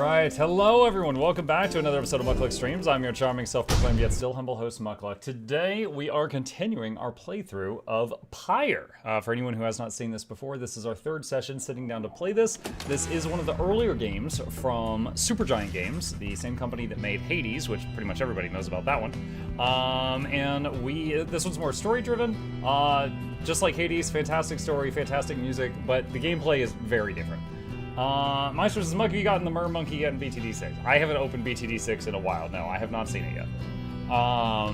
Alright, hello everyone, welcome back to another episode of Mukluk Streams. I'm your charming, self-proclaimed yet still humble host, Mukluk. Today, we are continuing our playthrough of PYRE. For anyone who has not seen this before, this is our third session sitting down to play this. This is one of the earlier games from Supergiant Games, the same company that made Hades, which pretty much everybody knows about that one. This one's more story-driven. Just like Hades, fantastic story, fantastic music, but the gameplay is very different. Monsters is Monkey got in the Monkey getting BTD6. I haven't opened BTD6 in a while. No, I have not seen it yet. I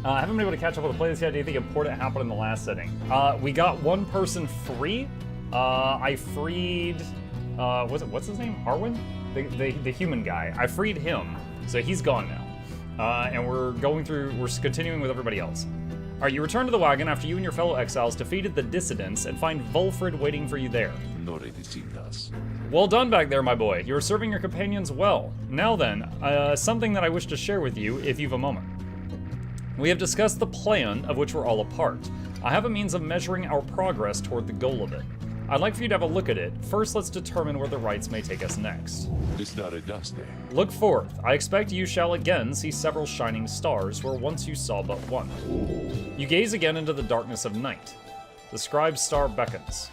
haven't been able to catch up with the play this yet. Anything important happened in the last setting? We got one person free. I freed, what's his name? Harwin? The human guy. I freed him, so he's gone now. And we're continuing with everybody else. Alright, you return to the wagon after you and your fellow exiles defeated the dissidents and find Volfred waiting for you there. Well done back there, my boy. You are serving your companions well. Now then, something that I wish to share with you, if you've a moment. We have discussed the plan of which we're all a part. I have a means of measuring our progress toward the goal of it. I'd like for you to have a look at it. First, let's determine where the rites may take us next. Look forth. I expect you shall again see several shining stars where once you saw but one. You gaze again into the darkness of night. The scribe's star beckons.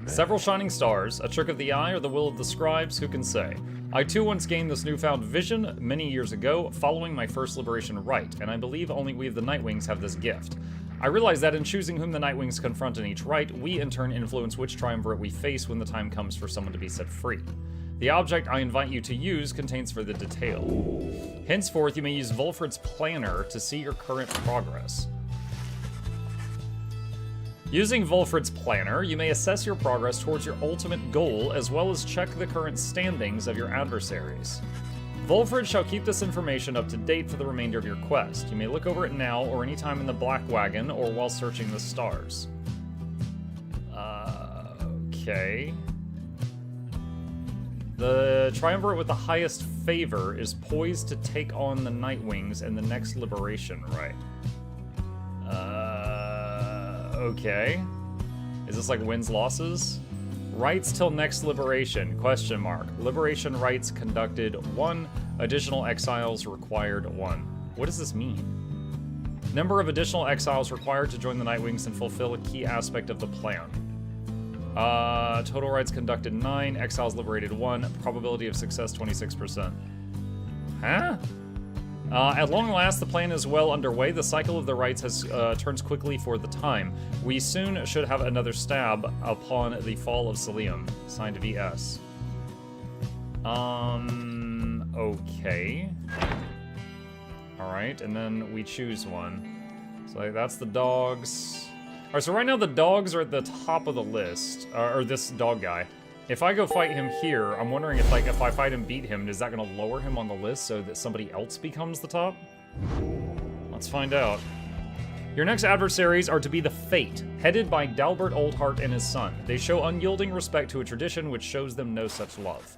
Several shining stars, a trick of the eye or the will of the scribes, who can say? I too once gained this newfound vision many years ago, following my first liberation rite, and I believe only we of the Nightwings have this gift. I realize that in choosing whom the Nightwings confront in each rite, we in turn influence which triumvirate we face when the time comes for someone to be set free. The object I invite you to use contains further detail. Henceforth, you may use Volfred's planner to see your current progress. Using Volfred's planner, you may assess your progress towards your ultimate goal, as well as check the current standings of your adversaries. Volfred shall keep this information up to date for the remainder of your quest. You may look over it now, or any time in the Black Wagon, or while searching the stars. Okay. The triumvirate with the highest favor is poised to take on the Nightwings in the next liberation rite. Okay. Is this like wins, losses? Rites till next liberation, question mark. Liberation rites conducted 1, additional exiles required 1. What does this mean? Number of additional exiles required to join the Nightwings and fulfill a key aspect of the plan. Total rites conducted 9, exiles liberated 1, probability of success 26%. Huh? At long last, the plan is well underway. The cycle of the rites turns quickly for the time. We soon should have another stab upon the fall of Selium. Signed VS. Okay. Alright, and then we choose one. So that's the dogs. Alright, so right now the dogs are at the top of the list. Or this dog guy. If I go fight him here, I'm wondering if if I fight and beat him, is that gonna lower him on the list so that somebody else becomes the top? Let's find out. Your next adversaries are to be the Fate, headed by Dalbert Oldheart and his son. They show unyielding respect to a tradition which shows them no such love.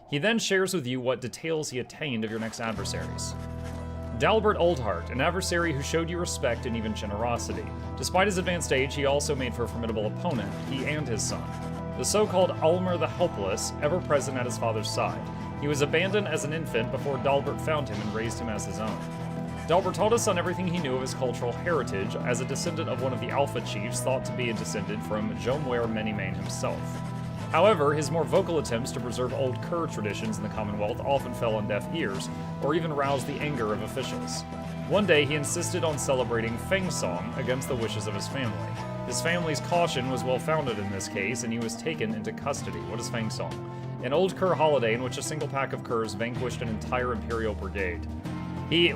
He then shares with you what details he attained of your next adversaries. Dalbert Oldheart, an adversary who showed you respect and even generosity. Despite his advanced age, he also made for a formidable opponent, he and his son. The so-called Ulmer the Helpless, ever present at his father's side. He was abandoned as an infant before Dalbert found him and raised him as his own. Dalbert taught his son everything he knew of his cultural heritage, as a descendant of one of the Alpha Chiefs thought to be a descendant from Jomwer Menimane himself. However, his more vocal attempts to preserve old Kerr traditions in the Commonwealth often fell on deaf ears, or even roused the anger of officials. One day, he insisted on celebrating Feng Song against the wishes of his family. His family's caution was well-founded in this case, and he was taken into custody. What is Feng Song? An old Kerr holiday in which a single pack of Kerrs vanquished an entire Imperial brigade. He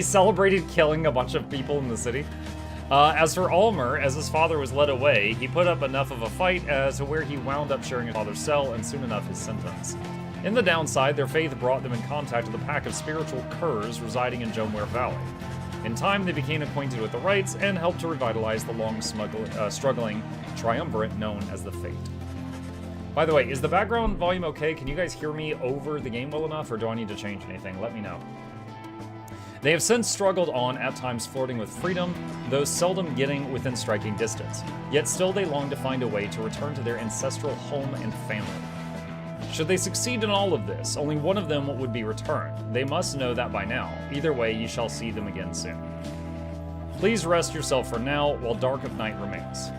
celebrated killing a bunch of people in the city? As for Ulmer, as his father was led away, he put up enough of a fight as to where he wound up sharing his father's cell and soon enough his sentence. In the downside, their faith brought them in contact with a pack of spiritual Kerrs residing in Jomwer Valley. In time, they became acquainted with the rites and helped to revitalize the long struggling triumvirate known as the Fate. By the way, is the background volume okay? Can you guys hear me over the game well enough, or do I need to change anything? Let me know. They have since struggled on, at times flirting with freedom, though seldom getting within striking distance. Yet still they long to find a way to return to their ancestral home and family. Should they succeed in all of this, only one of them would be returned. They must know that by now. Either way, you shall see them again soon. Please rest yourself for now, while dark of night remains.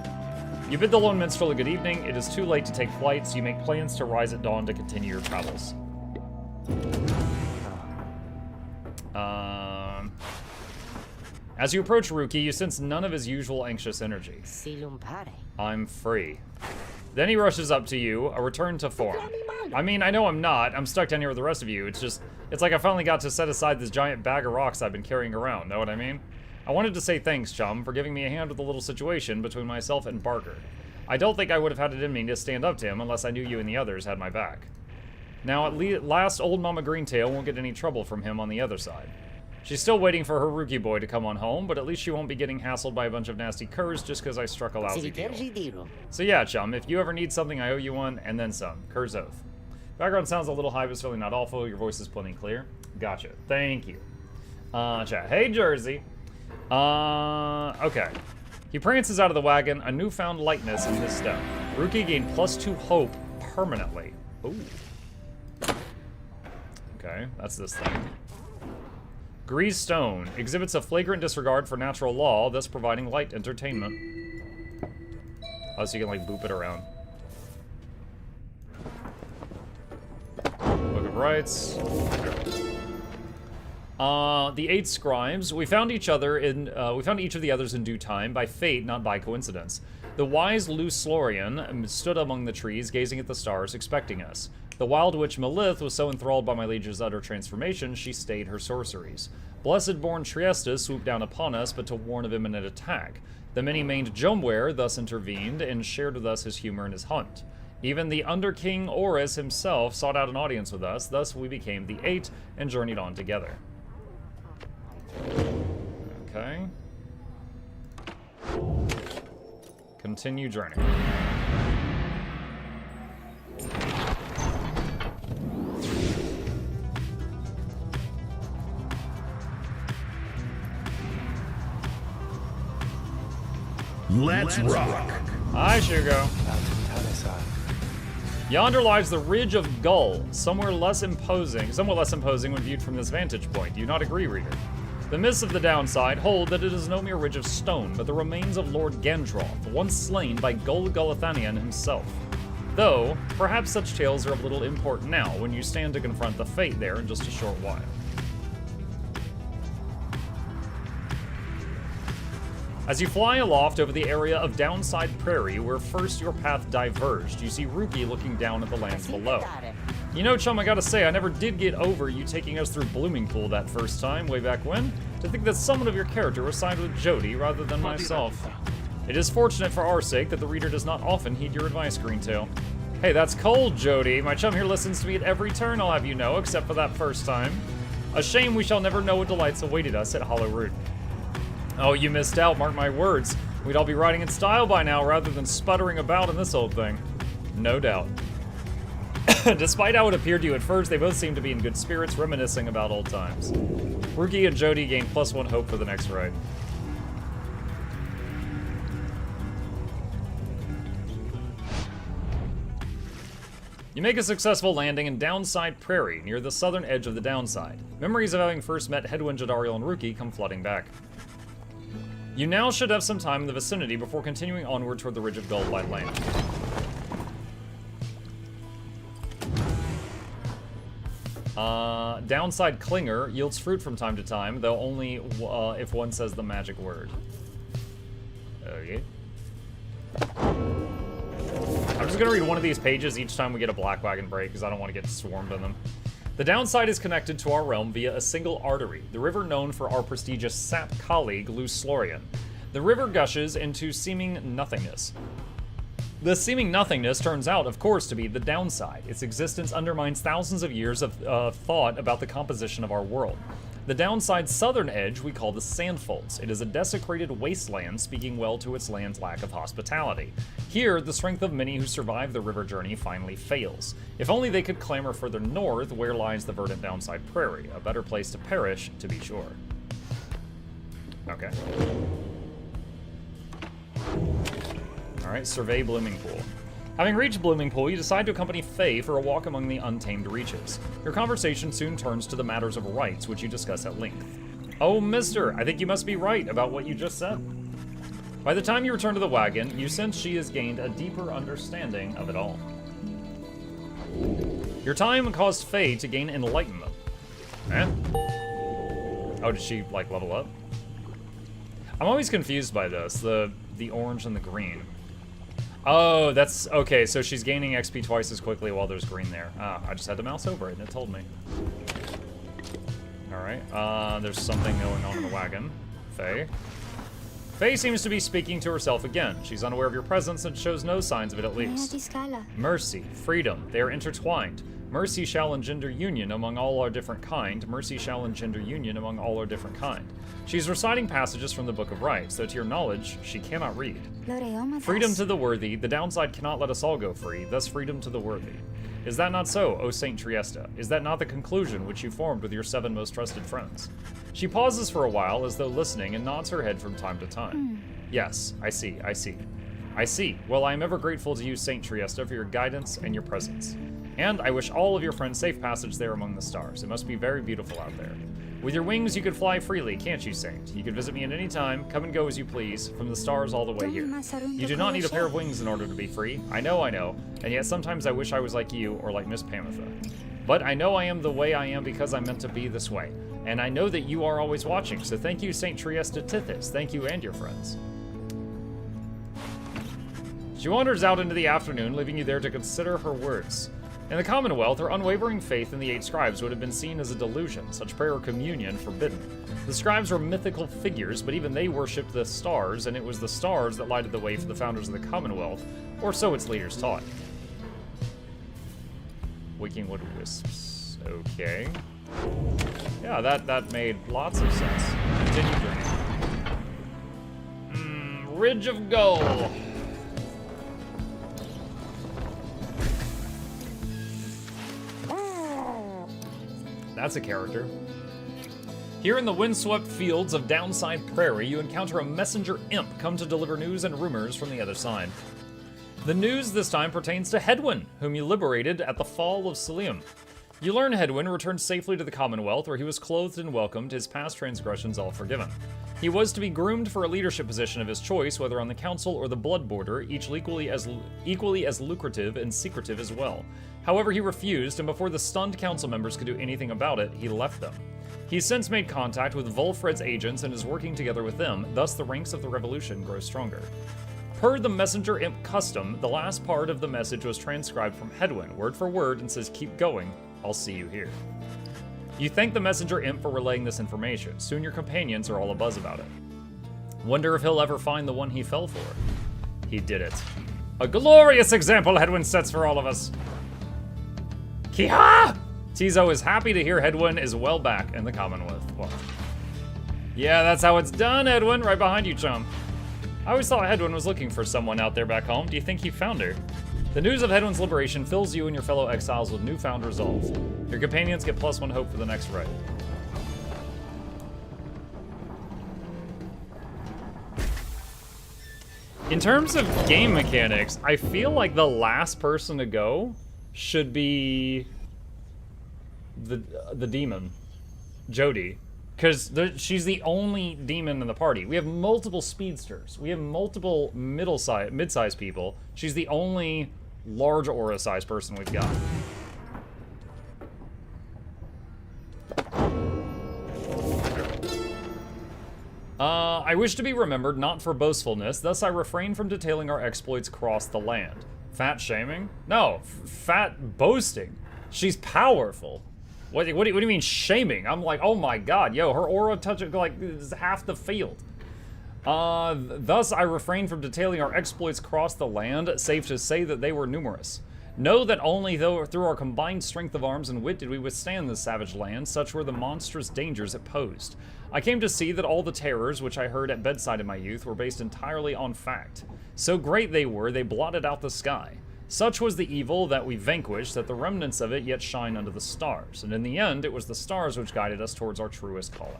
You bid the lone minstrel a good evening. It is too late to take flight, so you make plans to rise at dawn to continue your travels. As you approach Ruki, you sense none of his usual anxious energy. I'm free. Then he rushes up to you, a return to form. I mean, I know I'm not. I'm stuck down here with the rest of you. It's like I finally got to set aside this giant bag of rocks I've been carrying around. Know what I mean? I wanted to say thanks, chum, for giving me a hand with the little situation between myself and Barker. I don't think I would have had it in me to stand up to him unless I knew you and the others had my back. Now, at last, old Mama Greentail won't get any trouble from him on the other side. She's still waiting for her Ruki boy to come on home, but at least she won't be getting hassled by a bunch of nasty curs just because I struck a lousy deal. So yeah, chum, if you ever need something, I owe you one, and then some. Cur's oath. Background sounds a little high, but it's really not awful. Your voice is plenty clear. Gotcha. Thank you. Chat. Hey, Jersey. Okay. He prances out of the wagon, a newfound lightness in his step. Ruki gained +2 hope permanently. Ooh. Okay, that's this thing. Greased stone exhibits a flagrant disregard for natural law, thus providing light entertainment. Oh, so you can like boop it around. Book of Rights. The 8 scribes. We found each of the others in due time, by fate, not by coincidence. The wise Luslorian stood among the trees, gazing at the stars, expecting us. The wild witch Melith was so enthralled by my liege's utter transformation, she stayed her sorceries. Blessed-born Triesta swooped down upon us, but to warn of imminent attack. The many-maned Jomware thus intervened, and shared with us his humor and his hunt. Even the Underking Oris himself sought out an audience with us, thus we became the 8, and journeyed on together. Okay. Continue journey. Let's rock. Hi, Shugo. Yonder lies the Ridge of Gull, somewhat less imposing when viewed from this vantage point. Do you not agree, reader? The myths of the downside hold that it is no mere ridge of stone, but the remains of Lord Gandroth, once slain by Gul Gulathanian himself. Though, perhaps such tales are of little import now, when you stand to confront the fate there in just a short while. As you fly aloft over the area of Downside Prairie, where first your path diverged, you see Ruki looking down at the lands below. You know, chum, I gotta say, I never did get over you taking us through Bloomingpool that first time, way back when. To think that someone of your character was signed with Jody rather than myself. It is fortunate for our sake that the reader does not often heed your advice, Greentail. Hey, that's cold, Jody. My chum here listens to me at every turn, I'll have you know, except for that first time. A shame we shall never know what delights awaited us at Hollow Root. Oh, you missed out, mark my words. We'd all be riding in style by now rather than sputtering about in this old thing. No doubt. Despite how it appeared to you at first, they both seem to be in good spirits, reminiscing about old times. Ruki and Jody gain +1 hope for the next ride. You make a successful landing in Downside Prairie, near the southern edge of the Downside. Memories of having first met Hedwyn, Jadariel, and Ruki come flooding back. You now should have some time in the vicinity before continuing onward toward the Ridge of Gull by land. Downside Clinger yields fruit from time to time, though only if one says the magic word. Okay. I'm just gonna read one of these pages each time we get a Black Wagon break, because I don't want to get swarmed on them. The Downside is connected to our realm via a single artery, the river known for our prestigious sap colleague, Luslorian. The river gushes into seeming nothingness. The seeming nothingness turns out, of course, to be the Downside. Its existence undermines thousands of years of thought about the composition of our world. The downside's southern edge we call the Sandfolds. It is a desecrated wasteland, speaking well to its land's lack of hospitality. Here, the strength of many who survive the river journey finally fails. If only they could clamber further north, where lies the verdant downside prairie, a better place to perish, to be sure. Okay. Alright, survey Blooming Pool. Having reached Blooming Pool, you decide to accompany Faye for a walk among the untamed reaches. Your conversation soon turns to the matters of rights, which you discuss at length. Oh, mister, I think you must be right about what you just said. By the time you return to the wagon, you sense she has gained a deeper understanding of it all. Your time caused Faye to gain enlightenment. Eh? Oh, did she, like, level up? I'm always confused by this, the orange and the green. Oh, that's, okay, so she's gaining XP twice as quickly while there's green there. Ah, I just had to mouse over it and it told me. Alright, there's something going on in the wagon. Faye. Faye seems to be speaking to herself again. She's unaware of your presence and shows no signs of it at least. Mercy, freedom, they are intertwined. Mercy shall engender union among all our different kind. Mercy shall engender union among all our different kind. She's reciting passages from the Book of Rights, though to your knowledge, she cannot read. Freedom to the worthy, the downside cannot let us all go free, thus freedom to the worthy. Is that not so, O Saint Triesta? Is that not the conclusion which you formed with your 7 most trusted friends? She pauses for a while as though listening and nods her head from time to time. Yes, I see, I see. I see. Well, I am ever grateful to you, Saint Triesta, for your guidance and your presence. And I wish all of your friends safe passage there among the stars. It must be very beautiful out there. With your wings, you could fly freely, can't you, Saint? You could visit me at any time, come and go as you please, from the stars all the way here. You do not need a pair of wings in order to be free. I know, and yet sometimes I wish I was like you, or like Miss Pamitha. But I know I am the way I am because I'm meant to be this way. And I know that you are always watching, so thank you, Saint Triesta Tithys. Thank you and your friends. She wanders out into the afternoon, leaving you there to consider her words. In the Commonwealth, her unwavering faith in the 8 scribes would have been seen as a delusion, such prayer or communion forbidden. The scribes were mythical figures, but even they worshipped the stars, and it was the stars that lighted the way for the founders of the Commonwealth, or so its leaders taught. Waking Wood Wisps. Okay. Yeah, that made lots of sense. Continue journey. Ridge of Gold. That's a character. Here in the windswept fields of Downside Prairie, you encounter a messenger imp come to deliver news and rumors from the other side. The news this time pertains to Hedwyn, whom you liberated at the fall of Celium. You learn Hedwyn returned safely to the Commonwealth, where he was clothed and welcomed, his past transgressions all forgiven. He was to be groomed for a leadership position of his choice, whether on the Council or the Blood Border, each equally as lucrative and secretive as well. However, he refused, and before the stunned council members could do anything about it, he left them. He's since made contact with Volfred's agents and is working together with them, thus the ranks of the revolution grow stronger. Per the messenger imp custom, the last part of the message was transcribed from Hedwyn, word for word, and says, "Keep going, I'll see you here." You thank the messenger imp for relaying this information. Soon your companions are all abuzz about it. Wonder if he'll ever find the one he fell for. He did it. A glorious example Hedwyn sets for all of us. Kiha! Tizo is happy to hear Hedwyn is well back in the Commonwealth. Well, yeah, that's how it's done, Hedwyn. Right behind you, chum. I always thought Hedwyn was looking for someone out there back home. Do you think he found her? The news of Hedwyn's liberation fills you and your fellow exiles with newfound resolve. Your companions get +1 hope for the next ride. In terms of game mechanics, I feel like the last person to go should be the demon, Jody, because she's the only demon in the party. We have multiple speedsters. We have multiple mid-sized people. She's the only large aura-sized person we've got. I wish to be remembered not for boastfulness, thus I refrain from detailing our exploits across the land. Fat shaming? No, fat boasting. She's powerful. What do you mean shaming? I'm like, oh my god, yo, her aura touches like half the field. Thus I refrain from detailing our exploits across the land, save to say that they were numerous. Know that only through our combined strength of arms and wit did we withstand this savage land, such were the monstrous dangers it posed. I came to see that all the terrors which I heard at bedside in my youth were based entirely on fact. So great they were, they blotted out the sky. Such was the evil that we vanquished, that the remnants of it yet shine under the stars. And in the end, it was the stars which guided us towards our truest calling.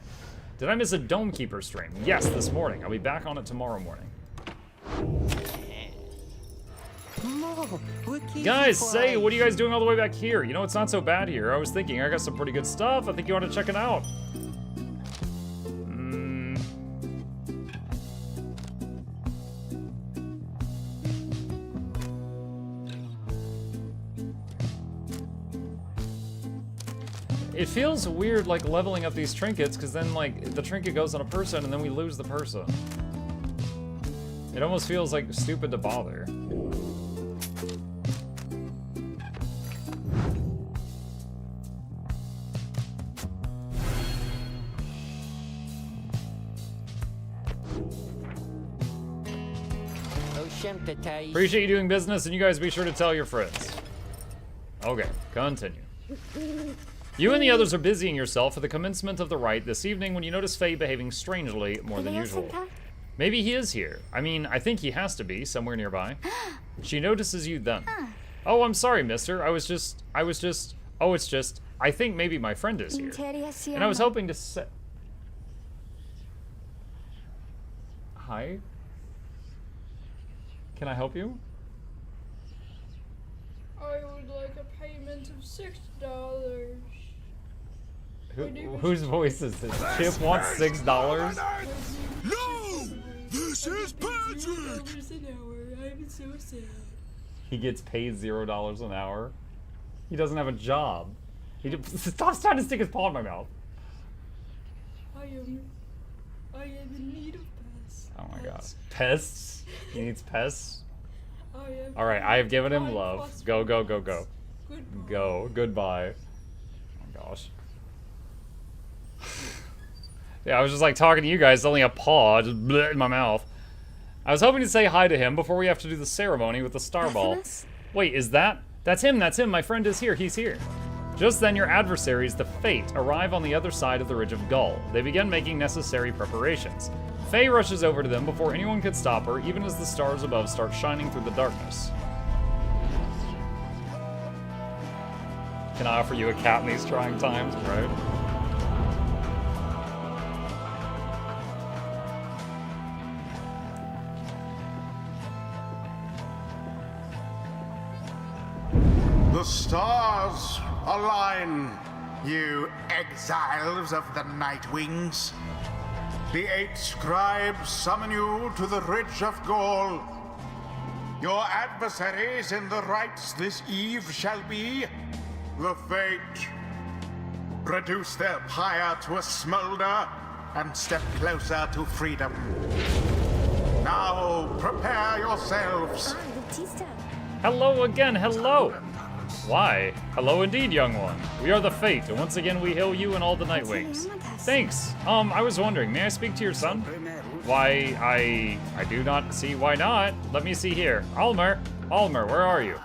Did I miss a Domekeeper stream? Yes, this morning. I'll be back on it tomorrow morning. Guys, say, what are you guys doing all the way back here? You know, it's not so bad here. I was thinking, I got some pretty good stuff. I think you ought to check it out. It feels weird, like, leveling up these trinkets, because then, like, the trinket goes on a person, and then we lose the person. It almost feels, like, stupid to bother. Appreciate you doing business, and you guys be sure to tell your friends. Okay, continue. You and the others are busying yourself for the commencement of the rite this evening when you notice Faye behaving strangely more than usual. Maybe he is here. I mean, I think he has to be, somewhere nearby. She notices you then. Oh, I'm sorry, mister. I was just, I think maybe my friend is here. And I was hoping to say... Hi? Can I help you? I would like a payment of $6. Whose voice is this? Chip wants $6? No! This is Patrick! $6 an hour. I'm so sad. He gets paid $0 an hour? He doesn't have a job. Stop trying to stick his paw in my mouth. I am in need of pests. Oh my god. Pests? He needs pests? Alright, I have given him love. Go, go, go, go. Goodbye. Go. Goodbye. Oh my gosh. Yeah, I was just like talking to you guys, only a paw, just bleh in my mouth. I was hoping to say hi to him before we have to do the ceremony with the star ball. Wait, is that? That's him, my friend is here, he's here. Just then your adversaries, the Fate, arrive on the other side of the Ridge of Gull. They begin making necessary preparations. Faye rushes over to them before anyone could stop her, even as the stars above start shining through the darkness. Can I offer you a cat in these trying times, right? The stars align, you exiles of the Night Wings. The 8 scribes summon you to the Ridge of Gaul. Your adversaries in the rites this eve shall be the Fate. Reduce their pyre to a smolder and step closer to freedom. Now prepare yourselves. Hello again, hello! Why? Hello indeed, young one. We are the Fate, and once again we hail you and all the Nightwings. Thanks. I was wondering, may I speak to your son? Why, I do not see why not. Let me see here. Almer, where are you?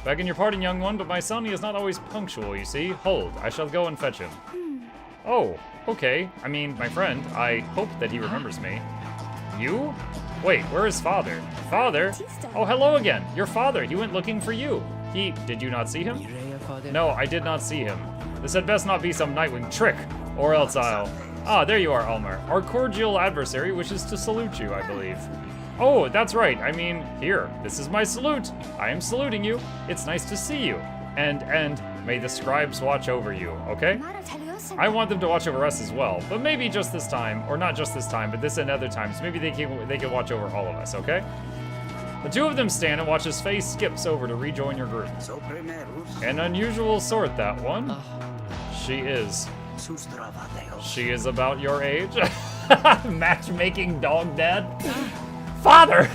Begging your pardon, young one, but my son, he is not always punctual, you see. Hold, I shall go and fetch him. Oh, okay. I mean, my friend, I hope that he remembers me. You? Wait, where is father? Father? Oh, hello again. Your father, he went looking for you. Did you not see him? No, I did not see him. This had best not be some Nightwing trick, or else I'll... Ah, there you are, Almer. Our cordial adversary wishes to salute you, I believe. Oh, that's right. I mean, here, this is my salute. I am saluting you. It's nice to see you. And may the scribes watch over you, okay? I want them to watch over us as well, but maybe just this time, or not just this time, but this and other times. Maybe they can watch over all of us, okay? The two of them stand and watch as Faye skips over to rejoin your group. An unusual sort, that one. She is. She is about your age. Matchmaking dog dad. Father!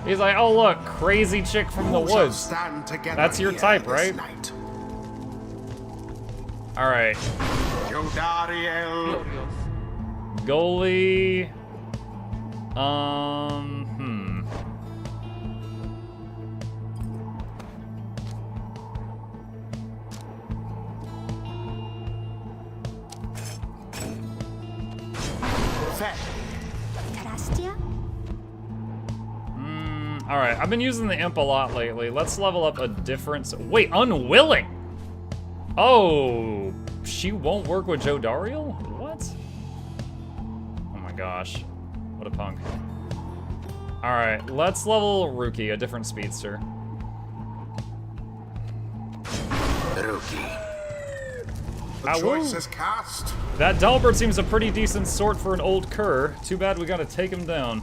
He's like, oh look, crazy chick from the woods. That's your type, right? Alright. Goalie. Triesta? Alright, I've been using the imp a lot lately. Let's level up a different... Wait, unwilling? Oh, she won't work with Joe Dariel? What? Oh my gosh. What a punk. Alright, let's level Rookie, a different speedster. Rookie. The choice is cast. That Dalbert seems a pretty decent sort for an old cur. Too bad we gotta take him down.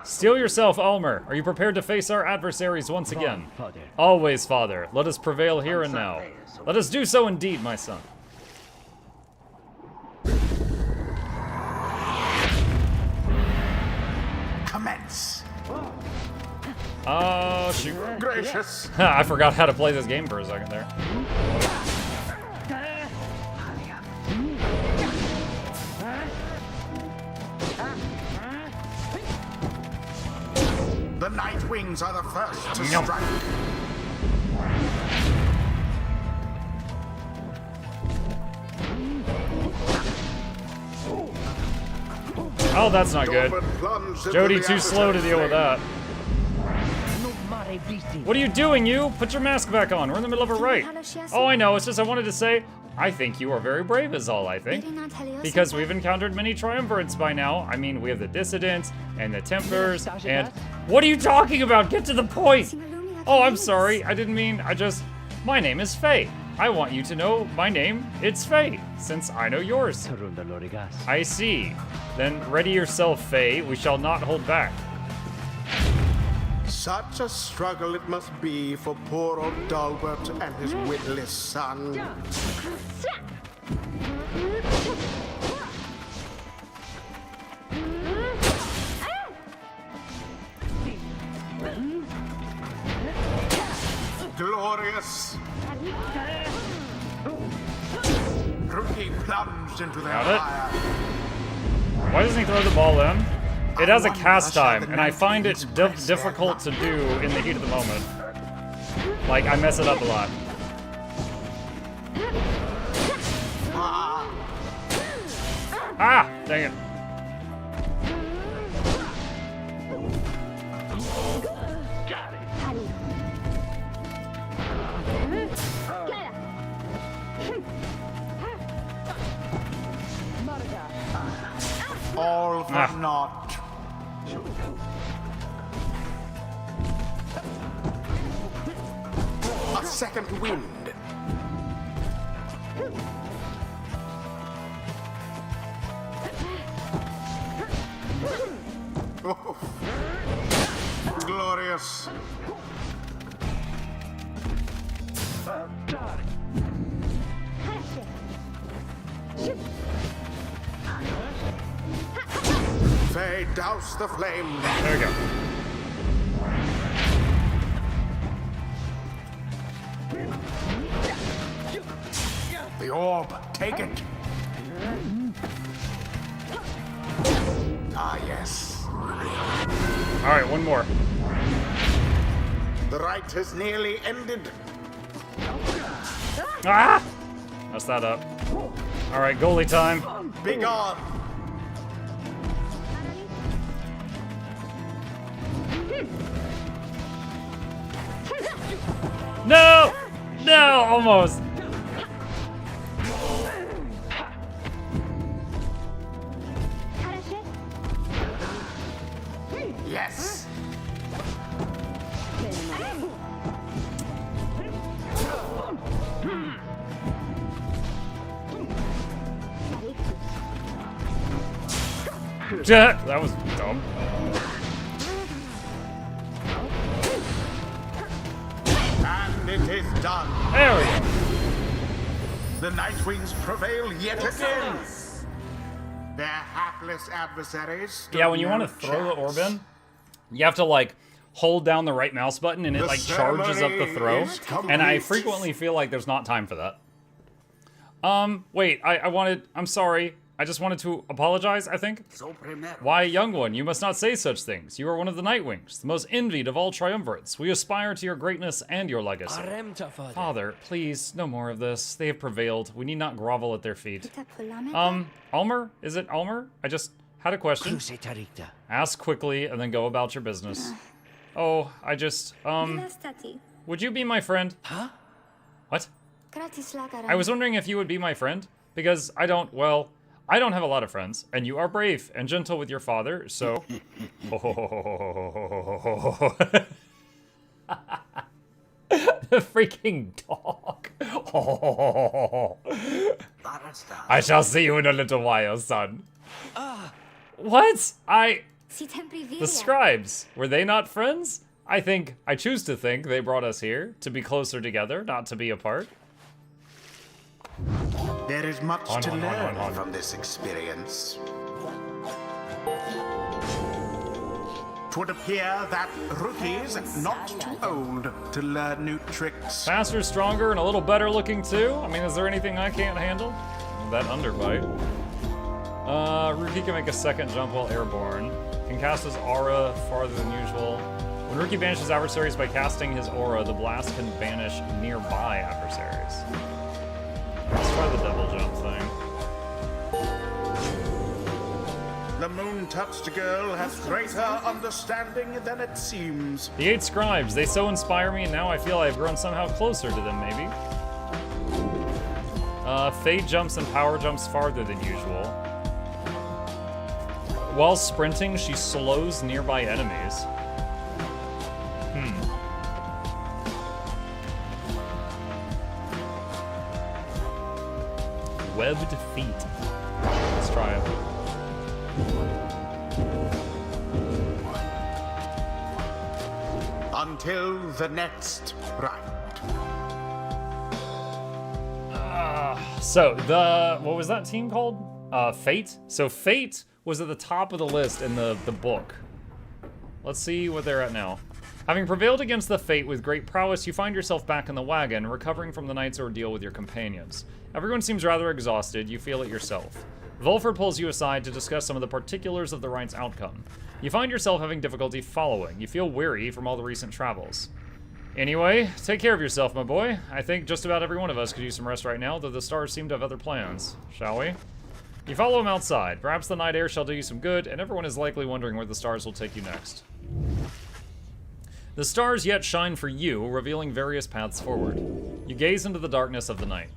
Steel yourself, Almer. Are you prepared to face our adversaries once again? Always, father. Let us prevail here and now. Let us do so indeed, my son. Commence. Oh, shoot. Gracious. I forgot how to play this game for a second there. The Night Wings are the first to strike. Oh, that's not good. Jody too slow to deal with that. What are you doing, you? Put your mask back on. We're in the middle of a rite. Oh, I know. It's just I wanted to say, I think you are very brave is all, I think. Because we've encountered many triumvirates by now. I mean, we have the Dissidents and the Templars and... What are you talking about? Get to the point! Oh, I'm sorry. I didn't mean... My name is Faye. I want you to know my name. It's Faye, since I know yours. I see. Then ready yourself, Faye. We shall not hold back. Such a struggle it must be for poor old Dalbert and his witless son. Glorious! Rookie plunged into their Got it. fire. Why doesn't he throw the ball in? It has a cast time, and I find it difficult to do in the heat of the moment. Like, I mess it up a lot. Ah! Dang it. All for naught. A second wind. Oh. Glorious. Faye, douse the flame. There we go. The orb, take it. Ah, yes. Alright, one more. The rite has nearly ended. Ah! Mess that up. Alright, goalie time. Be gone. No! No, almost. Yes. That was dumb. And it is done. There we go. The Nightwings prevail yet again. Their hapless adversaries. stood Yeah, when you no want to throw the orb chance. in, you have to like hold down the right mouse button and it The like charges up the ceremony throw. is And I complete. frequently feel like there's not time for that. Wait, I wanted, I'm sorry. I just wanted to apologize, I think. Why, young one, you must not say such things. You are one of the Nightwings, the most envied of all triumvirates. We aspire to your greatness and your legacy. Father, please, no more of this. They have prevailed. We need not grovel at their feet. Almer? Is it Almer? I just had a question. Ask quickly and then go about your business. Oh, would you be my friend? Huh? What? I was wondering if you would be my friend, because I don't have a lot of friends, and you are brave and gentle with your father, so... The freaking dog. I shall see you in a little while, son. What? The scribes, were they not friends? I choose to think they brought us here to be closer together, not to be apart. There is much to learn from this experience. Twould appear that rookies not too old to learn new tricks. Faster, stronger, and a little better looking too? I mean, is there anything I can't handle? That underbite. Rookie can make a second jump while airborne. Can cast his aura farther than usual. When Rookie banishes adversaries by casting his aura, the blast can banish nearby adversaries. Let's try the double jump thing. The moon-touched girl has greater understanding than it seems. The 8 scribes, they so inspire me, and now I feel I've grown somehow closer to them, maybe. Fade jumps and power jumps farther than usual. While sprinting, she slows nearby enemies. Webbed feet. Let's try it. Until the next rite. What was that team called? Fate? So Fate was at the top of the list in the book. Let's see what they're at now. Having prevailed against the Fate with great prowess, you find yourself back in the wagon, recovering from the night's ordeal with your companions. Everyone seems rather exhausted, you feel it yourself. Volford pulls you aside to discuss some of the particulars of the rite's outcome. You find yourself having difficulty following. You feel weary from all the recent travels. Anyway, take care of yourself, my boy. I think just about every one of us could use some rest right now, though the stars seem to have other plans. Shall we? You follow him outside. Perhaps the night air shall do you some good, and everyone is likely wondering where the stars will take you next. The stars yet shine for you, revealing various paths forward. You gaze into the darkness of the night.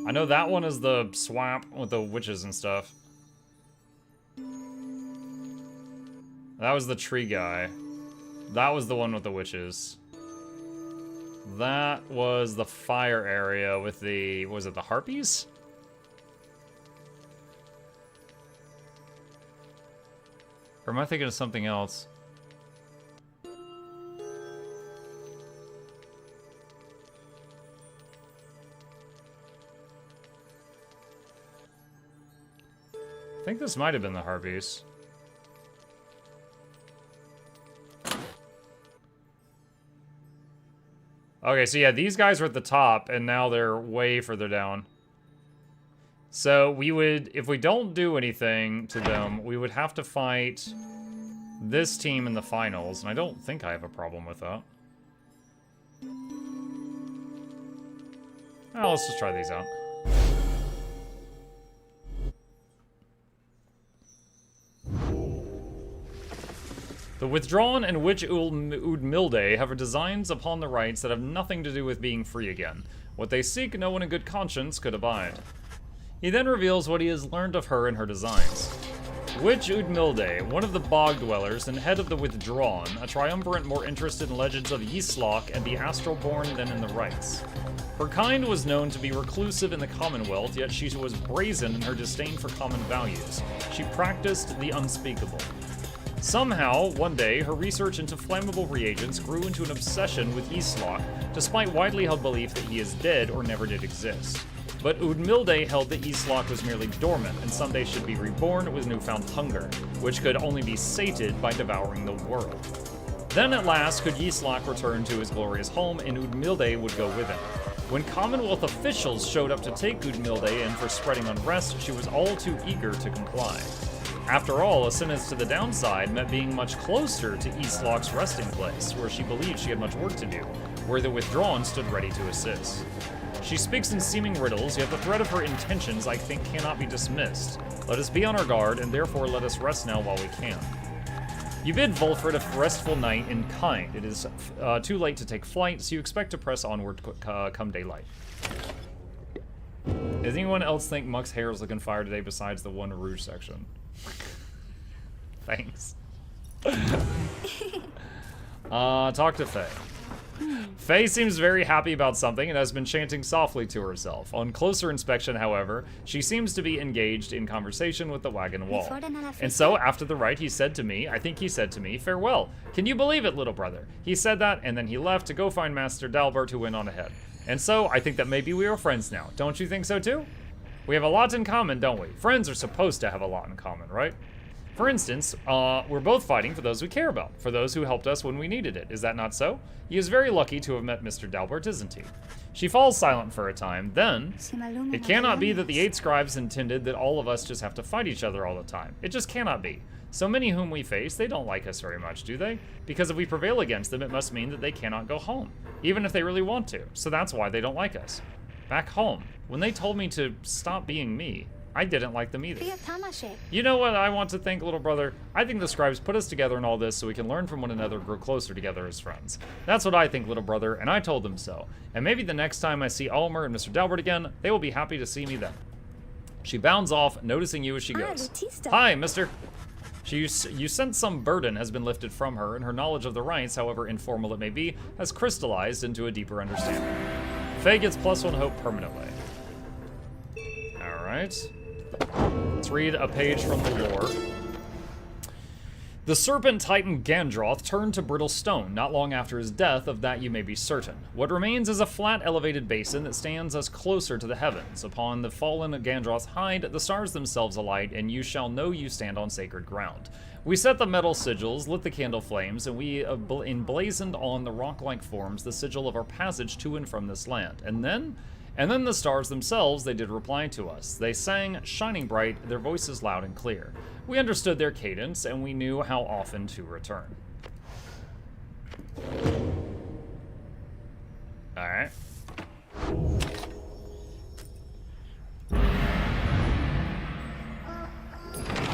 I know that one is the swamp with the witches and stuff. That was the tree guy. That was the one with the witches. That was the fire area with the, was it the harpies? Or am I thinking of something else? I think this might have been the harpies. Okay, so yeah, these guys were at the top, and now they're way further down. So we would, if we don't do anything to them, we would have to fight this team in the finals, and I don't think I have a problem with that. Oh, let's just try these out. The Withdrawn and Witch Udmilde have designs upon the rites that have nothing to do with being free again. What they seek, no one in good conscience could abide. He then reveals what he has learned of her and her designs. Witch Udmilde, one of the Bog Dwellers and head of the Withdrawn, a triumvirate more interested in legends of Yslock and the Astralborn than in the rites. Her kind was known to be reclusive in the Commonwealth, yet she was brazen in her disdain for common values. She practiced the unspeakable. Somehow, one day, her research into flammable reagents grew into an obsession with Yslock, despite widely held belief that he is dead or never did exist. But Udmilde held that Yslock was merely dormant and someday should be reborn with newfound hunger, which could only be sated by devouring the world. Then at last could Yislak return to his glorious home, and Udmilde would go with him. When Commonwealth officials showed up to take Udmilde in for spreading unrest, she was all too eager to comply. After all, a sentence to the downside meant being much closer to Yislak's resting place, where she believed she had much work to do, where the Withdrawn stood ready to assist. She speaks in seeming riddles, yet the threat of her intentions, I think, cannot be dismissed. Let us be on our guard, and therefore let us rest now while we can. You bid Volfred a restful night in kind. It is too late to take flight, so you expect to press onward come daylight. Does anyone else think Muck's hair is looking fire today besides the one rouge section? Thanks. Talk to Faye. Faye seems very happy about something and has been chanting softly to herself. On closer inspection, however, she seems to be engaged in conversation with the wagon wall. And so, after the rite, he said to me, I think he said to me, farewell. Can you believe it, little brother? He said that, and then he left to go find Master Dalbert, who went on ahead. And so, I think that maybe we are friends now. Don't you think so too? We have a lot in common, don't we? Friends are supposed to have a lot in common, right? For instance, we're both fighting for those we care about, for those who helped us when we needed it. Is that not so? He is very lucky to have met Mr. Dalbert, isn't he? She falls silent for a time, then, it cannot be that the 8 scribes intended that all of us just have to fight each other all the time. It just cannot be. So many whom we face, they don't like us very much, do they? Because if we prevail against them, it must mean that they cannot go home, even if they really want to. So that's why they don't like us. Back home, when they told me to stop being me, I didn't like them either. You know what I want to think, little brother? I think the scribes put us together in all this so we can learn from one another and grow closer together as friends. That's what I think, little brother, and I told them so. And maybe the next time I see Ulmer and Mr. Dalbert again, they will be happy to see me then. She bounds off, noticing you as she goes. Hi, mister. You sense some burden has been lifted from her, and her knowledge of the rites, however informal it may be, has crystallized into a deeper understanding. Faye gets +1 hope permanently. Alright. Let's read a page from the lore. The serpent titan Gandroth turned to brittle stone not long after his death, of that you may be certain. What remains is a flat elevated basin that stands us closer to the heavens. Upon the fallen Gandroth's hide, the stars themselves alight, and you shall know you stand on sacred ground. We set the metal sigils, lit the candle flames, and we emblazoned on the rock-like forms the sigil of our passage to and from this land. And then the stars themselves, they did reply to us. They sang, shining bright, their voices loud and clear. We understood their cadence, and we knew how often to return. Alright.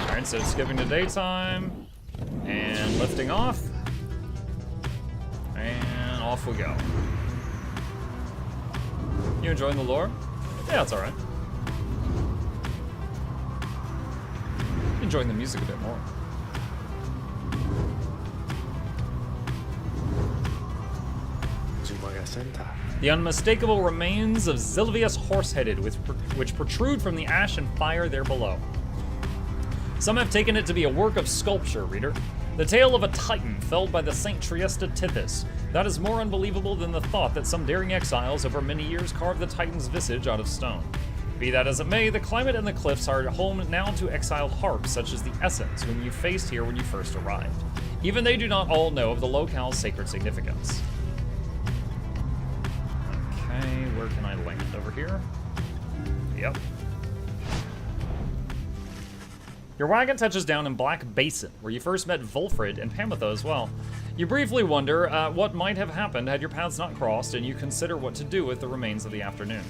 Alright, so skipping to daytime, and lifting off, and off we go. You enjoying the lore? Yeah, it's alright. Enjoying the music a bit more. The unmistakable remains of Zilvius Horseheaded, which protrude from the ash and fire there below. Some have taken it to be a work of sculpture, reader. The tale of a titan felled by the Saint Triesta Tithys. That is more unbelievable than the thought that some daring exiles over many years carved the titan's visage out of stone. Be that as it may, the climate and the cliffs are home now to exiled harps such as the Ascent, whom you faced here when you first arrived. Even they do not all know of the locale's sacred significance. Okay, where can I land? Over here? Yep. Your wagon touches down in Black Basin, where you first met Volfred and Pamitha as well. You briefly wonder what might have happened had your paths not crossed, and you consider what to do with the remains of the afternoon.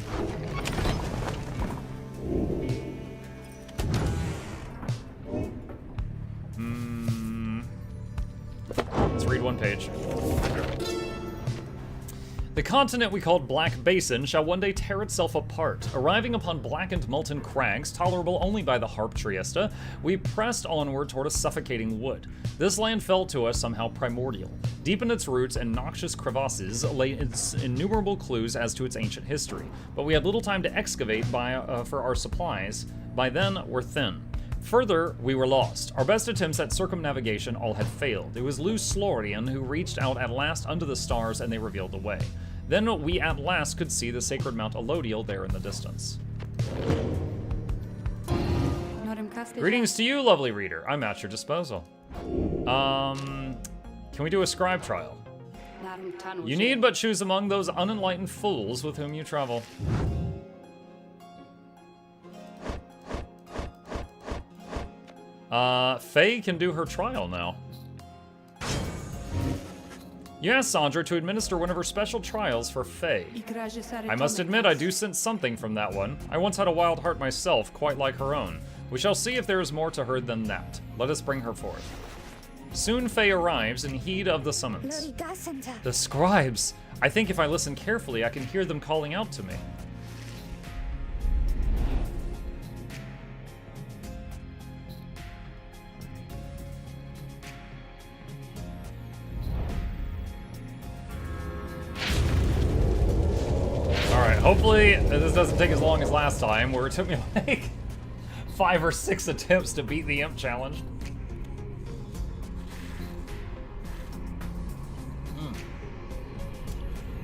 Let's read one page. The continent we called Black Basin shall one day tear itself apart. Arriving upon blackened molten crags, tolerable only by the harp Triesta, we pressed onward toward a suffocating wood. This land felt to us somehow primordial. Deep in its roots and noxious crevasses lay its innumerable clues as to its ancient history, but we had little time to excavate for our supplies. By then, we're thin. Further, we were lost. Our best attempts at circumnavigation all had failed. It was Luz Slorian who reached out at last under the stars, and they revealed the way. Then we at last could see the sacred Mount Alodiel there in the distance. Greetings to you, lovely reader. I'm at your disposal. Can we do a scribe trial? You need but choose among those unenlightened fools with whom you travel. Faye can do her trial now. You asked Sandra to administer one of her special trials for Faye. I must admit I do sense something from that one. I once had a wild heart myself, quite like her own. We shall see if there is more to her than that. Let us bring her forth. Soon Faye arrives in heed of the summons. The scribes! I think if I listen carefully, I can hear them calling out to me. Alright, hopefully this doesn't take as long as last time, where it took me like 5 or 6 attempts to beat the Imp challenge.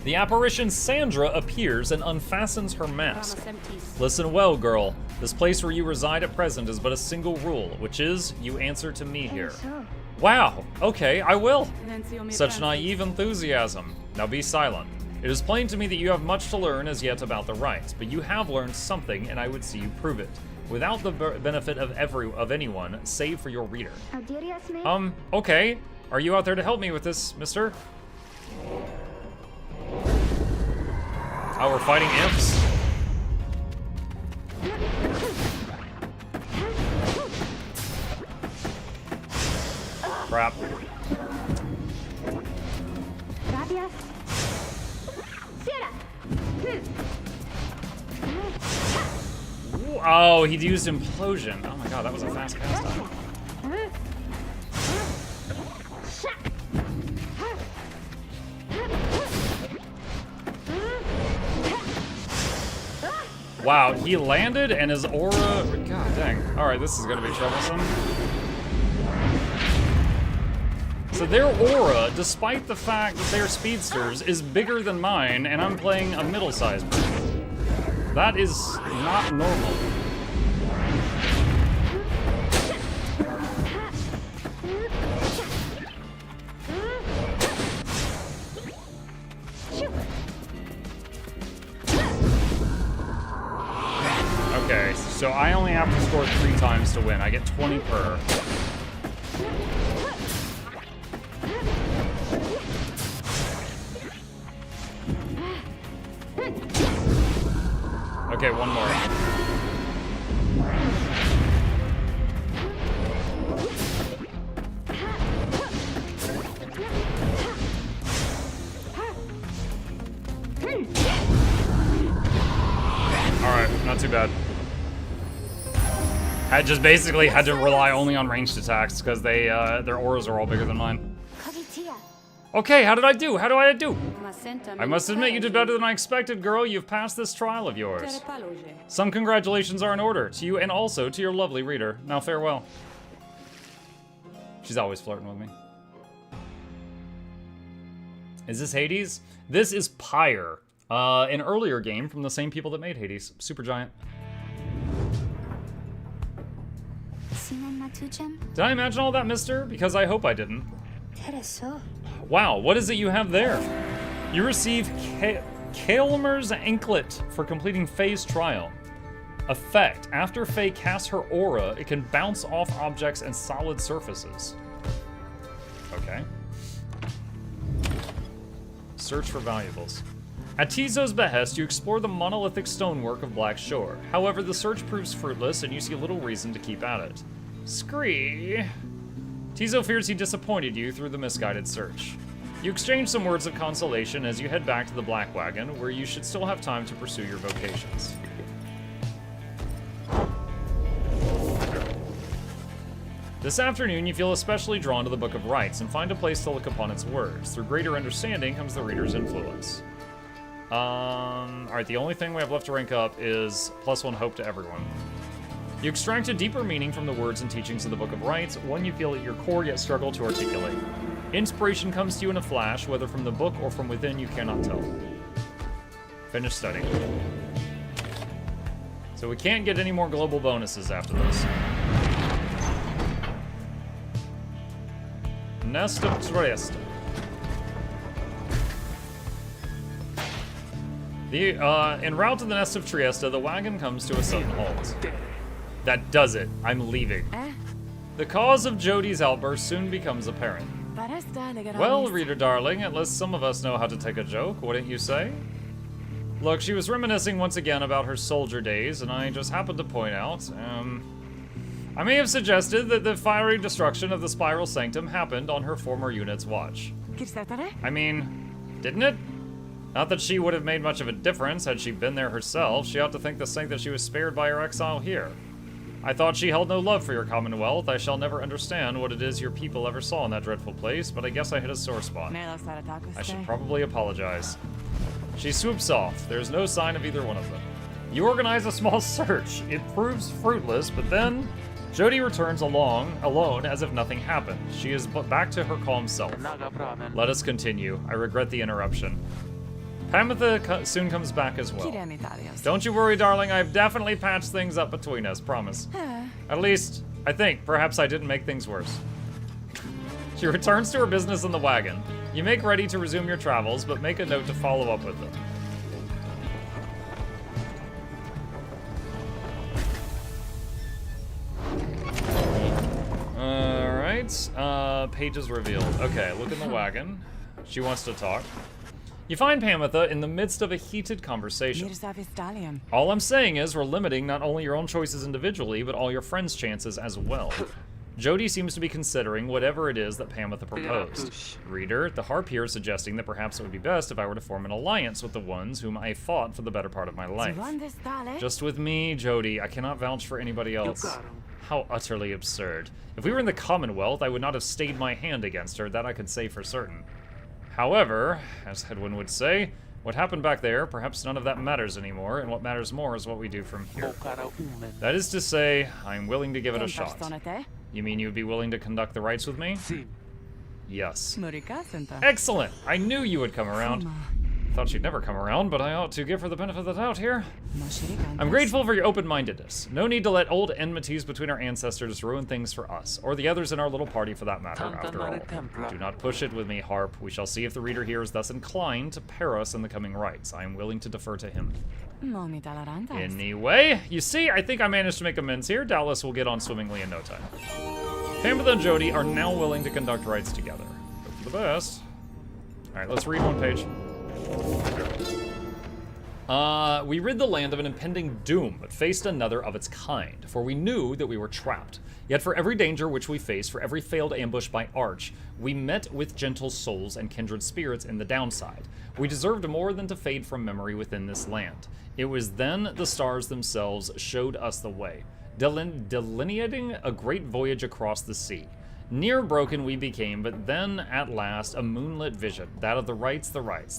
The apparition Sandra appears and unfastens her mask. Listen well, girl. This place where you reside at present is but a single rule, which is, you answer to me here. Wow, okay, I will. Such naive enthusiasm. Now be silent. It is plain to me that you have much to learn as yet about the rites, but you have learned something and I would see you prove it. Without the benefit of anyone, save for your reader. Okay. Are you out there to help me with this, mister? Oh, we're fighting imps. Crap. Oh, he used implosion. Oh my god, that was a fast cast time. Wow, he landed and his aura... God dang. Alright, this is gonna be troublesome. So their aura, despite the fact that they're speedsters, is bigger than mine, and I'm playing a middle-sized version. That is not normal. Okay, so I only have to score 3 times to win. I get 20 per. Okay, one more. Alright, not too bad. I just basically had to rely only on ranged attacks because they their auras are all bigger than mine. Okay, how did I do? How do I do? I must admit you did better than I expected, girl. You've passed this trial of yours. Some congratulations are in order to you and also to your lovely reader. Now farewell. She's always flirting with me. Is this Hades? This is PYRE, an earlier game from the same people that made Hades, Supergiant. Did I imagine all that, mister? Because I hope I didn't. Wow, what is it you have there? You receive Kaelmer's Anklet for completing Faye's trial. Effect: after Faye casts her aura, it can bounce off objects and solid surfaces. Okay. Search for valuables. At Tizo's behest, you explore the monolithic stonework of Black Shore. However, the search proves fruitless and you see little reason to keep at it. Scree. Tizo fears he disappointed you through the misguided search. You exchange some words of consolation as you head back to the Black Wagon, where you should still have time to pursue your vocations. This afternoon, you feel especially drawn to the Book of Rites and find a place to look upon its words. Through greater understanding comes the reader's influence. Alright, the only thing we have left to rank up is +1 hope to everyone. You extract a deeper meaning from the words and teachings of the Book of Rites, one you feel at your core yet struggle to articulate. Inspiration comes to you in a flash, whether from the book or from within, you cannot tell. Finish studying. So we can't get any more global bonuses after this. nest of Triesta. En route to the nest of Triesta, the wagon comes to a sudden halt. That does it. I'm leaving. The cause of Jody's outburst soon becomes apparent. Well, reader darling, at least some of us know how to take a joke, wouldn't you say? Look, she was reminiscing once again about her soldier days, and I just happened to point out, I may have suggested that the fiery destruction of the Spiral Sanctum happened on her former unit's watch. I mean, didn't it? Not that she would have made much of a difference had she been there herself. She ought to thank the saint that she was spared by her exile here. I thought she held no love for your commonwealth. I shall never understand what it is your people ever saw in that dreadful place, but I guess I hit a sore spot. I should probably apologize. She swoops off. There's no sign of either one of them. You organize a small search. It proves fruitless, but then Jody returns alone as if nothing happened. She is back to her calm self. Let us continue. I regret the interruption. Pamitha soon comes back as well. Don't you worry, darling. I've definitely patched things up between us, promise. At least, I think. Perhaps I didn't make things worse. She returns to her business in the wagon. You make ready to resume your travels, but make a note to follow up with them. Alright, pages revealed. Okay, look in the wagon. She wants to talk. You find Pamitha in the midst of a heated conversation. All I'm saying is we're limiting not only your own choices individually, but all your friends' chances as well. Jody seems to be considering whatever it is that Pamitha proposed. Reader, the harp here is suggesting that perhaps it would be best if I were to form an alliance with the ones whom I fought for the better part of my life. Just with me, Jody. I cannot vouch for anybody else. How utterly absurd. If we were in the Commonwealth, I would not have stayed my hand against her, that I could say for certain. However, as Hedwin would say, what happened back there, perhaps none of that matters anymore, and what matters more is what we do from here. That is to say, I'm willing to give it a shot. You mean you'd be willing to conduct the rites with me? Yes. Excellent! I knew you would come around. Thought she'd never come around, but I ought to give her the benefit of the doubt here. I'm grateful for your open-mindedness. No need to let old enmities between our ancestors ruin things for us, or the others in our little party for that matter, after all. Do not push it with me, Harp. We shall see if the reader here is thus inclined to pair us in the coming rites. I am willing to defer to him. Anyway, you see, I think I managed to make amends here. Doubtless we'll get on swimmingly in no time. Pamitha and Jody are now willing to conduct rites together. Hope for the best. Alright, let's read one page. We rid the land of an impending doom, but faced another of its kind, for we knew that we were trapped. Yet for every danger which we faced, for every failed ambush by Arch, we met with gentle souls and kindred spirits in the downside. We deserved more than to fade from memory within this land. It was then the stars themselves showed us the way, delineating a great voyage across the sea. Near broken we became, but then, at last, a moonlit vision, that of the rites.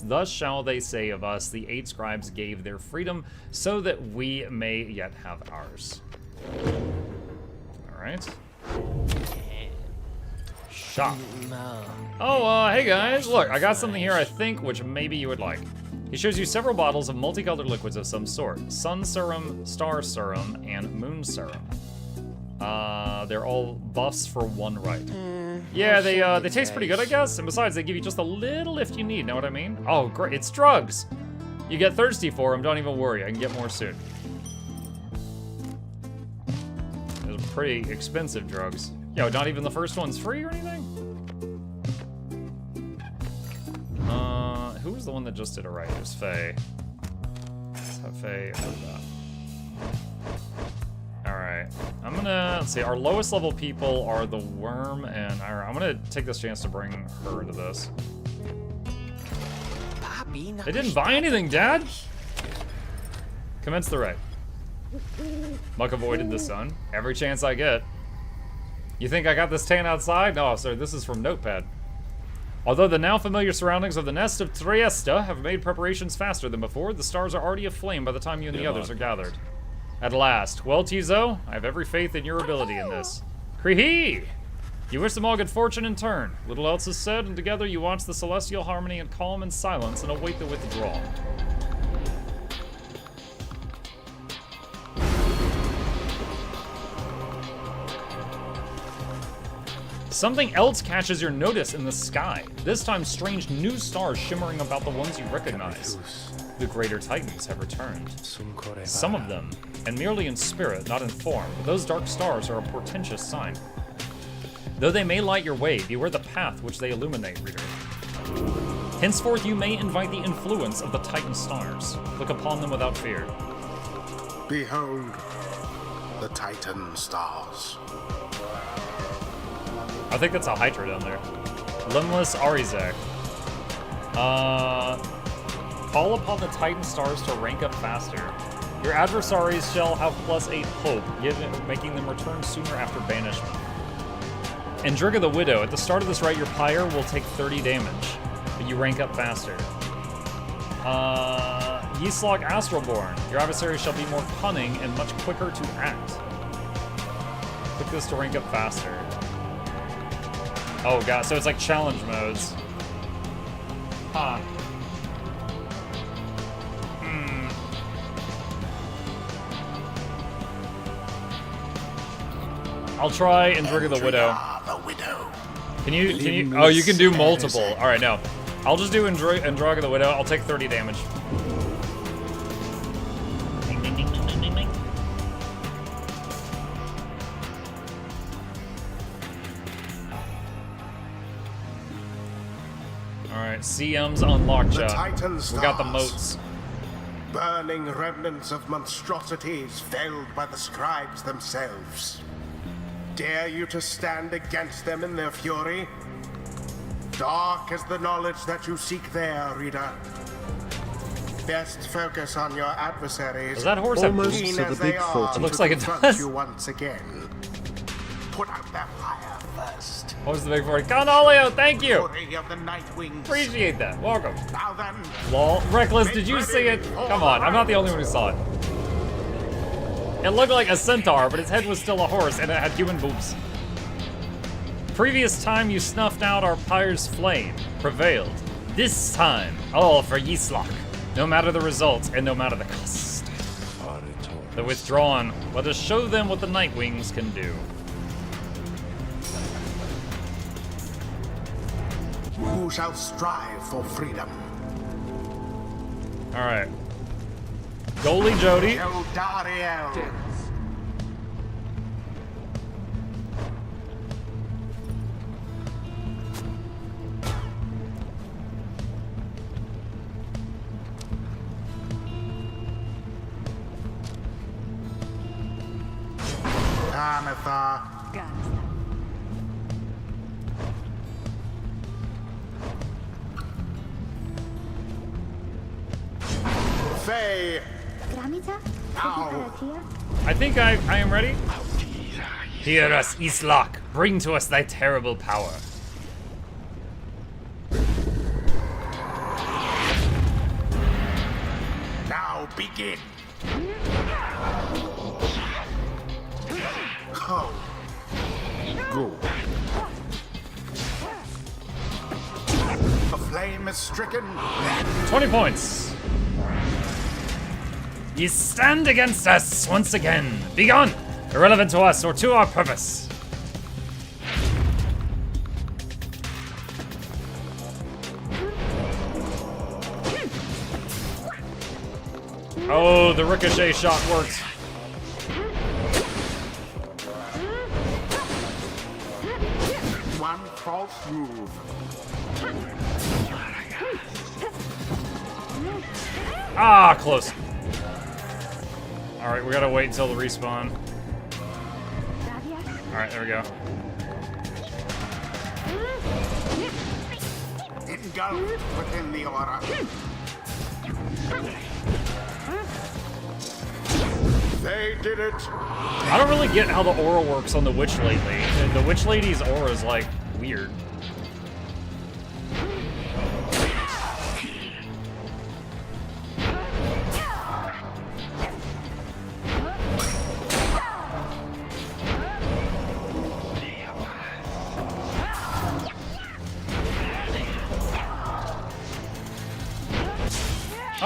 Thus shall they say of us, the 8 scribes gave their freedom, so that we may yet have ours. Alright. Shop. Oh, hey guys, look, I got something here I think which maybe you would like. He shows you several bottles of multicolored liquids of some sort. Sun Serum, Star Serum, and Moon Serum. They're all buffs for one rite. Yeah, they taste pretty good, I guess. And besides, they give you just a little lift you need, know what I mean? Oh, great, it's drugs. You get thirsty for them, don't even worry, I can get more soon. Those are pretty expensive drugs. Yo, not even the first one's free or anything? Who was the one that just did a rite? It was Faye. Let's have Faye heard that. Alright, I'm gonna, let's see, our lowest level people are the Worm and I'm gonna take this chance to bring her into this. They didn't buy anything, Dad! Commence the rite. Muck avoided the sun. Every chance I get. You think I got this tan outside? No, sir, this is from Notepad. Although the now familiar surroundings of the nest of Triesta have made preparations faster than before, the stars are already aflame by the time you and the others are gathered. At last. Well, Tizo, I have every faith in your ability in this. Cree-hee! You wish them all good fortune in turn. Little else is said, and together you watch the celestial harmony in calm and silence and await the withdrawal. Something else catches your notice in the sky. This time, strange new stars shimmering about the ones you recognize. The greater titans have returned. Some of them, and merely in spirit, not in form, but those dark stars are a portentous sign. Though they may light your way, beware the path which they illuminate, reader. Henceforth, you may invite the influence of the Titan stars. Look upon them without fear. Behold the Titan stars. I think that's a Hydra down there. Limbless Arizek. Call upon the Titan stars to rank up faster. Your adversaries shall have +8 hope, making them return sooner after banishment. And Drigga the Widow, at the start of this rite, your pyre will take 30 damage, but you rank up faster. Yislok Astralborn, your adversaries shall be more cunning and much quicker to act. Click this to rank up faster. Oh god, so it's like challenge modes. Huh. I'll try and Drigga the Widow. Can you, oh, you can do multiple. Alright, no. I'll just do Androgga the Widow. I'll take 30 damage. Ding, ding, ding, ding, ding, ding. Alright, CM's on lockjaw. We got the moats. Burning remnants of monstrosities felled by the scribes themselves. Dare you to stand against them in their fury? Dark is the knowledge that you seek there, reader. Best focus on your adversaries. Does that horse have Almost boots? to the big It looks like it does. You once again. Put out that fire first. What was the big 40? Conolio, thank you! Fury of the Night Wings. Appreciate that. Welcome. Now then. Lol. Reckless, did you see it? Come on, I'm not the only one who saw it. It looked like a centaur, but its head was still a horse, and it had human boobs. Previous time you snuffed out our pyre's flame, prevailed. This time, all for Yislok. No matter the results, and no matter the cost. The Withdrawn, let us show them what the Night Wings can do. Who shall strive for freedom? Alright. Goalie Jody. Alodiel. Anatha. Faye. I think I am ready. Hear us, Yislok. Bring to us thy terrible power. Now begin. Go. The flame is stricken. 20 points. Ye stand against us once again. Begone! Irrelevant to us or to our purpose. Oh, the ricochet shot works. One false move. Ah, close. Alright, we gotta wait until the respawn. Alright, there we go. Engulfed within the aura. They did it. I don't really get how the aura works on the witch lately. The witch lady's aura is like weird.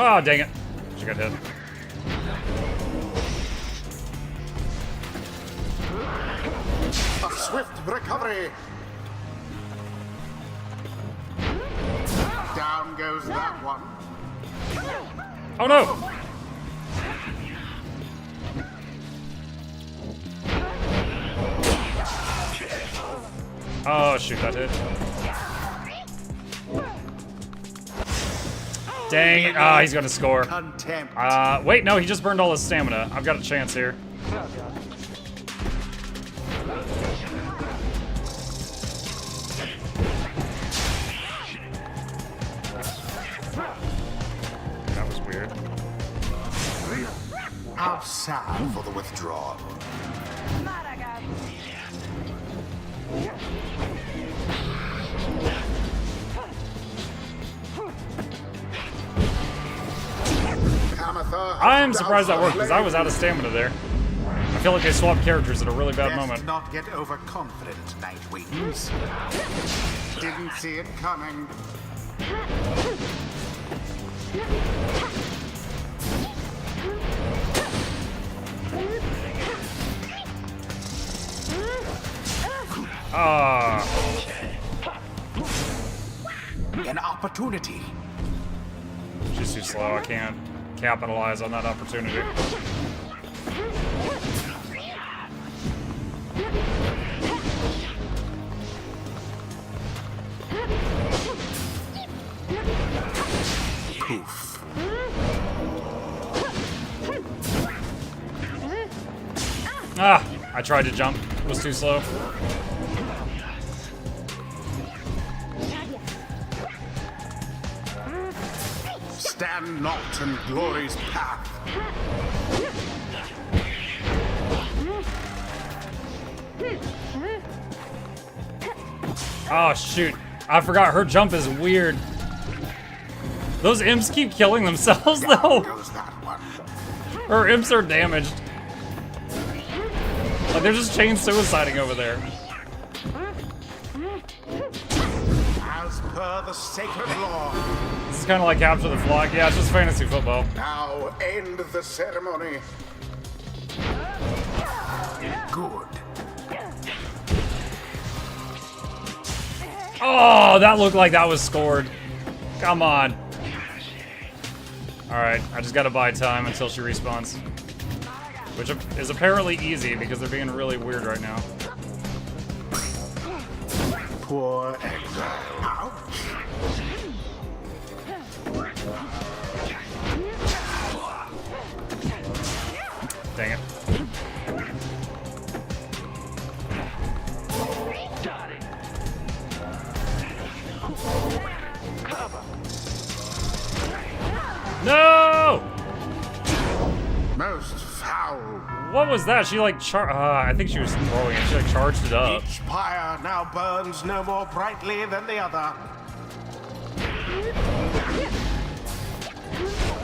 Oh, dang it. She got hit. A swift recovery. goes that one. Oh no! Oh shoot, that hit. Dang it. Ah, he's gonna score. Contempt. Wait, no, he just burned all his stamina. I've got a chance here. That was weird. How sad for the Withdrawn. I'm surprised that worked, because I was out of stamina there. I feel like they swapped characters at a really bad moment. Not get overconfident, Nightwings. Didn't see it coming. An opportunity. She's too slow. I can't capitalize on that opportunity. Poof. Ah! I tried to jump. It was too slow. Stand not in glory's path. Oh shoot. I forgot her jump is weird. Those imps keep killing themselves Down though. goes that one. Her imps are damaged. Like they're just chain suiciding over there. As per the sacred law. This is kind of like capture the flag. Yeah, it's just fantasy football. Now end the ceremony. Good. Oh, that looked like that was scored. Come on. Alright, I just gotta buy time until she respawns. Which is apparently easy because they're being really weird right now. Poor exile. Ouch. Dang it. No! Most foul. What was that? She like I think she was throwing it. She like charged it up. Each pyre now burns no more brightly than the other.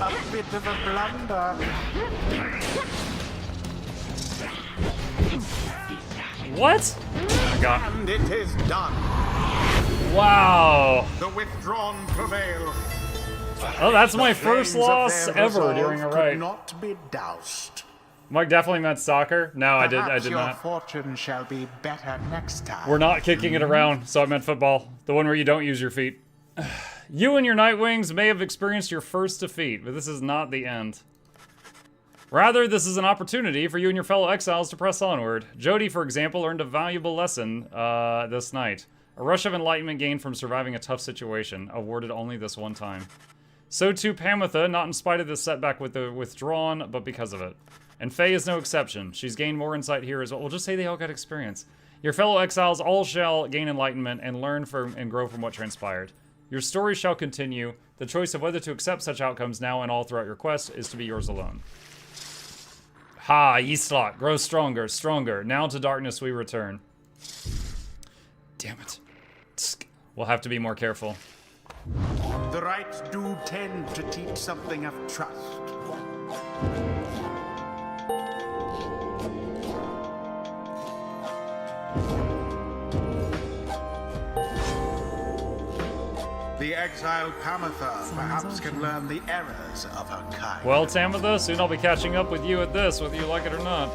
A bit of a blunder. What? I got. And it is done. Wow. The Withdrawn prevail. Oh, that's my The first flames of loss their ever resolve during a could raid. not be doused. Mike definitely meant soccer. No, I Perhaps did your not. fortune shall be better next time. We're not kicking it around, so I meant football. The one where you don't use your feet. You and your Nightwings may have experienced your first defeat, but this is not the end. Rather, this is an opportunity for you and your fellow exiles to press onward. Jody, for example, learned a valuable lesson this night. A rush of enlightenment gained from surviving a tough situation, awarded only this one time. So too Pamitha, not in spite of this setback with the Withdrawn, but because of it. And Faye is no exception. She's gained more insight here as well. We'll just say they all got experience. Your fellow exiles all shall gain enlightenment and learn from and grow from what transpired. Your story shall continue. The choice of whether to accept such outcomes now and all throughout your quest is to be yours alone. Ha, Yislok, grow stronger, stronger. Now to darkness we return. Damn it. We'll have to be more careful. The rites do tend to teach something of trust. The exiled Pamitha perhaps can learn the errors of her kind. Well, Tamitha, soon I'll be catching up with you at this, whether you like it or not.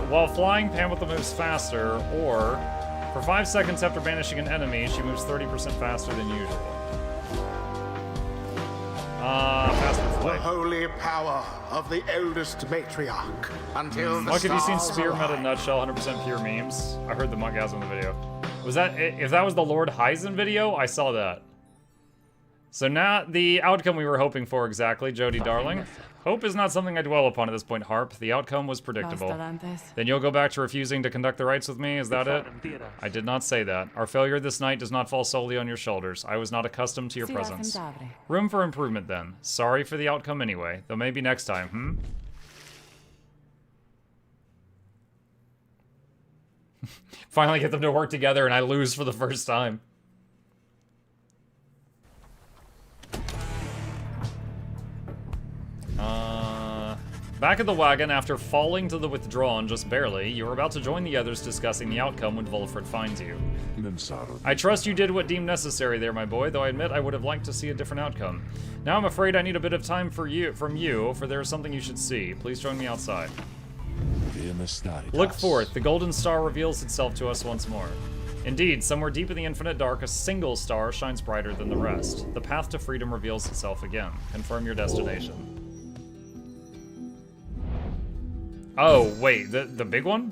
While flying, Pamitha moves faster, or For 5 seconds after banishing an enemy, she moves 30% faster than usual. Faster The flight. holy power of the eldest matriarch until the Like, have you seen stars Spear Meta align. Nutshell? 100% pure memes. I heard the Muckgasm in the video. Was that, if that was the Lord Heisen video, I saw that. So not the outcome we were hoping for exactly, Jody darling. Hope is not something I dwell upon at this point, Harp. The outcome was predictable. Then you'll go back to refusing to conduct the rites with me, is that it? I did not say that. Our failure this night does not fall solely on your shoulders. I was not accustomed to your presence. Room for improvement then. Sorry for the outcome anyway, though maybe next time, Finally get them to work together and I lose for the first time. Back at the wagon, after falling to the Withdrawn just barely, you were about to join the others discussing the outcome when Volfred finds you. I trust you did what deemed necessary there, my boy, though I admit I would have liked to see a different outcome. Now I'm afraid I need a bit of time from you, for there is something you should see. Please join me outside. Look forth, the golden star reveals itself to us once more. Indeed, somewhere deep in the infinite dark, a single star shines brighter than the rest. The path to freedom reveals itself again. Confirm your destination. Oh, wait, the big one?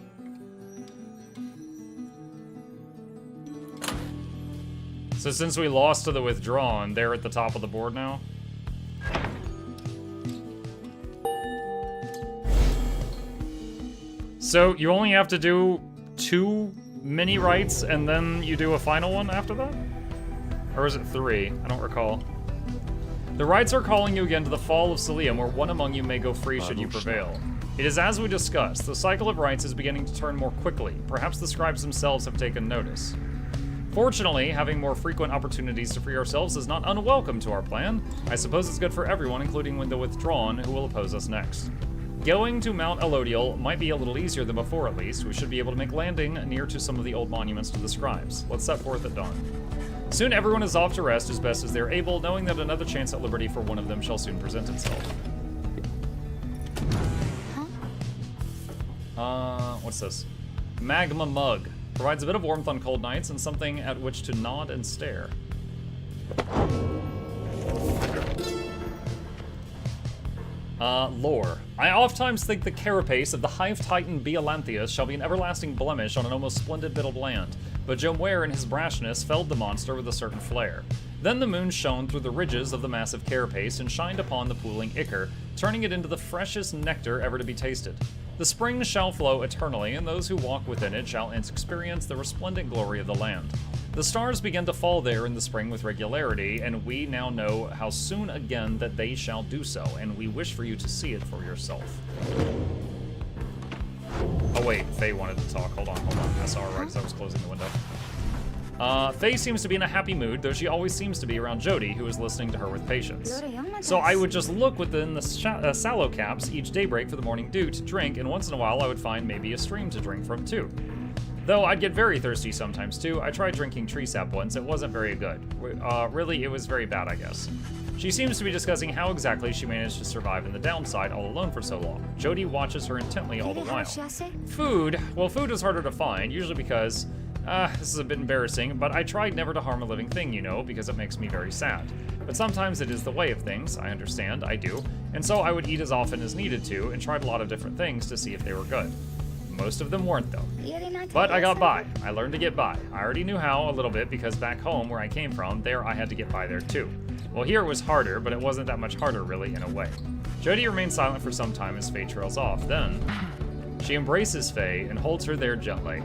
So since we lost to the Withdrawn, they're at the top of the board now? So you only have to do 2 mini rites and then you do a final one after that? Or is it 3? I don't recall. The rites are calling you again to the fall of Celium, where one among you may go free should you prevail. It is as we discussed, the cycle of rites is beginning to turn more quickly. Perhaps the scribes themselves have taken notice. Fortunately, having more frequent opportunities to free ourselves is not unwelcome to our plan. I suppose it's good for everyone, including the Withdrawn, who will oppose us next. Going to Mount Alodiel might be a little easier than before, at least. We should be able to make landing near to some of the old monuments to the scribes. Let's set forth at dawn. Soon everyone is off to rest as best as they're able, knowing that another chance at liberty for one of them shall soon present itself. What's this? Magma Mug. Provides a bit of warmth on cold nights and something at which to nod and stare. Lore. I oftentimes think the carapace of the Hive Titan Beolanthius shall be an everlasting blemish on an almost splendid bit of land, but Jomware in his brashness felled the monster with a certain flair. Then the moon shone through the ridges of the massive carapace and shined upon the pooling ichor, turning it into the freshest nectar ever to be tasted. The spring shall flow eternally, and those who walk within it shall experience the resplendent glory of the land. The stars begin to fall there in the spring with regularity, and we now know how soon again that they shall do so, and we wish for you to see it for yourself. Oh wait, Faye wanted to talk. Hold on. I saw her right as I was closing the window. Faye seems to be in a happy mood, though she always seems to be around Jody, who is listening to her with patience. So I would just look within the sallow caps each daybreak for the morning dew to drink, and once in a while I would find maybe a stream to drink from too. Though I'd get very thirsty sometimes too. I tried drinking tree sap once, it wasn't very good. Really, it was very bad, I guess. She seems to be discussing how exactly she managed to survive in the downside all alone for so long. Jody watches her intently all the while. Food? Well, food is harder to find, usually because this is a bit embarrassing, but I tried never to harm a living thing, you know, because it makes me very sad. But sometimes it is the way of things, I understand, I do, and so I would eat as often as needed to, and tried a lot of different things to see if they were good. Most of them weren't, though. But I got by. I learned to get by. I already knew how a little bit, because back home, where I came from, there I had to get by there too. Well, here it was harder, but it wasn't that much harder, really, in a way. Jody remains silent for some time as Faye trails off, then she embraces Faye and holds her there gently.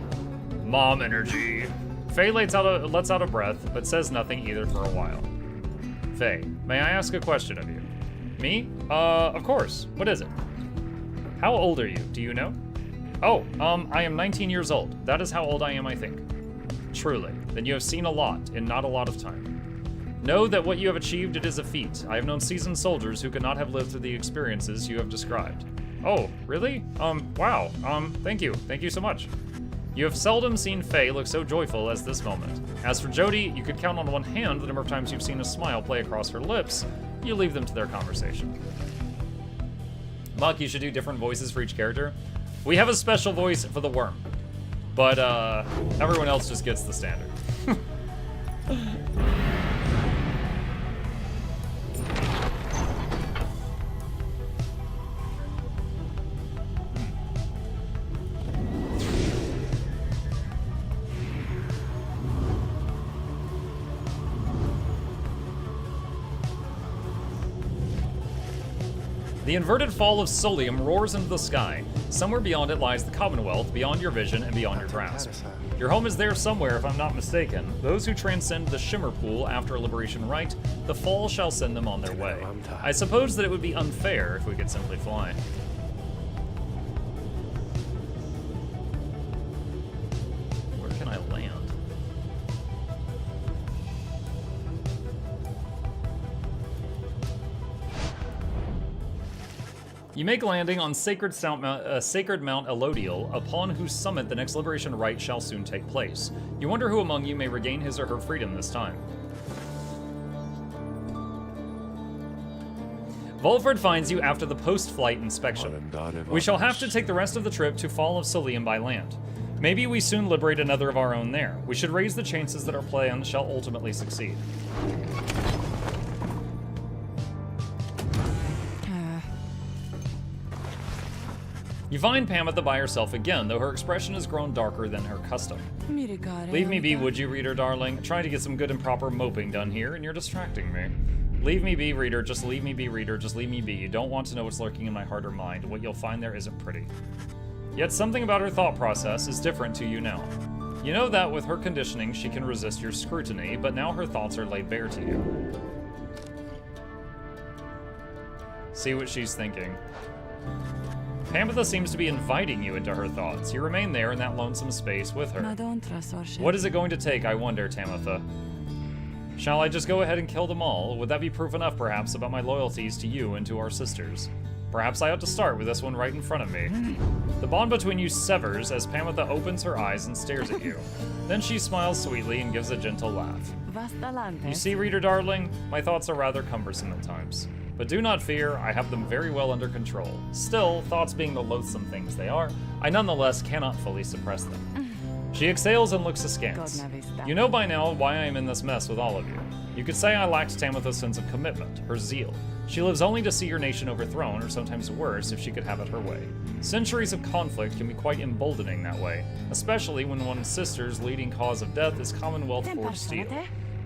Mom energy. Faye lets out a breath, but says nothing either for a while. Faye, may I ask a question of you? Me? Of course. What is it? How old are you? Do you know? Oh, I am 19 years old. That is how old I am, I think. Truly. Then you have seen a lot, in not a lot of time. Know that what you have achieved, it is a feat. I have known seasoned soldiers who could not have lived through the experiences you have described. Oh, really? Wow. Thank you. Thank you so much. You have seldom seen Faye look so joyful as this moment. As for Jody, you could count on one hand the number of times you've seen a smile play across her lips. You leave them to their conversation. Muck, you should do different voices for each character. We have a special voice for the worm. But everyone else just gets the standard. The inverted fall of Solium roars into the sky. Somewhere beyond it lies the Commonwealth, beyond your vision and beyond your grasp. Your home is there somewhere, if I'm not mistaken. Those who transcend the Shimmer Pool after a liberation rite, the fall shall send them on their way. I suppose that it would be unfair if we could simply fly. Where can I land? You make landing on Sacred Mount Alodiel, upon whose summit the next liberation rite shall soon take place. You wonder who among you may regain his or her freedom this time. Volfred finds you after the post-flight inspection. We shall have to take the rest of the trip to Fall of Solium by land. Maybe we soon liberate another of our own there. We should raise the chances that our plan shall ultimately succeed. You find Pamitha by herself again, though her expression has grown darker than her custom. Leave me be, would you, reader darling? Trying to get some good and proper moping done here, and you're distracting me. Leave me be, reader, just leave me be, reader, just leave me be. You don't want to know what's lurking in my heart or mind. What you'll find there isn't pretty. Yet something about her thought process is different to you now. You know that with her conditioning, she can resist your scrutiny, but now her thoughts are laid bare to you. See what she's thinking. Pamitha seems to be inviting you into her thoughts. You remain there in that lonesome space with her. What is it going to take, I wonder, Tamitha? Shall I just go ahead and kill them all? Would that be proof enough, perhaps, about my loyalties to you and to our sisters? Perhaps I ought to start with this one right in front of me. The bond between you severs as Pamitha opens her eyes and stares at you. Then she smiles sweetly and gives a gentle laugh. You see, reader darling, my thoughts are rather cumbersome at times. But do not fear, I have them very well under control. Still, thoughts being the loathsome things they are, I nonetheless cannot fully suppress them. She exhales and looks askance. You know by now why I am in this mess with all of you. You could say I lacked Tamitha's sense of commitment, her zeal. She lives only to see your nation overthrown, or sometimes worse, if she could have it her way. Centuries of conflict can be quite emboldening that way, especially when one's sister's leading cause of death is Commonwealth forged steel.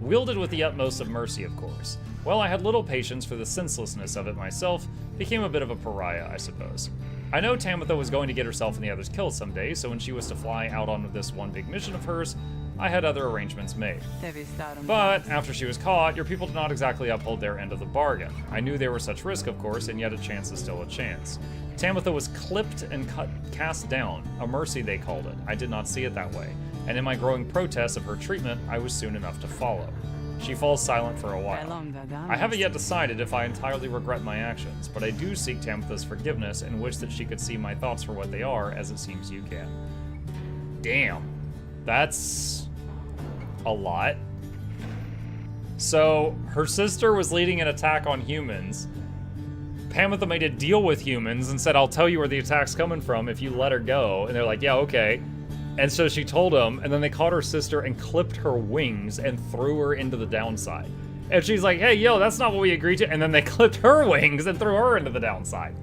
Wielded with the utmost of mercy, of course. Well, I had little patience for the senselessness of it myself, became a bit of a pariah, I suppose. I know Tamitha was going to get herself and the others killed someday, so when she was to fly out on this one big mission of hers, I had other arrangements made. But after she was caught, your people did not exactly uphold their end of the bargain. I knew there was such risk, of course, and yet a chance is still a chance. Tamitha was clipped and cast down, a mercy they called it. I did not see it that way, and in my growing protest of her treatment, I was soon enough to follow. She falls silent for a while. I haven't yet decided if I entirely regret my actions, but I do seek Tamitha's forgiveness and wish that she could see my thoughts for what they are, as it seems you can. Damn. That's a lot. So, her sister was leading an attack on humans. Pamitha made a deal with humans and said, I'll tell you where the attack's coming from if you let her go. And they're like, yeah, okay. And so she told him, and then they caught her sister and clipped her wings and threw her into the downside. And she's like, hey, yo, that's not what we agreed to. And then they clipped her wings and threw her into the downside.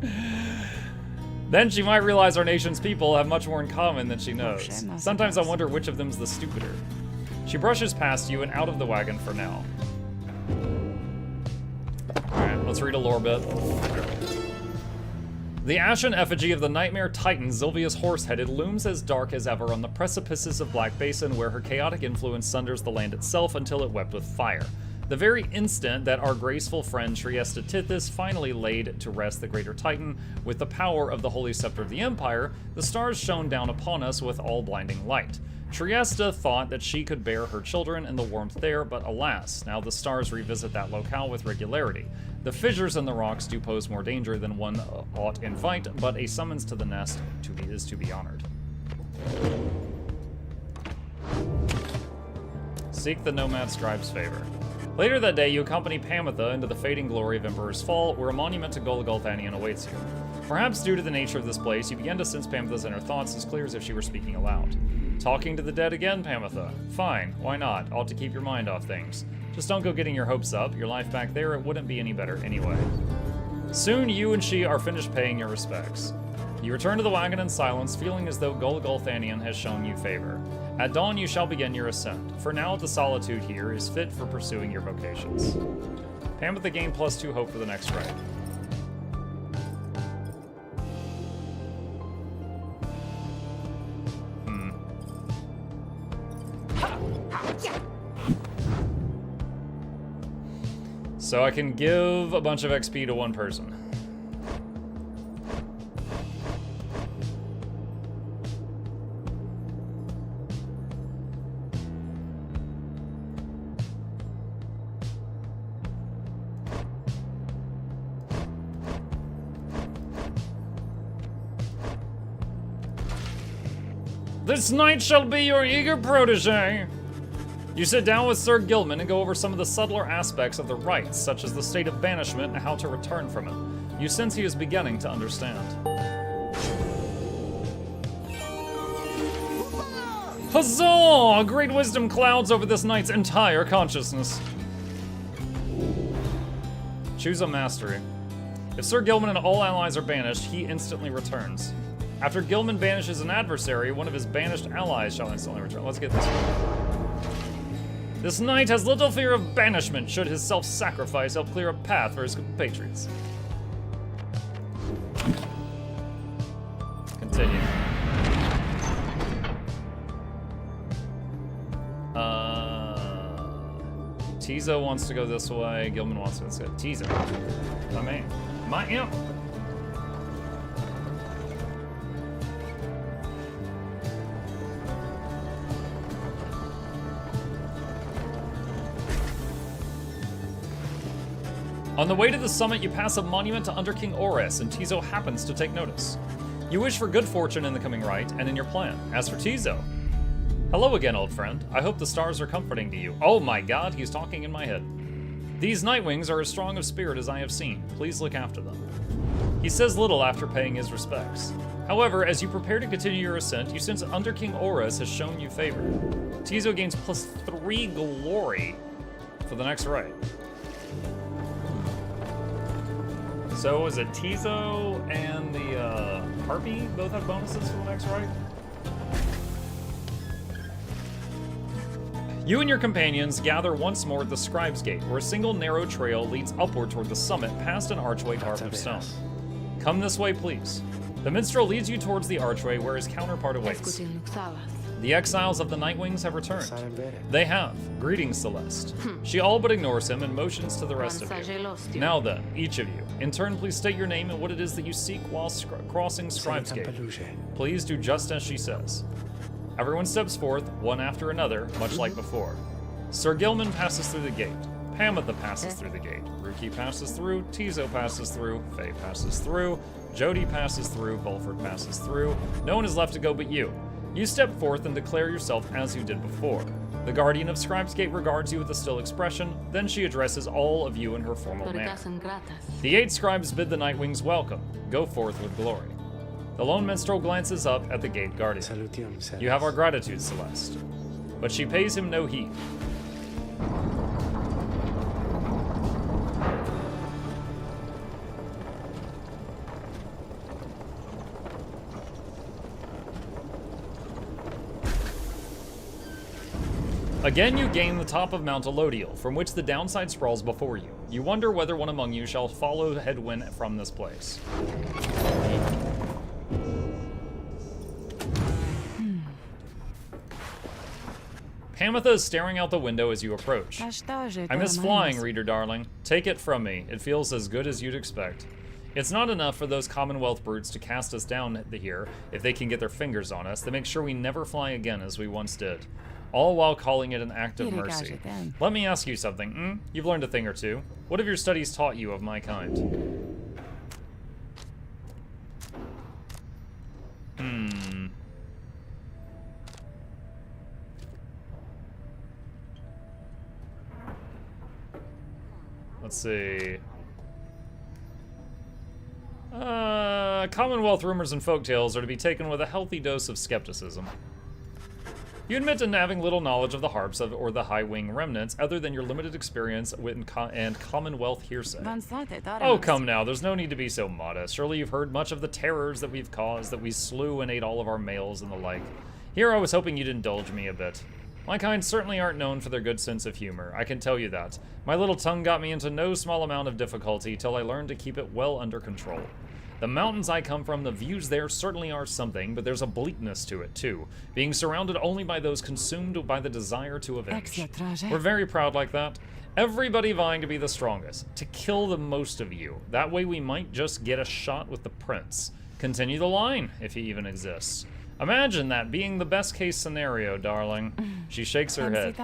Then she might realize our nation's people have much more in common than she knows. Sometimes I wonder which of them's the stupider. She brushes past you and out of the wagon for now. Alright, let's read a lore bit. The ashen effigy of the nightmare titan Zylvia's horse-headed looms as dark as ever on the precipices of Black Basin, where her chaotic influence sunders the land itself until it wept with fire. The very instant that our graceful friend Triesta Tithys finally laid to rest the greater titan with the power of the holy scepter of the empire, the stars shone down upon us with all-blinding light. Triesta thought that she could bear her children in the warmth there, but alas, now the stars revisit that locale with regularity. The fissures in the rocks do pose more danger than one ought invite, but a summons to the nest is to be honored. Seek the nomad scribe's favor. Later that day, you accompany Pamitha into the fading glory of Emperor's Fall, where a monument to Golgolthanion awaits you. Perhaps due to the nature of this place, you begin to sense Pamitha's inner thoughts as clear as if she were speaking aloud. Talking to the dead again, Pamitha? Fine, why not? Ought to keep your mind off things. Just don't go getting your hopes up. Your life back there, it wouldn't be any better anyway. Soon you and she are finished paying your respects. You return to the wagon in silence, feeling as though Golgolthanian has shown you favor. At dawn you shall begin your ascent. For now, the solitude here is fit for pursuing your vocations. Pamitha gained +2 hope for the next rite. So I can give a bunch of XP to one person. This knight shall be your eager protege. You sit down with Sir Gilman and go over some of the subtler aspects of the rites, such as the state of banishment and how to return from it. You sense he is beginning to understand. Huzzah! A great wisdom clouds over this knight's entire consciousness. Choose a mastery. If Sir Gilman and all allies are banished, he instantly returns. After Gilman banishes an adversary, one of his banished allies shall instantly return. Let's get this one. This knight has little fear of banishment should his self-sacrifice help clear a path for his compatriots. Continue. Tizo wants to go this way. Gilman wants to go this way. Tizo. My man. My imp. On the way to the summit, you pass a monument to Under King Ores, and Tizo happens to take notice. You wish for good fortune in the coming rite and in your plan. As for Tizo, hello again, old friend. I hope the stars are comforting to you. Oh my god, he's talking in my head. These Nightwings are as strong of spirit as I have seen. Please look after them. He says little after paying his respects. However, as you prepare to continue your ascent, you sense Under King Ores has shown you favor. Tizo gains +3 glory for the next rite. So is it Tizo and the Harpy both have bonuses for the next rite? You and your companions gather once more at the Scribe's Gate, where a single narrow trail leads upward toward the summit past an archway carved of stone. Come this way, please. The minstrel leads you towards the archway where his counterpart awaits. The exiles of the Nightwings have returned. They have. Greetings, Celeste. She all but ignores him and motions to the rest of you. Now then, each of you, in turn please state your name and what it is that you seek while crossing Scribe's Gate. Please do just as she says. Everyone steps forth, one after another, much like before. Sir Gilman passes through the gate. Pamitha passes through the gate. Ruki passes through. Tizo passes through. Faye passes through. Jody passes through. Volford passes through. No one is left to go but you. You step forth and declare yourself as you did before. The Guardian of Scribe's Gate regards you with a still expression, then she addresses all of you in her formal manner. The 8 scribes bid the Nightwings welcome. Go forth with glory. The lone minstrel glances up at the Gate Guardian. You have our gratitude, Celeste. But she pays him no heed. Again, you gain the top of Mount Alodiel, from which the downside sprawls before you. You wonder whether one among you shall follow headwind from this place. Pamitha is staring out the window as you approach. I miss flying, reader darling. Take it from me. It feels as good as you'd expect. It's not enough for those Commonwealth brutes to cast us down here if they can get their fingers on us. They make sure we never fly again as we once did. All while calling it an act of mercy. Let me ask you something. You've learned a thing or two. What have your studies taught you of my kind? Let's see. Commonwealth rumors and folktales are to be taken with a healthy dose of skepticism. You admit to having little knowledge of the harps or the high wing remnants, other than your limited experience and Commonwealth hearsay. Oh, come now, there's no need to be so modest. Surely you've heard much of the terrors that we've caused, that we slew and ate all of our males and the like. Here I was hoping you'd indulge me a bit. My kind certainly aren't known for their good sense of humor, I can tell you that. My little tongue got me into no small amount of difficulty till I learned to keep it well under control. The mountains I come from, the views there certainly are something, but there's a bleakness to it, too. Being surrounded only by those consumed by the desire to avenge. We're very proud like that. Everybody vying to be the strongest, to kill the most of you. That way we might just get a shot with the prince. Continue the line, if he even exists. Imagine that being the best case scenario, darling. She shakes her head.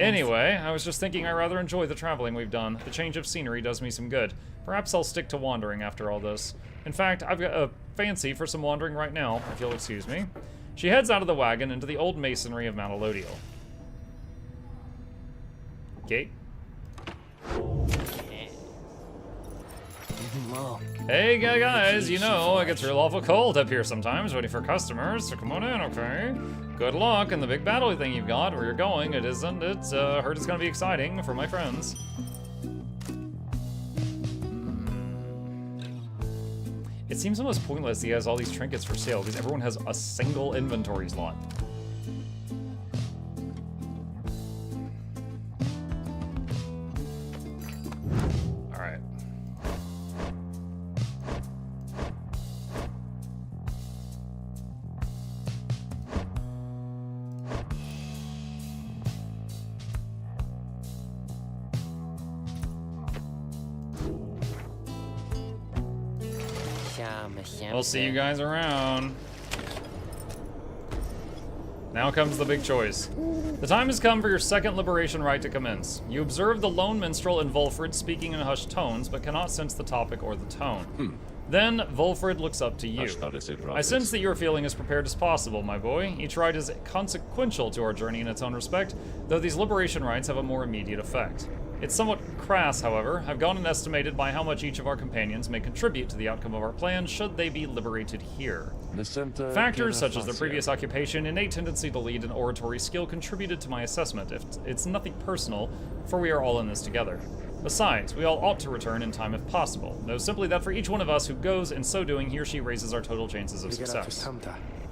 Anyway, I was just thinking I rather enjoy the traveling we've done. The change of scenery does me some good. Perhaps I'll stick to wandering after all this. In fact, I've got a fancy for some wandering right now, if you'll excuse me. She heads out of the wagon into the old masonry of Mount Alodiel. Okay. Hey guys, you know, it gets real awful cold up here sometimes, waiting for customers, so come on in, okay? Good luck in the big battle thing you've got, where you're going. It isn't, it's, heard it's gonna be exciting for my friends. It seems almost pointless he has all these trinkets for sale, because everyone has a single inventory slot. Alright. We'll see you guys around. Now comes the big choice. The time has come for your second liberation rite to commence. You observe the lone minstrel and Volfred speaking in hushed tones, but cannot sense the topic or the tone. Then, Volfred looks up to you. I sense that you're feeling as prepared as possible, my boy. Each rite is consequential to our journey in its own respect, though these liberation rites have a more immediate effect. It's somewhat crass, however. I've gone and estimated by how much each of our companions may contribute to the outcome of our plan should they be liberated here. Factors such as their previous occupation, innate tendency to lead, and oratory skill contributed to my assessment. It's nothing personal, for we are all in this together. Besides, we all ought to return in time if possible. Know simply that for each one of us who goes, in so doing, he or she raises our total chances of success.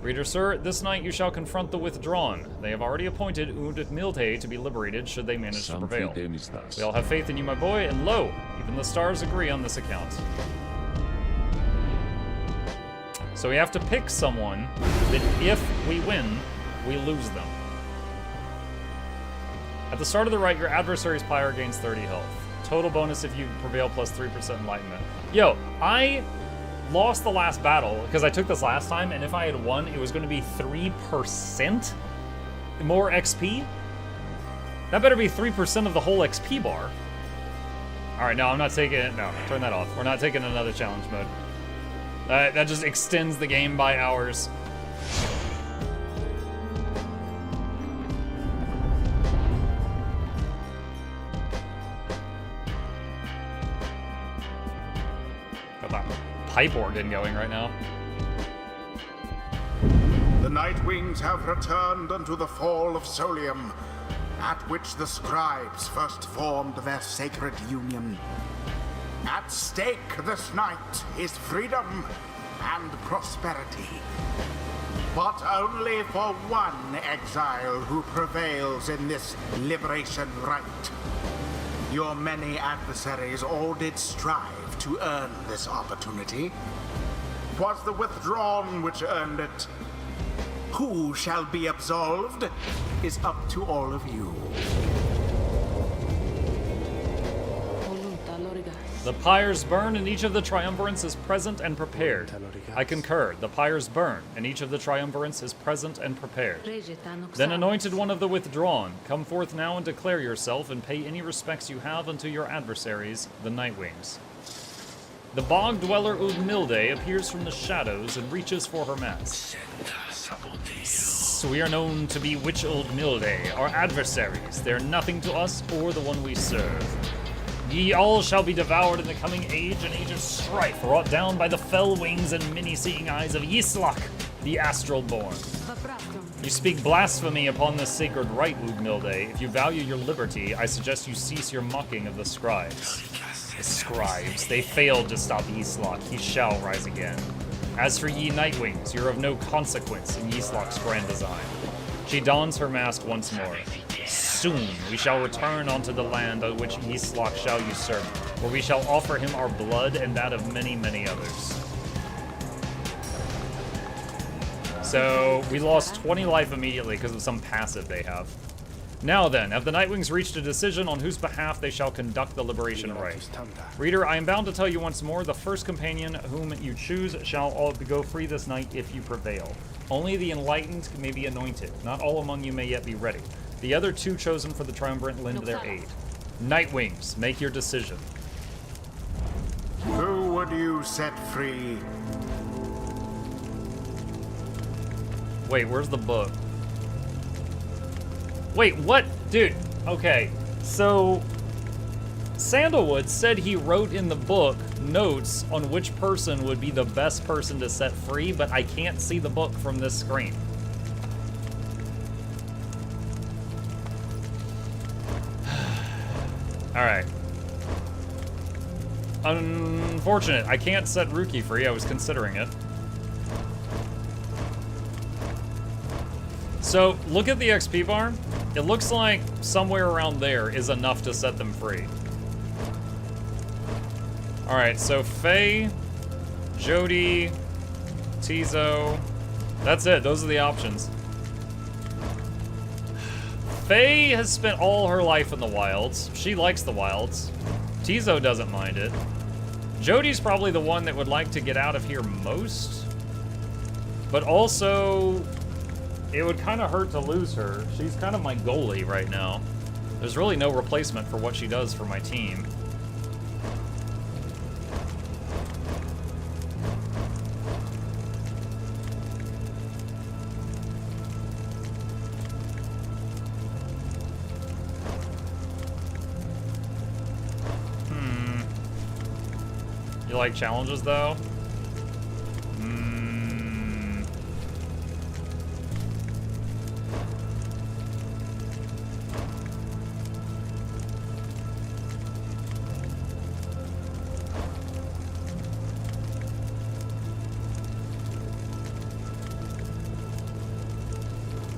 Reader, sir, this night you shall confront the Withdrawn. They have already appointed Ud Milde to be liberated should they manage to prevail. We all have faith in you, my boy, and lo, even the stars agree on this account. So we have to pick someone that if we win, we lose them. At the start of the rite, your adversary's pyre gains 30 health. Total bonus if you prevail plus 3% enlightenment. Yo, I lost the last battle because I took this last time, and if I had won, it was going to be 3% more XP. That better be 3% of the whole XP bar. All right, no, I'm not taking it. No, turn that off. We're not taking another challenge mode. That just extends the game by hours. Got that pipe organ going right now. The Night Wings have returned unto the fall of Solium, at which the scribes first formed their sacred union. At stake this night is freedom and prosperity. But only for one exile who prevails in this liberation rite. Your many adversaries all did strive to earn this opportunity. 'Twas the Withdrawn which earned it. Who shall be absolved is up to all of you. The pyres burn, and each of the triumvirates is present and prepared. I concur. The pyres burn, and each of the triumvirates is present and prepared. Then, anointed one of the Withdrawn, come forth now and declare yourself, and pay any respects you have unto your adversaries, the Nightwings. The bog dweller Udmilde appears from the shadows and reaches for her mask. So we are known to be Witch Udmilde, our adversaries. They are nothing to us or the one we serve. Ye all shall be devoured in the coming age, an age of strife, wrought down by the fell wings and many-seeing eyes of Yislak, the Astral Born. You speak blasphemy upon this sacred rite, Ugnilde. If you value your liberty, I suggest you cease your mocking of the scribes. The scribes, they failed to stop Yslock. He shall rise again. As for ye Nightwings, you're of no consequence in Yslock's grand design. She dons her mask once more. Soon we shall return unto the land on which Yslock shall usurp, where we shall offer him our blood and that of many, many others. So, we lost 20 life immediately because of some passive they have. Now then, have the Nightwings reached a decision on whose behalf they shall conduct the liberation rite? Reader, I am bound to tell you once more, the first companion whom you choose shall all go free this night if you prevail. Only the enlightened may be anointed. Not all among you may yet be ready. The other two chosen for the triumvirate lend their aid. Nightwings, make your decision. Who would you set free? Wait, where's the book? Wait, what? Dude, okay. So, Sandalwood said he wrote in the book notes on which person would be the best person to set free, but I can't see the book from this screen. Alright. Unfortunate, I can't set Ruki free, I was considering it. So, look at the XP bar. It looks like somewhere around there is enough to set them free. Alright, so Faye, Jody, Tizo. That's it, those are the options. Faye has spent all her life in the wilds. She likes the wilds. Tizo doesn't mind it. Jody's probably the one that would like to get out of here most. But also, it would kind of hurt to lose her. She's kind of my goalie right now. There's really no replacement for what she does for my team. You like challenges, though?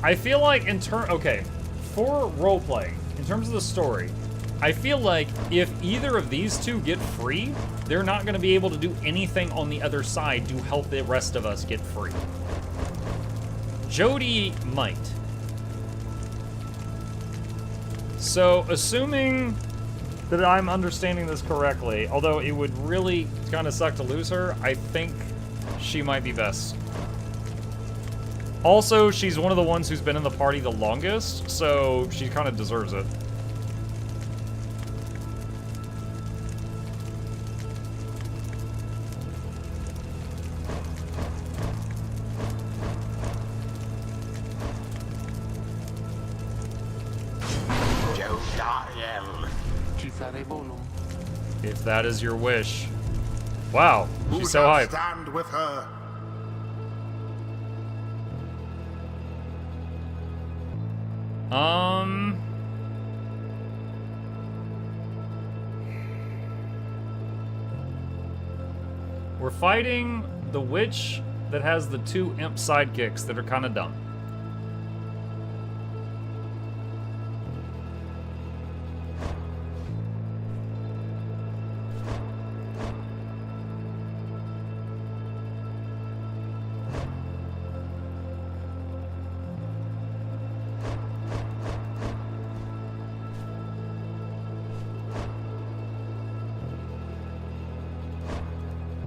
I feel like okay, for roleplay, in terms of the story, I feel like if either of these two get free, they're not going to be able to do anything on the other side to help the rest of us get free. Jody might. So, assuming that I'm understanding this correctly, although it would really kind of suck to lose her, I think she might be best. Also, she's one of the ones who's been in the party the longest, so she kind of deserves it. If that is your wish. Wow, she's so hyped. Stand with her. We're fighting the witch that has the two imp sidekicks that are kind of dumb.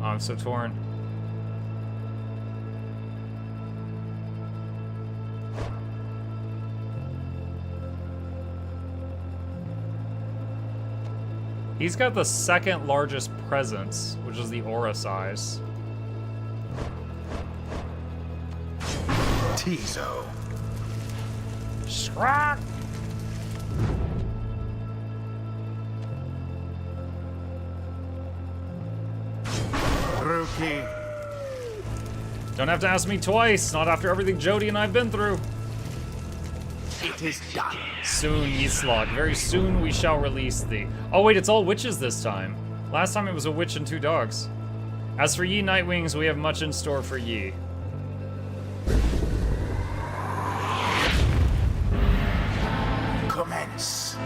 I'm so torn. He's got the second largest presence, which is the aura size. Tizo. Scrap! Ruki. Don't have to ask me twice, not after everything Jody and I've been through. It is done. Soon, Yislok, very soon we shall release thee. Oh wait, it's all witches this time. Last time it was a witch and 2 dogs. As for ye Nightwings, we have much in store for ye. Commence.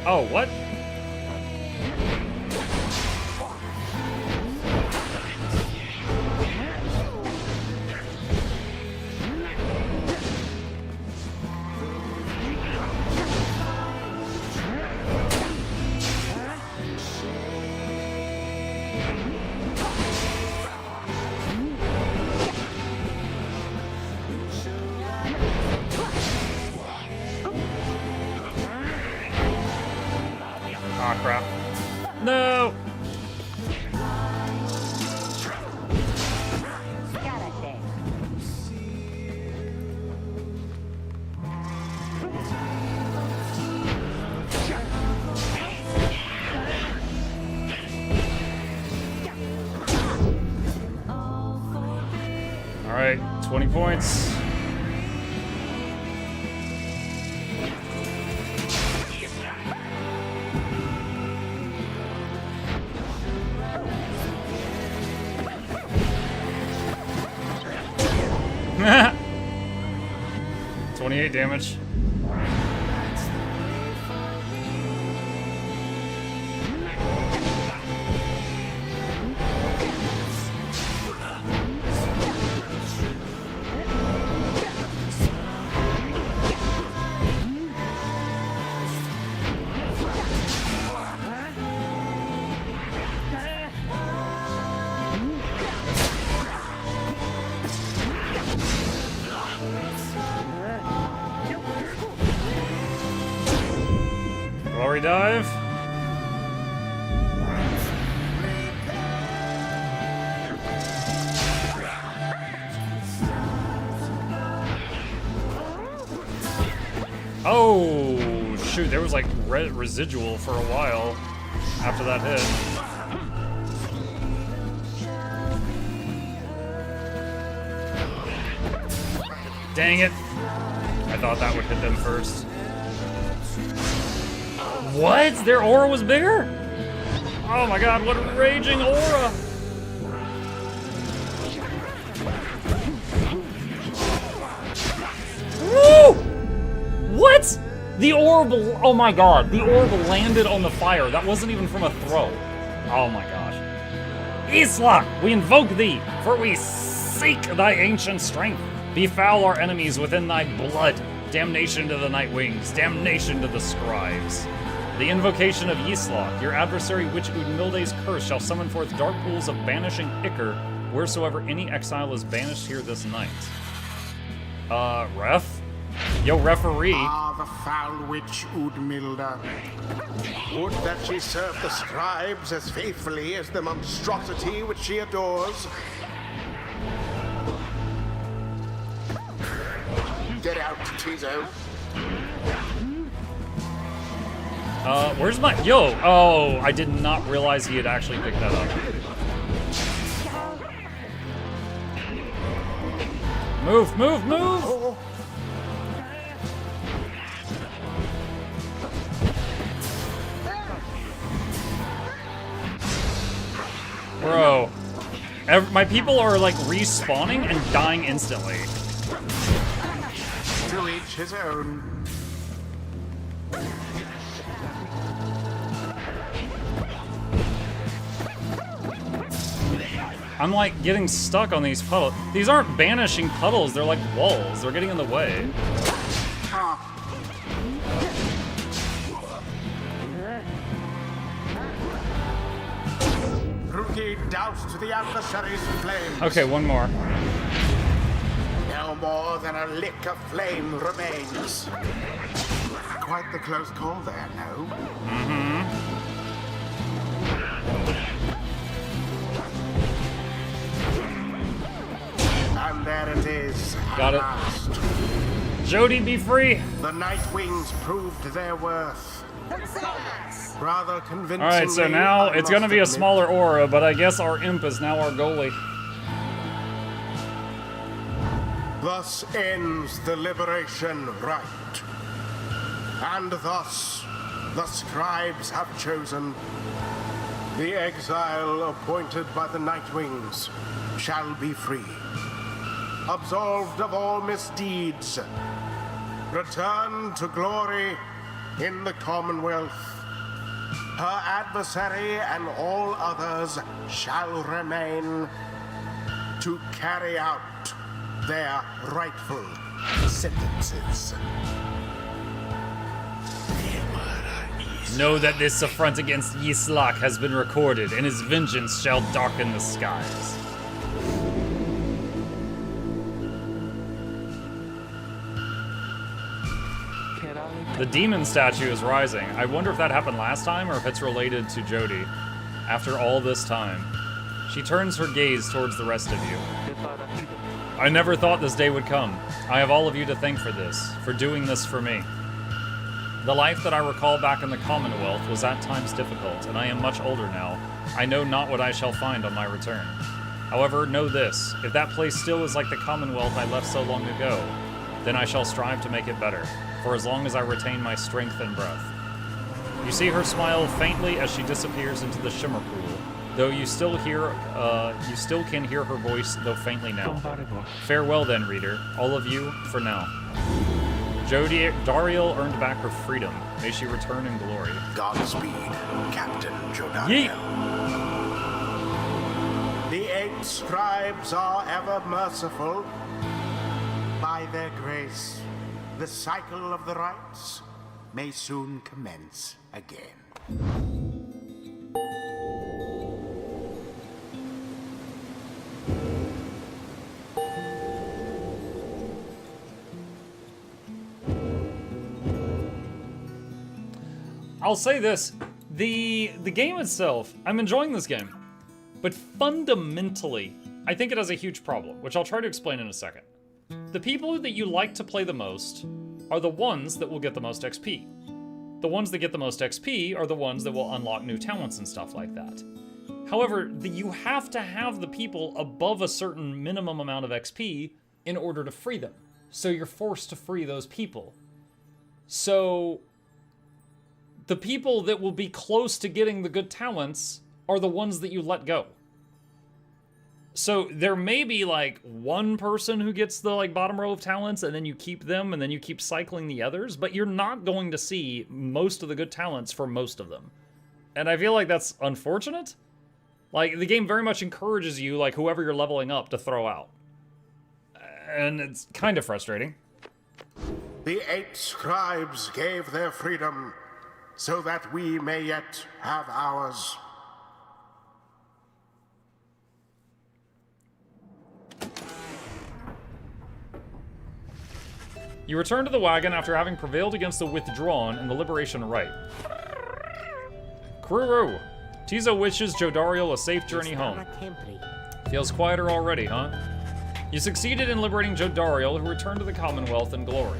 Oh, what? Ah, crap. No! Alright, 20 points. Haha. 28 damage. Glory dive. Oh, shoot, there was like residual for a while after that hit. Dang it. I thought that would hit them first. What? Their aura was bigger? Oh my god, what a raging aura! Woo! What? The orb, oh my god, the orb landed on the fire. That wasn't even from a throw. Oh my gosh. Isla, we invoke thee, for we seek thy ancient strength. Befoul our enemies within thy blood. Damnation to the Nightwings, damnation to the Scribes. The invocation of Yislok, your adversary witch Udmilde's curse shall summon forth dark pools of banishing ichor, wheresoever any exile is banished here this night. Ref? Yo, referee. Ah, the foul witch Udmilda. Would that she served the scribes as faithfully as the monstrosity which she adores. Get out, Tizo. Where's my... Yo! Oh, I did not realize he had actually picked that up. Move, move, move! Oh. Bro. My people are, like, respawning and dying instantly. To each his own. I'm like getting stuck on these puddles. These aren't banishing puddles, they're like walls. They're getting in the way. Rookie doused the adversary's flames. Okay, one more. No more than a lick of flame remains. Quite the close call there, no? Mm-hmm. And there it is. Got it. Last. Jody, be free! The Nightwings proved their worth. Rather convincingly. Alright, so now I it's gonna must be a admit. smaller aura, but I guess our imp is now our goalie. Thus ends the liberation rite. And thus, the scribes have chosen. The exile appointed by the Nightwings shall be free. Absolved of all misdeeds. Return to glory in the Commonwealth. Her adversary and all others shall remain to carry out their rightful sentences. Know that this affront against Yislak has been recorded, and his vengeance shall darken the skies. The demon statue is rising. I wonder if that happened last time or if it's related to Jody. After all this time, she turns her gaze towards the rest of you. I never thought this day would come. I have all of you to thank for this, for doing this for me. The life that I recall back in the Commonwealth was at times difficult, and I am much older now. I know not what I shall find on my return. However, know this, if that place still is like the Commonwealth I left so long ago, then I shall strive to make it better, for as long as I retain my strength and breath. You see her smile faintly as she disappears into the shimmer pool, though you still can hear her voice, though faintly now. Farewell then, reader, all of you, for now. Dariel earned back her freedom. May she return in glory. Godspeed, Captain Jodariel. Yeet! The 8 scribes are ever merciful. By their grace, the cycle of the rites may soon commence again. I'll say this, the game itself, I'm enjoying this game, but fundamentally, I think it has a huge problem, which I'll try to explain in a second. The people that you like to play the most are the ones that will get the most XP. The ones that get the most XP are the ones that will unlock new talents and stuff like that. However, you have to have the people above a certain minimum amount of XP in order to free them. So you're forced to free those people. So the people that will be close to getting the good talents are the ones that you let go. So there may be like one person who gets the like bottom row of talents and then you keep them and then you keep cycling the others, but you're not going to see most of the good talents for most of them. And I feel like that's unfortunate. Like the game very much encourages you, like whoever you're leveling up, to throw out. And it's kind of frustrating. The 8 scribes gave their freedom so that we may yet have ours. You return to the wagon after having prevailed against the Withdrawn in the Liberation Rite. Kururu! Tizo wishes Jodariel a safe journey home. Feels quieter already, huh? You succeeded in liberating Jodariel, who returned to the Commonwealth in glory.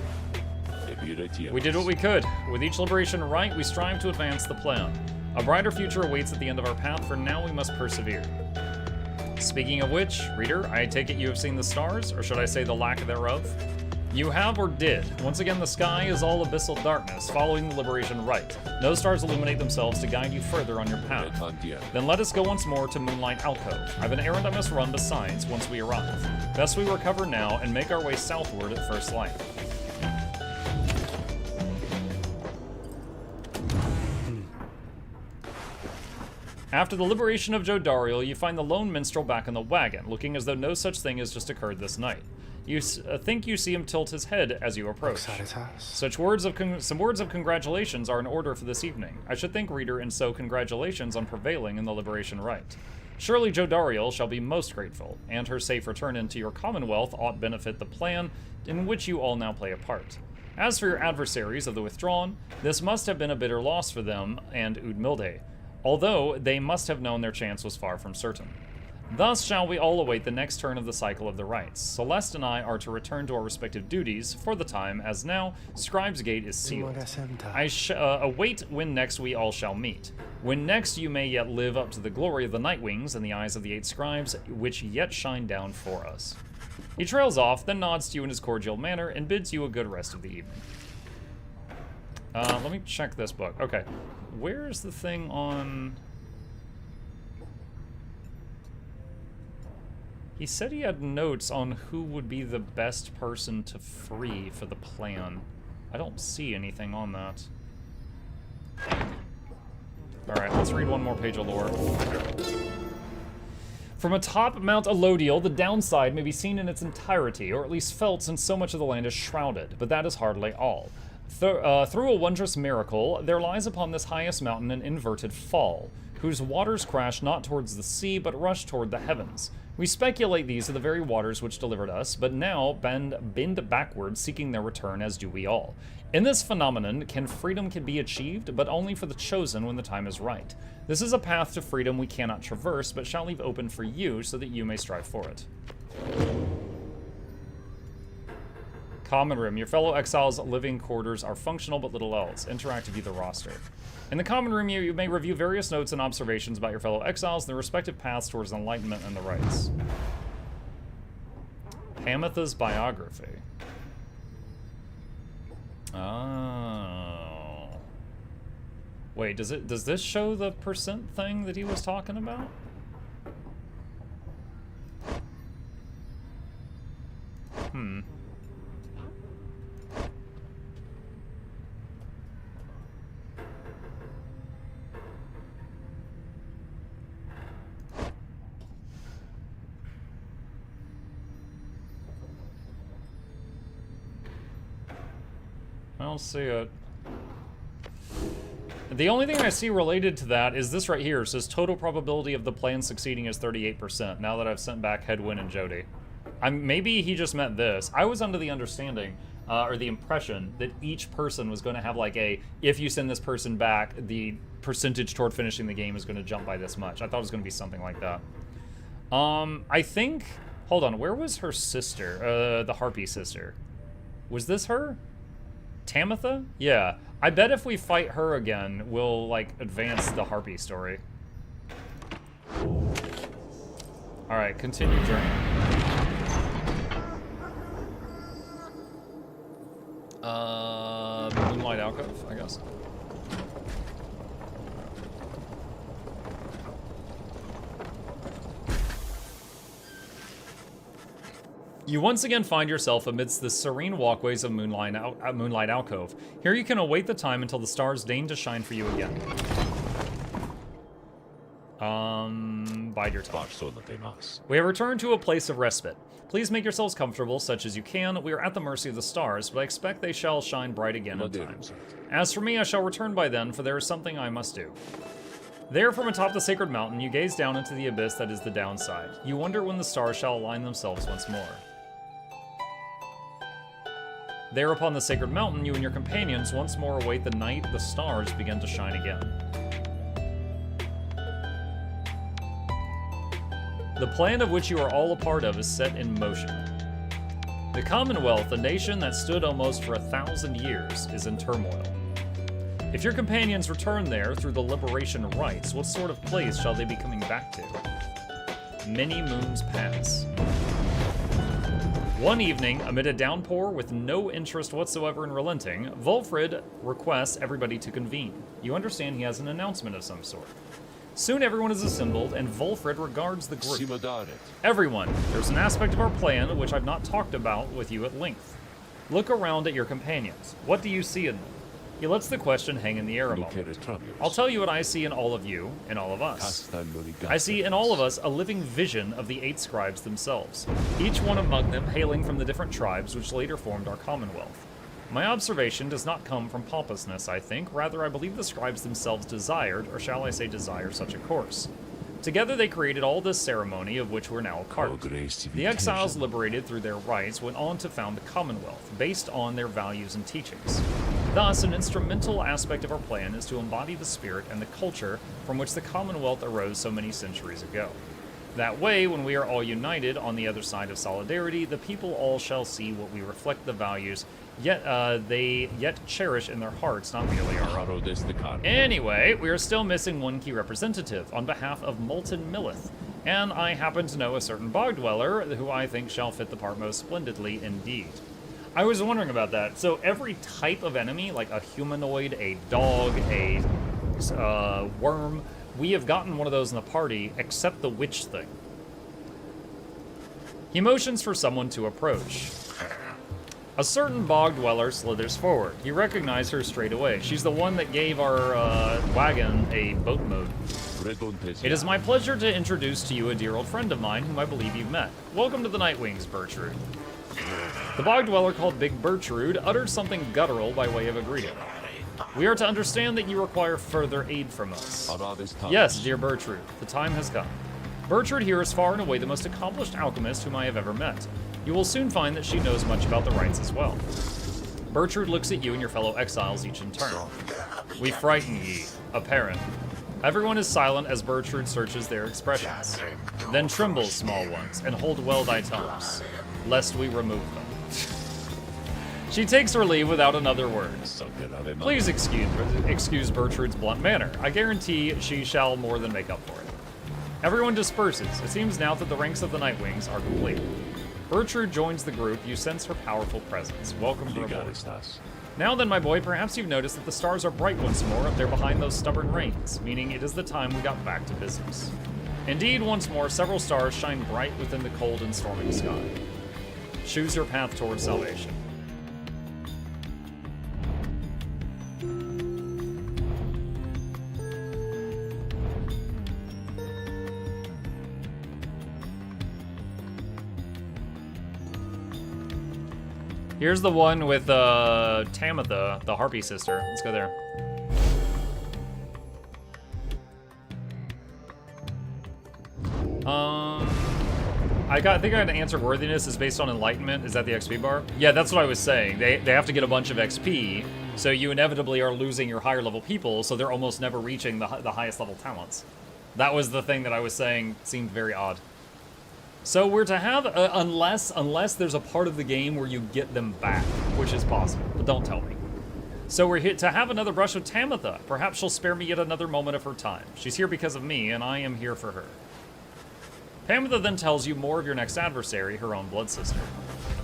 We did what we could. With each Liberation Rite, we strive to advance the plan. A brighter future awaits at the end of our path, for now we must persevere. Speaking of which, reader, I take it you have seen the stars, or should I say the lack thereof? You have or did. Once again, the sky is all abyssal darkness, following the Liberation Rite. No stars illuminate themselves to guide you further on your path. Then let us go once more to Moonlight Alcove. I've an errand I must run besides once we arrive. Best we recover now and make our way southward at first light. After the liberation of Jodariel, you find the lone minstrel back in the wagon, looking as though no such thing has just occurred this night. You think you see him tilt his head as you approach. Some words of congratulations are in order for this evening. I should think, reader, and so congratulations on prevailing in the Liberation Rite. Surely Jodariel shall be most grateful, and her safe return into your Commonwealth ought benefit the plan in which you all now play a part. As for your adversaries of the Withdrawn, this must have been a bitter loss for them and Udmilde, although they must have known their chance was far from certain. Thus shall we all await the next turn of the cycle of the rites. Celeste and I are to return to our respective duties for the time, as now Scribe's Gate is sealed. I await when next we all shall meet. When next you may yet live up to the glory of the Night Wings in the eyes of the 8 scribes, which yet shine down for us. He trails off, then nods to you in his cordial manner, and bids you a good rest of the evening. Let me check this book. Okay, where's the thing on... He said he had notes on who would be the best person to free for the plan. I don't see anything on that. Alright, let's read one more page of lore. From atop Mount Alodiel, the downside may be seen in its entirety, or at least felt since so much of the land is shrouded, but that is hardly all. Through a wondrous miracle, there lies upon this highest mountain an inverted fall, whose waters crash not towards the sea, but rush toward the heavens. We speculate these are the very waters which delivered us, but now bend backward, seeking their return, as do we all. In this phenomenon, freedom can be achieved, but only for the chosen when the time is right. This is a path to freedom we cannot traverse, but shall leave open for you, so that you may strive for it. Common room. Your fellow exiles' living quarters are functional, but little else. Interact to view the roster. In the common room, you may review various notes and observations about your fellow exiles and their respective paths towards enlightenment and the rites. Hamatha's biography. Oh. Wait, does this show the percent thing that he was talking about? I don't see it. The only thing I see related to that is this right here. It says total probability of the plan succeeding is 38%, now that I've sent back Hedwyn and Jody. Maybe he just meant this. I was under the understanding, or the impression, that each person was going to have like a, if you send this person back, the percentage toward finishing the game is going to jump by this much. I thought it was going to be something like that. I think, hold on, where was her sister? The Harpy sister. Was this her? Tamitha? Yeah. I bet if we fight her again, we'll, like, advance the Harpy story. Alright, continue journey. Moonlight Alcove, I guess. You once again find yourself amidst the serene walkways of Moonlight Alcove. Here you can await the time until the stars deign to shine for you again. Bide your time. We have returned to a place of respite. Please make yourselves comfortable, such as you can. We are at the mercy of the stars, but I expect they shall shine bright again in time. As for me, I shall return by then, for there is something I must do. There, from atop the sacred mountain, you gaze down into the abyss that is the downside. You wonder when the stars shall align themselves once more. There upon the sacred mountain, you and your companions once more await the night the stars begin to shine again. The plan of which you are all a part of is set in motion. The Commonwealth, a nation that stood almost for 1,000 years, is in turmoil. If your companions return there through the liberation rites, what sort of place shall they be coming back to? Many moons pass. One evening, amid a downpour with no interest whatsoever in relenting, Volfrid requests everybody to convene. You understand he has an announcement of some sort. Soon everyone is assembled, and Volfrid regards the group. Everyone, there's an aspect of our plan which I've not talked about with you at length. Look around at your companions. What do you see in them? He lets the question hang in the air a moment. I'll tell you what I see in all of you, in all of us. I see in all of us a living vision of the 8 scribes themselves, each one among them hailing from the different tribes which later formed our Commonwealth. My observation does not come from pompousness, I think, rather I believe the scribes themselves desired, or shall I say desire, such a course. Together they created all this ceremony of which we're now a part. The exiles liberated through their rites went on to found the Commonwealth, based on their values and teachings. Thus, an instrumental aspect of our plan is to embody the spirit and the culture from which the Commonwealth arose so many centuries ago. That way, when we are all united on the other side of solidarity, the people all shall see what we reflect the values they yet cherish in their hearts, not merely our own. Anyway, we are still missing one key representative on behalf of Molten Millith, and I happen to know a certain bog dweller who I think shall fit the part most splendidly indeed. I was wondering about that. So every type of enemy, like a humanoid, a dog, a worm, we have gotten one of those in the party, except the witch thing. He motions for someone to approach. A certain bog dweller slithers forward. You recognize her straight away. She's the one that gave our wagon a boat mode. It is my pleasure to introduce to you a dear old friend of mine whom I believe you've met. Welcome to the Nightwings, Bertrude. The bog dweller called Big Bertrude uttered something guttural by way of a greeting. We are to understand that you require further aid from us. Yes, dear Bertrude, the time has come. Bertrude here is far and away the most accomplished alchemist whom I have ever met. You will soon find that she knows much about the rites as well. Bertrude looks at you and your fellow exiles each in turn. We frighten ye, apparent. Everyone is silent as Bertrude searches their expressions. Then tremble, small ones, and hold well thy tongues, lest we remove them. She takes her leave without another word. Please excuse Bertrude's blunt manner. I guarantee she shall more than make up for it. Everyone disperses. It seems now that the ranks of the Nightwings are complete. Bertrude joins the group. You sense her powerful presence. Welcome to aboard. Now then, my boy, perhaps you've noticed that the stars are bright once more up there behind those stubborn rains, meaning it is the time we got back to business. Indeed, once more, several stars shine bright within the cold and storming sky. Choose your path towards salvation. Here's the one with Tamitha, the Harpy sister. Let's go there. I think I had to answer worthiness is based on enlightenment. Is that the XP bar? Yeah, that's what I was saying. They have to get a bunch of XP, so you inevitably are losing your higher level people, so they're almost never reaching the highest level talents. That was the thing that I was saying seemed very odd. So we're to have, unless there's a part of the game where you get them back, which is possible, but don't tell me. So we're here to have another brush with Tamitha. Perhaps she'll spare me yet another moment of her time. She's here because of me, and I am here for her. Tamitha then tells you more of your next adversary, her own blood sister.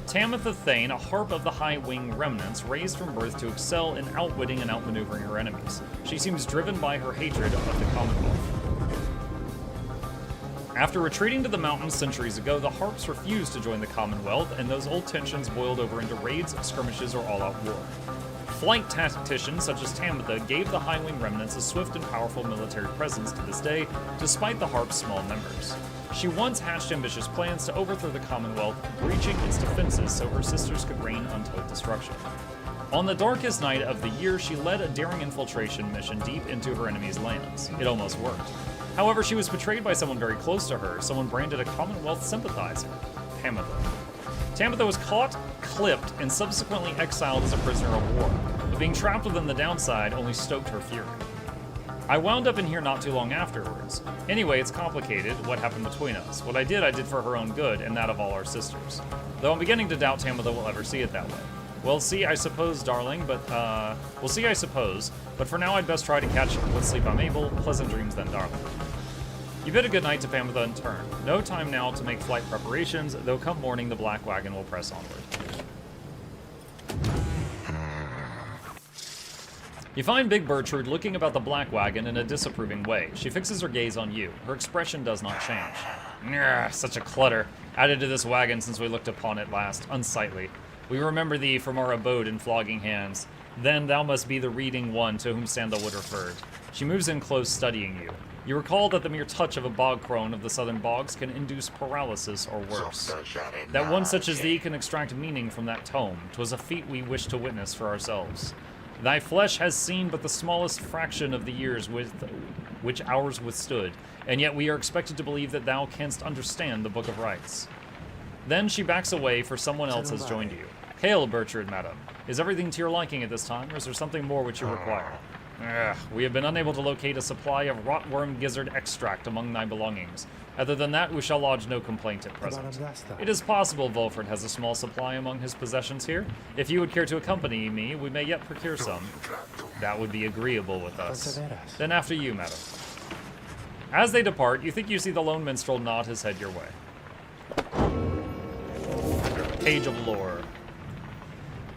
Tamitha Thane, a harp of the High Wing remnants, raised from birth to excel in outwitting and outmaneuvering her enemies. She seems driven by her hatred of the Commonwealth. After retreating to the mountains centuries ago, the Harps refused to join the Commonwealth, and those old tensions boiled over into raids, skirmishes, or all-out war. Flight tacticians such as Tamitha gave the High Wing remnants a swift and powerful military presence to this day, despite the Harp's small numbers. She once hatched ambitious plans to overthrow the Commonwealth, breaching its defenses so her sisters could reign untold destruction. On the darkest night of the year, she led a daring infiltration mission deep into her enemy's lands. It almost worked. However, she was betrayed by someone very close to her, someone branded a Commonwealth sympathizer, Tamitha. Tamitha was caught, clipped, and subsequently exiled as a prisoner of war, but being trapped within the downside only stoked her fury. I wound up in here not too long afterwards. Anyway, it's complicated, what happened between us. What I did for her own good, and that of all our sisters. Though I'm beginning to doubt Tamitha will ever see it that way. We'll see, I suppose, darling, but, we'll see, I suppose, but for now I'd best try to catch what sleep I'm able. Pleasant dreams then, darling. You bid a good night to Tamitha in turn. No time now to make flight preparations, though come morning the Black Wagon will press onward. You find Big Bertrude looking about the Black Wagon in a disapproving way. She fixes her gaze on you. Her expression does not change. Nyah, such a clutter, added to this wagon since we looked upon it last, unsightly. We remember thee from our abode in flogging hands. Then thou must be the reading one to whom Sandalwood referred. She moves in close, studying you. You recall that the mere touch of a bog crone of the southern bogs can induce paralysis or worse. That one such as thee can extract meaning from that tome. 'Twas a feat we wished to witness for ourselves. Thy flesh has seen but the smallest fraction of the years which ours withstood, and yet we are expected to believe that thou canst understand the Book of Rites. Then she backs away, for someone else has joined you. Hail, Bertrude, madam. Is everything to your liking at this time, or is there something more which you require? We have been unable to locate a supply of rotworm gizzard extract among thy belongings. Other than that, we shall lodge no complaint at present. It is possible Volfred has a small supply among his possessions here. If you would care to accompany me, we may yet procure some. That would be agreeable with us. Then after you, madam. As they depart, you think you see the lone minstrel nod his head your way. Page of Lore.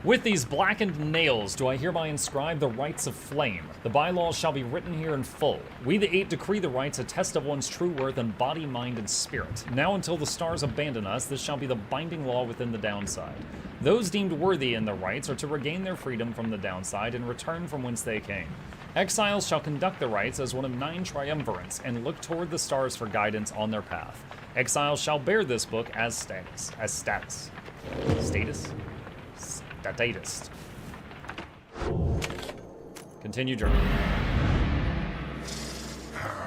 With these blackened nails do I hereby inscribe the rites of flame. The bylaws shall be written here in full. We the Eight decree the rites, a test of one's true worth in body, mind, and spirit. Now until the stars abandon us, this shall be the binding law within the downside. Those deemed worthy in the rites are to regain their freedom from the downside and return from whence they came. Exiles shall conduct the rites as one of 9 triumvirates and look toward the stars for guidance on their path. Exiles shall bear this book as status. Statist. Continue journey.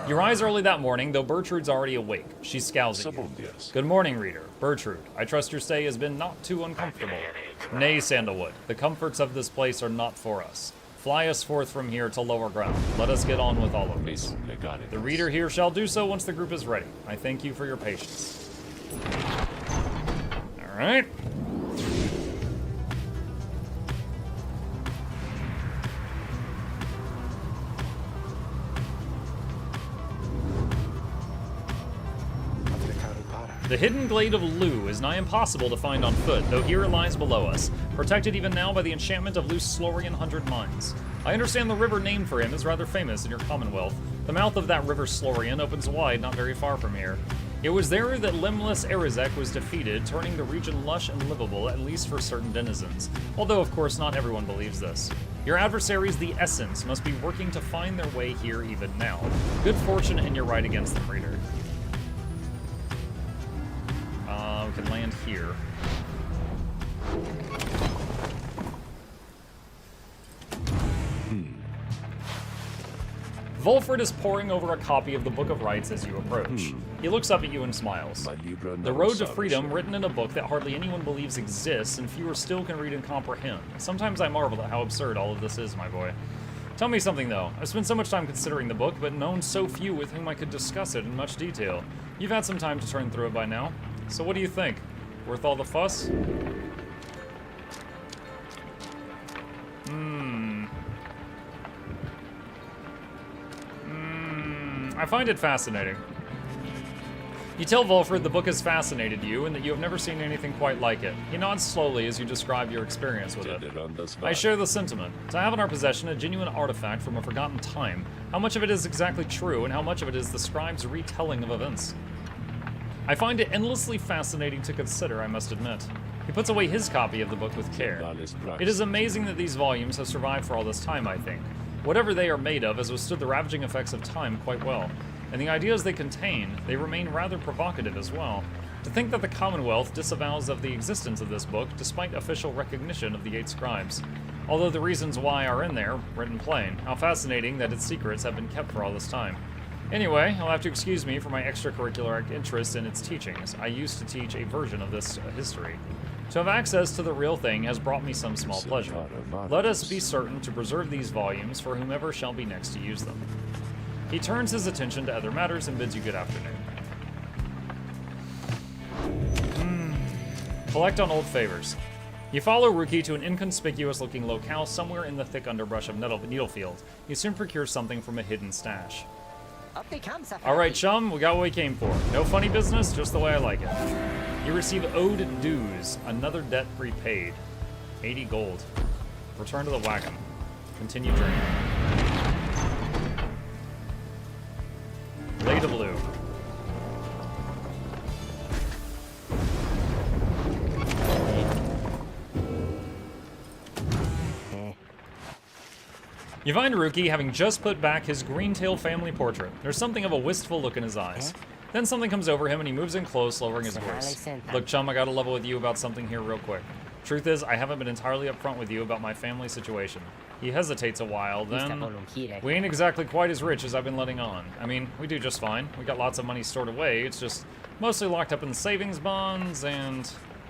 You rise early that morning, though Bertrude's already awake. She scowls at you. Good morning, reader. Bertrude, I trust your stay has been not too uncomfortable. Nay, Sandalwood, the comforts of this place are not for us. Fly us forth from here to lower ground. Let us get on with all of this. The reader here shall do so once the group is ready. I thank you for your patience. All right. The hidden glade of Lu is nigh impossible to find on foot, though here it lies below us, protected even now by the enchantment of Lu's Slorian 100 Mines. I understand the river named for him is rather famous in your Commonwealth. The mouth of that river Slorian opens wide not very far from here. It was there that limbless Erizek was defeated, turning the region lush and livable, at least for certain denizens. Although, of course, not everyone believes this. Your adversaries, the Essence, must be working to find their way here even now. Good fortune in your right against them, reader. We can land here. Volfred is poring over a copy of the Book of Rites as you approach. He looks up at you and smiles. The road to freedom, written in a book that hardly anyone believes exists and fewer still can read and comprehend. Sometimes I marvel at how absurd all of this is, my boy. Tell me something, though. I've spent so much time considering the book, but known so few with whom I could discuss it in much detail. You've had some time to turn through it by now. So what do you think? Worth all the fuss? I find it fascinating. You tell Volfred the book has fascinated you and that you have never seen anything quite like it. He nods slowly as you describe your experience with it. I share the sentiment. To have in our possession a genuine artifact from a forgotten time, how much of it is exactly true and how much of it is the scribe's retelling of events? I find it endlessly fascinating to consider, I must admit. He puts away his copy of the book with care. It is amazing that these volumes have survived for all this time, I think. Whatever they are made of has withstood the ravaging effects of time quite well. And the ideas they contain, they remain rather provocative as well. To think that the Commonwealth disavows of the existence of this book despite official recognition of the 8 scribes. Although the reasons why are in there, written plain. How fascinating that its secrets have been kept for all this time. Anyway, I'll have to excuse me for my extracurricular interest in its teachings. I used to teach a version of this history. To have access to the real thing has brought me some small pleasure. Let us be certain to preserve these volumes for whomever shall be next to use them. He turns his attention to other matters and bids you good afternoon. Collect on old favors. You follow Ruki to an inconspicuous-looking locale somewhere in the thick underbrush of Needlefield. You soon procure something from a hidden stash. Alright, chum, we got what we came for. No funny business, just the way I like it. You receive owed dues, another debt prepaid. 80 gold. Return to the wagon. Continue journey. Blade of Blue. You find Ruki having just put back his green-tail family portrait. There's something of a wistful look in his eyes. Then something comes over him and he moves in close, lowering his voice. Look, chum, I gotta level with you about something here real quick. Truth is, I haven't been entirely upfront with you about my family situation. He hesitates a while, then... We ain't exactly quite as rich as I've been letting on. I mean, we do just fine. We got lots of money stored away, it's just mostly locked up in savings bonds and...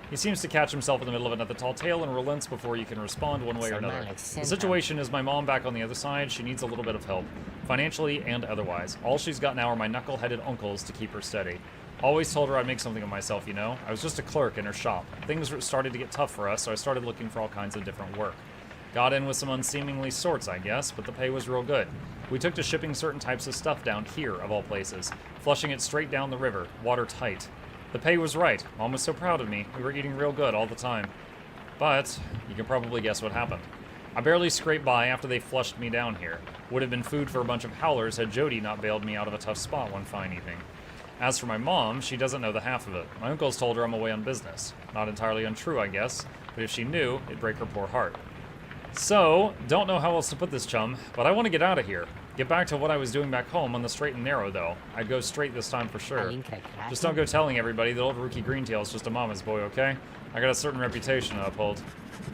He seems to catch himself in the middle of another tall tale and relents before you can respond one way or another. The situation is my mom back on the other side. She needs a little bit of help, financially and otherwise. All she's got now are my knuckle-headed uncles to keep her steady. Always told her I'd make something of myself, you know? I was just a clerk in her shop. Things started to get tough for us, so I started looking for all kinds of different work. Got in with some unseemingly sorts, I guess, but the pay was real good. We took to shipping certain types of stuff down here, of all places, flushing it straight down the river, watertight. The pay was right. Mom was so proud of me. We were eating real good all the time. But you can probably guess what happened. I barely scraped by after they flushed me down here. Would have been food for a bunch of howlers had Jody not bailed me out of a tough spot one fine evening. As for my mom, she doesn't know the half of it. My uncles told her I'm away on business. Not entirely untrue, I guess, but if she knew, it'd break her poor heart. So, don't know how else to put this, chum, but I want to get out of here. Get back to what I was doing back home on the straight and narrow, though. I'd go straight this time for sure. Just don't go telling everybody that old Rookie Greentail's just a mama's boy, okay? I got a certain reputation to uphold.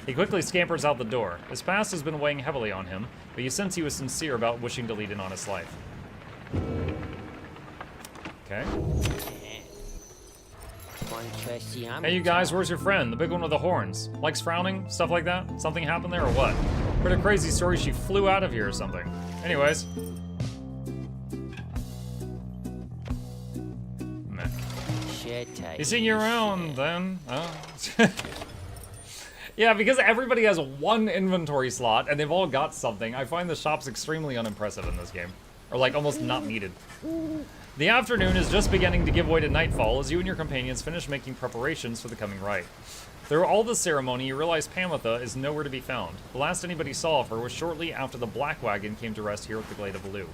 He quickly scampers out the door. His past has been weighing heavily on him, but you sense he was sincere about wishing to lead an honest life. Okay. Hey, you guys, where's your friend? The big one with the horns. Likes frowning? Stuff like that? Something happened there or what? Heard a crazy story she flew out of here or something. Anyways. Meh. You seeing you around, then? Oh. Yeah, because everybody has one inventory slot, and they've all got something. I find the shops extremely unimpressive in this game. Or, like, almost not needed. The afternoon is just beginning to give way to nightfall as you and your companions finish making preparations for the coming rite. Through all the ceremony, you realize Pamitha is nowhere to be found. The last anybody saw of her was shortly after the Black Wagon came to rest here at the Glade of Lou.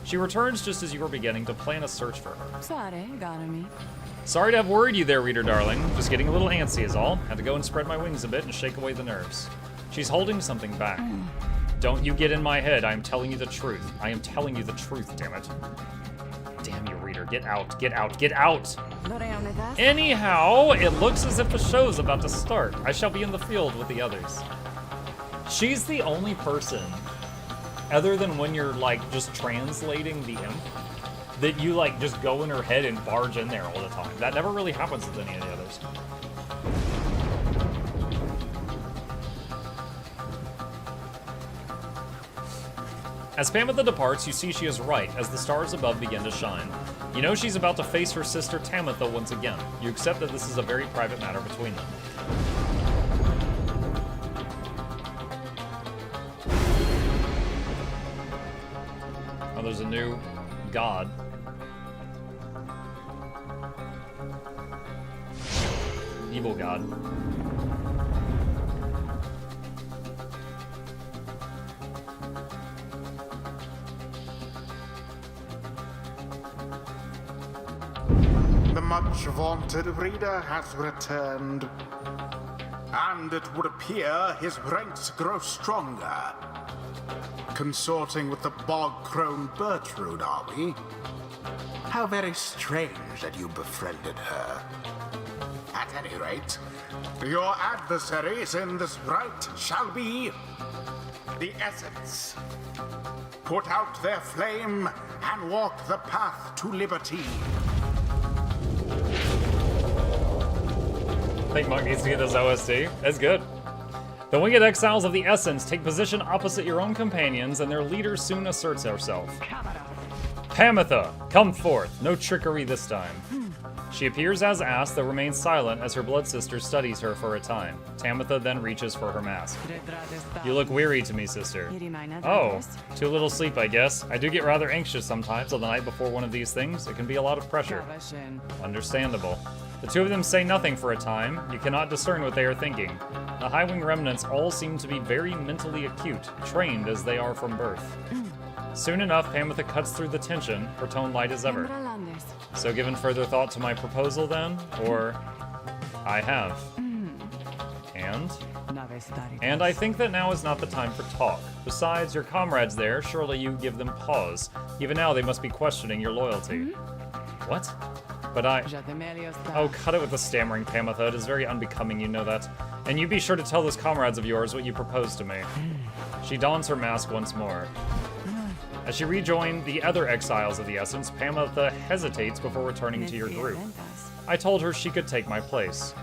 She returns just as you were beginning to plan a search for her. Sorry to have worried you there, reader darling. Just getting a little antsy is all. Had to go and spread my wings a bit and shake away the nerves. She's holding something back. Don't you get in my head. I am telling you the truth. I am telling you the truth, damn it. Damn you, reader. Get out, get out, get out! Anyhow, it looks as if the show's about to start. I shall be in the field with the others. She's the only person, other than when you're, like, just translating the imp, that you, like, just go in her head and barge in there all the time. That never really happens with any of the others. As Pamitha departs, you see she is right as the stars above begin to shine. You know she's about to face her sister Tamitha once again. You accept that this is a very private matter between them. Oh, there's a new god. Evil god. The much vaunted reader has returned, and it would appear his ranks grow stronger. Consorting with the bog-crone Bertrude, are we? How very strange that you befriended her. At any rate, your adversaries in this rite shall be the Essence. Put out their flame and walk the path to liberty. I think Monk needs to get this OST. That's good. The winged exiles of the Essence take position opposite your own companions, and their leader soon asserts herself. Pamitha, come forth. No trickery this time. She appears as asked, though remains silent as her blood sister studies her for a time. Tamitha then reaches for her mask. You look weary to me, sister. Oh, too little sleep, I guess. I do get rather anxious sometimes on the night before one of these things. It can be a lot of pressure. Understandable. The two of them say nothing for a time. You cannot discern what they are thinking. The High Wing remnants all seem to be very mentally acute, trained as they are from birth. Soon enough, Pamitha cuts through the tension, her tone light as ever. So given further thought to my proposal then, or I have. And I think that now is not the time for talk. Besides, your comrades there, surely you give them pause. Even now they must be questioning your loyalty. What? But Oh, cut it with the stammering, Pamitha. It is very unbecoming, you know that. And you be sure to tell those comrades of yours what you proposed to me. She dons her mask once more. As she rejoined the other exiles of the Essence, Pamitha hesitates before returning to your group. I told her she could take my place.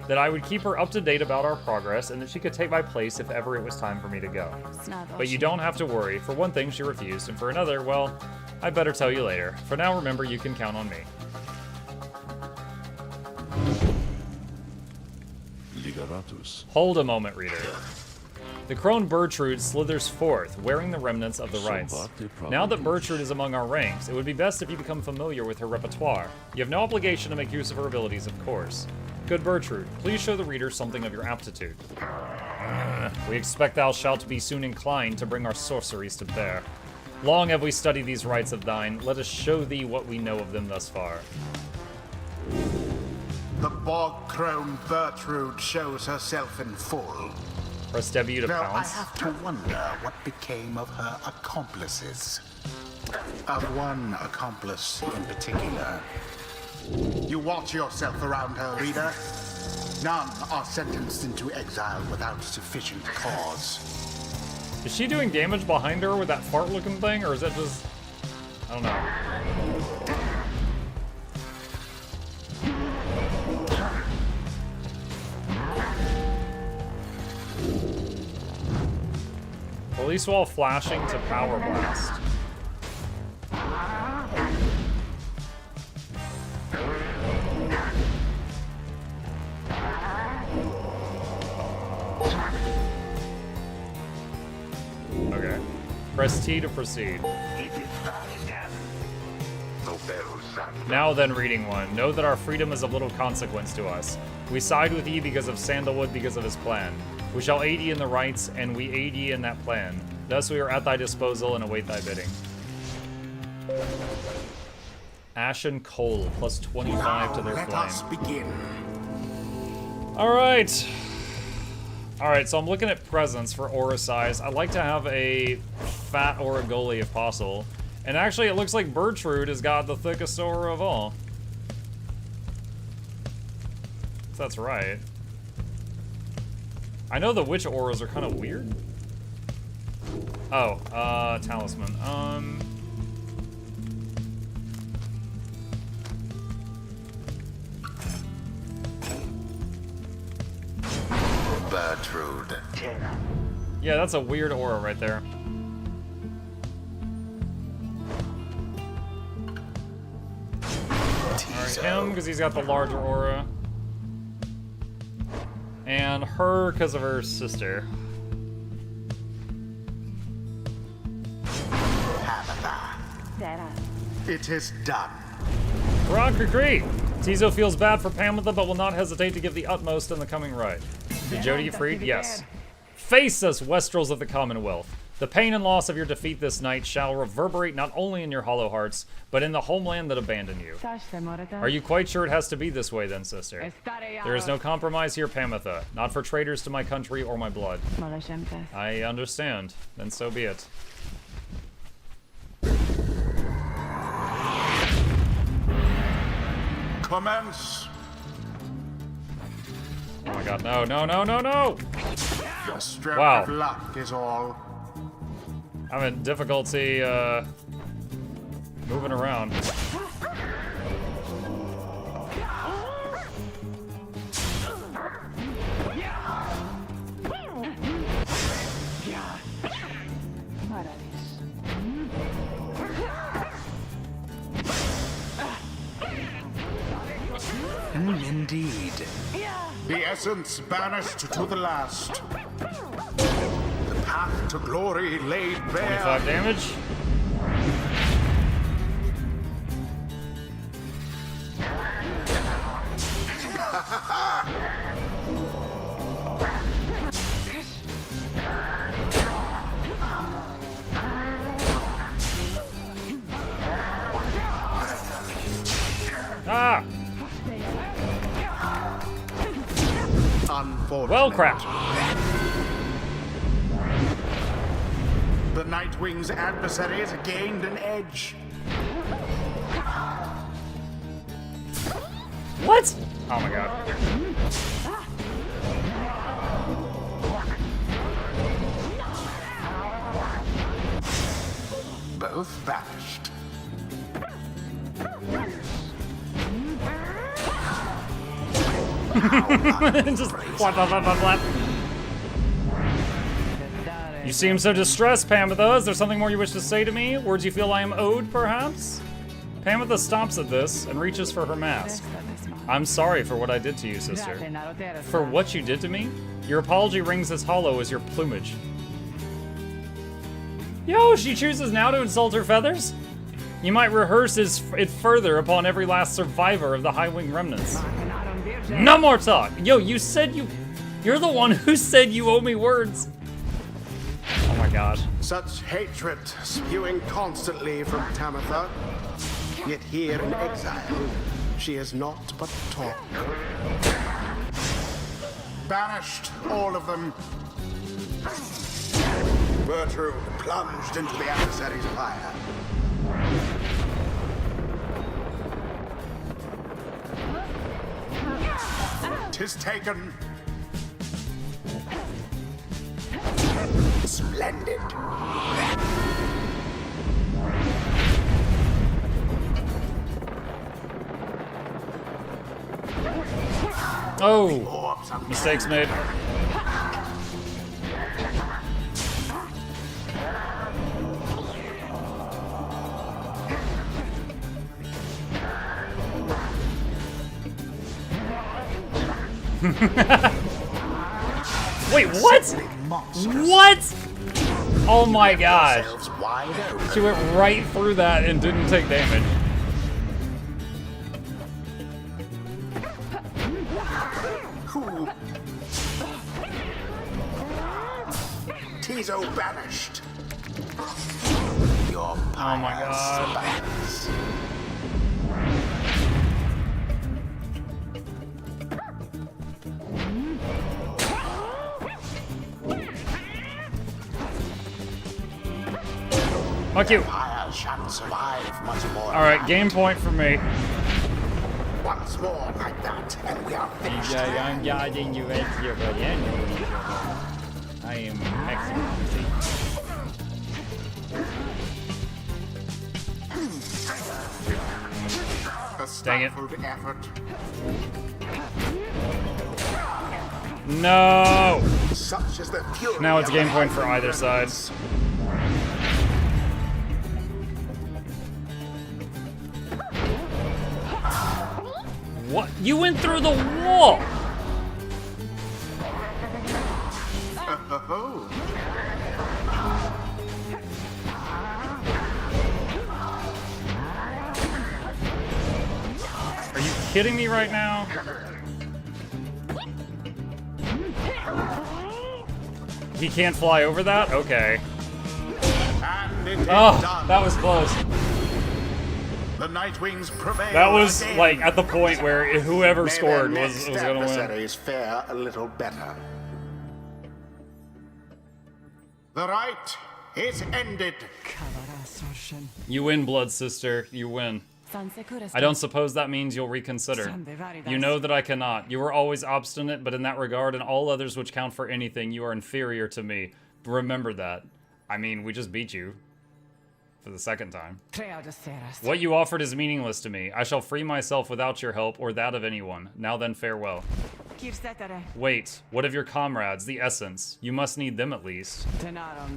that I would keep her up to date about our progress, and that she could take my place if ever it was time for me to go. But you don't have to worry. For one thing, she refused, and for another, well, I better tell you later. For now, remember, you can count on me. Liberatus. Hold a moment, reader. The crone Bertrude slithers forth, wearing the remnants of the rites. Now that Bertrude is among our ranks, it would be best if you become familiar with her repertoire. You have no obligation to make use of her abilities, of course. Good Bertrude, please show the reader something of your aptitude. We expect thou shalt be soon inclined to bring our sorceries to bear. Long have we studied these rites of thine. Let us show thee what we know of them thus far. The bog crone Bertrude shows herself in full. Press W to Now, pounce. I have to wonder what became of her accomplices. Of one accomplice in particular. You watch yourself around her, reader. None are sentenced into exile without sufficient cause. Is she doing damage behind her with that fart-looking thing, or is that just... I don't know. Release while flashing to Power Blast. Okay. Press T to proceed. Now then, reading one, know that our freedom is of little consequence to us. We side with ye because of Sandalwood, because of his plan. We shall aid ye in the rites, and we aid ye in that plan. Thus we are at thy disposal and await thy bidding. Ashen Coal, plus 25 to their Let flame. us begin. Alright. Alright, so I'm looking at presents for aura size. I'd like to have a fat aura goalie if possible. And actually, it looks like Bertrude has got the thickest aura of all. If that's right. I know the witch auras are kind of weird. Oh, talisman. Bertrude. Yeah, that's a weird aura right there. Alright, him, because he's got the larger aura. And her, because of her sister. It is done. Rock Cree! Tizo feels bad for Pamela, but will not hesitate to give the utmost in the coming ride. Did Jody get freed? Yes. Face us, Westrels of the Commonwealth. The pain and loss of your defeat this night shall reverberate not only in your hollow hearts, but in the homeland that abandoned you. Are you quite sure it has to be this way then, sister? There is no compromise here, Pamitha. Not for traitors to my country or my blood. I understand. Then so be it. Commence. Oh my god, no, no, no, no, no! A stroke Wow. of luck is all. I'm in difficulty, moving around. Indeed. The essence banished to the last. The path to glory laid bare. 25 damage. Ah! Unfortunate. Well, crap. The Nightwing's adversaries gained an edge. What? Oh my god. Both banished. Just flap, flap, flap, flap, flap. You seem so distressed, Pamitha. Is there something more you wish to say to me? Words you feel I am owed, perhaps? Pamitha stops at this and reaches for her mask. I'm sorry for what I did to you, sister. For what you did to me? Your apology rings as hollow as your plumage. Yo, she chooses now to insult her feathers? You might rehearse it further upon every last survivor of the High-Wing remnants. No more talk! Yo, you're the one who said you owe me words. Oh my gosh. Such hatred spewing constantly from Tamitha. Yet here in exile, she is not but talk. Banished, all of them. Bertrude plunged into the adversary's fire. 'Tis taken. Splendid. Oh, mistakes made. Wait, what? What? Oh my gosh. She went right through that and didn't take damage. Tizo banished. Your Oh my god. Fuck you. Shan't survive much more. Alright, game point for me. Once more like that, and we are finished. I'm guiding you right here, buddy. I am Mexican. Dang it. Effort. No! Such is the fury Now it's of game the point for either side. What? You went through the wall! Are you kidding me right now? He can't fly over that? Okay. And it is Oh, done. that was close. The Nightwings prevail. That was again. like at the point where whoever May scored their was next gonna win. adversaries fare a little better. The right is ended. You win, Blood Sister. You win. I don't suppose that means you'll reconsider. You know that I cannot. You are always obstinate, but in that regard and all others which count for anything, you are inferior to me. Remember that. I mean, we just beat you. For the second time. What you offered is meaningless to me. I shall free myself without your help or that of anyone. Now then, farewell. Wait, what of your comrades, the Essence? You must need them at least.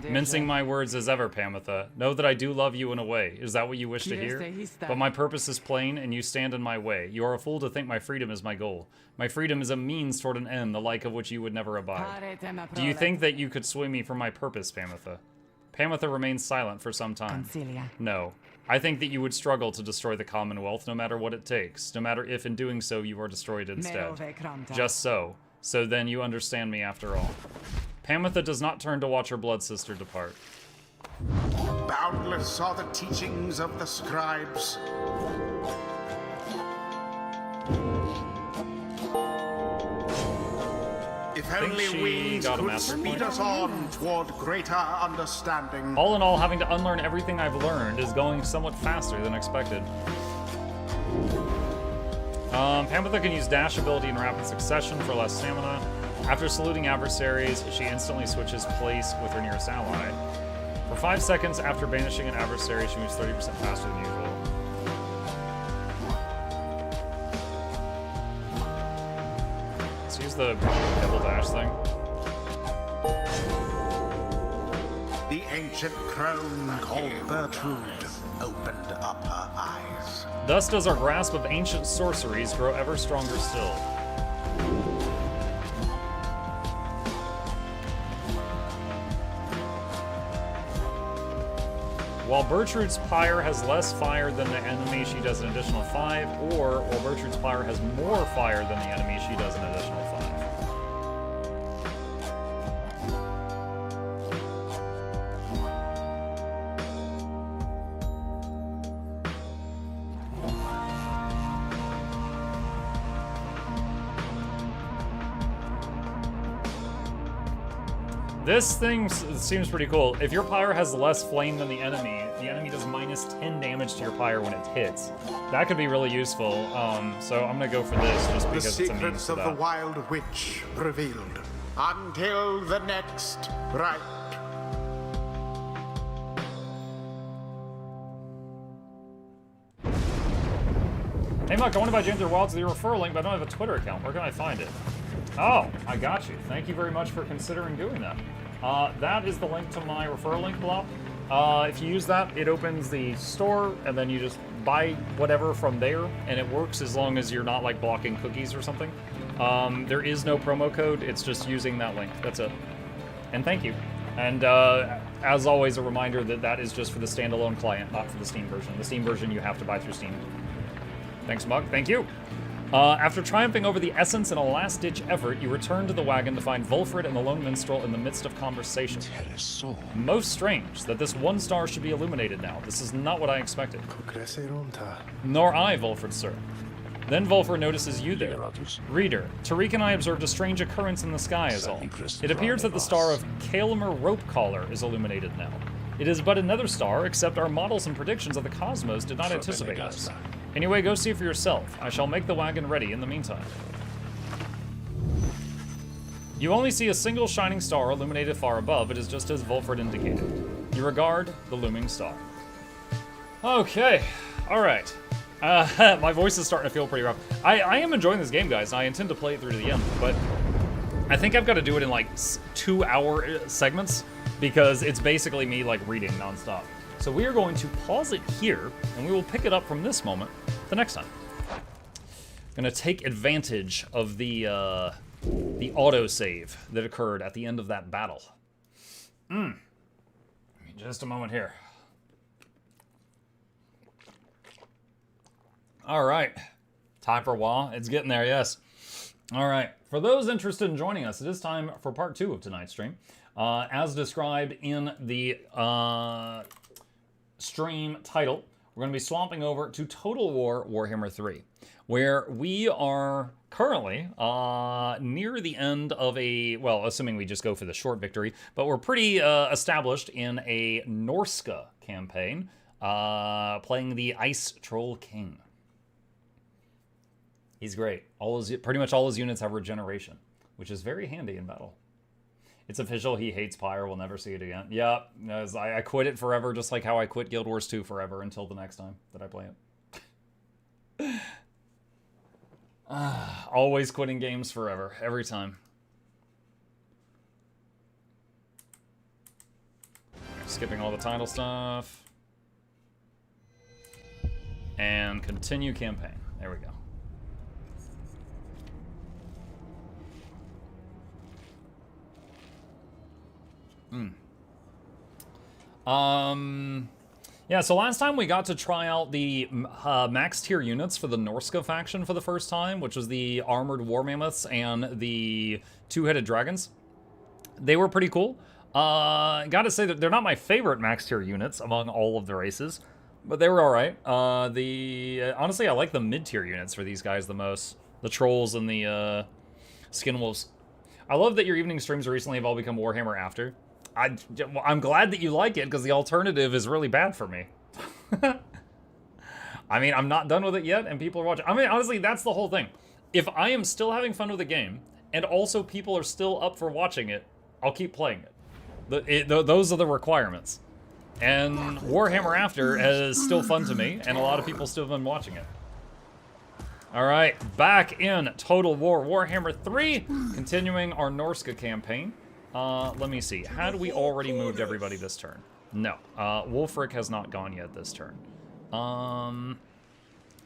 Mincing my words as ever, Pamitha. Know that I do love you in a way. Is that what you wish to hear? But my purpose is plain, and you stand in my way. You are a fool to think my freedom is my goal. My freedom is a means toward an end, the like of which you would never abide. Do you think that you could sway me from my purpose, Pamitha? Pamitha remains silent for some time. No. I think that you would struggle to destroy the Commonwealth no matter what it takes, no matter if in doing so you are destroyed instead. Just so. So then you understand me after all. Pamitha does not turn to watch her blood sister depart. Boundless are the teachings of the scribes. If only wings could speed us on toward greater understanding. All in all, having to unlearn everything I've learned is going somewhat faster than expected. Pamitha can use dash ability in rapid succession for less stamina. After saluting adversaries, she instantly switches place with her nearest ally. For 5 seconds after banishing an adversary, she moves 30% faster than usual. use the double dash thing? The ancient crone called Bertrude opened up her eyes. Thus does our grasp of ancient sorceries grow ever stronger still. While Bertrude's Pyre has less fire than the enemy, she does an additional 5, or while Bertrude's Pyre has more fire than the enemy, she does an additional 5. This thing seems pretty cool. If your pyre has less flame than the enemy does minus 10 damage to your pyre when it hits. That could be really useful. So I'm gonna go for this just The because it's a means secrets to of the that. Wild Witch revealed. Until the next rite. Hey Muck, I want to buy Ginger Wilds with your referral link, but I don't have a Twitter account. Where can I find it? Oh, I got you. Thank you very much for considering doing that. That is the link to my referral link block. If you use that, it opens the store, and then you just buy whatever from there, and it works as long as you're not like blocking cookies or something. There is no promo code, it's just using that link. That's it. And thank you. And as always, a reminder that that is just for the standalone client, not for the Steam version. The Steam version you have to buy through Steam. Thanks, Mug. Thank you. After triumphing over the Essence in a last-ditch effort, you return to the wagon to find Volfred and the Lone Minstrel in the midst of conversation. Most strange that this one star should be illuminated now. This is not what I expected. Nor I, Volfred, sir. Then Volfred notices you there. Reader, Tariq and I observed a strange occurrence in the sky is all. It appears that the star of Kalemer Ropecaller is illuminated now. It is but another star, except our models and predictions of the cosmos did not anticipate this. Anyway, go see for yourself. I shall make the wagon ready in the meantime. You only see a single shining star illuminated far above. It is just as Volfred indicated. You regard the looming star. Okay, all right. My voice is starting to feel pretty rough. I am enjoying this game, guys. I intend to play it through to the end, but I think I've got to do it in like 2-hour segments because it's basically me like reading nonstop. So we are going to pause it here, and we will pick it up from this moment the next time. Gonna take advantage of the autosave that occurred at the end of that battle. Just a moment here. All right, time for a while. It's getting there, yes. All right, for those interested in joining us, it is time for part 2 of tonight's stream. As described in the stream title, we're going to be swapping over to Total War Warhammer 3, where we are currently near the end of a, well, assuming we just go for the short victory, but we're pretty established in a Norska campaign, playing the Ice Troll King. He's great. Pretty much all his units have regeneration, which is very handy in battle. It's official, he hates Pyre, we'll never see it again. Yep, I quit it forever, just like how I quit Guild Wars 2 forever until the next time that I play it. Always quitting games forever, every time. Skipping all the title stuff. And continue campaign. There we go. Yeah, so last time we got to try out the max tier units for the Norska faction for the first time, which was the armored war mammoths and the two-headed dragons. They were pretty cool. Gotta say that they're not my favorite max tier units among all of the races, but they were all right. Honestly, I like the mid-tier units for these guys the most. The trolls and the skin wolves. I love that your evening streams recently have all become Warhammer After. I'm glad that you like it, because the alternative is really bad for me. I mean, I'm not done with it yet, and people are watching. I mean, honestly, that's the whole thing. If I am still having fun with the game, and also people are still up for watching it, I'll keep playing it. Those are the requirements. And Warhammer After is still fun to me, and a lot of people still have been watching it. All right, back in Total War Warhammer 3, continuing our Norska campaign. Let me see. Had we already moved everybody this turn? No. Wolfric has not gone yet this turn.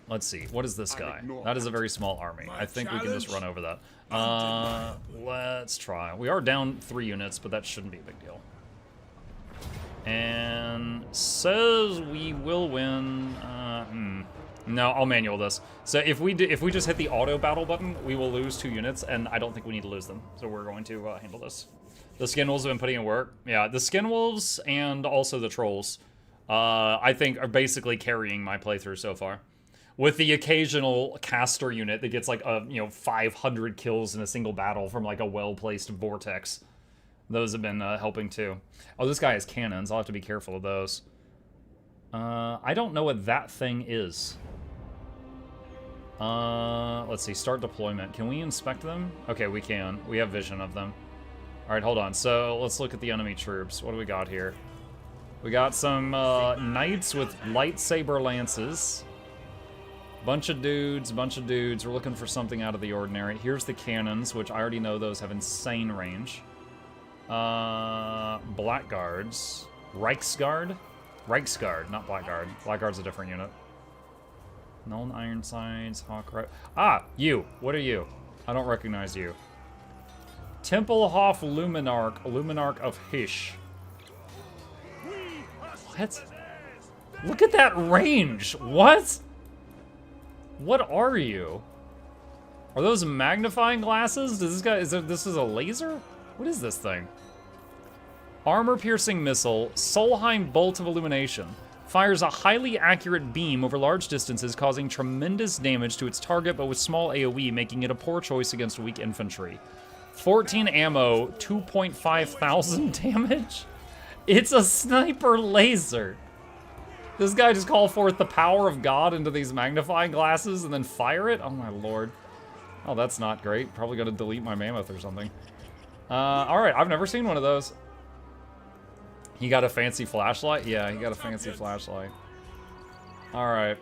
Let's see. What is this guy? That is a very small army. I think we can just run over that. Let's try. We are down 3 units, but that shouldn't be a big deal. And says we will win. No, I'll manual this. So if we just hit the auto battle button, we will lose 2 units, and I don't think we need to lose them. So we're going to handle this. The Skin Wolves have been putting in work. Yeah, the Skin Wolves and also the Trolls, I think, are basically carrying my playthrough so far. With the occasional caster unit that gets like 500 kills in a single battle from like a well-placed vortex. Those have been helping too. Oh, this guy has cannons. I'll have to be careful of those. I don't know what that thing is. Let's see. Start deployment. Can we inspect them? Okay, we can. We have vision of them. All right, hold on. So let's look at the enemy troops. What do we got here? We got some knights with lightsaber lances. Bunch of dudes, We're looking for something out of the ordinary. Here's the cannons, which I already know those have insane range. Blackguards. Reichsguard, not Blackguard. Blackguard's a different unit. Null Ironsides, Hawkrider. Ah, you. What are you? I don't recognize you. Templehof Luminarch of Hish. What? Look at that range. What? What are you? Are those magnifying glasses? Does this guy, this is a laser? What is this thing? Armor-piercing missile, Solheim Bolt of Illumination. Fires a highly accurate beam over large distances, causing tremendous damage to its target, but with small AoE, making it a poor choice against weak infantry. 14 ammo, 2,500 damage? It's a sniper laser. This guy just called forth the power of God into these magnifying glasses and then fire it? Oh my lord. Oh, that's not great. Probably gonna delete my mammoth or something. Alright, I've never seen one of those. He got a fancy flashlight? Yeah, he got a fancy flashlight. Alright.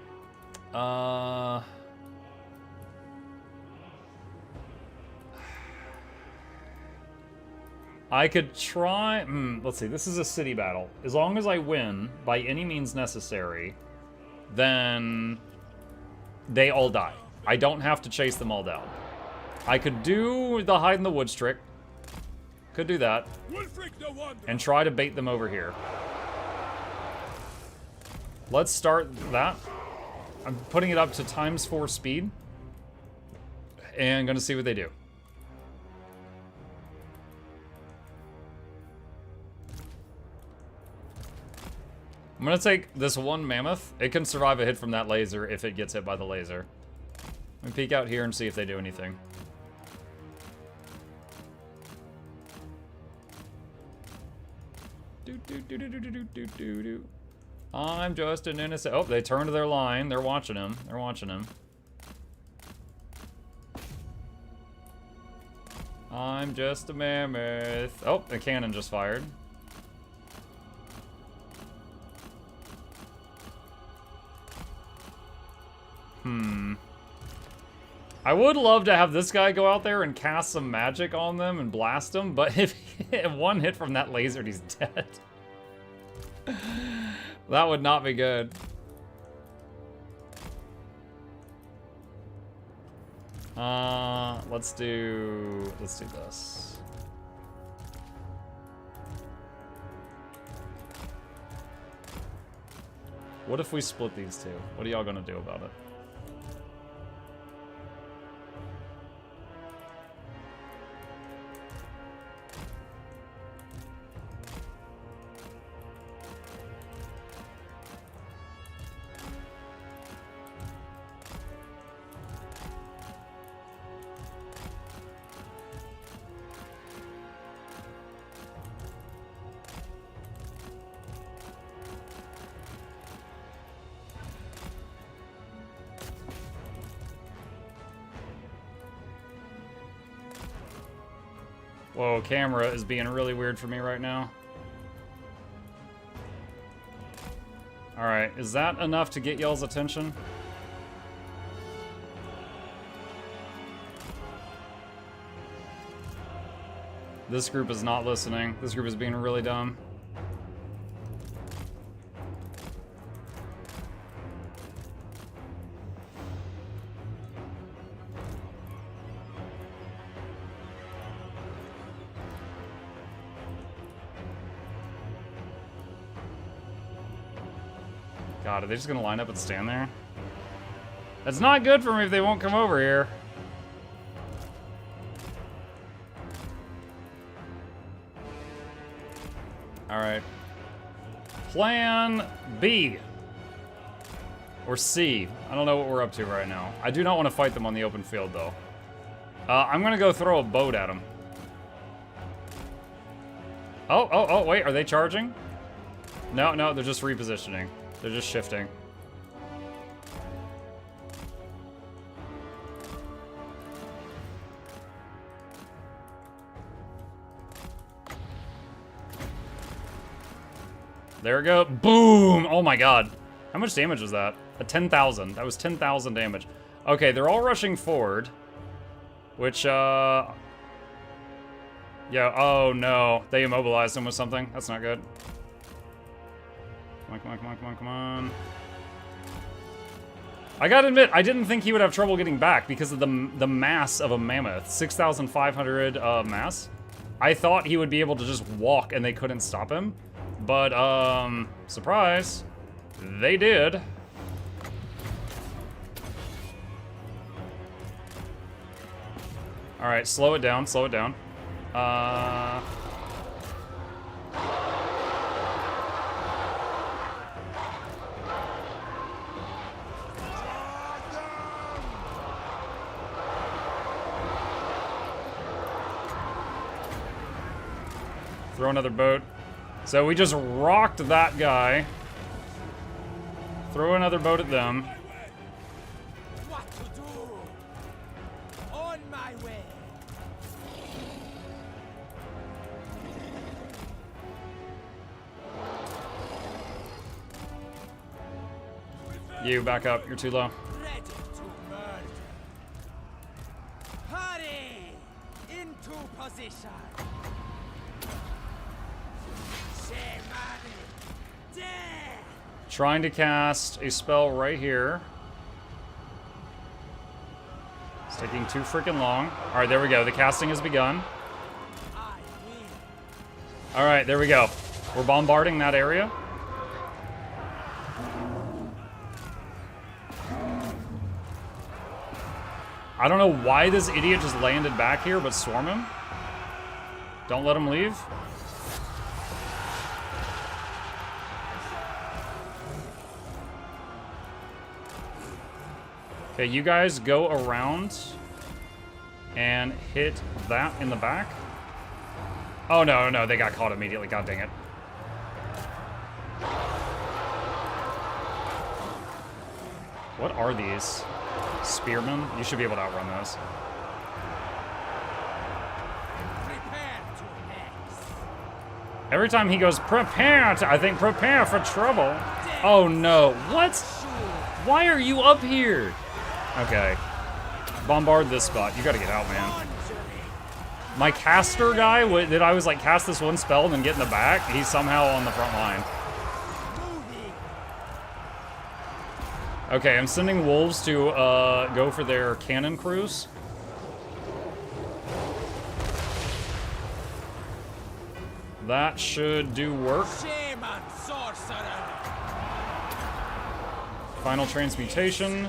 I could try... let's see, this is a city battle. As long as I win, by any means necessary, then they all die. I don't have to chase them all down. I could do the hide in the woods trick. Could do that. And try to bait them over here. Let's start that. I'm putting it up to ×4 speed. And gonna see what they do. I'm gonna take this one mammoth. It can survive a hit from that laser if it gets hit by the laser. Let me peek out here and see if they do anything. I'm just an innocent. Oh, they turned to their line. They're watching him. They're watching him. I'm just a mammoth. Oh, the cannon just fired. I would love to have this guy go out there and cast some magic on them and blast them, but if one hit from that laser and he's dead, that would not be good. Let's do this. What if we split these two? What are y'all gonna do about it? Whoa, camera is being really weird for me right now. Alright, is that enough to get y'all's attention? This group is not listening. This group is being really dumb. God, are they just gonna line up and stand there? That's not good for me if they won't come over here. Alright. Plan B. Or C. I don't know what we're up to right now. I do not want to fight them on the open field, though. I'm gonna go throw a boat at them. Oh, wait, are they charging? No, they're just repositioning. They're just shifting. There we go. Boom! Oh my god. How much damage was that? 10,000. That was 10,000 damage. Okay, they're all rushing forward. Which, yeah, oh no. They immobilized him with something. That's not good. Come on. I gotta admit, I didn't think he would have trouble getting back because of the mass of a mammoth. 6,500 mass. I thought he would be able to just walk and they couldn't stop him. But, surprise, they did. All right, slow it down. Throw another boat. So we just rocked that guy. Throw another boat at them. What to do? On my way. You back up. You're too low. Ready to merge. Hurry! Into position. Trying to cast a spell right here. It's taking too freaking long. All right, there we go. The casting has begun. All right, there we go. We're bombarding that area. I don't know why this idiot just landed back here, but swarm him. Don't let him leave. Okay, you guys go around and hit that in the back. Oh, no, they got caught immediately. God dang it. What are these? Spearmen? You should be able to outrun those. Every time he goes, prepare to, I think prepare for trouble. Oh, no. What? Why are you up here? Okay. Bombard this spot. You gotta get out, man. My caster guy, that I was like, cast this one spell and then get in the back, he's somehow on the front line. Okay, I'm sending wolves to go for their cannon crews. That should do work. Final transmutation.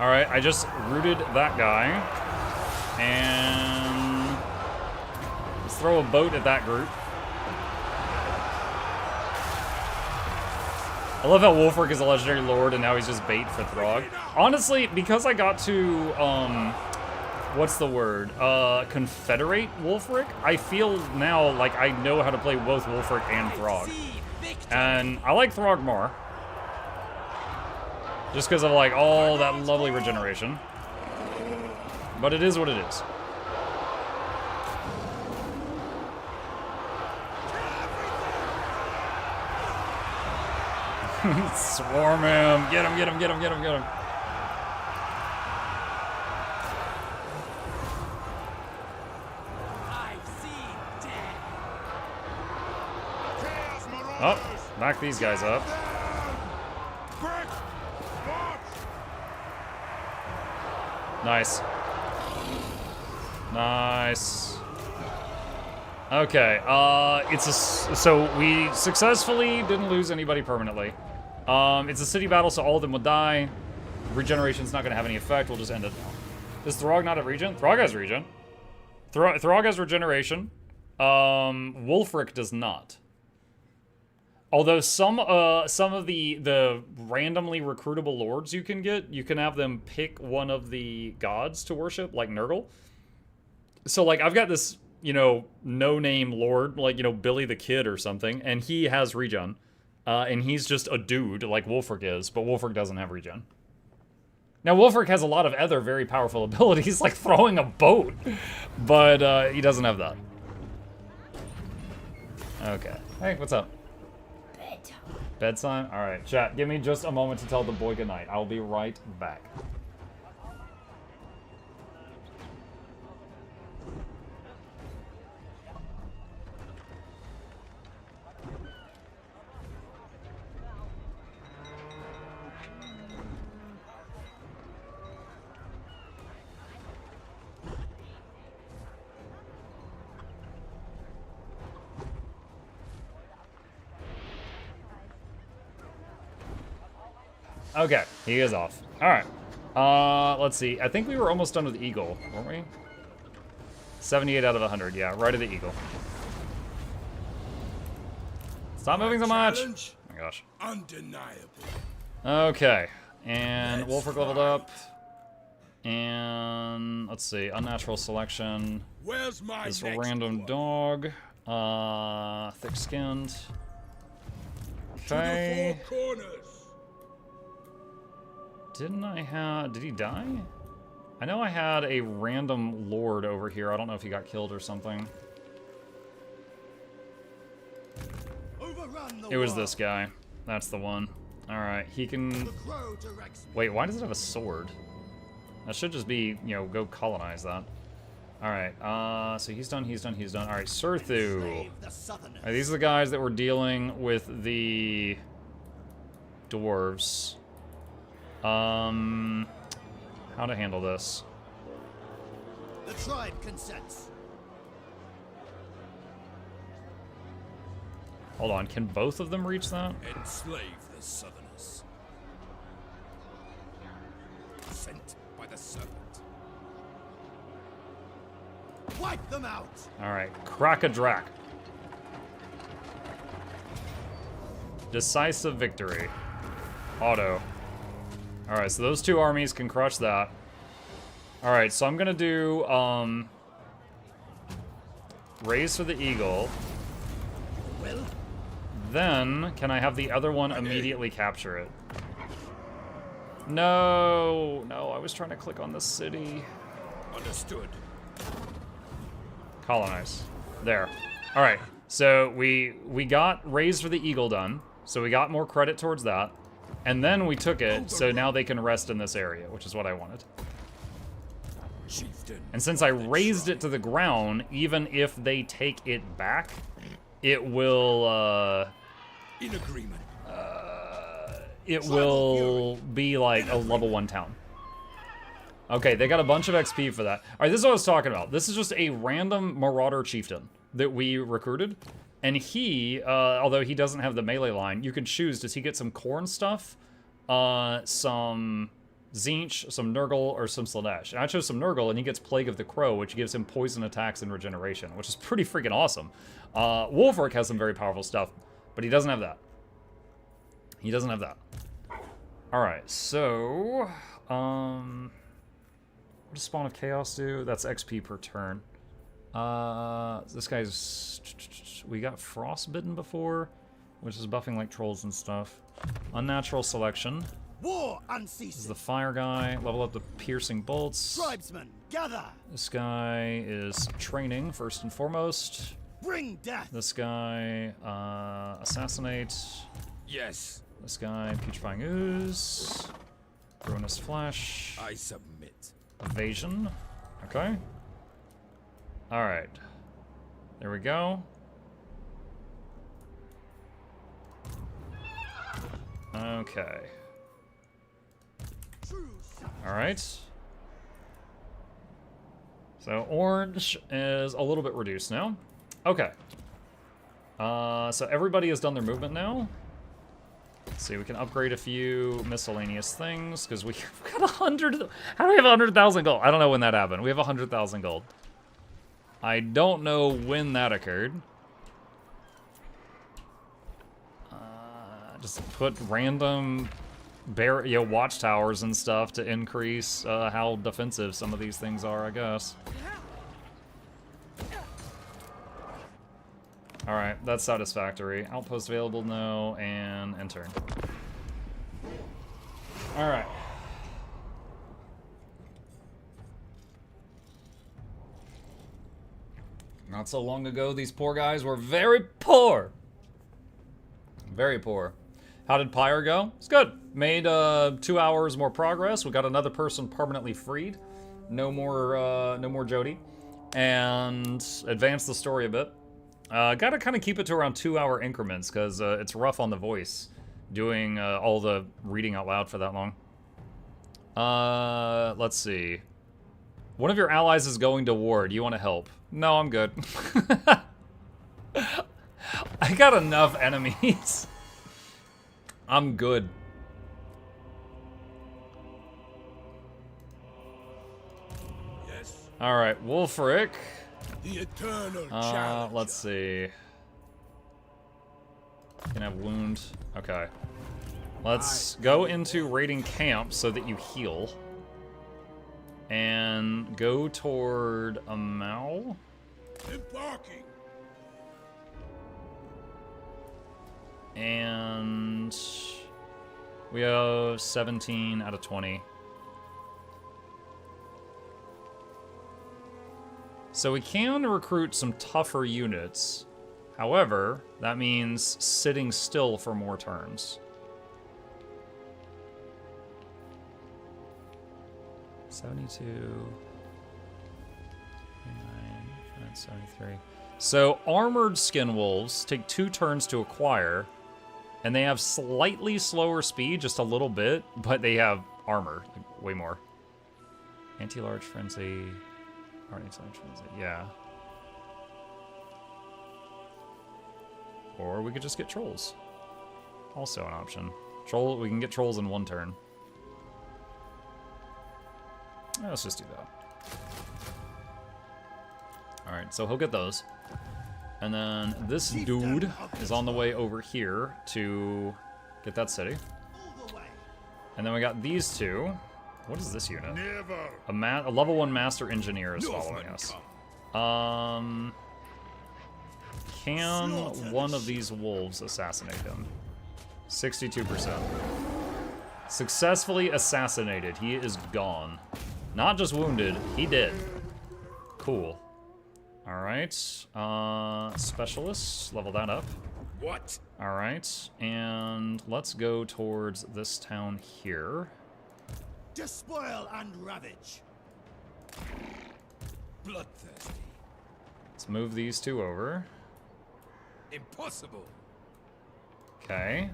All right, I just rooted that guy, and let's throw a boat at that group. I love how Wolfric is a legendary lord, and now he's just bait for Throg. Honestly, because I got to, what's the word? Confederate Wolfric, I feel now like I know how to play both Wolfric and Throg. And I like Throg more. Just because of, like, all that lovely regeneration. But it is what it is. Swarm him. Get him, get him, get him, get him, get him. I've seen death. Oh, knock these guys up. Nice. Nice. Okay, so we successfully didn't lose anybody permanently. It's a city battle, so all of them would die. Regeneration's not gonna have any effect, we'll just end it now. Does Throg not have regen? Throg has regen. Throg has regeneration. Wulfric does not. Although some of the randomly recruitable lords you can get, you can have them pick one of the gods to worship, like Nurgle. So like I've got this, you know, no-name lord, like, you know, Billy the Kid or something, and he has regen. And he's just a dude, like Wulfric is, but Wulfric doesn't have regen. Now, Wulfric has a lot of other very powerful abilities, like throwing a boat, but he doesn't have that. Okay. Hey, what's up? Bedtime. Bedtime? Alright, chat, give me just a moment to tell the boy goodnight. I'll be right back. Okay, he is off. Alright. Let's see. I think we were almost done with Eagle, weren't we? 78 out of 100, yeah, right of the Eagle. Stop moving so much! Oh my gosh. Undeniable. Okay, and Wulfric leveled up. And let's see, unnatural selection. Where's my This next random one? dog. Thick-skinned. To Okay. the four corners. Didn't I have... Did he die? I know I had a random lord over here. I don't know if he got killed or something. Overrun the It was world. this guy. That's the one. Alright, he can... The crow directs me. Wait, why does it have a sword? That should just be, you know, go colonize that. Alright, so he's done, he's done, he's done. Alright, Surthu. Slave the southerners. Alright, these are the guys that were dealing with the... dwarves. How to handle this? The tribe consents. Hold on, can both of them reach that? Enslave the southerners. Sent by the serpent. Wipe them out. Alright, Crack-a-Drac. Decisive victory. Auto. Alright, so those two armies can crush that. Alright, so I'm gonna do, Raise for the Eagle. Well, Then, can I have the other one immediately capture it? No, no, I was trying to click on the city. understood. Colonize. There. Alright, so we got Raise for the Eagle done, so we got more credit towards that. And then we took it, so now they can rest in this area, which is what I wanted. Chieftain. And since I raised it to the ground, even if they take it back, it will, In agreement. it will be like a level 1 town. Okay, they got a bunch of XP for that. Alright, this is what I was talking about. This is just a random Marauder chieftain that we recruited. And he, although he doesn't have the melee line, you can choose, does he get some corn stuff, some Zinch, some Nurgle, or some Slanesh? And I chose some Nurgle, and he gets Plague of the Crow, which gives him poison attacks and regeneration, which is pretty freaking awesome. Wulfric has some very powerful stuff, but he doesn't have that. He doesn't have that. Alright, so, what does Spawn of Chaos do? That's XP per turn. This guy's... We got Frostbitten before, which is buffing like trolls and stuff. Unnatural Selection. War This is unceasing. the fire guy. Level up the Piercing Bolts. Tribesmen, gather. This guy is training, first and foremost. Bring death. This guy, Assassinate. Yes. This guy, Putrefying Ooze. Ruinous Flash. I submit. Evasion. Okay. Alright. There we go. Okay. Alright. So orange is a little bit reduced now. Okay. So everybody has done their movement now. Let's see, we can upgrade a few miscellaneous things, because we've got 100... How do we have 100,000 gold? I don't know when that happened. We have 100,000 gold. I don't know when that occurred. Just put random watchtowers and stuff to increase how defensive some of these things are, I guess. Alright, that's satisfactory. Outpost available, no, and enter. Alright. Not so long ago, these poor guys were very poor. Very poor. How did PYRE go? It's good. Made 2 hours more progress. We got another person permanently freed. No more Jody. And advanced the story a bit. Gotta kind of keep it to around 2 hour increments, because it's rough on the voice doing all the reading out loud for that long. Let's see. One of your allies is going to war. Do you want to help? No, I'm good. I got enough enemies. I'm good. Yes. Alright, Wolfric. The eternal challenge. Let's see. Can have wound. Okay. Let's go into raiding camp so that you heal. And go toward a Mao. Embarking. And we have 17 out of 20. So we can recruit some tougher units. However, that means sitting still for more turns. 72, 29, 73. So armored skin wolves take 2 turns to acquire, and they have slightly slower speed, just a little bit, but they have armor, like, way more. Anti-large frenzy, anti-large frenzy, yeah. Or we could just get trolls. Also an option. We can get trolls in 1 turn. Let's just do that. Alright, so he'll get those. And then this dude is on the way over here to get that city. And then we got these 2. What is this unit? A level 1 master engineer is following us. Can one of these wolves assassinate him? 62%. Successfully assassinated. He is gone. Not just wounded, he did. Cool. Alright. Specialists, level that up. What? Alright, and let's go towards this town here. Despoil and ravage. Bloodthirsty. Let's move these 2 over. Impossible. Okay.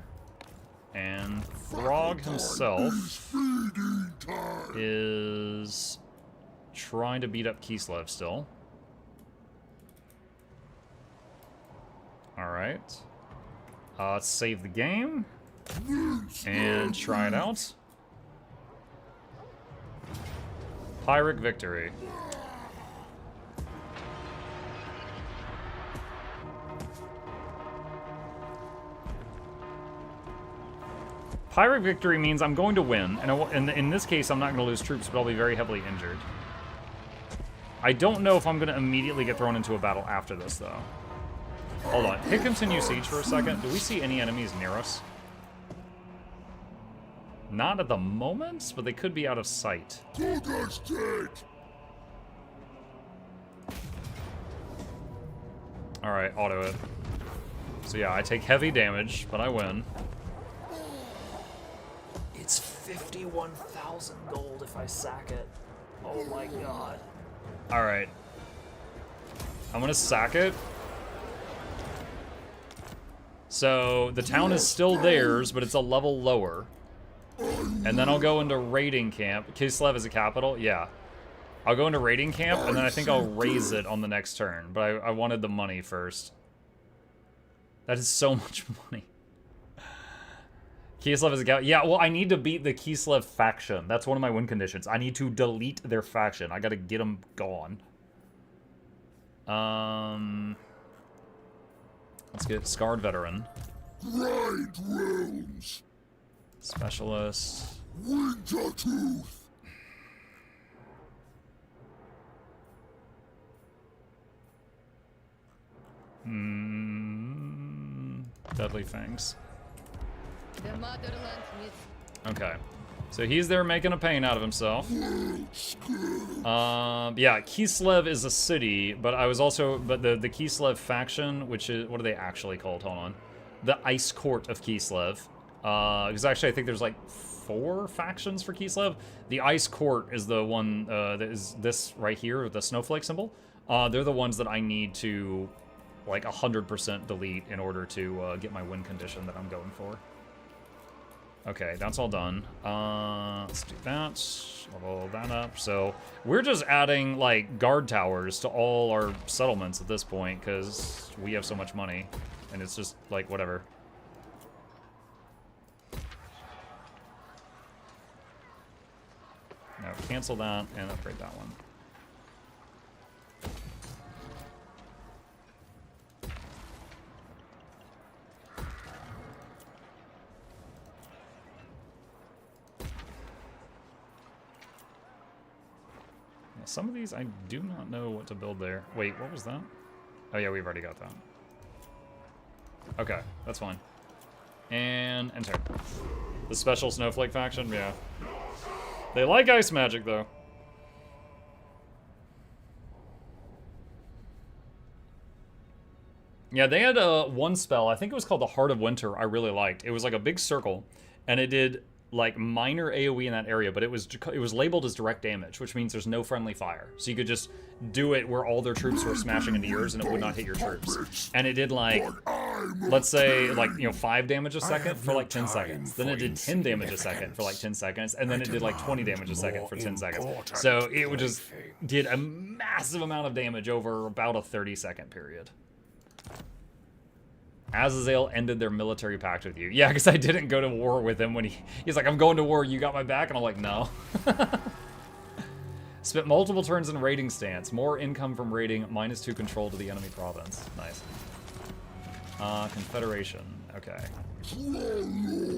And Throg himself is trying to beat up Kislev still. Alright. Let's save the game. And try it out. Pyrrhic victory. Pyrrhic victory means I'm going to win, and in this case I'm not going to lose troops, but I'll be very heavily injured. I don't know if I'm going to immediately get thrown into a battle after this, though. Hold on. Hit continue siege for a second. Do we see any enemies near us? Not at the moment, but they could be out of sight. Alright, auto it. So yeah, I take heavy damage, but I win. 51,000 gold if I sack it. Oh my god. Alright. I'm gonna sack it. So, the town is still theirs, but it's a level lower. And then I'll go into raiding camp. Kislev is a capital? Yeah. I'll go into raiding camp, and then I think I'll raise it on the next turn. But I wanted the money first. That is so much money. Kislev is a capital. Yeah, well, I need to beat the Kislev faction. That's one of my win conditions. I need to delete their faction. I gotta get them gone. Let's get Scarred Veteran. Great realms. Specialist. Winter Tooth. Deadly Fangs. The motherland needs. Okay. So he's there making a pain out of himself. Yeah, Kislev is a city, but I was also, but the Kislev faction, which is, what are they actually called? Hold on. The Ice Court of Kislev. Because actually I think there's like 4 factions for Kislev. The Ice Court is the one that is this right here with the snowflake symbol. They're the ones that I need to like 100% delete in order to get my win condition that I'm going for. Okay, that's all done. Let's do that. Level that up. So we're just adding like guard towers to all our settlements at this point because we have so much money, and it's just like whatever. No, cancel that and upgrade that one. Some of these, I do not know what to build there. Wait, what was that? Oh yeah, we've already got that. Okay, that's fine. And enter. The special snowflake faction, yeah. They like ice magic, though. Yeah, they had one spell, I think it was called the Heart of Winter, I really liked. It was like a big circle, and it did like minor AoE in that area, but it was labeled as direct damage, which means there's no friendly fire. So you could just do it where all their troops were smashing into yours and it would not hit your troops. And it did like, let's say like, you know, 5 damage a second for like 10 seconds. Then it did 10 damage a second for like 10 seconds. And then it did like 20 damage a second for 10 seconds. So it would just did a massive amount of damage over about a 30-second period. Azazel ended their military pact with you. Yeah, because I didn't go to war with him when he's like, I'm going to war, you got my back? And I'm like, no. Spent multiple turns in raiding stance. More income from raiding, -2 control to the enemy province. Nice. Confederation. Okay.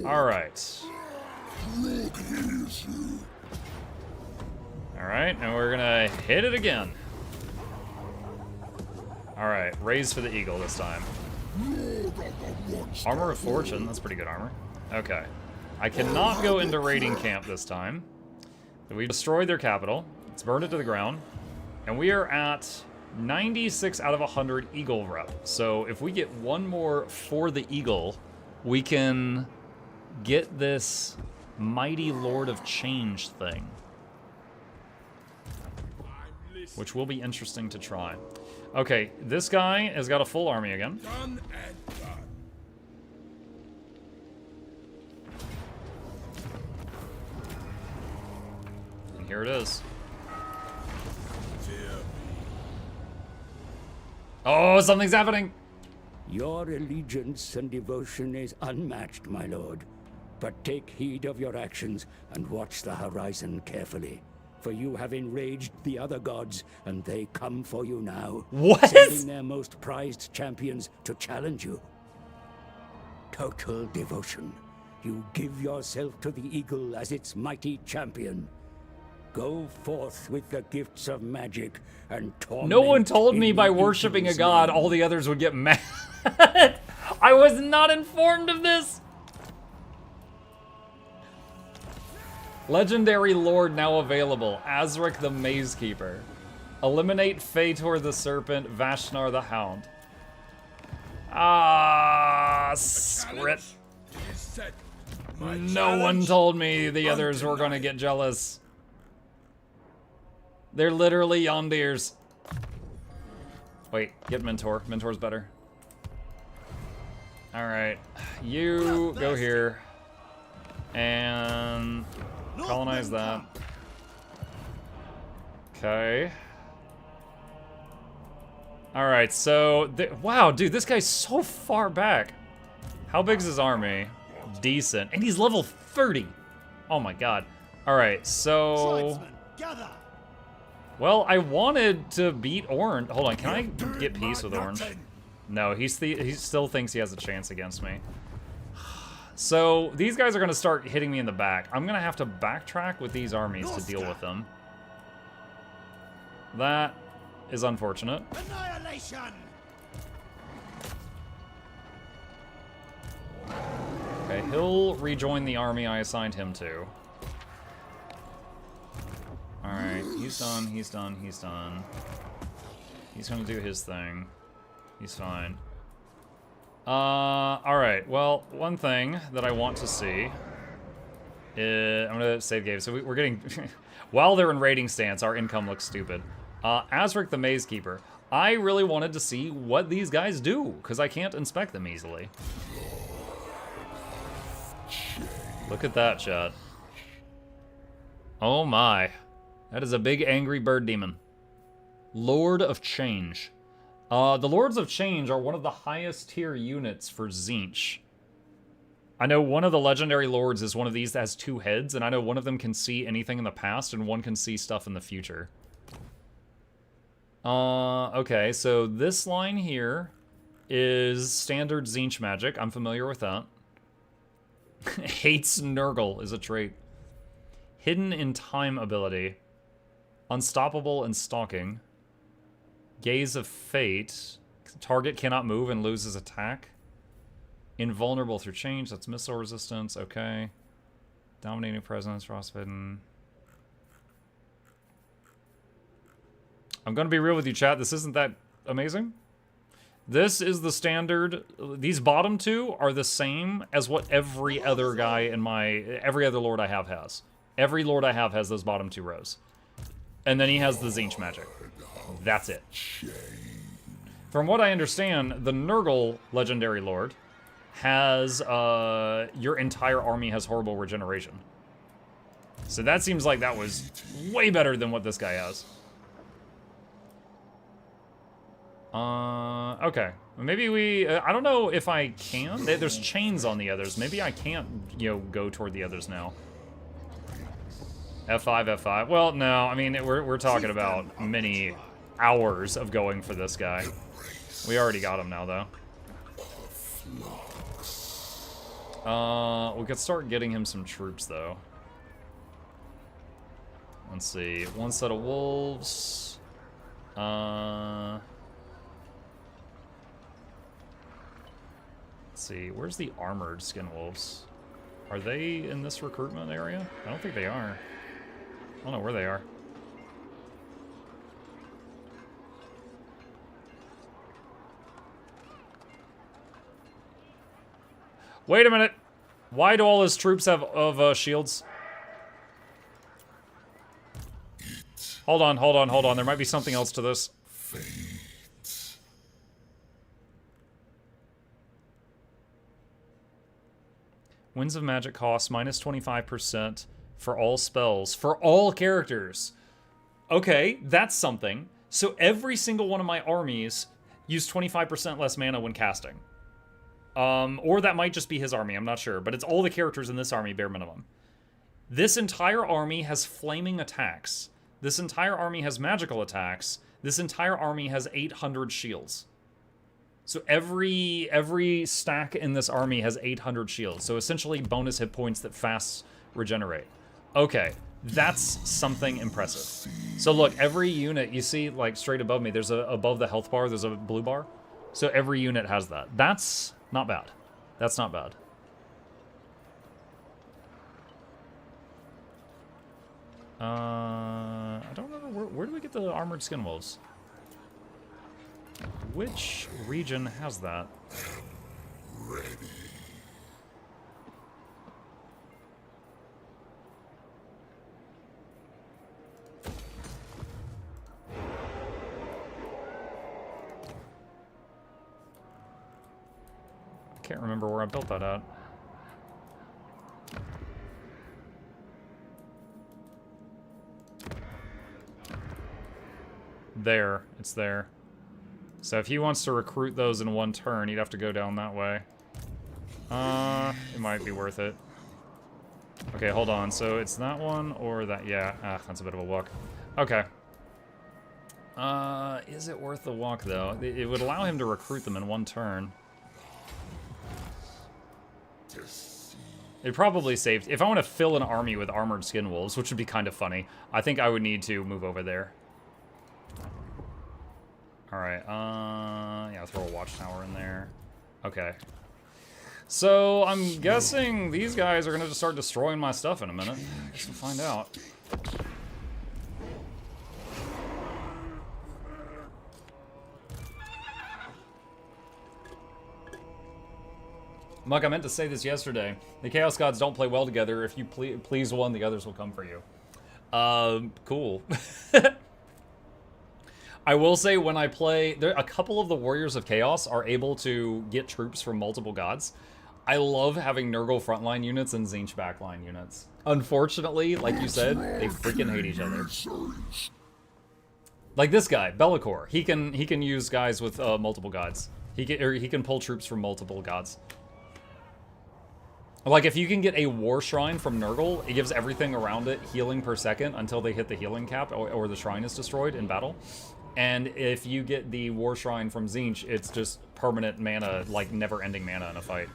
Alright. Alright, and we're gonna hit it again. Alright, raise for the eagle this time. Armor of Fortune, that's pretty good armor. Okay. I cannot go into raiding camp this time. We destroyed their capital. Let's burn it to the ground. And we are at 96 out of 100 eagle rep. So if we get one more for the eagle, we can get this Mighty Lord of Change thing. Which will be interesting to try. Okay, this guy has got a full army again. Done and done. And here it is. Oh, something's happening! Your allegiance and devotion is unmatched, my lord. But take heed of your actions and watch the horizon carefully. For you have enraged the other gods, and they come for you now. What? Sending their most prized champions to challenge you. Total devotion. You give yourself to the eagle as its mighty champion. Go forth with the gifts of magic and torment. No one told me in by the worshipping a eagle's god, name. all the others would get mad. I was not informed of this. Legendary Lord now available. Azric the Maze Keeper. Eliminate Phaetor the Serpent, Vashnar the Hound. Ah, script. Is set. No one told me the others were gonna get jealous. They're literally yondirs. Wait, get Mentor. Mentor's better. Alright, you go here. And colonize that. Okay. Alright, so... wow, dude, this guy's so far back. How big's his army? Decent. And he's level 30. Oh my god. Alright, so... well, I wanted to beat Orange. Hold on, can I get peace with Orange? No, he still thinks he has a chance against me. So, these guys are going to start hitting me in the back. I'm going to have to backtrack with these armies to deal with them. That is unfortunate. Annihilation! Okay, he'll rejoin the army I assigned him to. Alright, he's done, he's done, he's done. He's gonna do his thing. He's fine. Alright, well, one thing that I want to see is... I'm gonna save game. So we're getting... while they're in raiding stance, our income looks stupid. Azric the Maze Keeper. I really wanted to see what these guys do, because I can't inspect them easily. Look at that, chat. Oh my. That is a big angry bird demon. Lord of Change. The Lords of Change are one of the highest tier units for Tzeentch. I know one of the legendary lords is one of these that has 2 heads, and I know one of them can see anything in the past, and one can see stuff in the future. Okay, so this line here is standard Tzeentch magic. I'm familiar with that. Hates Nurgle is a trait. Hidden in Time ability. Unstoppable and Stalking. Gaze of Fate. Target cannot move and loses attack. Invulnerable through change. That's missile resistance. Okay. Dominating presence. Frostbitten. I'm gonna be real with you, chat. This isn't that amazing. This is the standard. These bottom 2 are the same as what every other guy in every other lord I have has. Every lord I have has those bottom 2 rows. And then he has the Tzeentch magic. That's it. From what I understand, the Nurgle legendary lord has, your entire army has horrible regeneration. So that seems like that was way better than what this guy has. Okay. Maybe we... I don't know if I can. There's chains on the others. Maybe I can't, go toward the others now. F5, F5. Well, no. I mean, we're talking about many hours of going for this guy. We already got him now, though. We could start getting him some troops, though. Let's see. 1 set of wolves. Let's see, where's the armored skin wolves? Are they in this recruitment area? I don't think they are. I don't know where they are. Wait a minute! Why do all his troops have shields? Hold on, hold on, hold on. There might be something else to this. Winds of Magic cost minus 25% for all spells. For all characters. Okay, that's something. So every single one of my armies use 25% less mana when casting. Or that might just be his army, I'm not sure. But it's all the characters in this army, bare minimum. This entire army has flaming attacks. This entire army has magical attacks. This entire army has 800 shields. So every stack in this army has 800 shields. So essentially bonus hit points that fast regenerate. Okay, that's something impressive. So look, every unit, you see like straight above me, there's above the health bar, there's a blue bar. So every unit has that. That's not bad. That's not bad. I don't remember, where do we get the armored skin wolves? Which region has that? Ready. can't remember where I built that at. There. It's there. So if he wants to recruit those in one turn, he'd have to go down that way. It might be worth it. Okay, hold on. So it's that one or that? Yeah, that's a bit of a walk. Okay. Is it worth the walk, though? It would allow him to recruit them in one turn. It probably saved. If I want to fill an army with armored skin wolves, which would be kind of funny, I think I would need to move over there. Alright, yeah, throw a watchtower in there. Okay. So, I'm guessing these guys are gonna just start destroying my stuff in a minute. I guess we'll find out. Muck, I meant to say this yesterday. The Chaos Gods don't play well together. If you please one, the others will come for you. Cool. I will say when I play, a couple of the Warriors of Chaos are able to get troops from multiple gods. I love having Nurgle frontline units and Tzeentch backline units. Unfortunately, like you said, they freaking hate each other. Like this guy, Bellicor. He can use guys with multiple gods. He can pull troops from multiple gods. Like, if you can get a War Shrine from Nurgle, it gives everything around it healing per second until they hit the healing cap or the shrine is destroyed in battle. And if you get the War Shrine from Tzeentch, it's just permanent mana, like never-ending mana in a fight.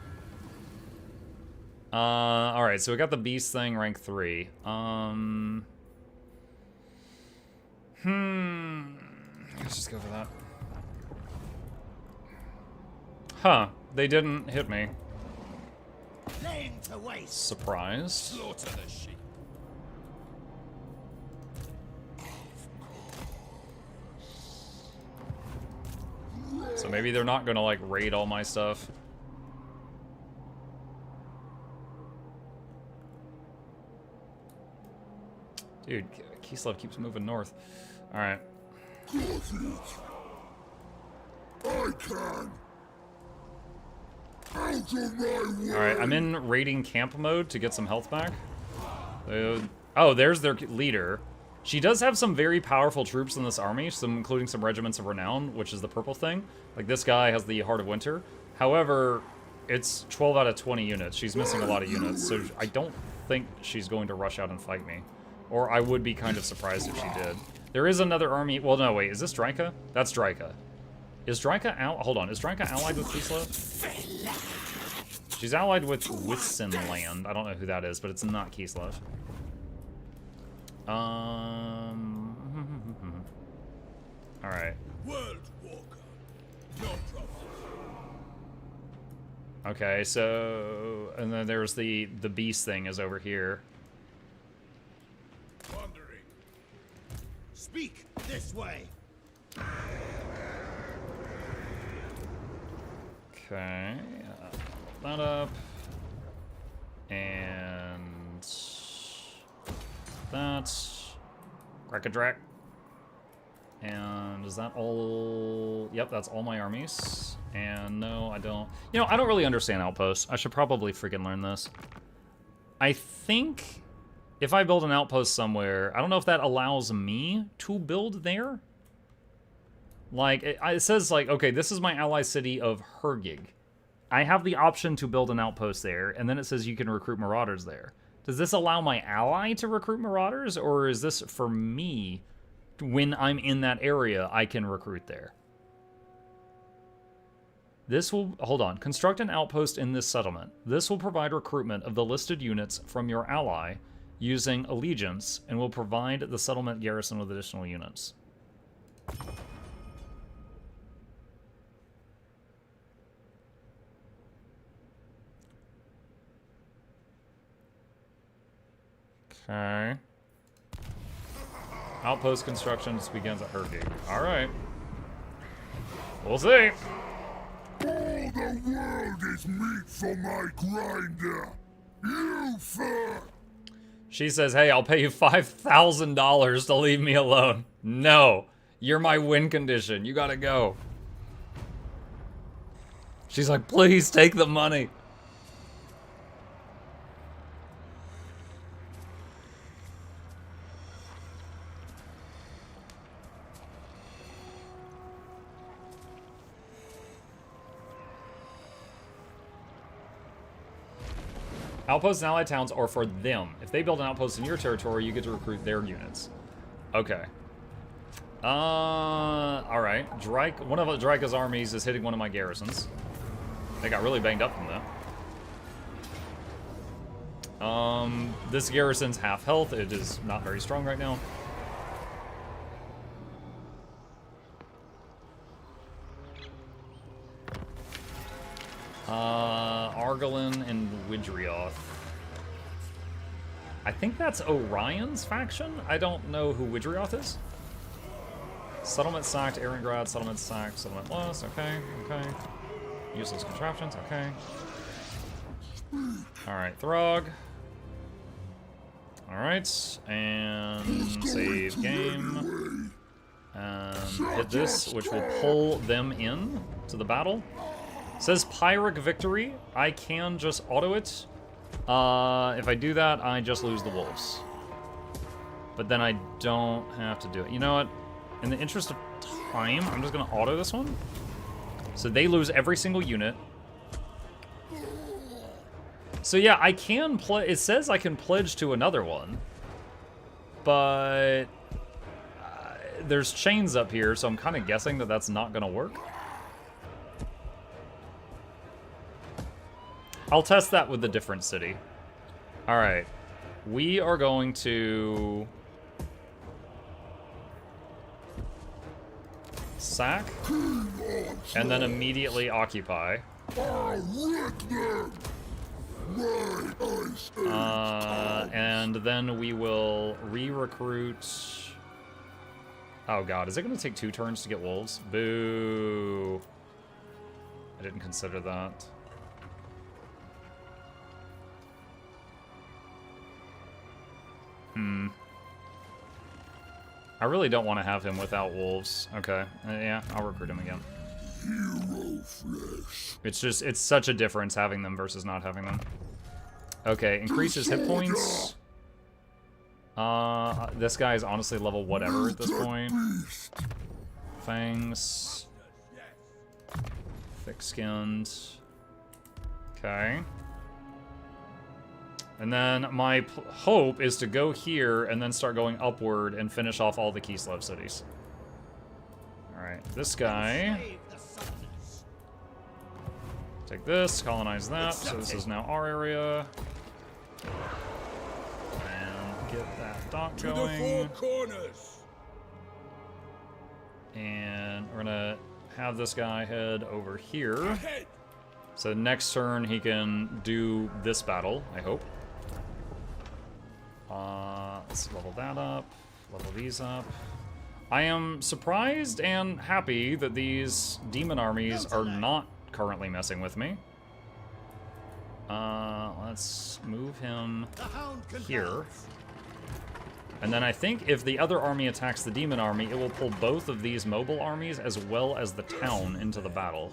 Alright, so we got the Beast thing, rank 3. Let's just go for that. Huh, they didn't hit me. Laying to waste. Surprised. Slaughter the sheep. So maybe they're not gonna, like, raid all my stuff. Dude, Kislev keeps moving north. Alright. I can. Out of my way. Alright, I'm in raiding camp mode to get some health back. Oh, there's their leader. She does have some very powerful troops in this army, including some regiments of renown, which is the purple thing. Like, this guy has the Heart of Winter. However, it's 12 out of 20 units. She's missing a lot of units, so I don't think she's going to rush out and fight me. Or I would be kind of surprised if she did. There is another army. Well, no, wait. Is this Dryka? That's Dryka. Is Dryka out? Hold on. Is Dryka allied with Kislev? She's allied with Wissenland. I don't know who that is, but it's not Kislev. Alright. World Walker. No problem. Okay, so... And then there's the beast thing is over here. Wandering. Speak this way. Okay. That up. And... That's... Crack-a-drac. And is that all... Yep, that's all my armies. And no, I don't... You know, I don't really understand outposts. I should probably freaking learn this. I think if I build an outpost somewhere, I don't know if that allows me to build there. Like, it says, like, okay, this is my ally city of Hergig. I have the option to build an outpost there, and then it says you can recruit marauders there. Does this allow my ally to recruit marauders, or is this for me? When I'm in that area, I can recruit there. This will... Hold on. Construct an outpost in this settlement. This will provide recruitment of the listed units from your ally using allegiance, and will provide the settlement garrison with additional units. Okay. Outpost construction just begins at Hergig. Alright. We'll see. All the world is meat for my grinder. You fur. She says, hey, I'll pay you $5,000 to leave me alone. No. You're my win condition. You gotta go. She's like, please take the money. Outposts and allied towns are for them. If they build an outpost in your territory, you get to recruit their units. Okay. Alright. One of Drika's armies is hitting one of my garrisons. They got really banged up from that. This garrison's half health. It is not very strong right now. Argolin and Widrioth. I think that's Orion's faction? I don't know who Widrioth is. Settlement sacked, Erengrad, settlement sacked, settlement lost, okay, okay. Useless contraptions, okay. Alright, Throg. Alright, and save game. Hit this, which will pull them in to the battle. Says Pyrrhic victory. I can just auto it. If I do that, I just lose the wolves. But then I don't have to do it. You know what? In the interest of time, I'm just gonna auto this one. So they lose every single unit. So yeah, I can play. It says I can pledge to another one. But there's chains up here, so I'm kind of guessing that that's not gonna work. I'll test that with a different city. Alright. We are going to sack and then immediately occupy. And then we will re-recruit. Oh god, is it going to take 2 turns to get wolves? Boo. I didn't consider that. I really don't want to have him without wolves. Okay, yeah, I'll recruit him again. It's just, it's such a difference having them versus not having them. Okay, increases hit points. This guy is honestly level whatever at this point. Fangs. Thick-skinned. Okay. And then my hope is to go here and then start going upward and finish off all the Kislev cities. Alright, this guy. Take this, colonize that, so this is now our area. And get that dock going. And we're gonna have this guy head over here. So next turn he can do this battle, I hope. Let's level that up, level these up. I am surprised and happy that these demon armies are not currently messing with me. Let's move him here. And then I think if the other army attacks the demon army, it will pull both of these mobile armies as well as the town into the battle.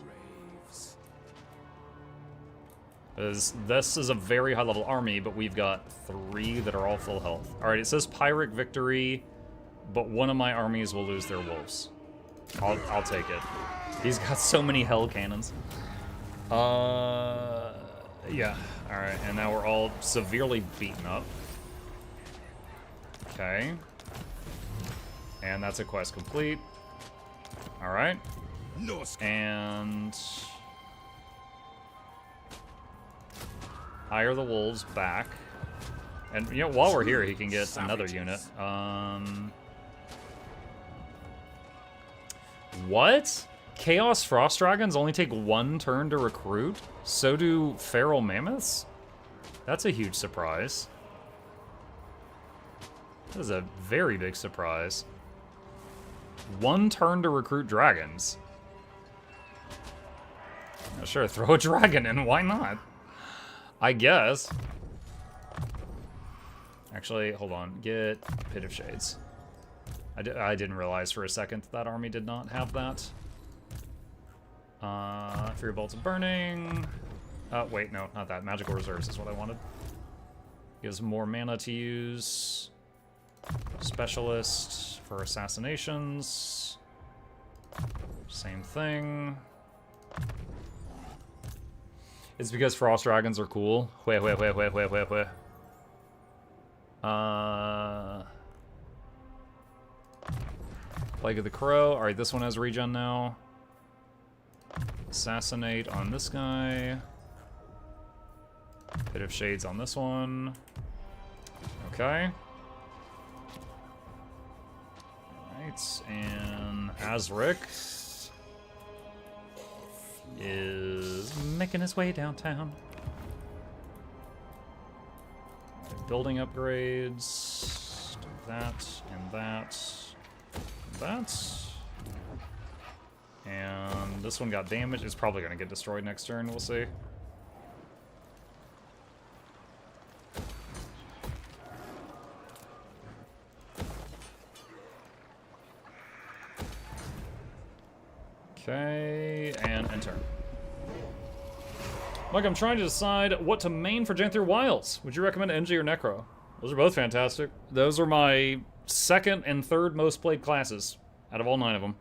Because this is a very high-level army, but we've got 3 that are all full health. Alright, it says Pyrrhic victory, but one of my armies will lose their wolves. I'll take it. He's got so many hell cannons. Yeah. Alright, and now we're all severely beaten up. Okay. And that's a quest complete. Alright. And hire the wolves back. And, you know, while we're here, he can get another unit. What? Chaos Frost Dragons only take 1 turn to recruit? So do Feral Mammoths? That's a huge surprise. That is a very big surprise. 1 turn to recruit dragons. Yeah, sure, throw a dragon in, why not? I guess. Actually, hold on. Get Pit of Shades. I didn't realize for a second that army did not have that. Fury Bolts of Burning. Wait, no, not that. Magical Reserves is what I wanted. Gives more mana to use. Specialist for assassinations. Same thing. It's because Frost Dragons are cool. Plague of the Crow. Alright, this one has regen now. Assassinate on this guy. Pit of Shades on this one. Okay. Alright, and Azric is making his way downtown. Building upgrades. Do that, and that, and that. And this one got damaged. It's probably going to get destroyed next turn. We'll see. Okay, and enter. Like, I'm trying to decide what to main for Gen 3 Wilds. Would you recommend NG or Necro? Those are both fantastic. Those are my second and third most played classes out of all 9 of them.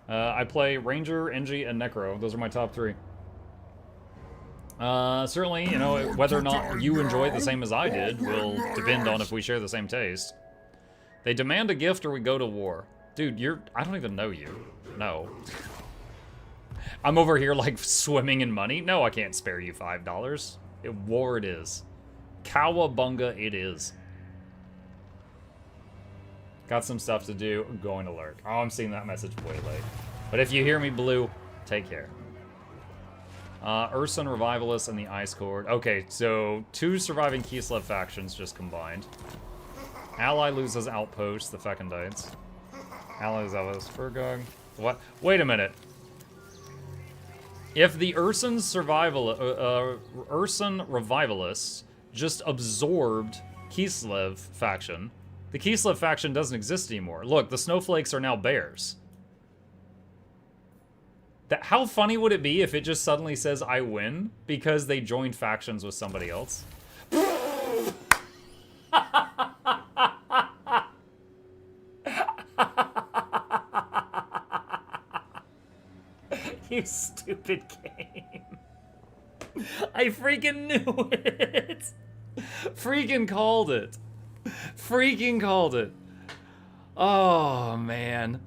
I play Ranger, NG, and Necro. Those are my top 3. Certainly, you know, whether or not you enjoy it the same as I did will depend on if we share the same taste. They demand a gift or we go to war. Dude, I don't even know you. No. I'm over here, like, swimming in money. No, I can't spare you $5. War it is. Cowabunga it is. Got some stuff to do. I'm going to lurk. Oh, I'm seeing that message way late. But if you hear me, Blue, take care. Urson, Revivalist, and the Ice Court. Okay, so 2 surviving Kislev factions just combined. Ally loses Outpost, the Fecondites. Ally loses Outpost, Furgog. What? Wait a minute. If the Urson Revivalists just absorbed Kislev faction, the Kislev faction doesn't exist anymore. Look, the Snowflakes are now bears. How funny would it be if it just suddenly says I win because they joined factions with somebody else? You stupid game. I freaking knew it. Freaking called it. Freaking called it. Oh, man.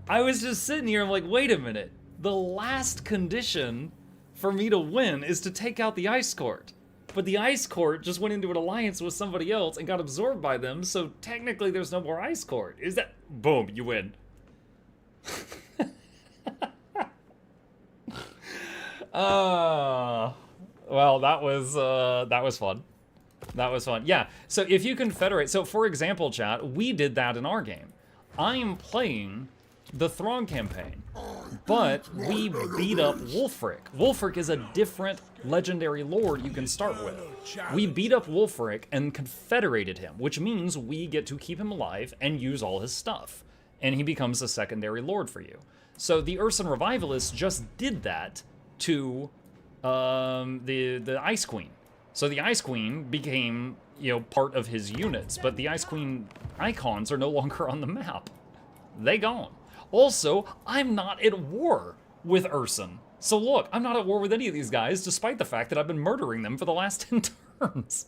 I was just sitting here, I'm like, wait a minute. The last condition for me to win is to take out the Ice Court. But the Ice Court just went into an alliance with somebody else and got absorbed by them, so technically there's no more Ice Court. Is that... Boom, you win. Well, that was fun. That was fun. Yeah, so if you confederate... So, for example, chat, we did that in our game. I am playing the Thrawn campaign, but we beat up Wulfric. Wulfric is a different legendary lord you can start with. We beat up Wulfric and confederated him, which means we get to keep him alive and use all his stuff. And he becomes a secondary lord for you. So the Urson Revivalists just did that to the Ice Queen. So the Ice Queen became, you know, part of his units, but the Ice Queen icons are no longer on the map. They gone. Also, I'm not at war with Urson. So look, I'm not at war with any of these guys, despite the fact that I've been murdering them for the last 10 turns.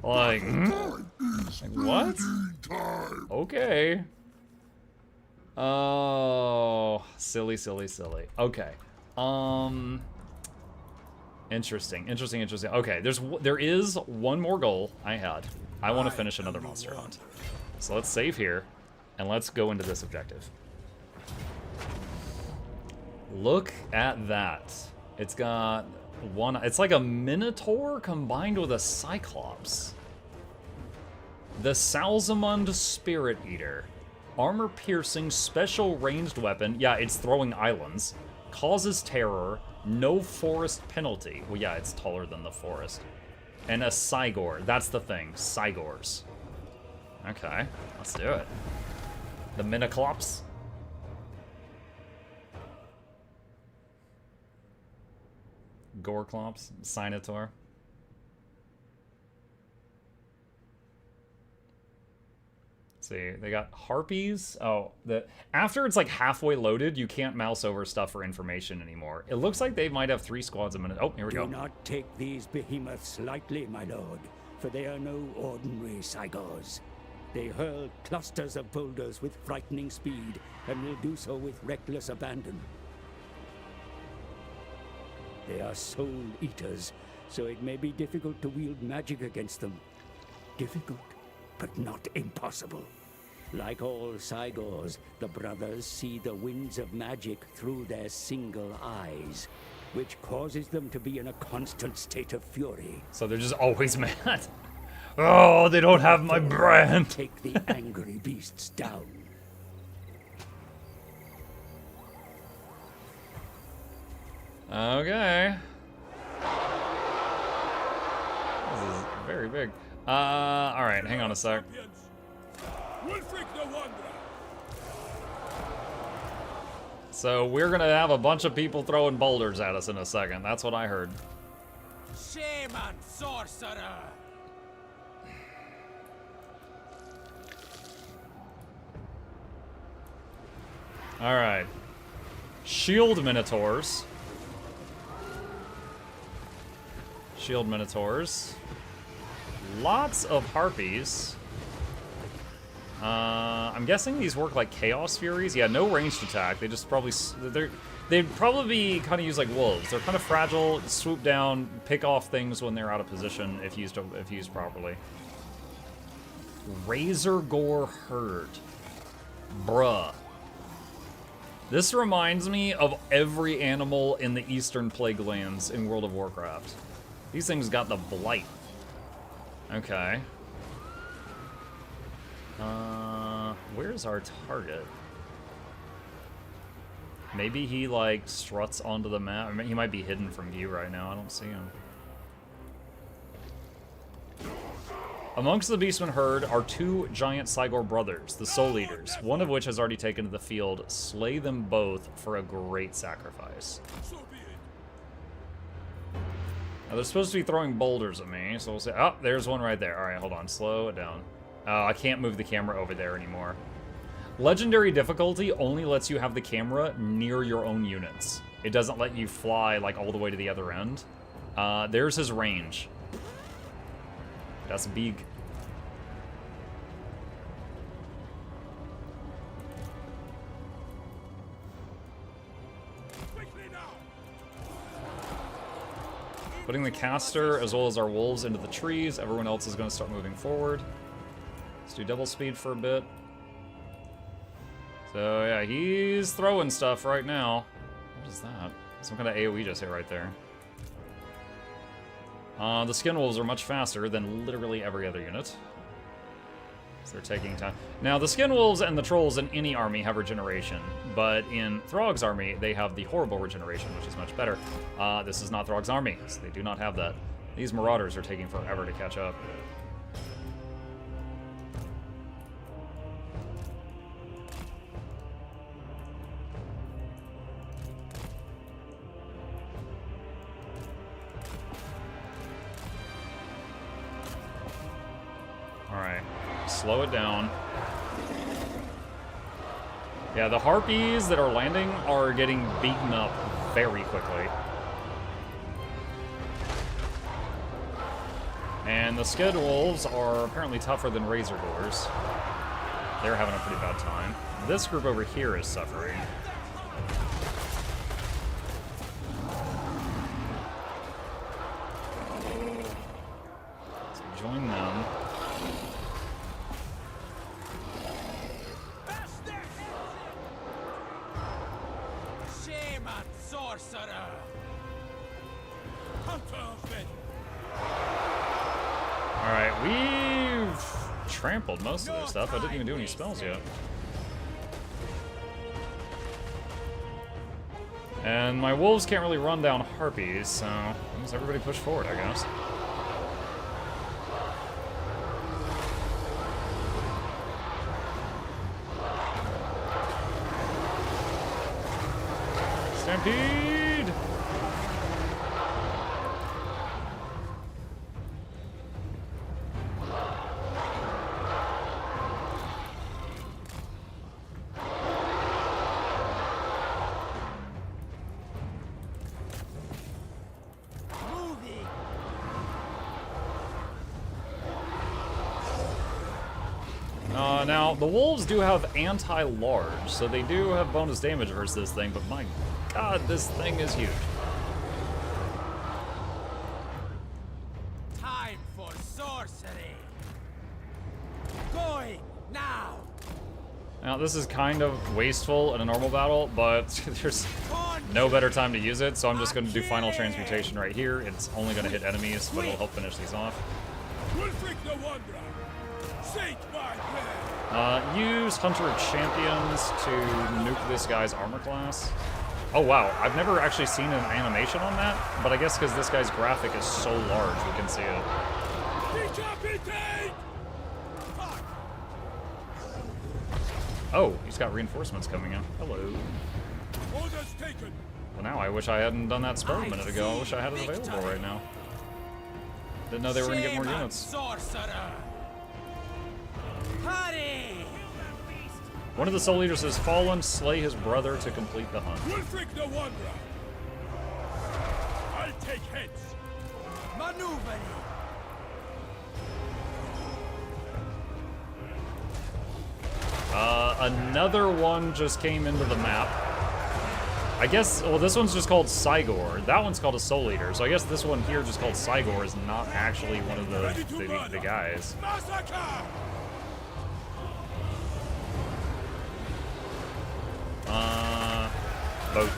Like, what? Okay. Oh, silly, silly, silly. Okay. Interesting. Okay, there is one more goal I had. I want to finish another monster hunt. So let's save here, and let's go into this objective. Look at that. It's got one... It's like a Minotaur combined with a Cyclops. The Salzamund Spirit Eater. Armor-piercing, special ranged weapon. Yeah, it's throwing islands. Causes terror. No forest penalty. Well, yeah, it's taller than the forest. And a Cygor. That's the thing. Cygors. Okay, let's do it. The Miniclops. Goreclops, Sinotaur. See, they got harpies. Oh, after it's like halfway loaded, you can't mouse over stuff for information anymore. It looks like they might have 3 squads a minute. Oh, here we go. Do not take these behemoths lightly, my lord, for they are no ordinary Cygors. They hurl clusters of boulders with frightening speed, and will do so with reckless abandon. They are soul eaters, so it may be difficult to wield magic against them. Difficult, but not impossible. Like all Cygors, the brothers see the winds of magic through their single eyes, which causes them to be in a constant state of fury. So they're just always mad. Oh, they don't have my brand. Take the angry beasts down. Okay. This is very big. Alright, hang on a sec. So we're gonna have a bunch of people throwing boulders at us in a second. That's what I heard. Shaman sorcerer. Alright. Shield Minotaurs. Shield Minotaurs. Lots of Harpies. I'm guessing these work like Chaos Furies. Yeah, no ranged attack. They just probably... They'd probably be kind of used like wolves. They're kind of fragile, swoop down, pick off things when they're out of position if used properly. Razor Gore Herd. Bruh. This reminds me of every animal in the Eastern Plague Lands in World of Warcraft. These things got the blight. Okay. Where's our target? Maybe he, like, struts onto the map. I mean, he might be hidden from view right now. I don't see him. Amongst the Beastman herd are 2 giant Cygor brothers, the Soul Eaters, one of which has already taken to the field. Slay them both for a great sacrifice. Now, they're supposed to be throwing boulders at me, so we'll say... Oh, there's one right there. Alright, hold on. Slow it down. Oh, I can't move the camera over there anymore. Legendary difficulty only lets you have the camera near your own units. It doesn't let you fly, like, all the way to the other end. There's his range. That's big. Putting the caster as well as our wolves into the trees. Everyone else is going to start moving forward. Let's do double speed for a bit. So yeah, he's throwing stuff right now. What is that? Some kind of AoE just hit right there. The skin wolves are much faster than literally every other unit. So they're taking time. Now, the skin wolves and the trolls in any army have regeneration, but in Throg's army, they have the horrible regeneration, which is much better. This is not Throg's army, so they do not have that. These marauders are taking forever to catch up. Alright, slow it down. Yeah, the harpies that are landing are getting beaten up very quickly. And the skid wolves are apparently tougher than razor doors. They're having a pretty bad time. This group over here is suffering. Let's join them. Alright, we've trampled most of their stuff. I didn't even do any spells yet. And my wolves can't really run down harpies, so let's everybody push forward, I guess. Stampede! Now, the wolves do have anti-large, so they do have bonus damage versus this thing, but my god, this thing is huge. Time for sorcery. Going now. Now, this is kind of wasteful in a normal battle, but there's no better time to use it, so I'm just going to do Final Transmutation right here. It's only going to hit enemies, but it'll help finish these off. Use Hunter of Champions to nuke this guy's armor class. Oh wow, I've never actually seen an animation on that, but I guess because this guy's graphic is so large, we can see it. Oh, he's got reinforcements coming in. Hello. Well, now I wish I hadn't done that spell a minute ago. I wish I had it available right now. Didn't know they were going to get more units. Sorcerer. Hurry! One of the soul leaders has fallen. Slay his brother to complete the hunt. I'll take heads. Maneuvering. Another one just came into the map. I guess, well, this one's just called Cygor. That one's called a Soul Eater. So I guess this one here, just called Cygor, is not actually one of the guys. Both.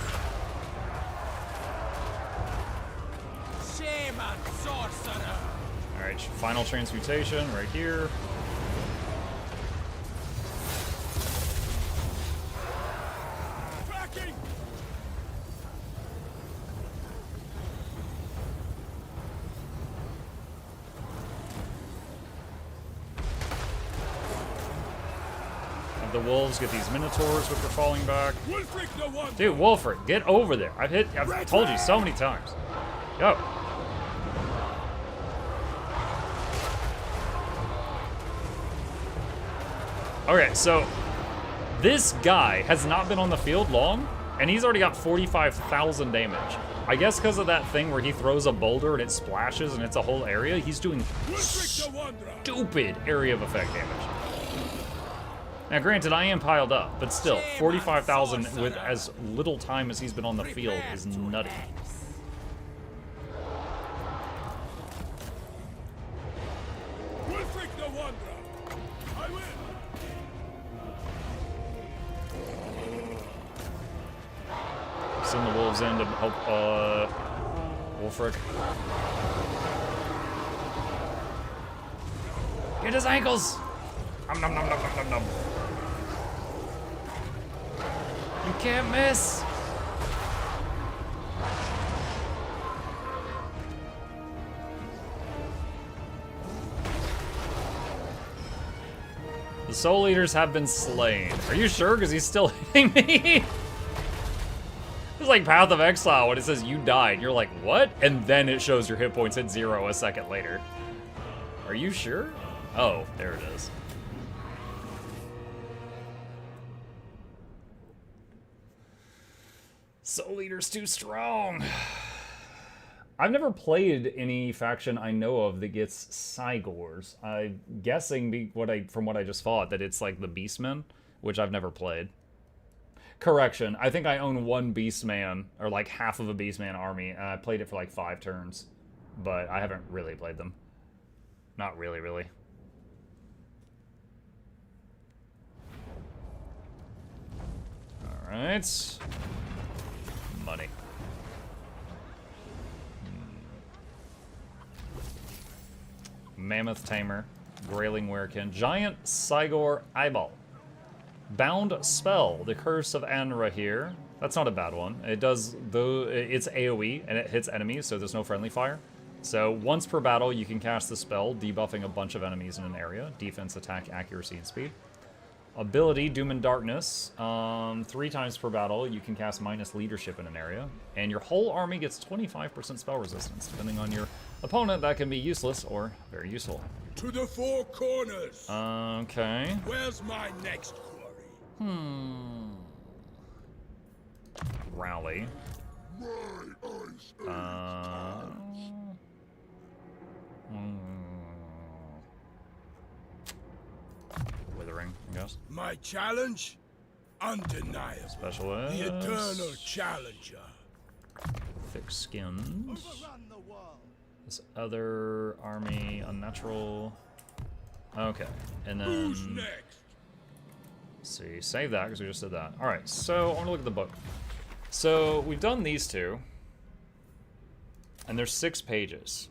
Shaman sorcerer. Alright, Final Transmutation right here. The wolves get these minotaurs which are falling back. Dude, Wolfric, get over there. I've told you so many times. Go. Okay, so this guy has not been on the field long, and he's already got 45,000 damage. I guess because of that thing where he throws a boulder and it splashes and it's a whole area, he's doing stupid area of effect damage. Now, granted, I am piled up, but still, 45,000 with as little time as he's been on the field is nutty. Send the wolves in to help Wolfric. Get his ankles! Nom nom nom nom nom nom nom. You can't miss! The Soul Eaters have been slain. Are you sure? Because he's still hitting me? It's like Path of Exile when it says you died. You're like, what? And then it shows your hit points at 0 a second later. Are you sure? Oh, there it is. Soul Eater's too strong. I've never played any faction I know of that gets Cygors. I'm guessing from what I just fought that it's like the Beastmen, which I've never played. Correction, I think I own one Beastman, or like half of a Beastman army, and I played it for like 5 turns. But I haven't really played them. Not really, really. Alright. Money. Mammoth Tamer, Grayling Werekin, Giant Cygor Eyeball. Bound Spell, the Curse of Anra here. That's not a bad one. It does, though, it's AoE and it hits enemies, so there's no friendly fire. So once per battle, you can cast the spell, debuffing a bunch of enemies in an area. Defense, attack, accuracy, and speed. Ability, Doom and Darkness. 3 times per battle, you can cast minus leadership in an area. And your whole army gets 25% spell resistance. Depending on your opponent, that can be useless or very useful. To the 4 corners. Okay. Where's my next quarry? Rally. My eyes Withering, I guess. course. My challenge? Undeniable. Specialist. The eternal challenger. Thick skins. This other army, unnatural. Okay, and then... Who's next? Let's see, save that, because we just did that. Alright, so I want to look at the book. So, we've done these two. And there's 6 pages.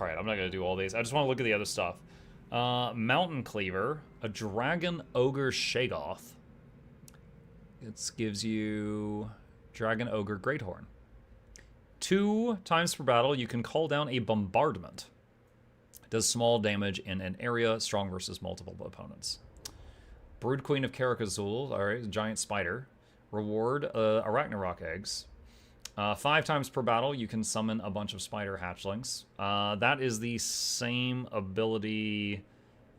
Alright, I'm not going to do all these. I just want to look at the other stuff. Mountain Cleaver, a Dragon Ogre Shagoth. It gives you Dragon Ogre Greathorn. 2 times per battle, you can call down a bombardment. It does small damage in an area, strong versus multiple opponents. Brood Queen of Karakazul, alright, giant spider. Reward, Arachnarok eggs. 5 times per battle, you can summon a bunch of spider hatchlings. That is the same ability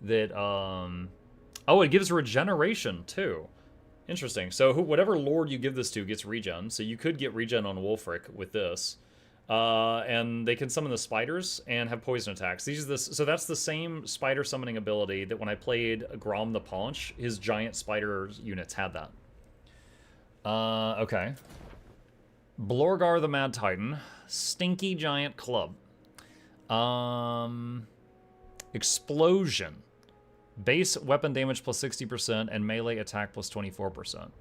that, oh, it gives regeneration, too. Interesting. So whatever lord you give this to gets regen. So you could get regen on Wulfric with this. And they can summon the spiders and have poison attacks. So that's the same spider summoning ability that when I played Grom the Paunch, his giant spider units had that. Okay. Blorgar the Mad Titan. Stinky Giant Club. Explosion. Base weapon damage plus 60% and melee attack plus 24%.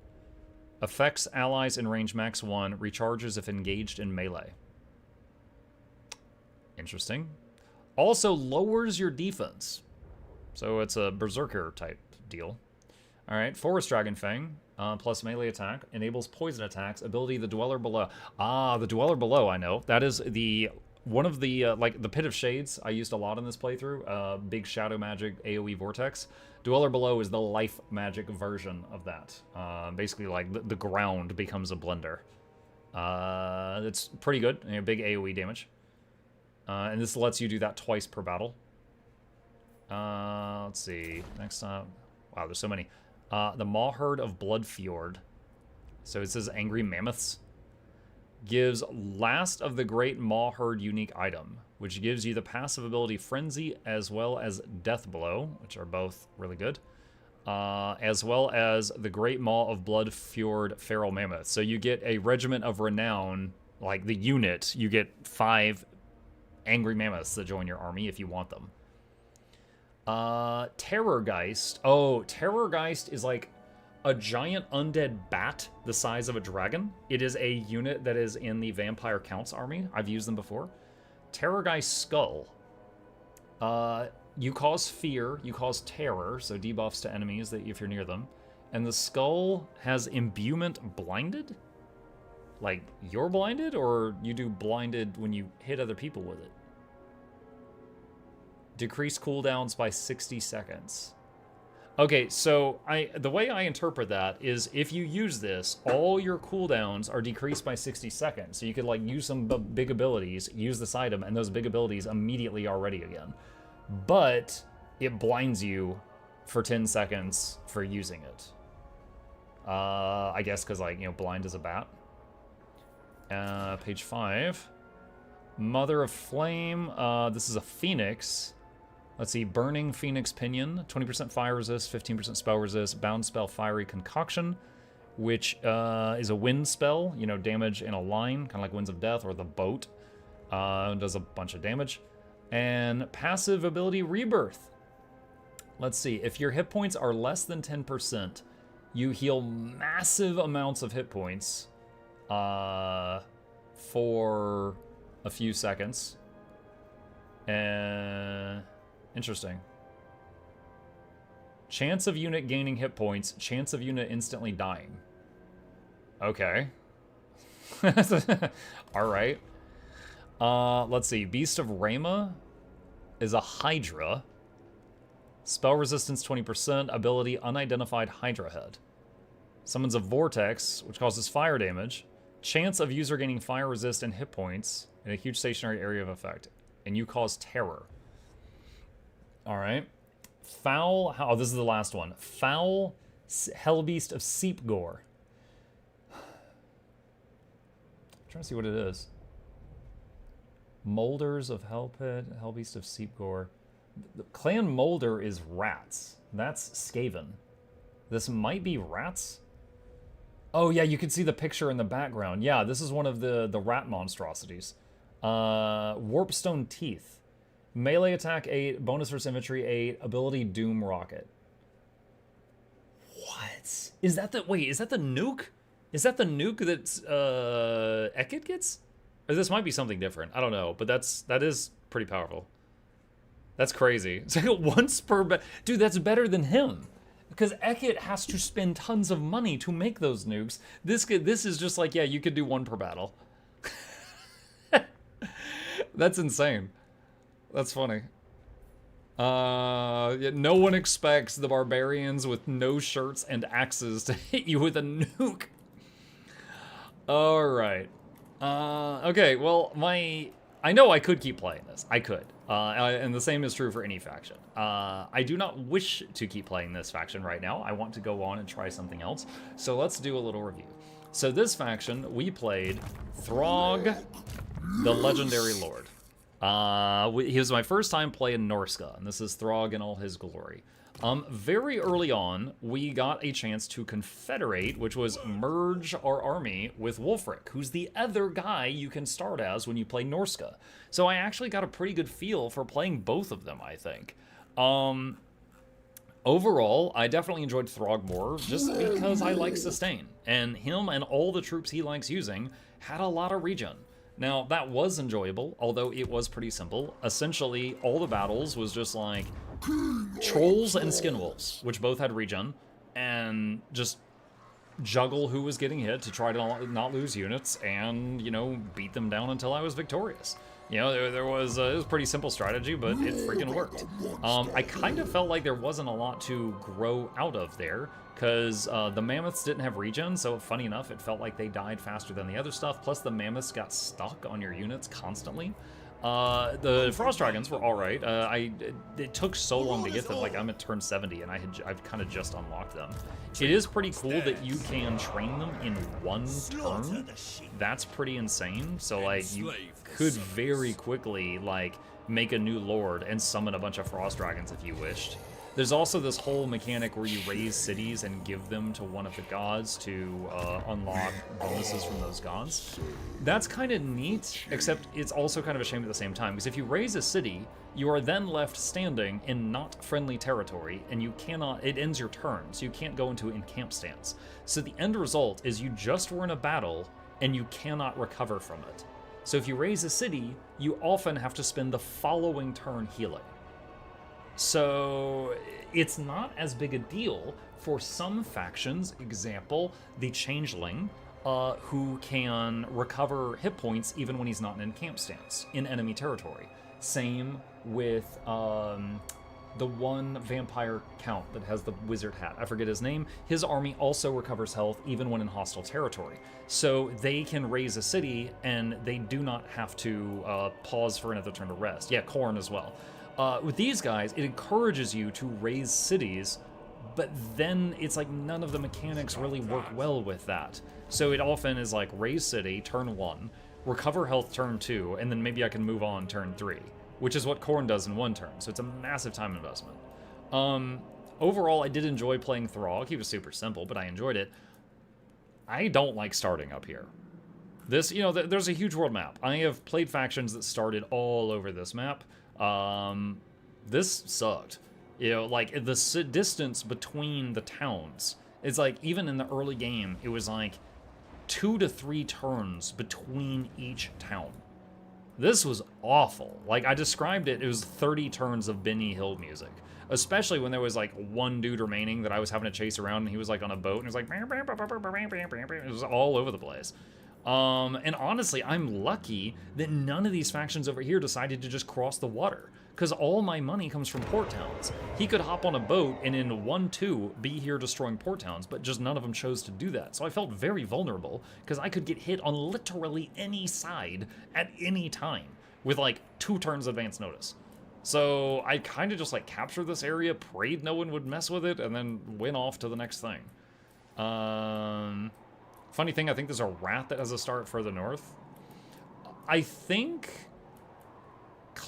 Affects allies in range max 1. Recharges if engaged in melee. Interesting. Also lowers your defense. So it's a Berserker type deal. Alright, Forest Dragon Fang. Plus melee attack. Enables poison attacks. Ability the Dweller Below. Ah, the Dweller Below, I know. That is the... One of the, like, the Pit of Shades I used a lot in this playthrough. Big Shadow Magic AoE Vortex. Dweller Below is the life magic version of that. Basically, like, the ground becomes a blender. It's pretty good. You know, big AoE damage. And this lets you do that twice per battle. Let's see. Next up. Wow, there's so many. The Mawherd of Bloodfjord. So it says Angry Mammoths. Gives Last of the Great Mawherd unique item, which gives you the passive ability Frenzy as well as Death Blow, which are both really good, as well as the Great Maw of Bloodfjord Feral Mammoth. So you get a Regiment of Renown, like the unit, you get 5 Angry Mammoths that join your army if you want them. Terrorgeist. Oh, Terrorgeist is like a giant undead bat the size of a dragon. It is a unit that is in the Vampire Count's army. I've used them before. Terrorgeist Skull. You cause fear, you cause terror, so debuffs to enemies that if you're near them. And the skull has imbuement blinded? Like, you're blinded, or you do blinded when you hit other people with it? Decrease cooldowns by 60 seconds. Okay, so the way I interpret that is if you use this, all your cooldowns are decreased by 60 seconds. So you could like use some big abilities, use this item, and those big abilities immediately are ready again. But it blinds you for 10 seconds for using it. I guess because like, you know, blind as a bat. Page 5. Mother of Flame. This is a Phoenix. Let's see, Burning Phoenix Pinion, 20% fire resist, 15% spell resist, bound spell Fiery Concoction, which is a wind spell, you know, damage in a line, kind of like Winds of Death or the boat. Does a bunch of damage. And passive ability Rebirth. Let's see, if your hit points are less than 10%, you heal massive amounts of hit points for a few seconds. And... Interesting. Chance of unit gaining hit points. Chance of unit instantly dying. Okay. Alright. Let's see. Beast of Rama is a Hydra. Spell resistance 20%. Ability Unidentified Hydra Head. Summons a Vortex, which causes fire damage. Chance of user gaining fire resist and hit points in a huge stationary area of effect. And you cause terror. Alright. Foul... Oh, this is the last one. Foul Hellbeast of Seepgore. I'm trying to see what it is. Molders of Hellpit, Hellbeast of Seepgore. Clan Molder is rats. That's Skaven. This might be rats. Oh yeah, you can see the picture in the background. Yeah, this is one of the rat monstrosities. Warpstone Teeth. Melee attack 8, bonus versus infantry 8, ability Doom Rocket. What? Is that the, wait, is that the nuke? Is that the nuke that Ekid gets? Or this might be something different. I don't know, but that is pretty powerful. That's crazy. It's like once per... Dude, that's better than him. Because Ekid has to spend tons of money to make those nukes. This is just like, yeah, you could do one per battle. That's insane. That's funny. Yeah, no one expects the barbarians with no shirts and axes to hit you with a nuke. Alright. Okay, well, I know I could keep playing this. I could. And the same is true for any faction. I do not wish to keep playing this faction right now. I want to go on and try something else. So let's do a little review. So this faction, we played Throg, the Legendary Lord. He was my first time playing Norska, and this is Throg in all his glory. Very early on, we got a chance to confederate, which was merge our army with Wulfric, who's the other guy you can start as when you play Norska. So I actually got a pretty good feel for playing both of them, I think. Overall, I definitely enjoyed Throg more, just because I like sustain, and him and all the troops he likes using had a lot of regen. Now, that was enjoyable, although it was pretty simple. Essentially, all the battles was just like trolls and skinwolves, which both had regen, and just juggle who was getting hit to try to not lose units and, you know, beat them down until I was victorious. You know, it was a pretty simple strategy, but it freaking worked. I kind of felt like there wasn't a lot to grow out of there, because the mammoths didn't have regen, so funny enough, it felt like they died faster than the other stuff, plus the mammoths got stuck on your units constantly. The frost dragons were alright. It took so long to get them, like I'm at turn 70 and I've kind of just unlocked them. It is pretty cool that you can train them in one turn. That's pretty insane. So like you could very quickly like make a new lord and summon a bunch of frost dragons if you wished. There's also this whole mechanic where you raise cities and give them to one of the gods to unlock bonuses from those gods. That's kind of neat, except it's also kind of a shame at the same time, because if you raise a city, you are then left standing in not friendly territory, and you cannot, it ends your turn, so you can't go into encamp stance. So the end result is you just were in a battle, and you cannot recover from it. So if you raise a city, you often have to spend the following turn healing. So it's not as big a deal for some factions, example, the Changeling, who can recover hit points even when he's not in encamp stance in enemy territory. Same with the one vampire count that has the wizard hat. I forget his name. His army also recovers health even when in hostile territory. So they can raise a city and they do not have to pause for another turn to rest. Yeah, Khorne as well. With these guys, it encourages you to raise cities, but then it's like none of the mechanics really work well with that. So it often is like raise city, turn 1, recover health turn 2, and then maybe I can move on turn 3, which is what Khorne does in one turn, so it's a massive time investment. Overall, I did enjoy playing Throg. He was super simple, but I enjoyed it. I don't like starting up here. This, you know, there's a huge world map. I have played factions that started all over this map. This sucked. You know, like the distance between the towns, it's like even in the early game, it was like 2 to 3 turns between each town. This was awful. Like I described it, it was 30 turns of Benny Hill music, especially when there was like one dude remaining that I was having to chase around and he was like on a boat and it was like, it was all over the place. And honestly, I'm lucky that none of these factions over here decided to just cross the water, because all my money comes from port towns. He could hop on a boat and in 1-2 be here destroying port towns, but just none of them chose to do that. So I felt very vulnerable, because I could get hit on literally any side at any time with like 2 turns advance notice. So I kind of just like captured this area, prayed no one would mess with it, and then went off to the next thing. Funny thing, I think there's a rat that has a start further north. I think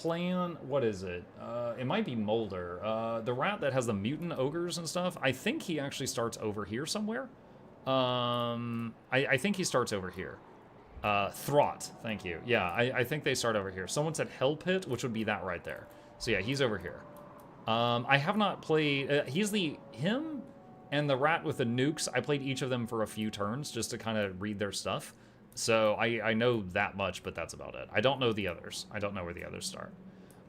clan, what is it? It might be Molder. The rat that has the mutant ogres and stuff, I think he actually starts over here somewhere. I think he starts over here. Throt, thank you. Yeah, I think they start over here. Someone said Hell Pit, which would be that right there. So yeah, he's over here. I have not played, him and the rat with the nukes, I played each of them for a few turns just to kind of read their stuff. So I know that much, but that's about it. I don't know the others. I don't know where the others start.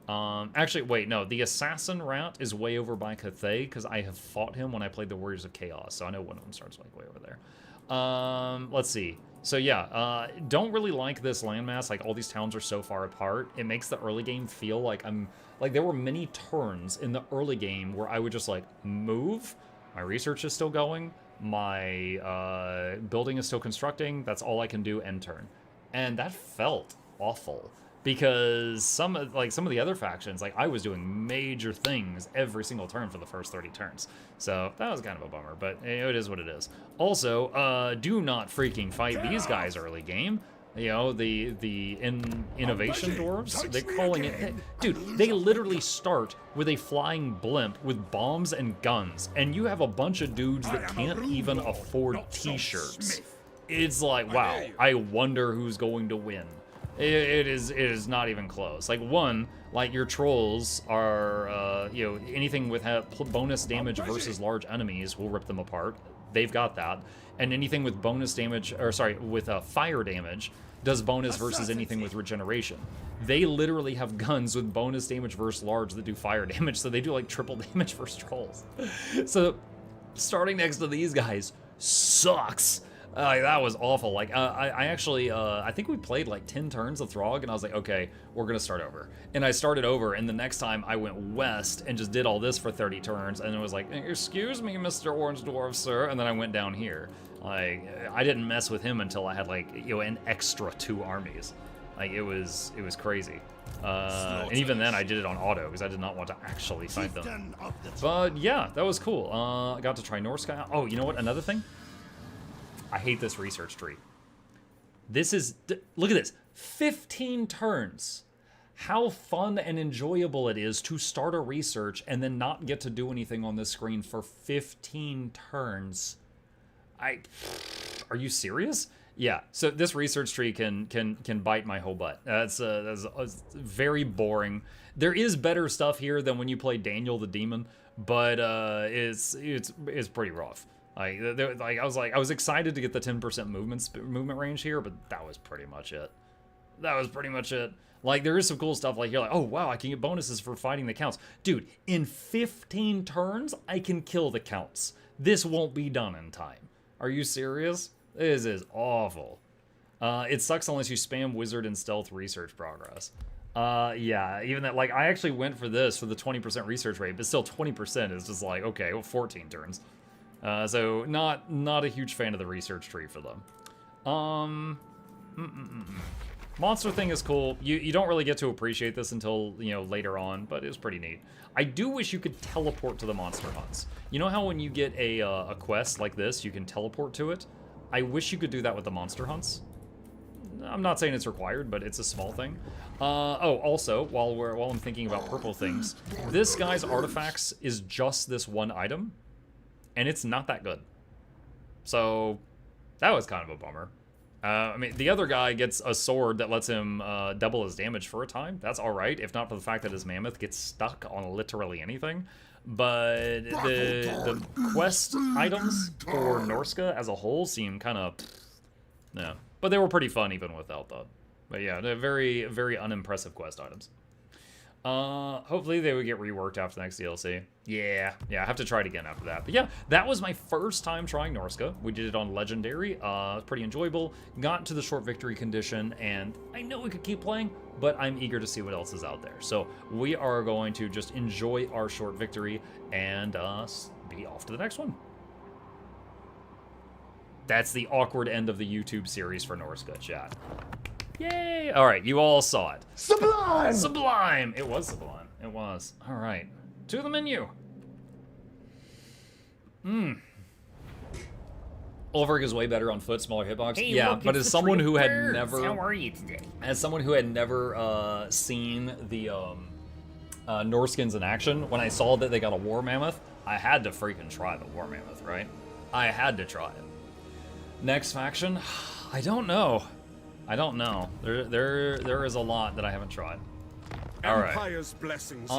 Actually, wait, no. The assassin rat is way over by Cathay, because I have fought him when I played the Warriors of Chaos, so I know one of them starts like way over there. Let's see. So yeah, don't really like this landmass. Like, all these towns are so far apart. It makes the early game feel like there were many turns in the early game where I would just, like, move. My research is still going. My building is still constructing. That's all I can do, end turn. And that felt awful. Because some of the other factions, like, I was doing major things every single turn for the first 30 turns. So that was kind of a bummer, but it is what it is. Also, do not freaking fight these guys early game. You know, the innovation dwarves, they're calling it... Dude, they literally start with a flying blimp with bombs and guns, and you have a bunch of dudes that can't even afford t-shirts. It's like, wow, I wonder who's going to win. It is not even close. Like, one, like, your trolls are, you know, anything with bonus damage versus large enemies will rip them apart. They've got that. And anything with bonus damage, or sorry, with fire damage, does bonus versus anything with regeneration. They literally have guns with bonus damage versus large that do fire damage, so they do, like, triple damage versus trolls. So, starting next to these guys sucks. That was awful. Like, I actually, I think we played like 10 turns of Throg, and I was like, okay, we're gonna start over. And I started over, and the next time I went west and just did all this for 30 turns, and it was like, excuse me, Mr. Orange Dwarf, sir, and then I went down here. Like, I didn't mess with him until I had, like, you know, an extra 2 armies. Like, it was crazy. And even then, I did it on auto, because I did not want to actually fight them. But yeah, that was cool. I got to try Norska. Oh, you know what, another thing? I hate this research tree. This is, look at this, 15 turns. How fun and enjoyable it is to start a research and then not get to do anything on this screen for 15 turns. Are you serious? Yeah, so this research tree can bite my whole butt. That's very boring. There is better stuff here than when you play Daniel the Demon, but it's pretty rough. I was excited to get the 10% movement range here, but that was pretty much it. That was pretty much it. Like, there is some cool stuff, like, you're like, oh wow, I can get bonuses for fighting the counts. Dude, in 15 turns, I can kill the counts. This won't be done in time. Are you serious? This is awful. It sucks unless you spam wizard and stealth research progress. Yeah, even that, like, I actually went for this for the 20% research rate, but still 20% is just like, okay, well, 14 turns. So not a huge fan of the research tree for them. Monster thing is cool. You don't really get to appreciate this until, you know, later on, but it was pretty neat. I do wish you could teleport to the monster hunts. You know how when you get a quest like this, you can teleport to it? I wish you could do that with the monster hunts. I'm not saying it's required, but it's a small thing. Oh, also, while I'm thinking about purple things, this guy's artifacts is just this one item, and it's not that good. So that was kind of a bummer. I mean, the other guy gets a sword that lets him double his damage for a time. That's all right, if not for the fact that his mammoth gets stuck on literally anything. But the quest items for Norska as a whole seem kind of, yeah. But they were pretty fun even without that. But yeah, they're very, very unimpressive quest items. Hopefully they would get reworked after the next DLC. Yeah, I have to try it again after that. But yeah, that was my first time trying Norska. We did it on Legendary. It was pretty enjoyable. Got to the short victory condition, and I know we could keep playing, but I'm eager to see what else is out there. So we are going to just enjoy our short victory and be off to the next one. That's the awkward end of the YouTube series for Norska, chat. Yay! All right, you all saw it. Sublime! Sublime! It was sublime. It was. All right. To the menu. Ulfric is way better on foot, smaller hitbox. Hey, yeah, look, but as someone who had never... How are you today? As someone who had never seen the Norskins in action, when I saw that they got a War Mammoth, I had to freaking try the War Mammoth, right? I had to try it. Next faction? I don't know. I don't know. There is a lot that I haven't tried. All right. Empire's blessings, yes.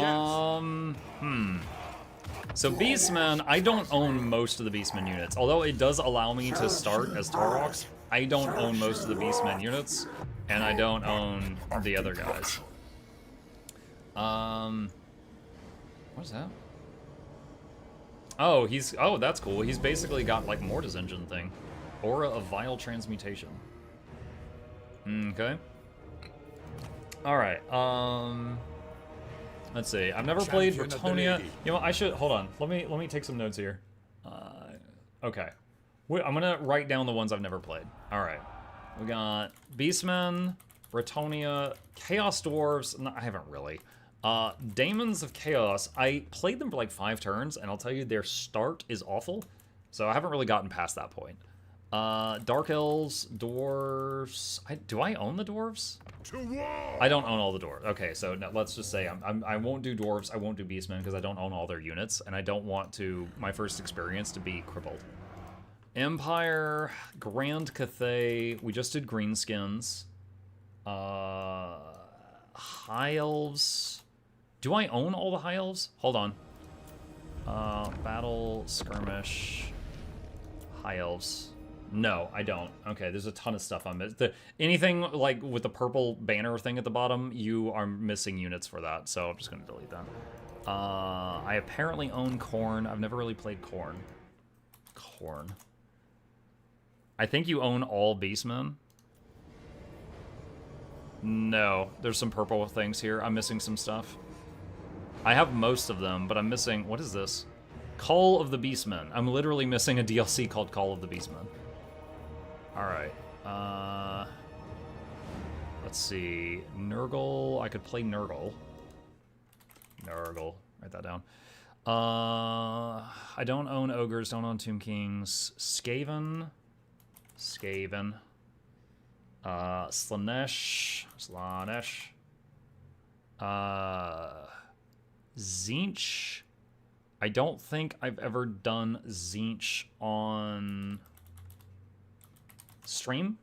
So Beastmen, I don't own most of the Beastmen units. Although it does allow me to start as Taurox, I don't own most of the Beastmen units, and I don't own the other guys. What's that? Oh, that's cool. He's basically got like Mortis engine thing. Aura of Vile Transmutation. Okay. Alright, let's see. I've never played Bretonnia. You know what, I should, hold on. Let me take some notes here. Okay. I'm gonna write down the ones I've never played. Alright. We got Beastmen, Bretonnia, Chaos Dwarves. No, I haven't really. Daemons of Chaos. I played them for like 5 turns, and I'll tell you, their start is awful. So I haven't really gotten past that point. Dark Elves, Dwarves. Do I own the Dwarves? I don't own all the Dwarves. Okay, so no, let's just say I won't do Dwarves, I won't do Beastmen, because I don't own all their units, and I don't want my first experience to be crippled. Empire, Grand Cathay, we just did Greenskins. High Elves. Do I own all the High Elves? Hold on. Battle, Skirmish, High Elves. No, I don't. Okay, there's a ton of stuff on this. Anything like with the purple banner thing at the bottom, you are missing units for that, so I'm just going to delete that. I apparently own Khorne. I've never really played Khorne. Khorne. I think you own all Beastmen. No, there's some purple things here. I'm missing some stuff. I have most of them, but I'm missing... What is this? Call of the Beastmen. I'm literally missing a DLC called Call of the Beastmen. Alright. Let's see. Nurgle. I could play Nurgle. Nurgle. Write that down. I don't own Ogres, don't own Tomb Kings. Skaven. Skaven. Slanesh. Slanesh. Tzeentch. I don't think I've ever done Tzeentch on stream.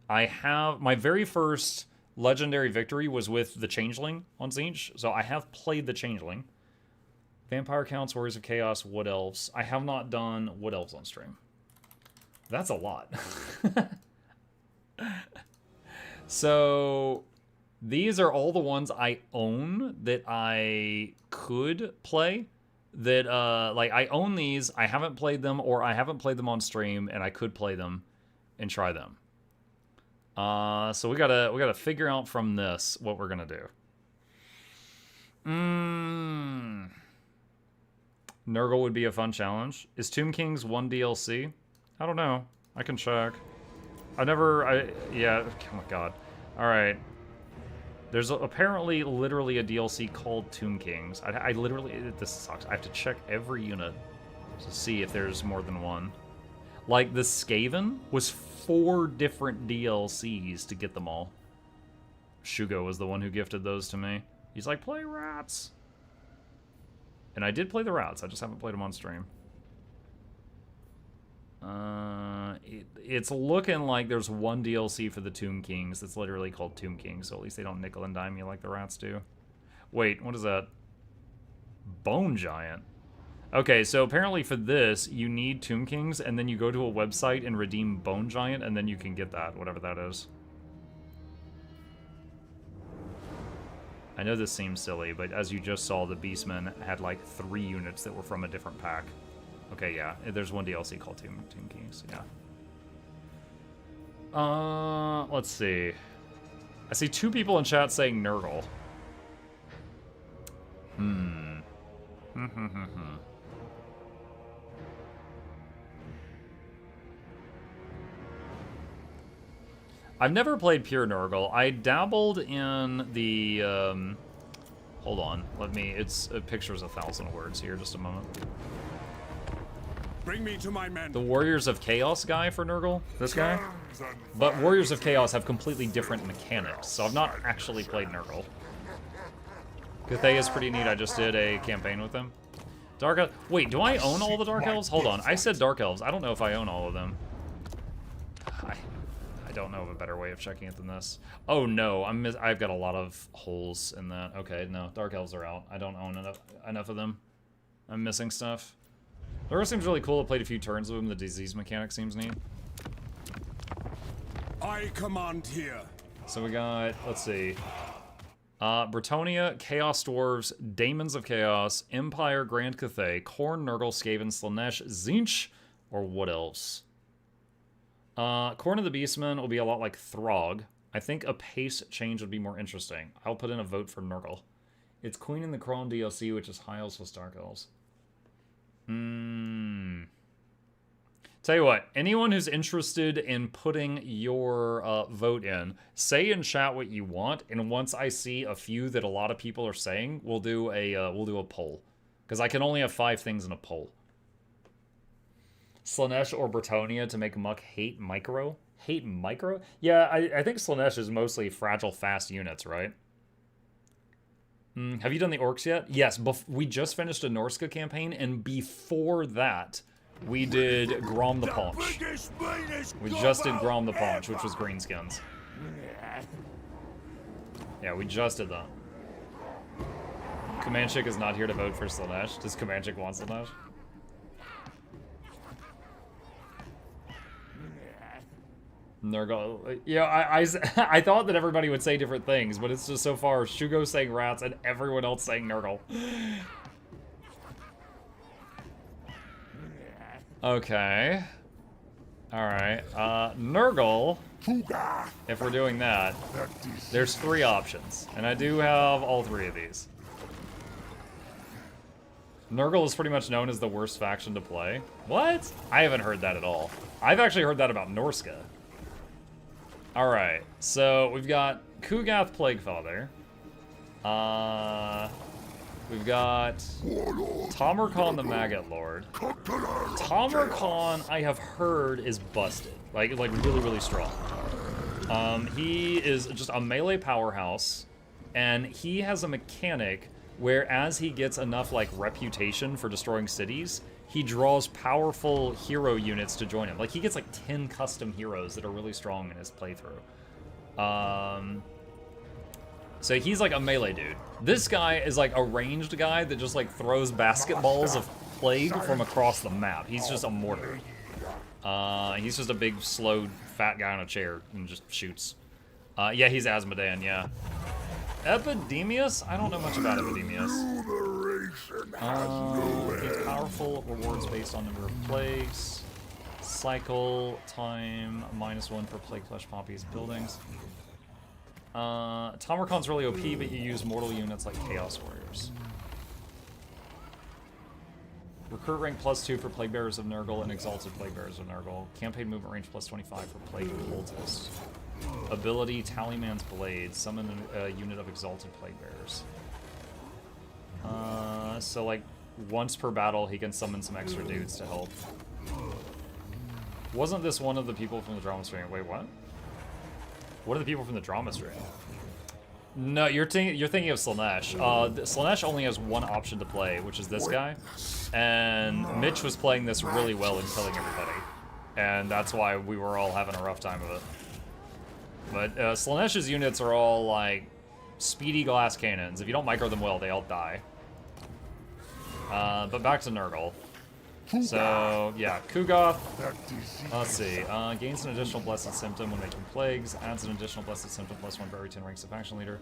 I have... My very first legendary victory was with the Changeling on Tzeentch, so I have played the Changeling. Vampire Counts, Warriors of Chaos, Wood Elves. I have not done Wood Elves on stream. That's a lot. So... These are all the ones I own that I could play. That, like, I own these, I haven't played them, or I haven't played them on stream, and I could play them and try them. So we gotta figure out from this what we're gonna do. Nurgle would be a fun challenge. Is Tomb Kings 1 DLC? I don't know. I can check. Yeah, oh my god. Alright. There's apparently literally a DLC called Tomb Kings. I literally... This sucks. I have to check every unit to see if there's more than one. Like, the Skaven was 4 different DLCs to get them all. Shugo was the one who gifted those to me. He's like, play rats! And I did play the rats. I just haven't played them on stream. It's looking like there's one DLC for the Tomb Kings that's literally called Tomb Kings, so at least they don't nickel and dime you like the rats do. Wait, what is that? Bone Giant. Okay, so apparently for this, you need Tomb Kings, and then you go to a website and redeem Bone Giant, and then you can get that, whatever that is. I know this seems silly, but as you just saw, the Beastmen had like 3 units that were from a different pack. Okay, yeah, there's one DLC called Tomb Kings, yeah. Let's see. I see 2 people in chat saying Nurgle. I've never played pure Nurgle. I dabbled in the, hold on, it's, a picture's 1,000 words here, just a moment. Bring me to my men. The Warriors of Chaos guy for Nurgle, this guy. But Warriors of Chaos have completely different mechanics, so I've not actually played Nurgle. Cathay is pretty neat, I just did a campaign with them. Dark Elves, wait, do I own all the Dark Elves? Hold on, I said Dark Elves, I don't know if I own all of them. I don't know of a better way of checking it than this. Oh no, I've got a lot of holes in that. Okay, no, Dark Elves are out. I don't own enough of them. I'm missing stuff. Nurgle seems really cool. I played a few turns with him. The disease mechanic seems neat. I command here. So we got, let's see. Bretonia, Chaos Dwarves, Daemons of Chaos, Empire, Grand Cathay, Khorne, Nurgle, Skaven, Slaanesh, Tzeentch, or what else? Khorne of the Beastmen will be a lot like Throg. I think a pace change would be more interesting. I'll put in a vote for Nurgle. It's Queen in the Crown DLC, which is High Elves plus Dark Elves. Tell you what, anyone who's interested in putting your vote in, say in chat what you want, and once I see a few that a lot of people are saying, we'll do a poll, because I can only have 5 things in a poll. Slaanesh or Bretonia to make Muck hate micro? Hate micro? Yeah, I think Slaanesh is mostly fragile, fast units, right? Have you done the orcs yet? Yes, we just finished a Norska campaign, and before that, we did Grom the Paunch. We just did Grom the Paunch, which was greenskins. Yeah, we just did that. Comanchik is not here to vote for Slaanesh. Does Comanchik want Slaanesh? Nurgle. Yeah, I thought that everybody would say different things, but it's just so far Shugo saying rats and everyone else saying Nurgle. Okay. Alright. Nurgle. If we're doing that, there's 3 options. And I do have all 3 of these. Nurgle is pretty much known as the worst faction to play. What? I haven't heard that at all. I've actually heard that about Norska. Alright, so we've got Kugath Plaguefather. We've got Tamarkon the Maggot Lord. Tamarkon, I have heard, is busted. Like really, really strong. He is just a melee powerhouse, and he has a mechanic where as he gets enough, like, reputation for destroying cities, he draws powerful hero units to join him. Like, he gets, like, 10 custom heroes that are really strong in his playthrough. So he's, like, a melee dude. This guy is, like, a ranged guy that just, like, throws basketballs of plague from across the map. He's just a mortar. He's just a big, slow, fat guy on a chair and just shoots. Yeah, he's Asmodean, yeah. Epidemius? I don't know much about Epidemius. It's powerful, rewards based on number of plagues. Cycle, time, -1 for plague flesh poppies, buildings. Tamarkon's really OP, but you use mortal units like Chaos Warriors. Recruit rank +2 for Plague Bearers of Nurgle and Exalted Plague Bearers of Nurgle. Campaign movement range +25 for Plague Cultists. Ability, Tallyman's Blade. Summon a unit of Exalted Plague Bearers. So like, once per battle, he can summon some extra dudes to help. Wasn't this one of the people from the drama stream? Wait, what? What are the people from the drama stream? No, you're thinking of Slaanesh. Slaanesh only has 1 option to play, which is this guy. And Mitch was playing this really well and killing everybody. And that's why we were all having a rough time with it. But Slaanesh's units are all, like, speedy glass cannons. If you don't micro them well, they all die. But back to Nurgle. So, yeah, Kugoth. Let's see. Gains an additional Blessed Symptom when making plagues. Adds an additional Blessed Symptom +1 for every 10 ranks of faction leader.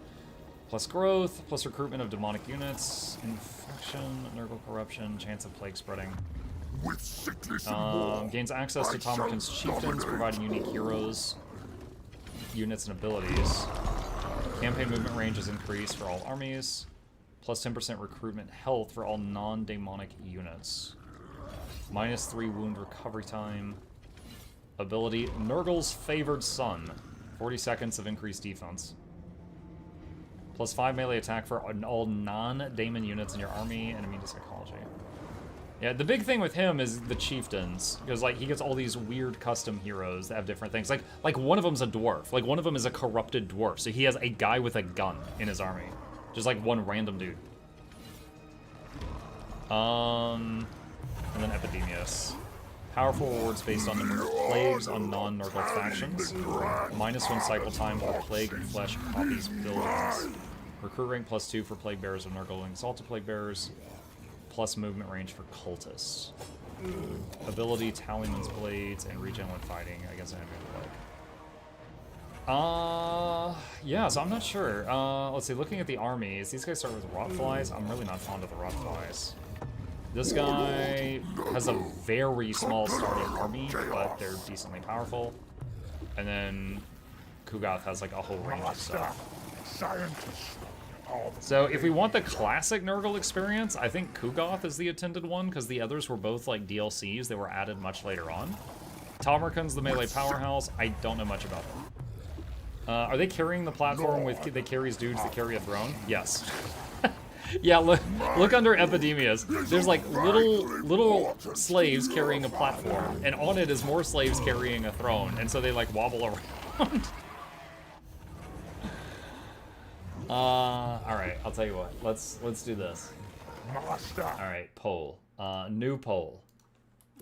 Plus growth, plus recruitment of demonic units. Infection, Nurgle corruption, chance of plague spreading. Gains access to Tamarkon's chieftains, providing unique heroes, units, and abilities. Campaign movement range is increased for all armies. Plus 10% recruitment health for all non-demonic units. -3 wound recovery time. Ability, Nurgle's Favored Son. 40 seconds of increased defense. Plus 5 melee attack for all non-daemon units in your army, and immune to psychology. Yeah, the big thing with him is the chieftains, because like he gets all these weird custom heroes that have different things. Like one of them's a dwarf. Like one of them is a corrupted dwarf, so he has a guy with a gun in his army, just like one random dude. And then Epidemius. Powerful rewards based on number of plagues on non-Nurgle factions. -1 cycle time for plague and flesh copies buildings. Recruit rank +2 for plague bearers of Nurgle and exalted plague bearers. Plus movement range for cultists. Ability, Tallyman's Blades, and regen when fighting against an enemy plague. Yeah, so I'm not sure. Let's see, looking at the armies, these guys start with Rotflies. I'm really not fond of the Rotflies. This guy has a very small starting army, but they're decently powerful. And then Kugoth has like a whole range of stuff. So if we want the classic Nurgle experience, I think Kugoth is the attended one, because the others were both like DLCs. They were added much later on. Tomarkan's the melee powerhouse. I don't know much about them. Are they carrying the platform with they carries dudes that carry a throne? Yes. Yeah, look under Epidemius. There's like little slaves carrying a platform, and on it is more slaves carrying a throne, and so they like wobble around. Alright, I'll tell you what. Let's do this. Alright, poll. New poll.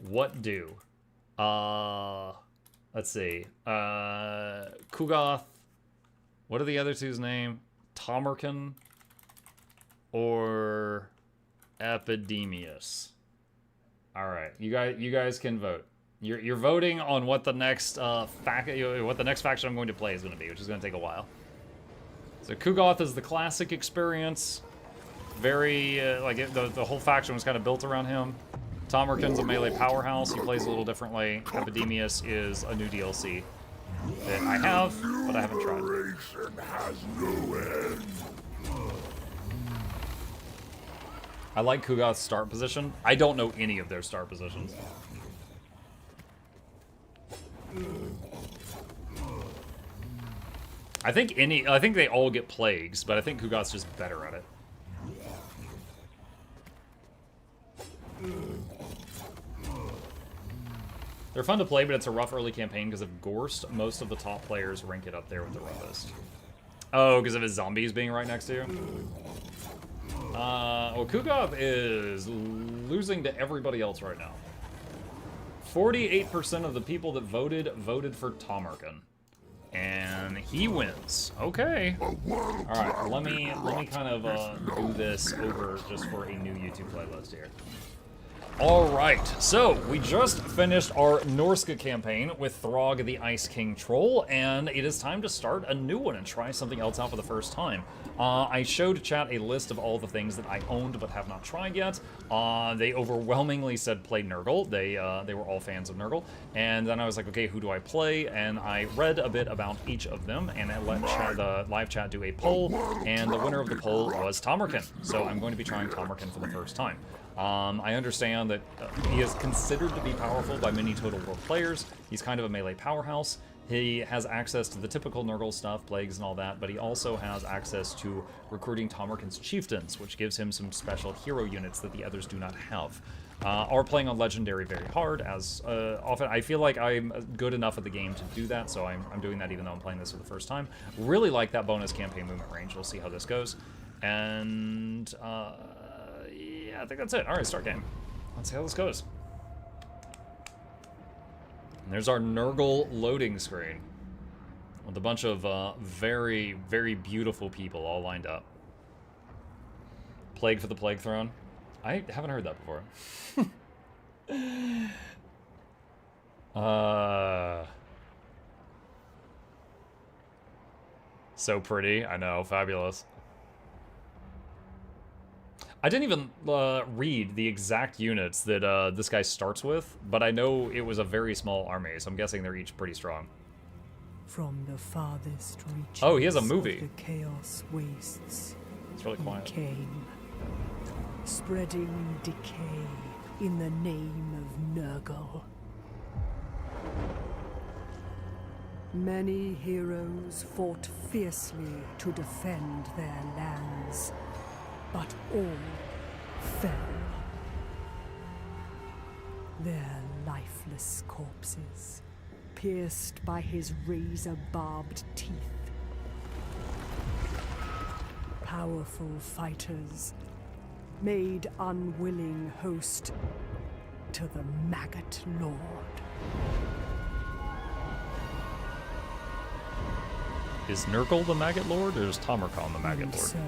What do? Let's see. Kugoth. What are the other two's name? Tomarkan or Epidemius? Alright, you guys can vote. You're voting on what the next faction I'm going to play is going to be, which is going to take a while. So Kugoth is the classic experience. Very, the whole faction was kind of built around him. Tomarkan's a melee powerhouse. He plays a little differently. Epidemius is a new DLC that I have, but I haven't tried. I like Kugoth's start position. I don't know any of their start positions. I think they all get plagues, but I think Kugoth's just better at it. They're fun to play, but it's a rough early campaign because of Gorst. Most of the top players rank it up there with the roughest. Oh, because of his zombies being right next to you? Well, Kugoth is losing to everybody else right now. 48% of the people that voted for Tomarkan. And he wins. Okay. Alright, let me kind of do this over just for a new YouTube playlist here. Alright, so we just finished our Norska campaign with Throg the Ice King Troll, and it is time to start a new one and try something else out for the first time. I showed chat a list of all the things that I owned but have not tried yet. They overwhelmingly said play Nurgle. They were all fans of Nurgle. And then I was like, okay, who do I play? And I read a bit about each of them, and I let the live chat do a poll, and the winner of the poll was Tomarkan. So I'm going to be trying Tomarkan for the first time. I understand that he is considered to be powerful by many Total War players. He's kind of a melee powerhouse. He has access to the typical Nurgle stuff, plagues and all that, but he also has access to recruiting Tomarkan's chieftains, which gives him some special hero units that the others do not have. Are playing on Legendary very hard, as often I feel like I'm good enough at the game to do that, so I'm doing that even though I'm playing this for the first time. Really like that bonus campaign movement range. We'll see how this goes. And yeah, I think that's it. All right, start game. Let's see how this goes. And there's our Nurgle loading screen with a bunch of very, very beautiful people all lined up. Plague for the Plague Throne. I haven't heard that before. So pretty. I know. Fabulous. I didn't even read the exact units that this guy starts with, but I know it was a very small army, so I'm guessing they're each pretty strong. From the farthest reaches oh, he has a movie. Of the chaos wastes. It's really quiet. Came, spreading decay in the name of Nurgle. Many heroes fought fiercely to defend their lands, but all fell. Their lifeless corpses, pierced by his razor-barbed teeth. Powerful fighters, made unwilling host to the Maggot Lord. Is Nurgle the Maggot Lord, or is Tamarkan the Maggot And Lord? so,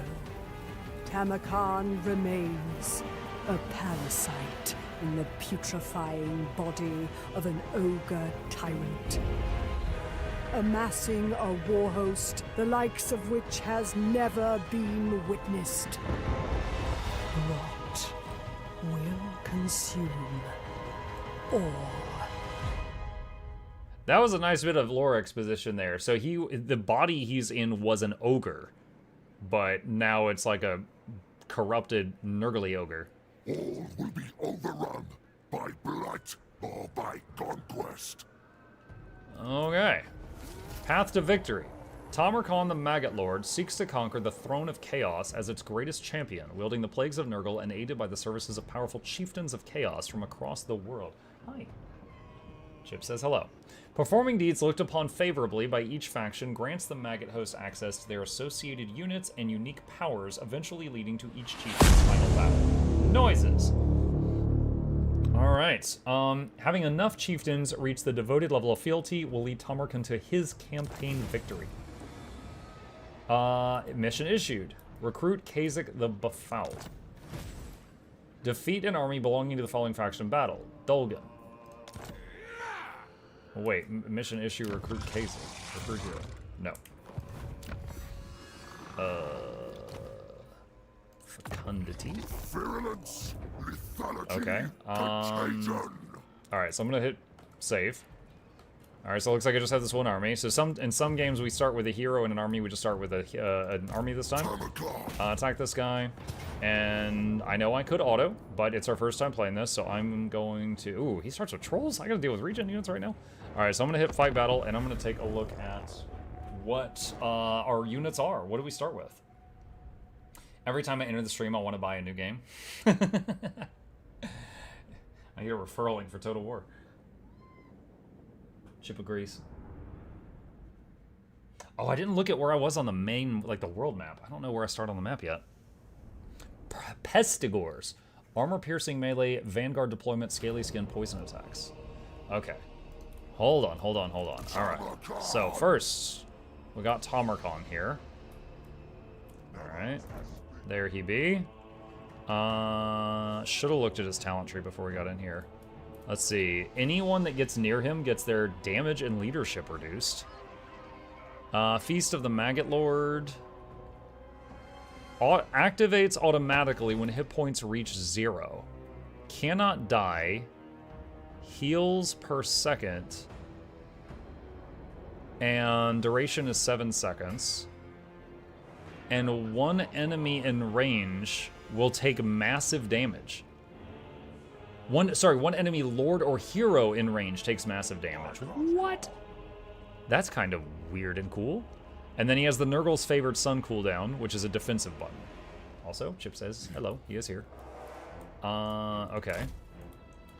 Tamarkan remains a parasite in the putrefying body of an ogre tyrant, amassing a war host the likes of which has never been witnessed. What will consume all? That was a nice bit of lore exposition there. So the body he's in was an ogre, but now it's like a corrupted Nurgle ogre. All will be overrun by blight or by conquest. Okay. Path to victory. Tamarkan the Maggot Lord seeks to conquer the Throne of Chaos as its greatest champion, wielding the plagues of Nurgle and aided by the services of powerful chieftains of chaos from across the world. Hi. Chip says hello. Performing deeds looked upon favorably by each faction grants the Maggot host access to their associated units and unique powers, eventually leading to each chieftain's final battle. Noises! Alright, having enough chieftains reach the devoted level of fealty will lead Tamarkan to his campaign victory. Mission issued. Recruit Kazak the Befouled. Defeat an army belonging to the following faction in battle. Dulgan. Oh, wait, mission issue, recruit Kazak. Recruit hero. No. Fecundity. Virulence, lethality, Okay. contagion. Alright, so I'm gonna hit save. Alright, so it looks like I just have this one army. So in some games we start with a hero and an army. We just start with an army this time. Attack this guy. And I know I could auto, but it's our first time playing this, so I'm going to... Ooh, he starts with trolls? I gotta deal with regen units right now? Alright, so I'm gonna hit fight battle, and I'm gonna take a look at what our units are. What do we start with? Every time I enter the stream, I want to buy a new game. I hear referral link for Total War. Chip agrees. Oh, I didn't look at where I was on the main, like the world map. I don't know where I start on the map yet. Pestigores. Armor-piercing melee, vanguard deployment, scaly skin, poison attacks. Okay. Hold on. Alright. So, first, we got Tamarkan here. Alright. There he be. Should have looked at his talent tree before we got in here. Let's see. Anyone that gets near him gets their damage and leadership reduced. Feast of the Maggot Lord. Activates automatically when hit points reach 0. Cannot die. Heals per second. And duration is 7 seconds. And one enemy in range will take massive damage. One enemy lord or hero in range takes massive damage. What? That's kind of weird and cool. And then he has the Nurgle's Favored Son cooldown, which is a defensive button. Also, Chip says hello, he is here. Okay.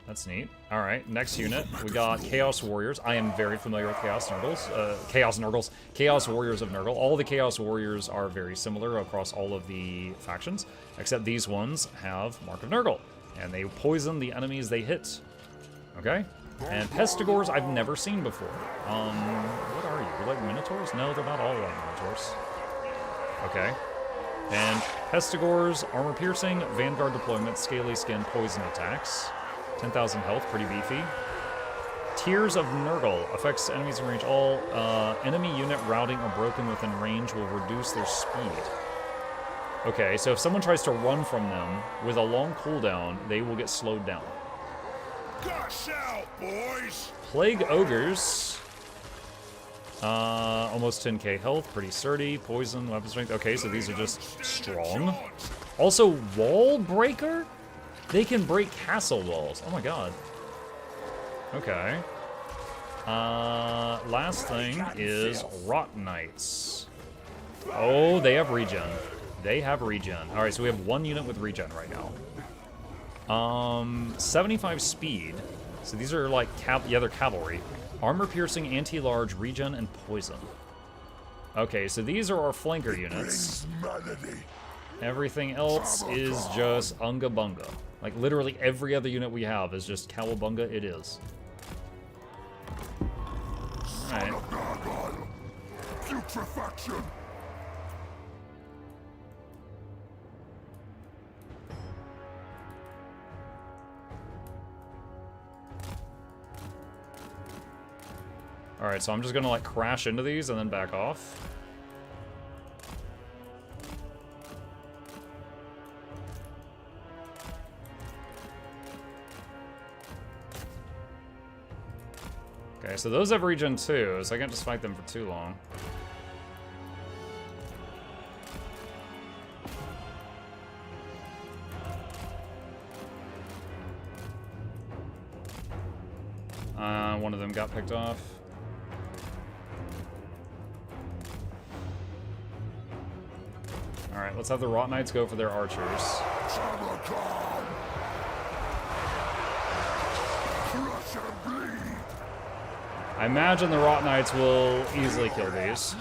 That's neat. Alright, next unit, we got Chaos Warriors. I am very familiar with Chaos Nurgles. Chaos Warriors of Nurgle. All the Chaos Warriors are very similar across all of the factions, except these ones have Mark of Nurgle, and they poison the enemies they hit. Okay? And Pestigores I've never seen before. What are you? You're like Minotaurs? No, they're not all like Minotaurs. Okay. And Pestigores, armor piercing, vanguard deployment, scaly skin, poison attacks. 10,000 health, pretty beefy. Tears of Nurgle affects enemies in range. All enemy unit routing or broken within range will reduce their speed. Okay, so if someone tries to run from them with a long cooldown, they will get slowed down. Gush out, boys! Plague Ogres. Almost 10k health, pretty sturdy. Poison, weapon strength. Okay, so these are just strong. Also, Wall Breaker? They can break castle walls. Oh my god. Okay. Last thing is Rot Knights. Oh, they have regen. They have regen. Alright, so we have one unit with regen right now. 75 speed. So these are like, they're cavalry. Armor-piercing, anti-large, regen, and poison. Okay, so these are our flanker units. Everything else is just unga bunga. Like, literally every other unit we have is just cowabunga it is. Alright. Putrefaction. Alright, so I'm just gonna like crash into these and then back off. Okay, so those have regen too, so I can't just fight them for too long. One of them got picked off. Alright, let's have the Rot Knights go for their archers. I imagine the Rot Knights will easily kill these.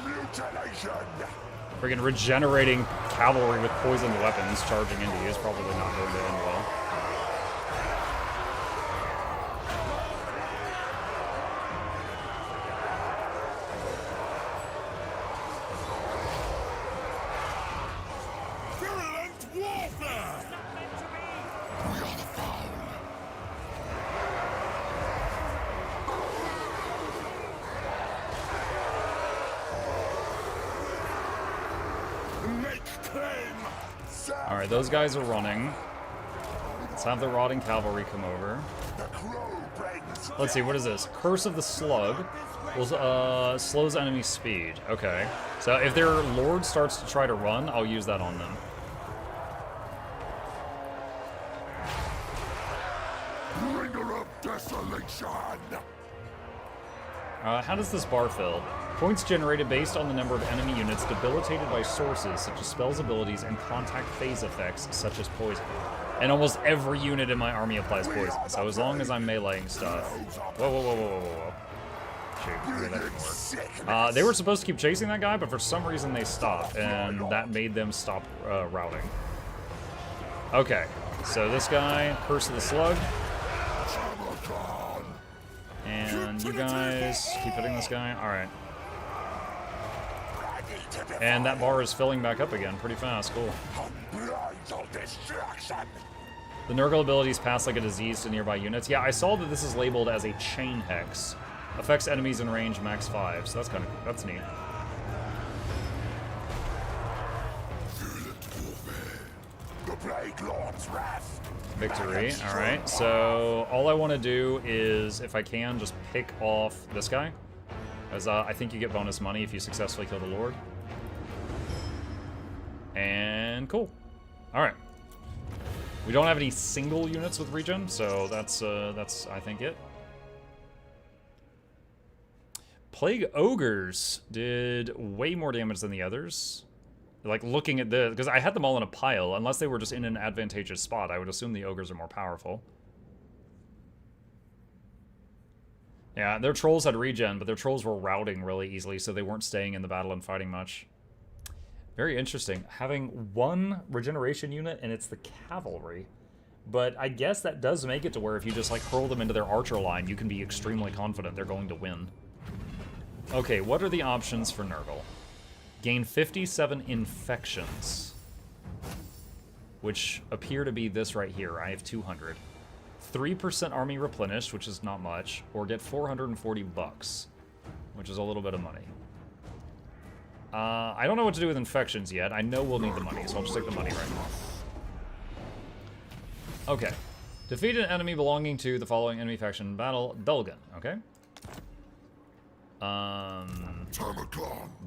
Friggin' regenerating cavalry with poisoned weapons charging into you is probably not going to end well. Alright, those guys are running. Let's have the Rotting Cavalry come over. Let's see, what is this? Curse of the Slug will, slows enemy speed. Okay. So if their Lord starts to try to run, I'll use that on them. Bringer of desolation. How does this bar fill? Points generated based on the number of enemy units debilitated by sources such as spells, abilities, and contact phase effects such as poison. And almost every unit in my army applies poison, so as long as I'm meleeing stuff. Whoa, whoa, whoa, whoa, whoa, whoa. Shoot, that didn't work. They were supposed to keep chasing that guy, but for some reason they stopped, and that made them stop routing. Okay, so this guy, Curse of the Slug. And you guys keep hitting this guy. Alright. And that bar is filling back up again pretty fast. Cool. The Nurgle abilities pass like a disease to nearby units. Yeah, I saw that this is labeled as a chain hex. Affects enemies in range max 5, so that's neat. The Plague Lord's wrath. Victory. Alright, so all I want to do is, if I can, just pick off this guy. As I think you get bonus money if you successfully kill the Lord. And cool. Alright. We don't have any single units with regen, so that's I think it. Plague Ogres did way more damage than the others. Like, looking at this, because I had them all in a pile. Unless they were just in an advantageous spot, I would assume the ogres are more powerful. Yeah, their trolls had regen, but their trolls were routing really easily, so they weren't staying in the battle and fighting much. Very interesting. Having one regeneration unit, and it's the cavalry. But I guess that does make it to where if you just, like, hurl them into their archer line, you can be extremely confident they're going to win. Okay, what are the options for Nurgle? Gain 57 infections, which appear to be this right here. I have 200. 3% army replenished, which is not much, or get 440 bucks, which is a little bit of money. I don't know what to do with infections yet. I know we'll need the money, so I'll just take the money right now. Okay. Defeat an enemy belonging to the following enemy faction in battle. Dulgan, okay?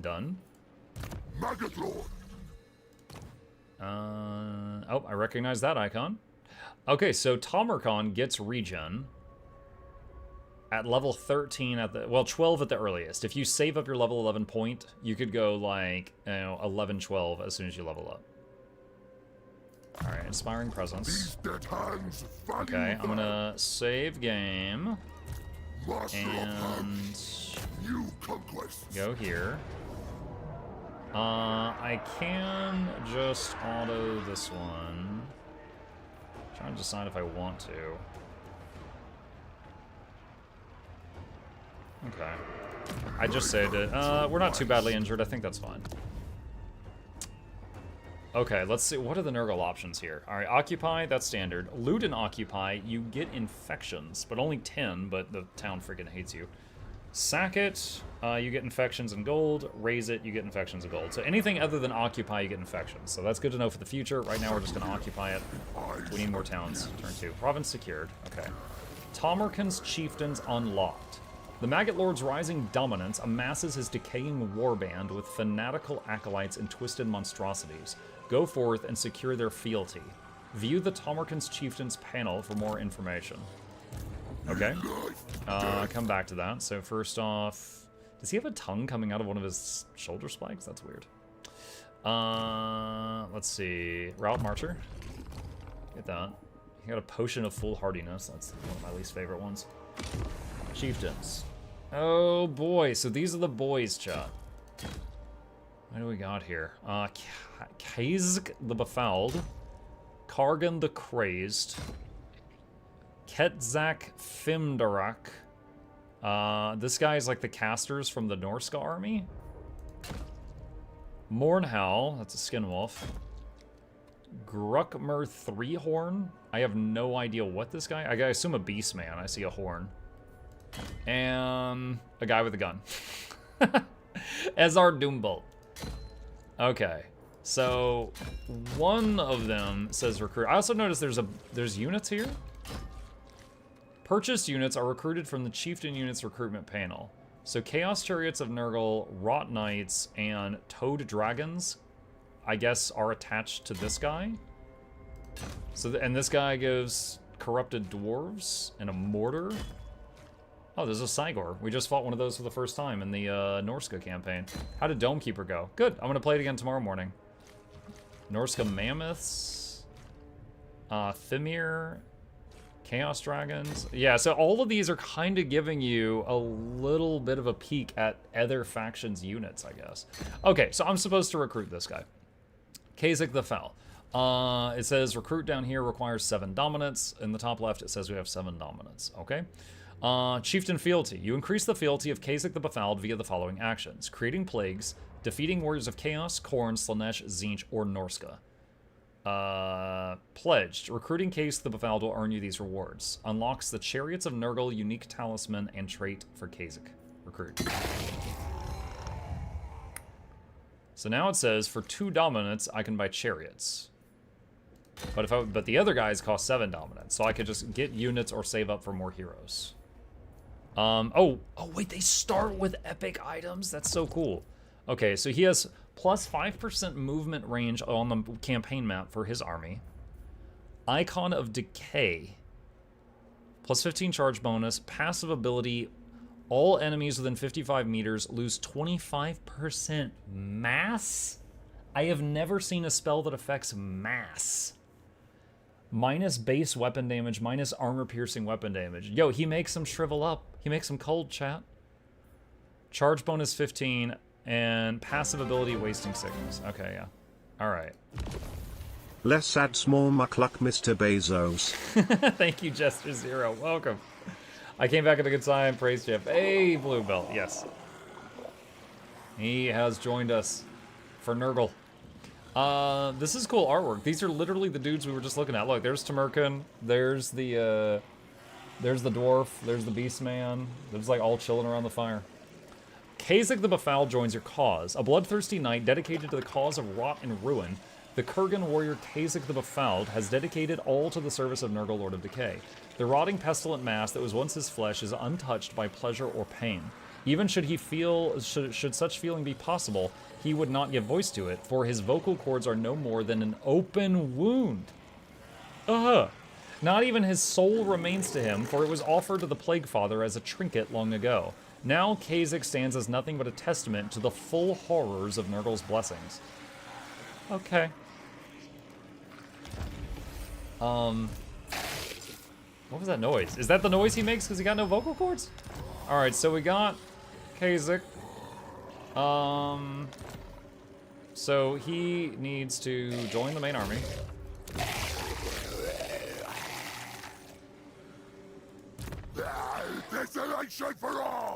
Done. Oh, I recognize that icon. Okay, so Tamarkon gets regen at level 13 at the, well, 12 at the earliest. If you save up your level 11 point, you could go like, 11, 12 as soon as you level up. Alright, inspiring presence. These dead hands value Okay, I'm them. gonna save game Master of and hands, new conquests. go here. I can just auto this one. Trying to decide if I want to. Okay. I just saved it. We're not too badly injured. I think that's fine. Okay, let's see. What are the Nurgle options here? Alright, Occupy, that's standard. Loot and Occupy, you get infections, but only 10, but the town freaking hates you. Sack it, you get infections and gold. Raise it, you get infections and gold. So anything other than Occupy, you get infections. So that's good to know for the future. Right now, we're just going to Occupy it. We need more towns. Turn 2. Province secured. Okay. Tomarkin's Chieftains unlocked. The Maggot Lord's rising dominance amasses his decaying warband with fanatical acolytes and twisted monstrosities. Go forth and secure their fealty. View the Tomarkin's Chieftains panel for more information. Okay. Come back to that. So first off, does he have a tongue coming out of one of his shoulder spikes? That's weird. Let's see. Route Marcher. Get that. He got a potion of foolhardiness. That's one of my least favorite ones. Chieftains. Oh boy. So these are the boys, chat. What do we got here? Kazk the Befouled. Kargan the Crazed. Ketzak Fimdarak. This guy is like the casters from the Norska army. Mornhowl, that's a skinwolf. Gruckmer Threehorn. I have no idea what this guy. I assume a beast man. I see a horn. And a guy with a gun. Ezar Doombolt. Okay. So one of them says recruit. I also noticed there's units here. Purchased units are recruited from the Chieftain Units recruitment panel. So Chaos Chariots of Nurgle, Rot Knights, and Toad Dragons, I guess, are attached to this guy. So and this guy gives Corrupted Dwarves and a Mortar. Oh, there's a Cygor. We just fought one of those for the first time in the Norska campaign. How did Domekeeper go? Good. I'm going to play it again tomorrow morning. Norska Mammoths. Thimir. Chaos Dragons. Yeah, so all of these are kind of giving you a little bit of a peek at other factions' units, I guess. Okay, so I'm supposed to recruit this guy. Kazak the Foul. It says recruit down here requires 7 dominance. In the top left, it says we have 7 dominance. Okay. Chieftain Fealty. You increase the fealty of Kazak the Befouled via the following actions. Creating plagues, defeating warriors of Chaos, Khorne, Slanesh, Tzeentch, or Norska. Pledged. Recruiting Kazak the Befouled will earn you these rewards. Unlocks the Chariots of Nurgle unique talisman and trait for Kazak. Recruit. So now it says for 2 dominance, I can buy chariots. But the other guys cost 7 dominance, so I could just get units or save up for more heroes. Oh wait, they start with epic items? That's so cool. Okay, so he has plus 5% movement range on the campaign map for his army. Icon of Decay. Plus 15 charge bonus. Passive ability. All enemies within 55 meters lose 25% mass? I have never seen a spell that affects mass. Minus base weapon damage, minus armor-piercing weapon damage. Yo, he makes them shrivel up. He makes them cold, chat. Charge bonus 15, and passive ability wasting sickness. Okay, yeah. Alright. Less sad small mukluk, Mr. Bezos. Thank you, Jester Zero. Welcome. I came back at a good time. Praise Jeff. Hey, Blue Belt. Yes. He has joined us for Nurgle. This is cool artwork. These are literally the dudes we were just looking at. Look, there's Tamerkin. There's the dwarf. There's the beast man. They're just like all chilling around the fire. Kazak the Befouled joins your cause. A bloodthirsty knight dedicated to the cause of rot and ruin. The Kurgan warrior Kazak the Befouled has dedicated all to the service of Nurgle, Lord of Decay. The rotting pestilent mass that was once his flesh is untouched by pleasure or pain. Even should such feeling be possible, he would not give voice to it, for his vocal cords are no more than an open wound. Not even his soul remains to him, for it was offered to the Plague Father as a trinket long ago. Now Kazak stands as nothing but a testament to the full horrors of Nurgle's blessings. Okay. What was that noise? Is that the noise he makes because he got no vocal cords? Alright, so we got Kasich. So he needs to join the main army.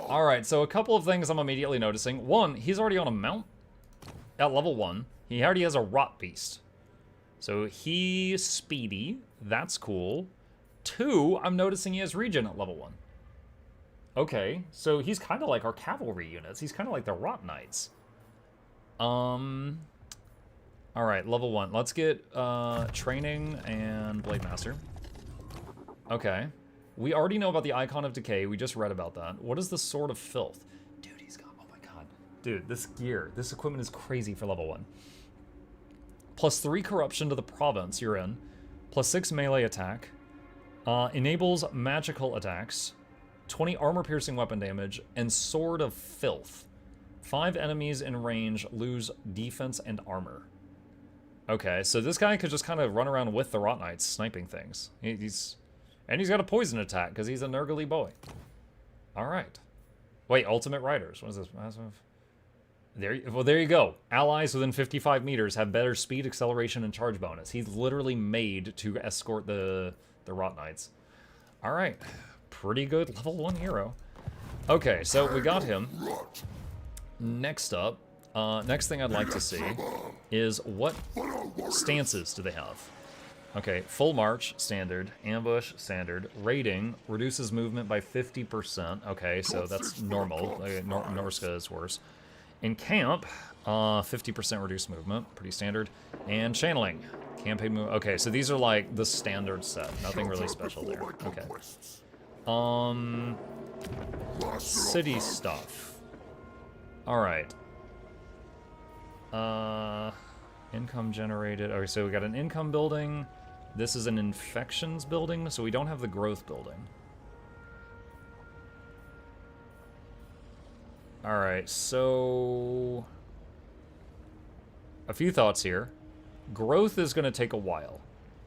Alright, so a couple of things I'm immediately noticing. One, he's already on a mount at level 1. He already has a rot beast. So he's speedy. That's cool. 2, I'm noticing he has regen at level 1. Okay, so he's kind of like our cavalry units. He's kind of like the Rot Knights. Alright, level 1. Let's get training and Blade Master. Okay. We already know about the Icon of Decay. We just read about that. What is the Sword of Filth? Dude, he's got... Oh my god. Dude, this gear, this equipment is crazy for level 1. Plus 3 corruption to the province you're in. Plus 6 melee attack. Enables magical attacks, 20 armor-piercing weapon damage, and Sword of Filth. 5 enemies in range lose defense and armor. Okay, so this guy could just kind of run around with the Rot Knights, sniping things. He's got a poison attack, because he's a Nurgle boy. Alright. Wait, Ultimate Riders. What is this? There you go. Allies within 55 meters have better speed, acceleration, and charge bonus. He's literally made to escort the Rot Knights. Alright. Pretty good level 1 hero. Okay, so we got him. Next up, next thing I'd like to see is what stances do they have? Okay, full march, standard. Ambush, standard. Raiding, reduces movement by 50%. Okay, so that's normal. Norska is worse. In camp, 50% reduced movement. Pretty standard. And channeling. Campaign move. Okay, so these are like the standard set. Nothing really special there. Okay. City stuff. Alright. Income generated. Okay, so we got an income building. This is an infections building, so we don't have the growth building. Alright, so... a few thoughts here. Growth is going to take a while.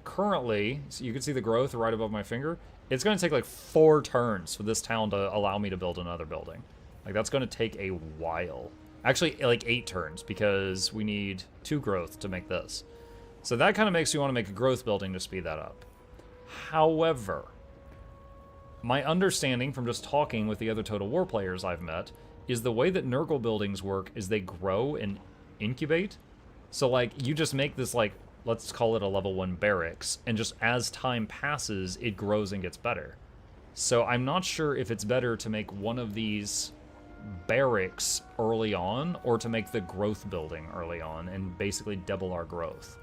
Currently, so you can see the growth right above my finger. It's going to take like 4 turns for this town to allow me to build another building. Like, that's going to take a while. Actually, like 8 turns, because we need 2 growth to make this. So that kind of makes you want to make a growth building to speed that up. However, my understanding from just talking with the other Total War players I've met is the way that Nurgle buildings work is they grow and incubate. So, like, you just make this, like, let's call it a level 1 barracks, and just as time passes, it grows and gets better. So I'm not sure if it's better to make one of these barracks early on, or to make the growth building early on, and basically double our growth.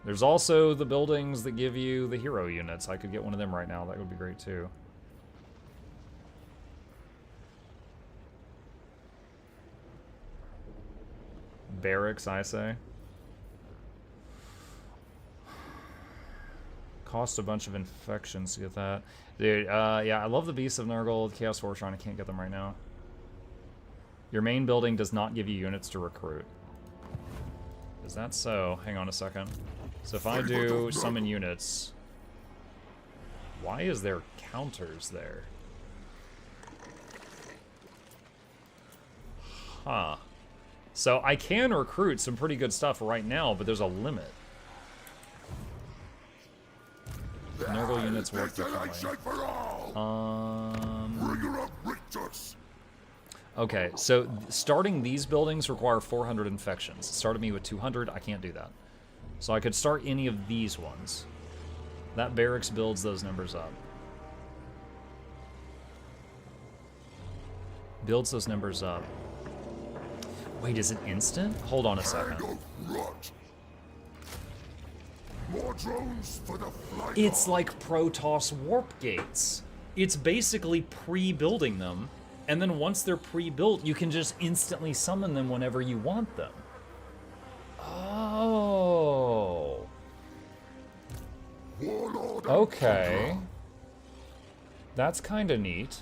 There's also the buildings that give you the hero units. I could get one of them right now. That would be great, too. Barracks, I say. Cost a bunch of infections to get that. Dude, yeah, I love the Beasts of Nurgle, the Chaos War Shrine. I can't get them right now. Your main building does not give you units to recruit. Is that so? Hang on a second. So if I do summon units... why is there counters there? Huh. So I can recruit some pretty good stuff right now, but there's a limit. Nurgle units work differently. Okay, so starting these buildings require 400 infections. Started me with 200, I can't do that. So I could start any of these ones. That barracks builds those numbers up. Builds those numbers up. Wait, is it instant? Hold on a second. It's like Protoss warp gates. It's basically pre-building them, and then once they're pre-built, you can just instantly summon them whenever you want them. Oh. Okay. That's kind of neat.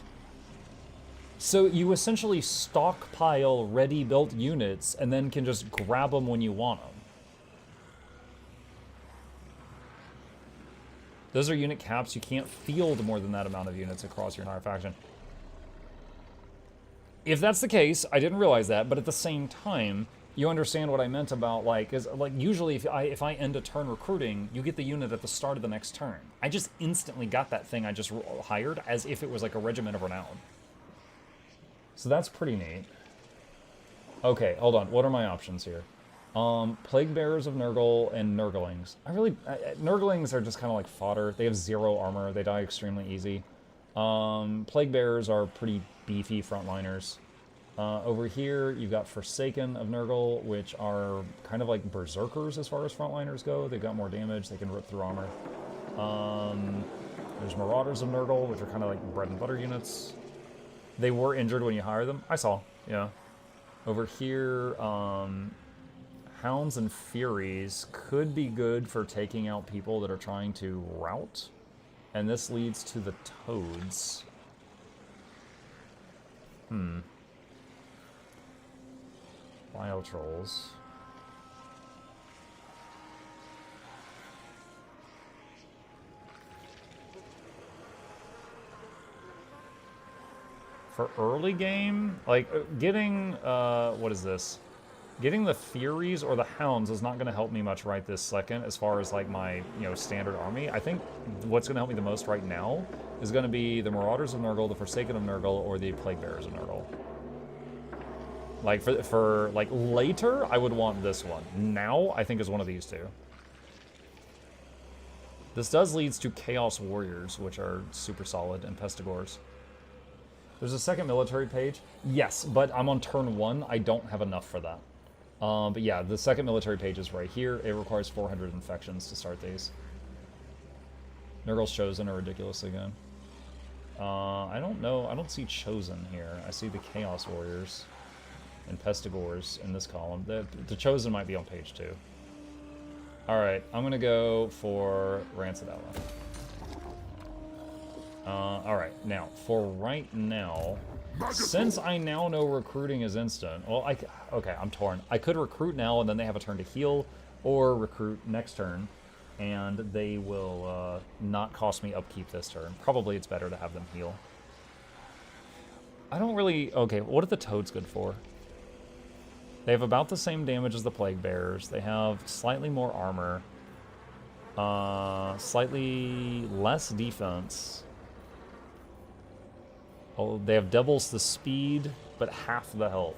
So you essentially stockpile ready-built units and then can just grab them when you want them. Those are unit caps. You can't field more than that amount of units across your entire faction. If that's the case, I didn't realize that, but at the same time, you understand what I meant about, like, is like usually if I end a turn recruiting, you get the unit at the start of the next turn. I just instantly got that thing I just hired as if it was like a regiment of renown. So that's pretty neat. Okay, hold on. What are my options here? Plague Bearers of Nurgle and Nurglings. Nurglings are just kind of like fodder. They have 0 armor. They die extremely easy. Plague Bearers are pretty beefy frontliners. Over here, you've got Forsaken of Nurgle, which are kind of like Berserkers as far as frontliners go. They've got more damage. They can rip through armor. There's Marauders of Nurgle, which are kind of like bread and butter units. They were injured when you hire them. I saw, yeah. Over here, Hounds and Furies could be good for taking out people that are trying to rout. And this leads to the Toads. Wild Trolls. For early game, like, getting, what is this? Getting the Furies or the Hounds is not going to help me much right this second as far as, like, my, you know, standard army. I think what's going to help me the most right now is going to be the Marauders of Nurgle, the Forsaken of Nurgle, or the Plague Bearers of Nurgle. Like, for like, later, I would want this one. Now, I think is one of these two. This does lead to Chaos Warriors, which are super solid, and Pestigors. There's a second military page. Yes, but I'm on turn 1. I don't have enough for that. But yeah, the second military page is right here. It requires 400 infections to start these. Nurgle's Chosen are ridiculously good. I don't know. I don't see Chosen here. I see the Chaos Warriors and Pestigors in this column. The Chosen might be on page 2. Alright, I'm going to go for Rancid Ally. Alright, now, for right now, since I now know recruiting is instant, well, okay, I'm torn. I could recruit now and then they have a turn to heal, or recruit next turn, and they will not cost me upkeep this turn. Probably it's better to have them heal. I don't really... Okay, what are the Toads good for? They have about the same damage as the Plague Bearers. They have slightly more armor. Slightly less defense. Oh, they have doubles the speed, but half the health.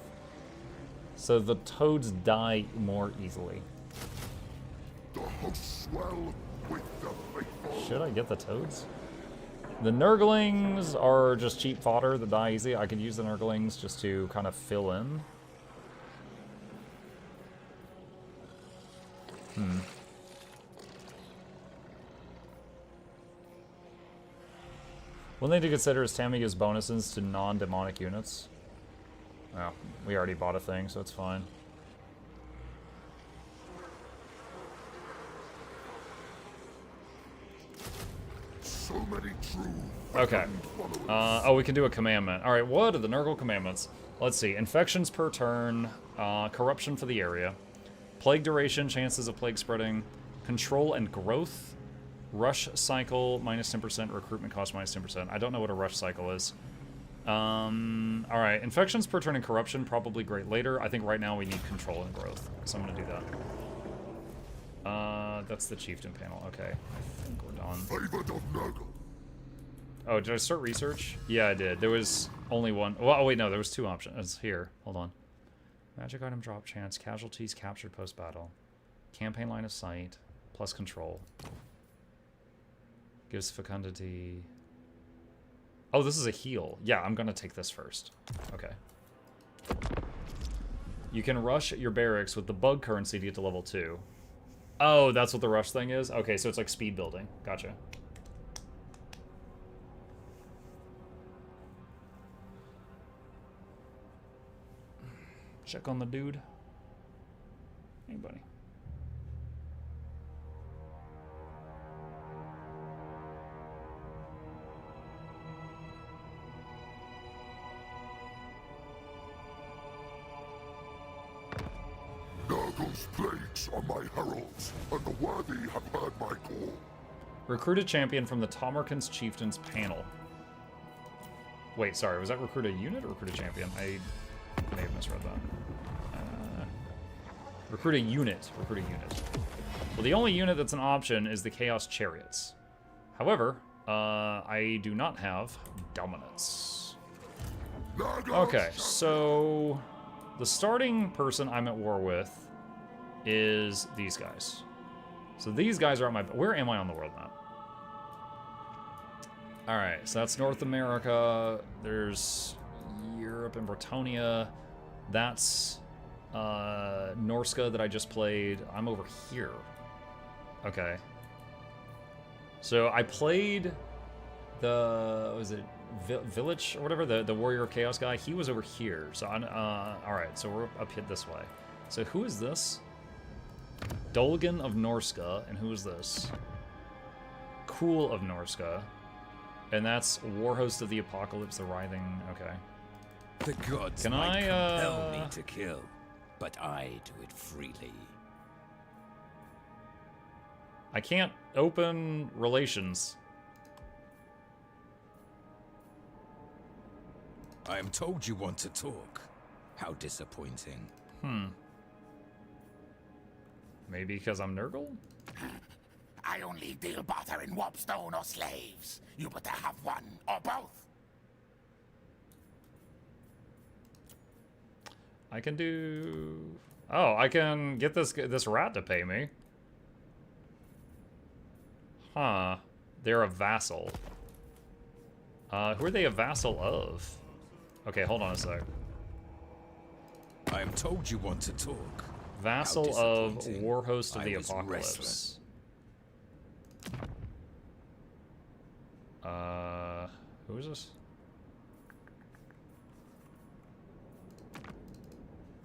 So the Toads die more easily. The hosts swell with the faithful. Should I get the Toads? The Nurglings are just cheap fodder that die easy. I could use the Nurglings just to kind of fill in. One thing to consider is Tammy gives bonuses to non-demonic units. Well, we already bought a thing, so it's fine. So many true. Okay. Oh, we can do a commandment. All right, what are the Nurgle commandments? Let's see. Infections per turn. Corruption for the area. Plague duration, chances of plague spreading. Control and growth. Rush cycle, minus 10%. Recruitment cost, minus 10%. I don't know what a rush cycle is. Alright, infections per turn and corruption, probably great later. I think right now we need control and growth, so I'm going to do that. That's the chieftain panel. Okay, I think we're done. Favored of Nurgle. Oh, did I start research? Yeah, I did. There was only one. Well, oh, wait, no, there was 2 options. Here, hold on. Magic item drop chance, casualties captured post-battle. Campaign line of sight, plus control. Gives fecundity. Oh, this is a heal. Yeah, I'm gonna take this first. Okay. You can rush your barracks with the bug currency to get to level 2. Oh, that's what the rush thing is? Okay, so it's like speed building. Gotcha. Check on the dude. Hey, buddy. Nurgle's plagues are my heralds, and the worthy have heard my call. Recruit a champion from the Tomarkan's Chieftains panel. Wait, sorry, was that recruit a unit or recruit a champion? I may have misread that. Recruit a unit. Recruit a unit. Well, the only unit that's an option is the Chaos Chariots. However, I do not have dominance. Okay, so the starting person I'm at war with is these guys. So these guys are on my... Where am I on the world map? Alright, so that's North America. There's Europe and Bretonia. That's Norska that I just played. I'm over here. Okay. So I played the... Was it Village or whatever? The Warrior of Chaos guy? He was over here. So, alright, so we're up here this way. So who is this? Dolgan of Norska. And who is this? Cool of Norska. And that's Warhost of the Apocalypse, the Writhing. Okay. The gods Can might I, compel me to kill, but I do it freely. I can't open relations. I am told you want to talk. How disappointing. Maybe because I'm Nurgle? I only deal barter in warpstone or slaves. You better have one or both. I can do... Oh, I can get this rat to pay me. Huh. They're a vassal. Who are they a vassal of? Okay, hold on a sec. I am told you want to talk. Vassal of Warhost of the Apocalypse. Who is this?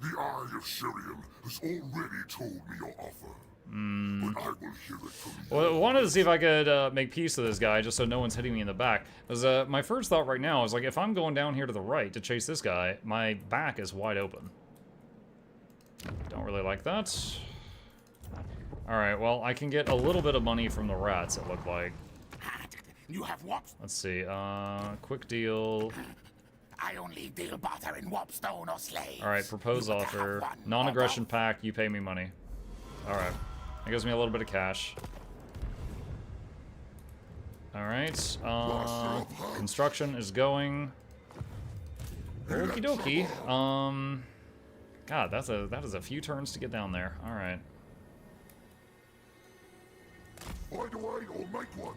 The Eye of Syrian has already told me your offer. But I will hear it from you. Well, I wanted to see if I could make peace with this guy, just so no one's hitting me in the back. Because my first thought right now is, like, if I'm going down here to the right to chase this guy, my back is wide open. Don't really like that. Alright, well, I can get a little bit of money from the rats, it looked like. You have what? Let's see, quick deal. I only deal barter in warpstone or slaves. Alright, propose You better have offer. one Non-aggression or both. pact, you pay me money. Alright. That gives me a little bit of cash. Alright, construction is going. Okie dokie. God, that is a few turns to get down there. Alright. Find a way or make one.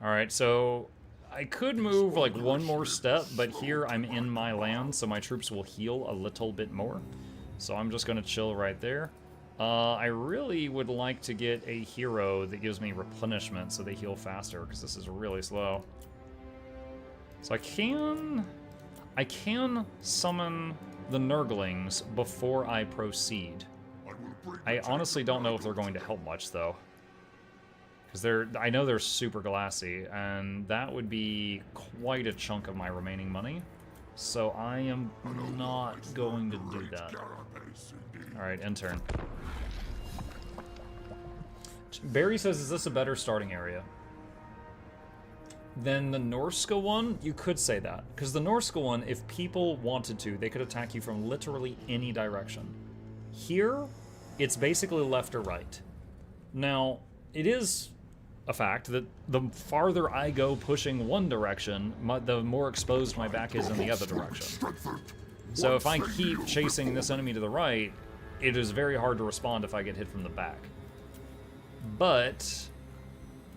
Alright, so I could move like one more step, but here I'm in my land, so my troops will heal a little bit more. So I'm just gonna chill right there. I really would like to get a hero that gives me replenishment so they heal faster, because this is really slow. So I can summon the Nurglings before I proceed. I honestly don't know if they're going to help much, though. Because I know they're super glassy, and that would be quite a chunk of my remaining money. So I am not going to do that. Alright, intern. Barry says, is this a better starting area than the Norska one? You could say that. Because the Norska one, if people wanted to, they could attack you from literally any direction. Here, it's basically left or right. Now, it is a fact that the farther I go pushing one direction, the more exposed my back is in the other direction. So if I keep chasing this enemy to the right, it is very hard to respond if I get hit from the back. But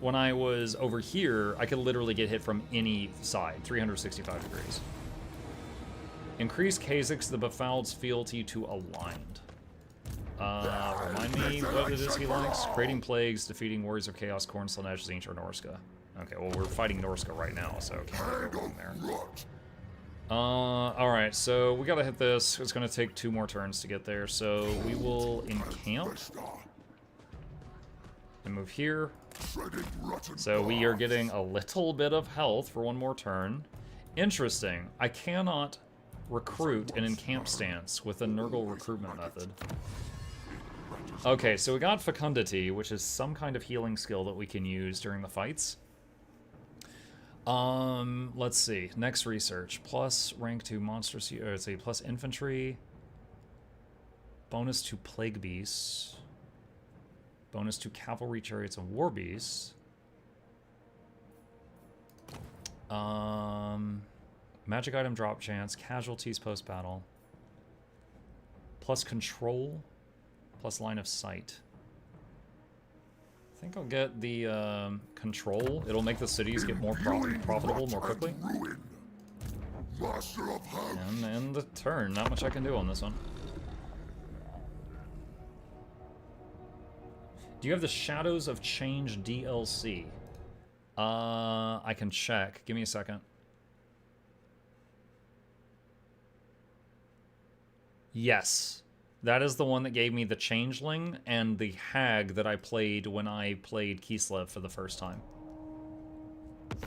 when I was over here, I could literally get hit from any side, 365 degrees. Increase Kha'Zix the Befouled's fealty to aligned. Remind me what it is he likes. Creating plagues, defeating warriors of chaos, Khorne, Slaanesh, Tzeentch, or Norska. Okay, well, we're fighting Norska right now, so can't really go wrong there. Alright, so we gotta hit this. It's gonna take 2 more turns to get there, so we will encamp. And move here. So we are getting a little bit of health for 1 more turn. Interesting. I cannot recruit an encamp stance with the Nurgle recruitment method. Okay, so we got Fecundity, which is some kind of healing skill that we can use during the fights. Let's see. Next research. Plus rank to monsters, let's see, plus infantry. Bonus to plague beasts. Bonus to cavalry, chariots, and war beasts. Magic item drop chance, casualties post-battle. Plus control, plus line of sight. I think I'll get the control. It'll make the cities get more profitable more quickly. And end the turn. Not much I can do on this one. Do you have the Shadows of Change DLC? I can check. Give me a second. Yes. That is the one that gave me the Changeling and the Hag that I played when I played Kislev for the first time.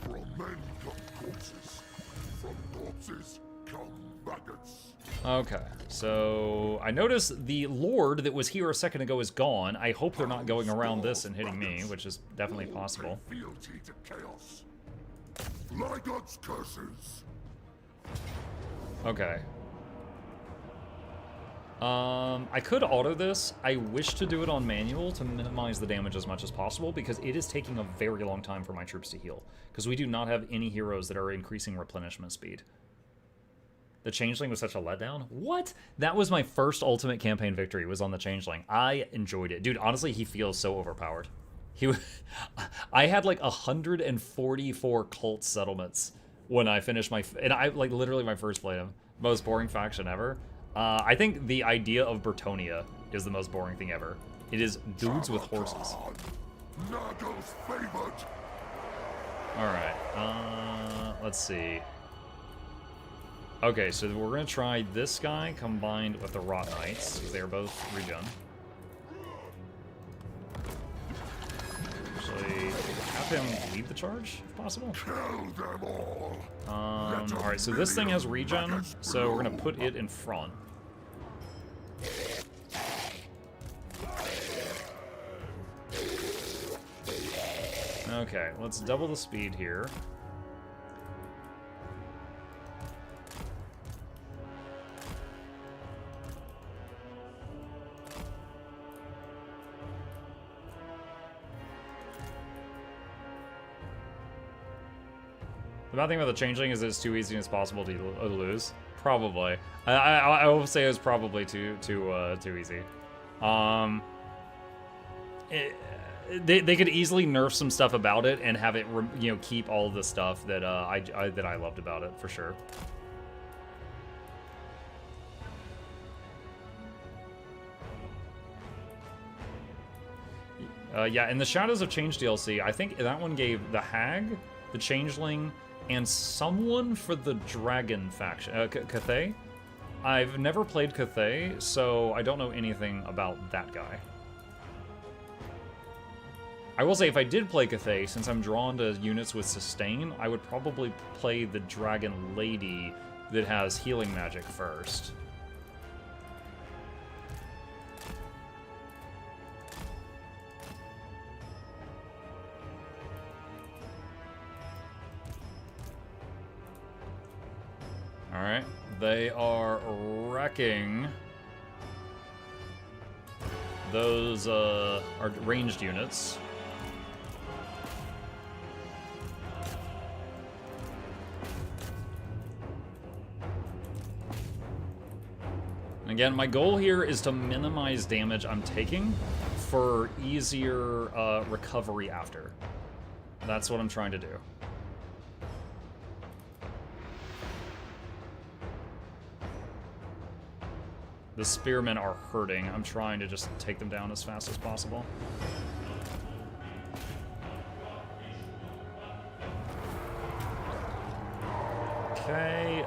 From men come corpses. From corpses come maggots. Okay, so I noticed the Lord that was here a second ago is gone. I hope they're not going around this and hitting me, which is definitely possible. Fealty to chaos. Lygod's curses. Okay. I could auto this. I wish to do it on manual to minimize the damage as much as possible because it is taking a very long time for my troops to heal. Because we do not have any heroes that are increasing replenishment speed. The Changeling was such a letdown? What? That was my first Ultimate Campaign victory, was on the Changeling. I enjoyed it. Dude, honestly, he feels so overpowered. I had like 144 cult settlements when I finished my... And I, like, literally my first play of most boring faction ever. I think the idea of Bretonnia is the most boring thing ever. It is dudes with horses. Nurgle's favored. Alright, let's see. Okay, so we're gonna try this guy combined with the Rot Knights, because they are both regen. Actually, have him lead the charge, if possible. Kill them all. Alright, so this thing has regen, so we're gonna put it in front. Okay, let's double the speed here. The bad thing about the Changeling is it's too easy and it's possible to lose. Probably. I will say it was probably too easy. They could easily nerf some stuff about it and have it, you know, keep all the stuff that I loved about it for sure. Yeah, in the Shadows of Change DLC, I think that one gave the Hag, the Changeling, and someone for the Dragon faction. Cathay? I've never played Cathay, so I don't know anything about that guy. I will say, if I did play Cathay, since I'm drawn to units with sustain, I would probably play the Dragon Lady that has healing magic first. Alright, they are wrecking those are ranged units. Again, my goal here is to minimize damage I'm taking for easier recovery after. That's what I'm trying to do. The spearmen are hurting. I'm trying to just take them down as fast as possible. Okay,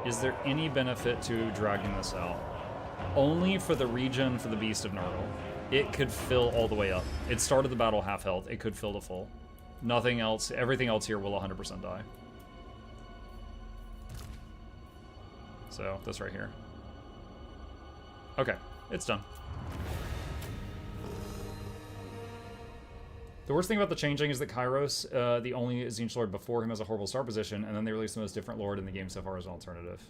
is there any benefit to dragging this out? Only for the regen for the Beast of Nurgle. It could fill all the way up. It started the battle half health. It could fill to full. Nothing else, everything else here will 100% die. So, this right here. Okay, it's done. The worst thing about the Changeling is that Kairos, the only Tzeentch Lord before him, has a horrible star position, and then they released the most different Lord in the game so far as an alternative.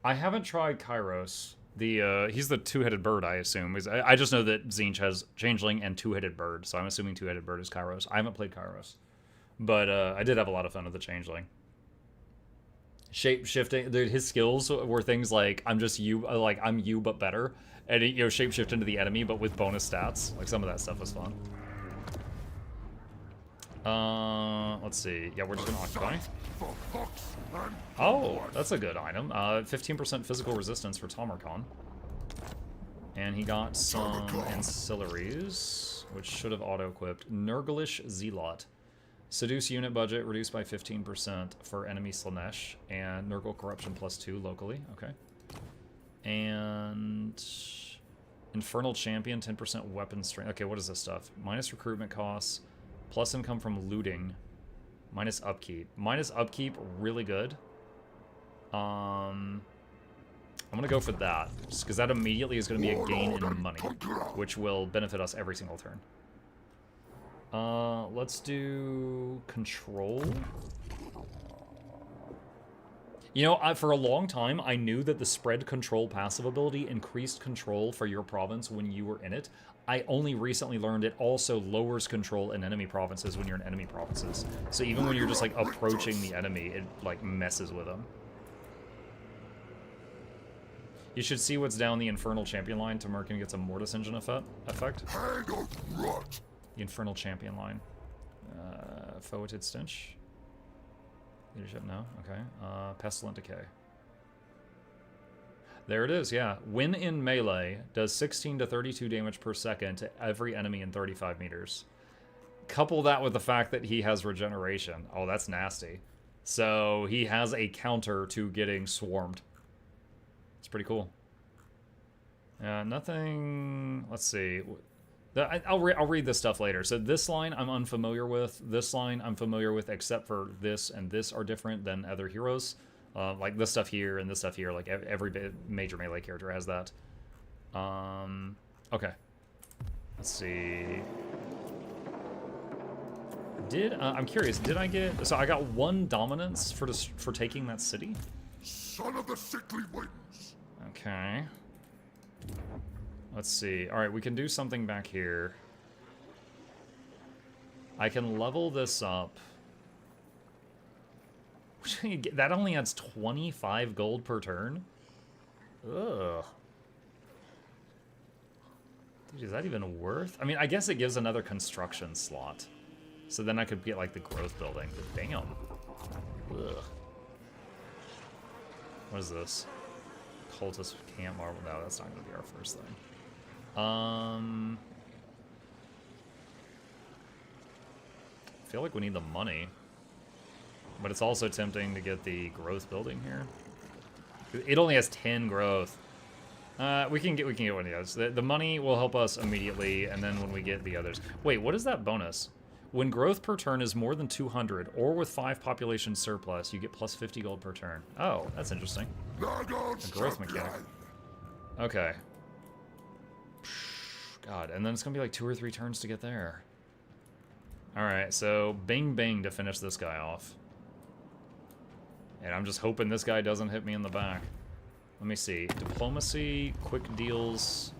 I haven't tried Kairos. He's the two-headed bird, I assume. I just know that Tzeentch has Changeling and two-headed bird, so I'm assuming two-headed bird is Kairos. I haven't played Kairos. But I did have a lot of fun with the Changeling. Shape-shifting, dude, his skills were things like, I'm just you, like, I'm you but better. And, you know, shape-shift into the enemy, but with bonus stats. Like, some of that stuff was fun. Let's see. Yeah, we're just gonna occupy. Oh, that's a good item. 15% physical resistance for Tomarkon. And he got some ancillaries, which should have auto-equipped. Nurglish Zealot. Seduce unit budget reduced by 15% for enemy Slanesh. And Nurgle Corruption +2 locally. Okay. And Infernal Champion, 10% weapon strength. Okay, what is this stuff? Minus recruitment costs. Plus income from looting. Minus upkeep. Minus upkeep, really good. I'm gonna go for that. Just because that immediately is gonna be a gain in money. Which will benefit us every single turn. Let's do control. You know, for a long time, I knew that the spread control passive ability increased control for your province when you were in it. I only recently learned it also lowers control in enemy provinces when you're in enemy provinces. So even when you're just, like, approaching the enemy, it, like, messes with them. You should see what's down the Infernal Champion line. Tamerkin gets a Mortis Engine effect. The Infernal Champion line. Foetid Stench. Leadership, no? Okay. Pestilent Decay. There it is, yeah. When in melee, does 16 to 32 damage per second to every enemy in 35 meters. Couple that with the fact that he has regeneration. Oh, that's nasty. So he has a counter to getting swarmed. It's pretty cool. Nothing... Let's see. I'll read this stuff later. So this line I'm unfamiliar with. This line I'm familiar with, except for this and this are different than other heroes. Like this stuff here and this stuff here. Like every major melee character has that. Okay. Let's see. I'm curious. Did I get? So I got 1 dominance for taking that city. Son of the sickly winds. Okay. Let's see. All right, we can do something back here. I can level this up. That only adds 25 gold per turn? Ugh. Dude, is that even worth? I mean, I guess it gives another construction slot. So then I could get, like, the growth building. But damn. Ugh. What is this? Cultist Camp Marble. No, that's not going to be our first thing. I feel like we need the money. But it's also tempting to get the growth building here. It only has 10 growth. We can get one of the others. The money will help us immediately, and then when we get the others. Wait, what is that bonus? When growth per turn is more than 200, or with 5 population surplus, you get plus 50 gold per turn. Oh, that's interesting. A growth mechanic. Okay. God, and then it's gonna be like 2 or 3 turns to get there. Alright, so bing bang to finish this guy off. And I'm just hoping this guy doesn't hit me in the back. Let me see. Diplomacy, quick deals.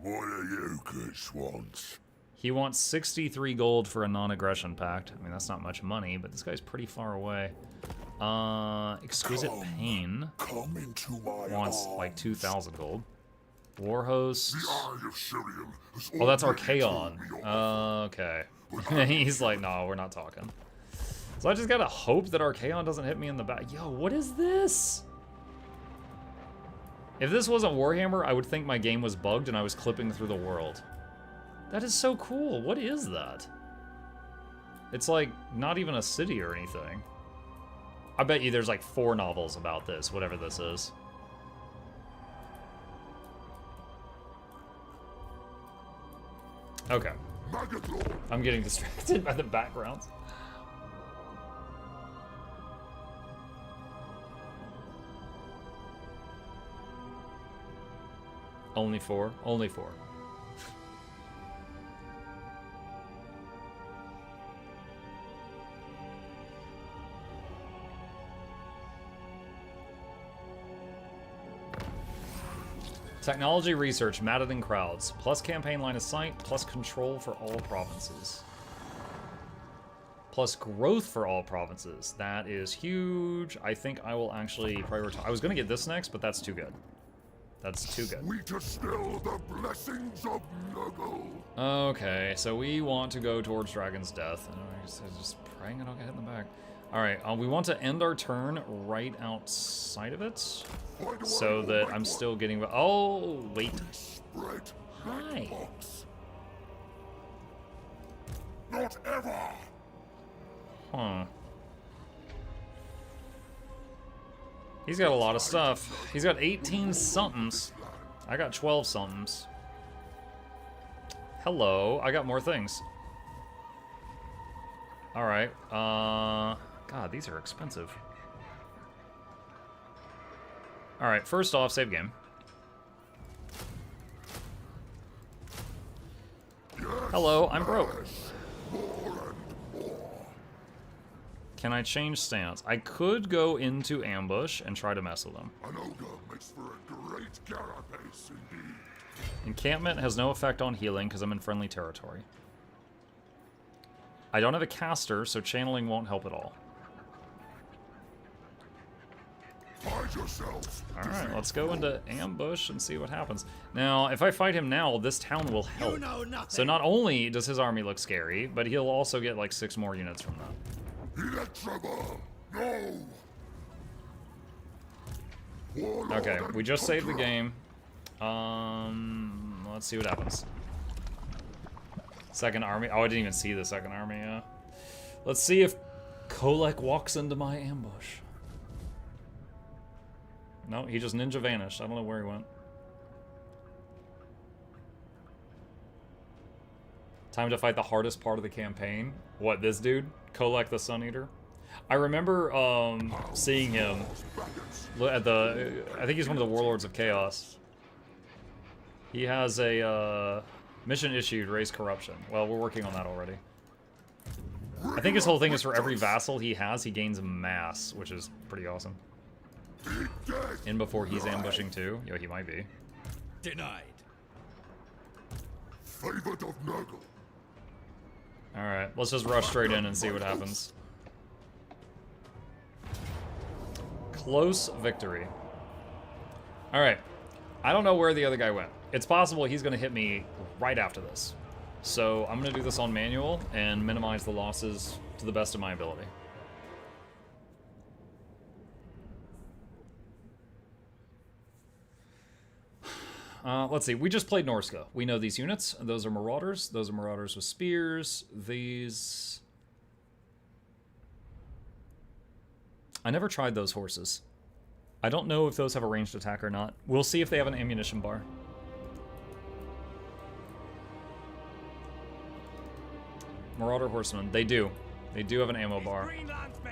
What do you kids want? He wants 63 gold for a non-aggression pact. I mean, that's not much money, but this guy's pretty far away. Exquisite Pain wants like 2,000 gold. Warhost. Oh, that's Archaon. Okay. He's like, no, we're not talking. So I just gotta hope that Archaon doesn't hit me in the back. Yo, what is this? If this wasn't Warhammer, I would think my game was bugged and I was clipping through the world. That is so cool. What is that? It's like not even a city or anything. I bet you there's like 4 novels about this, whatever this is. Okay. I'm getting distracted by the backgrounds. Only 4? Only 4. Technology research, matted in crowds. Plus campaign line of sight, plus control for all provinces. Plus growth for all provinces. That is huge. I think I will actually prioritize. I was going to get this next, but that's too good. That's too good. Sweeter still the blessings of Nurgle. Okay, so we want to go towards Dragon's Death. And I just praying I don't get hit in the back. Alright, we want to end our turn right outside of it. So that I'm still getting... Oh, wait. Hi. Not ever. Huh. He's got a lot of stuff. He's got 18 somethings. I got 12 somethings. Hello, I got more things. Alright, God, these are expensive. Alright, first off, save game. Hello, I'm broke. Can I change stance? I could go into ambush and try to mess with them. An ogre makes for a great carapace indeed. Encampment has no effect on healing because I'm in friendly territory. I don't have a caster, so channeling won't help at all. Hide yourself. Alright, let's go into ambush and see what happens. Now, if I fight him now, this town will help. You know nothing. So not only does his army look scary, but he'll also get like 6 more units from that. Electrable. No. Okay, we just saved the game. Let's see what happens. Second army. Oh, I didn't even see the second army, yeah. Let's see if Kolek walks into my ambush. No, he just ninja vanished. I don't know where he went. Time to fight the hardest part of the campaign. What, this dude? Kolek the Sun Eater? I remember seeing him at the... I think he's one of the Warlords of Chaos. He has a mission issued, raise corruption. Well, we're working on that already. I think his whole thing is for every vassal he has, he gains mass, which is pretty awesome. In before he's ambushing too. Yo, he might be. Denied. Favorite of Nurgle. Alright, let's just rush straight in and see what happens. Close victory. Alright. I don't know where the other guy went. It's possible he's going to hit me right after this. So I'm going to do this on manual and minimize the losses to the best of my ability. Let's see. We just played Norska. We know these units. Those are Marauders. Those are Marauders with spears. These... I never tried those horses. I don't know if those have a ranged attack or not. We'll see if they have an ammunition bar. Marauder Horsemen. They do. They do have an ammo bar.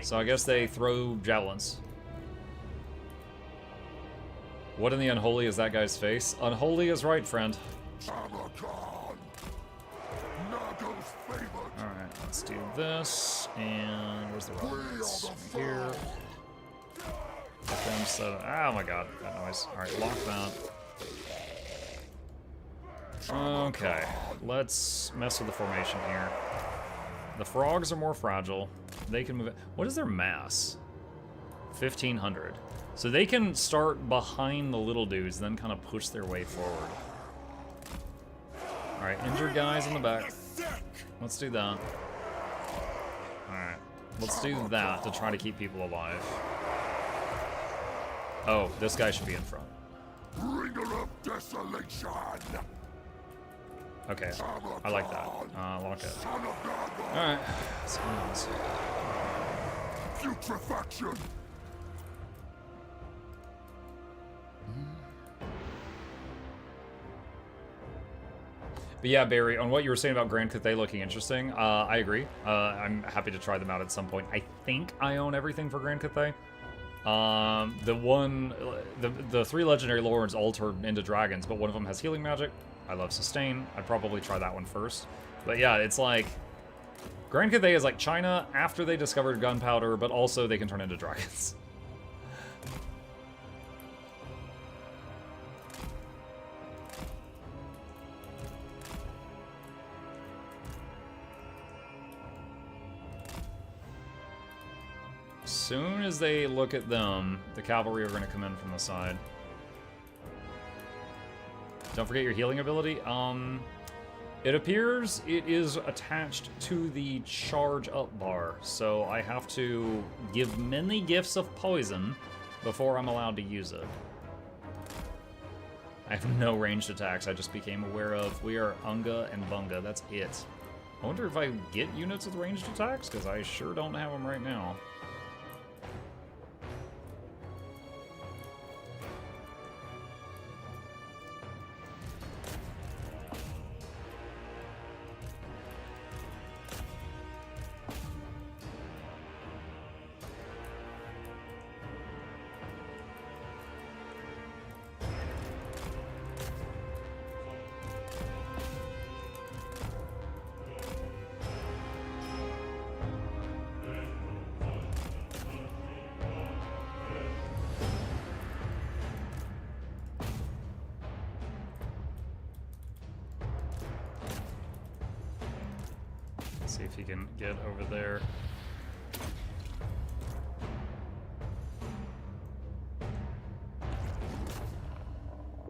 So I guess they throw javelins. What in the unholy is that guy's face? Unholy is right, friend. Alright, let's do this. And where's the rockets? Here. Get them set. Oh my god, that noise. Alright, lock that. Okay, let's mess with the formation here. The frogs are more fragile. They can move it. What is their mass? 1,500. So they can start behind the little dudes, then kind of push their way forward. Alright, injured guys in the back. Let's do that. Alright, let's do that to try to keep people alive. Oh, this guy should be in front. Bringer of desolation. Okay, I like that. Lock it. Alright, let's go. Putrefaction. But yeah, Barry, on what you were saying about Grand Cathay looking interesting, I agree. I'm happy to try them out at some point. I think I own everything for Grand Cathay. The 3 legendary lords all turn into dragons, but one of them has healing magic. I love sustain. I'd probably try that one first. But yeah, it's like Grand Cathay is like China after they discovered gunpowder, but also they can turn into dragons. As soon as they look at them, the cavalry are going to come in from the side. Don't forget your healing ability. It appears it is attached to the charge up bar, so I have to give many gifts of poison before I'm allowed to use it. I have no ranged attacks I just became aware of. We are Unga and Bunga, that's it. I wonder if I get units with ranged attacks, because I sure don't have them right now. See if he can get over there.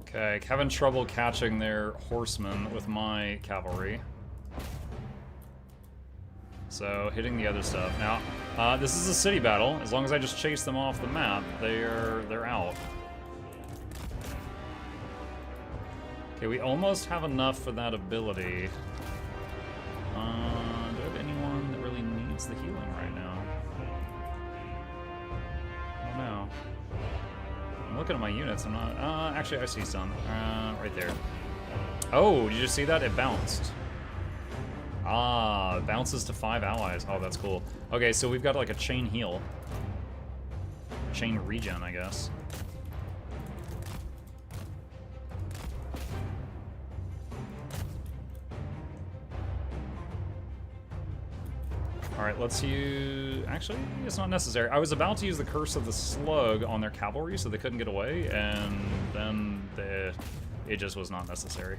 Okay, having trouble catching their horsemen with my cavalry. So, hitting the other stuff. Now, this is a city battle. As long as I just chase them off the map, they're out. Okay, we almost have enough for that ability. Do I have anyone that really needs the healing right now? I don't know. I'm looking at my units. I'm not. Actually, I see some. Right there. Oh, did you see that? It bounced. Ah, it bounces to 5 allies. Oh, that's cool. Okay, so we've got like a chain heal. Chain regen, I guess. Alright, let's use... Actually, it's not necessary. I was about to use the Curse of the Slug on their cavalry so they couldn't get away, and then it just was not necessary.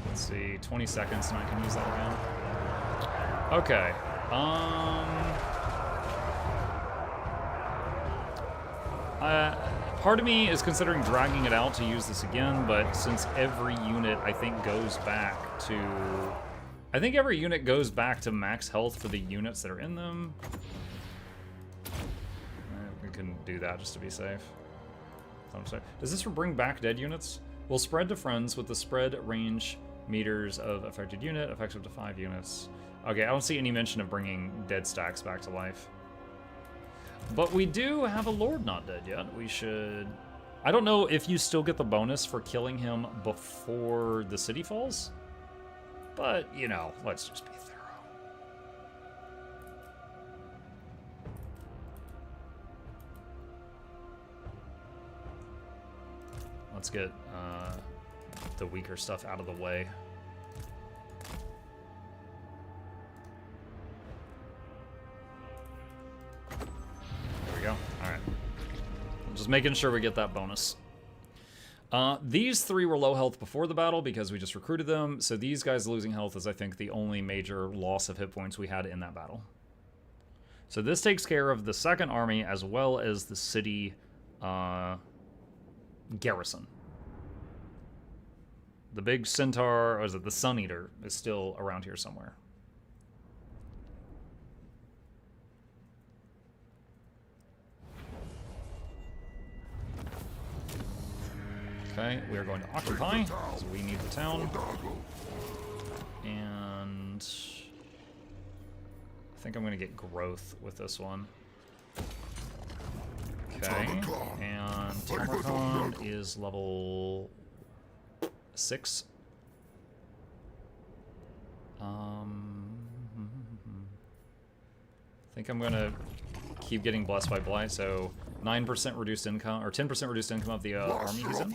Let's see, 20 seconds and I can use that again. Okay, part of me is considering dragging it out to use this again, but since every unit, I think, goes back to... I think every unit goes back to max health for the units that are in them. We can do that just to be safe. Does this bring back dead units? Will spread to friends with the spread range meters of affected unit, affects up to 5 units. Okay, I don't see any mention of bringing dead stacks back to life. But we do have a Lord not dead yet. We should... I don't know if you still get the bonus for killing him before the city falls. But, you know, let's just be thorough. Let's get the weaker stuff out of the way. Go. All right. I'm just making sure we get that bonus. These 3 were low health before the battle because we just recruited them, so these guys losing health is, I think, the only major loss of hit points we had in that battle. So this takes care of the second army as well as the city garrison. The big centaur, or is it the Sun Eater, is still around here somewhere. Okay, we are going to occupy, because we need the town. And I think I'm going to get growth with this one. Okay, and Tamarkand is level 6. I think I'm gonna keep getting blessed by blight, so 9% reduced income, or 10% reduced income of the army he's in.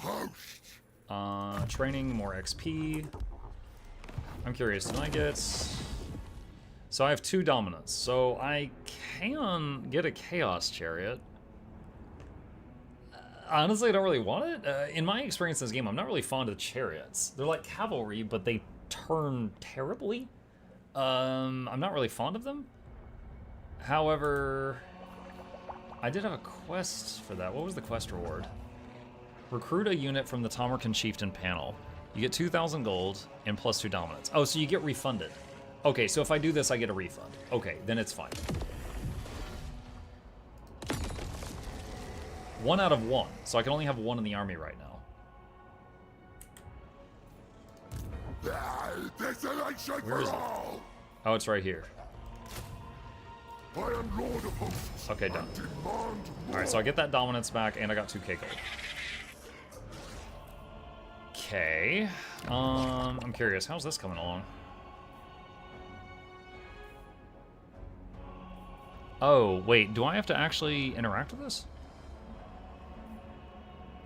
Training, more XP. I'm curious, do I get... So I have 2 dominance, so I can get a Chaos Chariot. Honestly, I don't really want it. In my experience in this game, I'm not really fond of chariots. They're like cavalry, but they turn terribly. I'm not really fond of them. However, I did have a quest for that. What was the quest reward? Recruit a unit from the Tomarkan Chieftain panel. You get 2,000 gold and plus 2 dominance. Oh, so you get refunded. Okay, so if I do this, I get a refund. Okay, then it's fine. 1 out of 1, so I can only have 1 in the army right now. Where is it? Oh, it's right here. Okay, done. Alright, so I get that dominance back, and I got 2k gold. Okay. I'm curious, how's this coming along? Oh, wait, do I have to actually interact with this?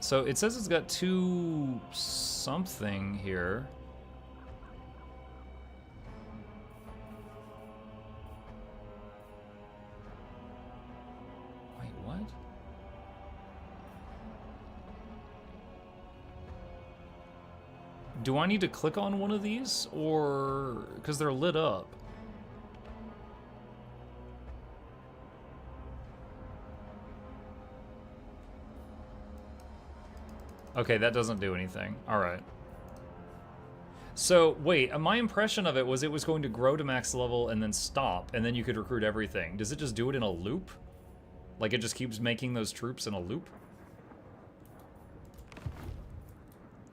So it says it's got 2 something here. Wait, what? Do I need to click on one of these, or because they're lit up? Okay, that doesn't do anything. All right. So, wait, my impression of it was going to grow to max level and then stop, and then you could recruit everything. Does it just do it in a loop? Like it just keeps making those troops in a loop?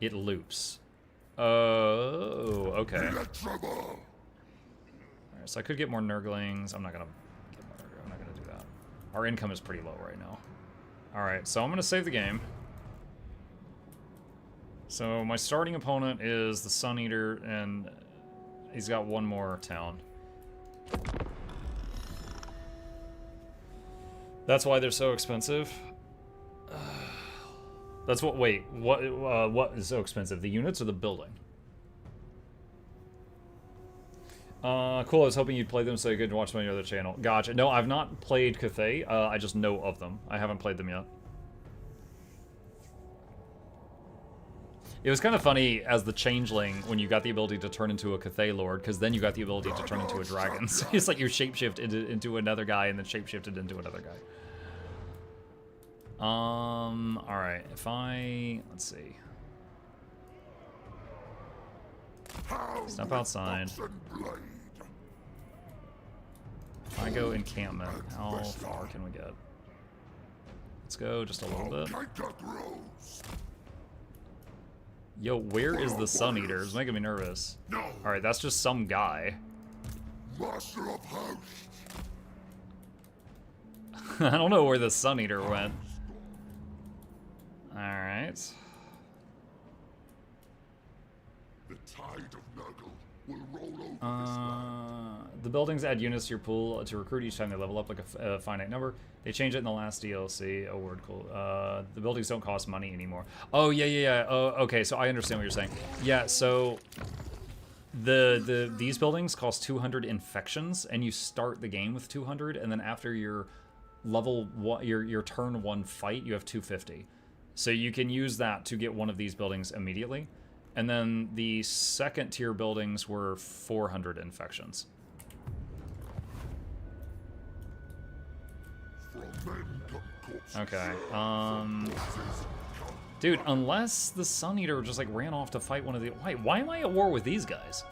It loops. Oh, okay. Alright, so I could get more Nurglings. I'm not gonna do that. Our income is pretty low right now. Alright, so I'm gonna save the game. So my starting opponent is the Sun Eater, and he's got 1 more town. That's why they're so expensive. That's what. Wait, what is so expensive? The units or the building? Cool. I was hoping you'd play them so you could watch them on your other channel. Gotcha. No, I've not played Cathay. I just know of them. I haven't played them yet. It was kind of funny as the changeling when you got the ability to turn into a Cathay Lord, because then you got the ability to turn into a dragon. So it's like you shapeshift into another guy and then shapeshifted into another guy. Alright, if let's see. Step outside. If I go encampment, how far can we get? Let's go just a little bit. Yo, where is the Sun Eater? It's making me nervous. Alright, that's just some guy. Master of House. I don't know where the Sun Eater went. Alright. The tide of Nurgle will roll over the buildings add units to your pool to recruit each time they level up, like a finite number. They changed it in the last DLC. Oh, word, cool. The buildings don't cost money anymore. Oh, yeah. Oh, okay, so I understand what you're saying. Yeah, so these buildings cost 200 infections, and you start the game with 200, and then after your level one, your turn 1 fight, you have 250. So you can use that to get one of these buildings immediately. And then the second tier buildings were 400 infections. Okay, dude, unless the Sun Eater just like ran off to fight one of the... Why am I at war with these guys?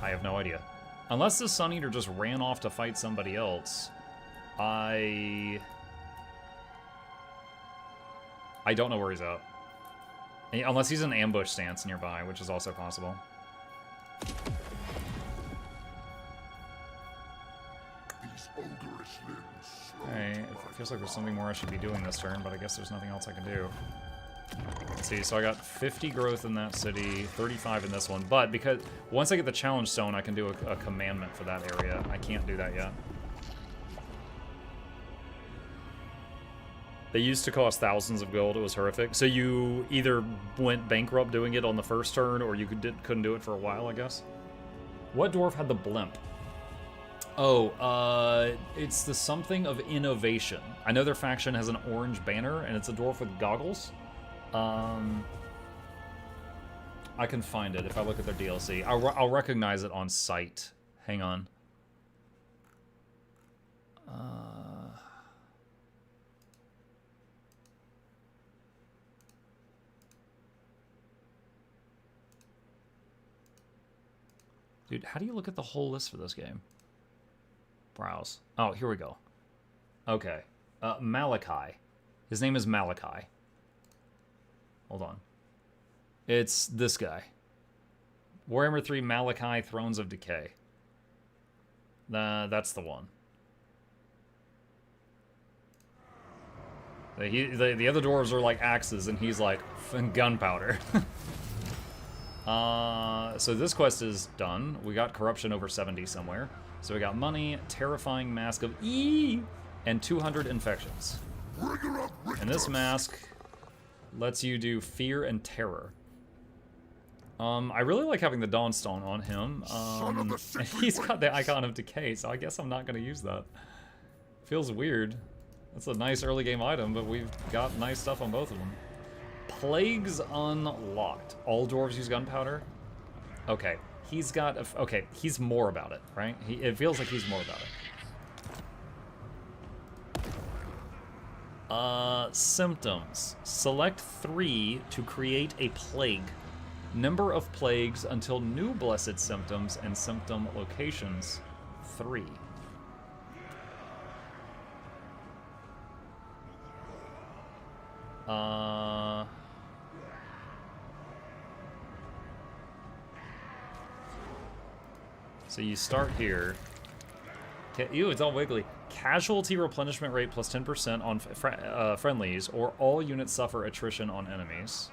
I have no idea. Unless the Sun Eater just ran off to fight somebody else, I don't know where he's at. Unless he's in ambush stance nearby, which is also possible. Okay, it feels like there's something more I should be doing this turn, but I guess there's nothing else I can do. Let's see, so I got 50 growth in that city, 35 in this one, but because once I get the challenge stone, I can do a commandment for that area. I can't do that yet. They used to cost thousands of gold. It was horrific. So you either went bankrupt doing it on the first turn, or you couldn't do it for a while, I guess. What dwarf had the blimp? Oh, it's the something of innovation. I know their faction has an orange banner, and it's a dwarf with goggles. I can find it if I look at their DLC. I'll recognize it on sight. Hang on. Dude, how do you look at the whole list for this game? Browse. Oh, here we go. Okay. Malachi. His name is Malachi. Hold on. It's this guy. Warhammer 3 Malachi, Thrones of Decay. That's the one. The other dwarves are like axes, and he's like gunpowder. So this quest is done. We got corruption over 70 somewhere. So we got money, terrifying mask of E, and 200 infections. And this mask lets you do fear and terror. I really like having the Dawnstone on him. He's got the Icon of Decay, so I guess I'm not going to use that. Feels weird. That's a nice early game item, but we've got nice stuff on both of them. Plagues unlocked. All dwarves use gunpowder? Okay. He's got... okay, he's more about it, right? It feels like he's more about it. Symptoms. Select 3 to create a plague. Number of plagues until new blessed symptoms and symptom locations 3. So you start here. Ew, it's all wiggly. Casualty replenishment rate plus 10% on friendlies, or all units suffer attrition on enemies.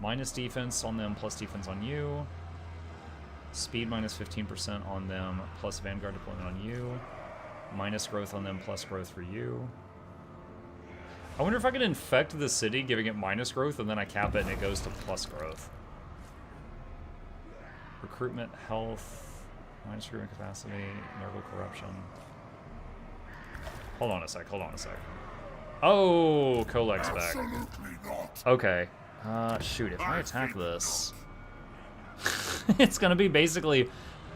Minus defense on them, plus defense on you. Speed minus 15% on them, plus vanguard deployment on you. Minus growth on them, plus growth for you. I wonder if I could infect the city, giving it minus growth, and then I cap it and it goes to plus growth. Recruitment, health, minus recruitment capacity, Nurgle corruption. Hold on a sec, hold on a sec. Oh, Kolek's back. Okay. Shoot, if I attack this... it's gonna be basically,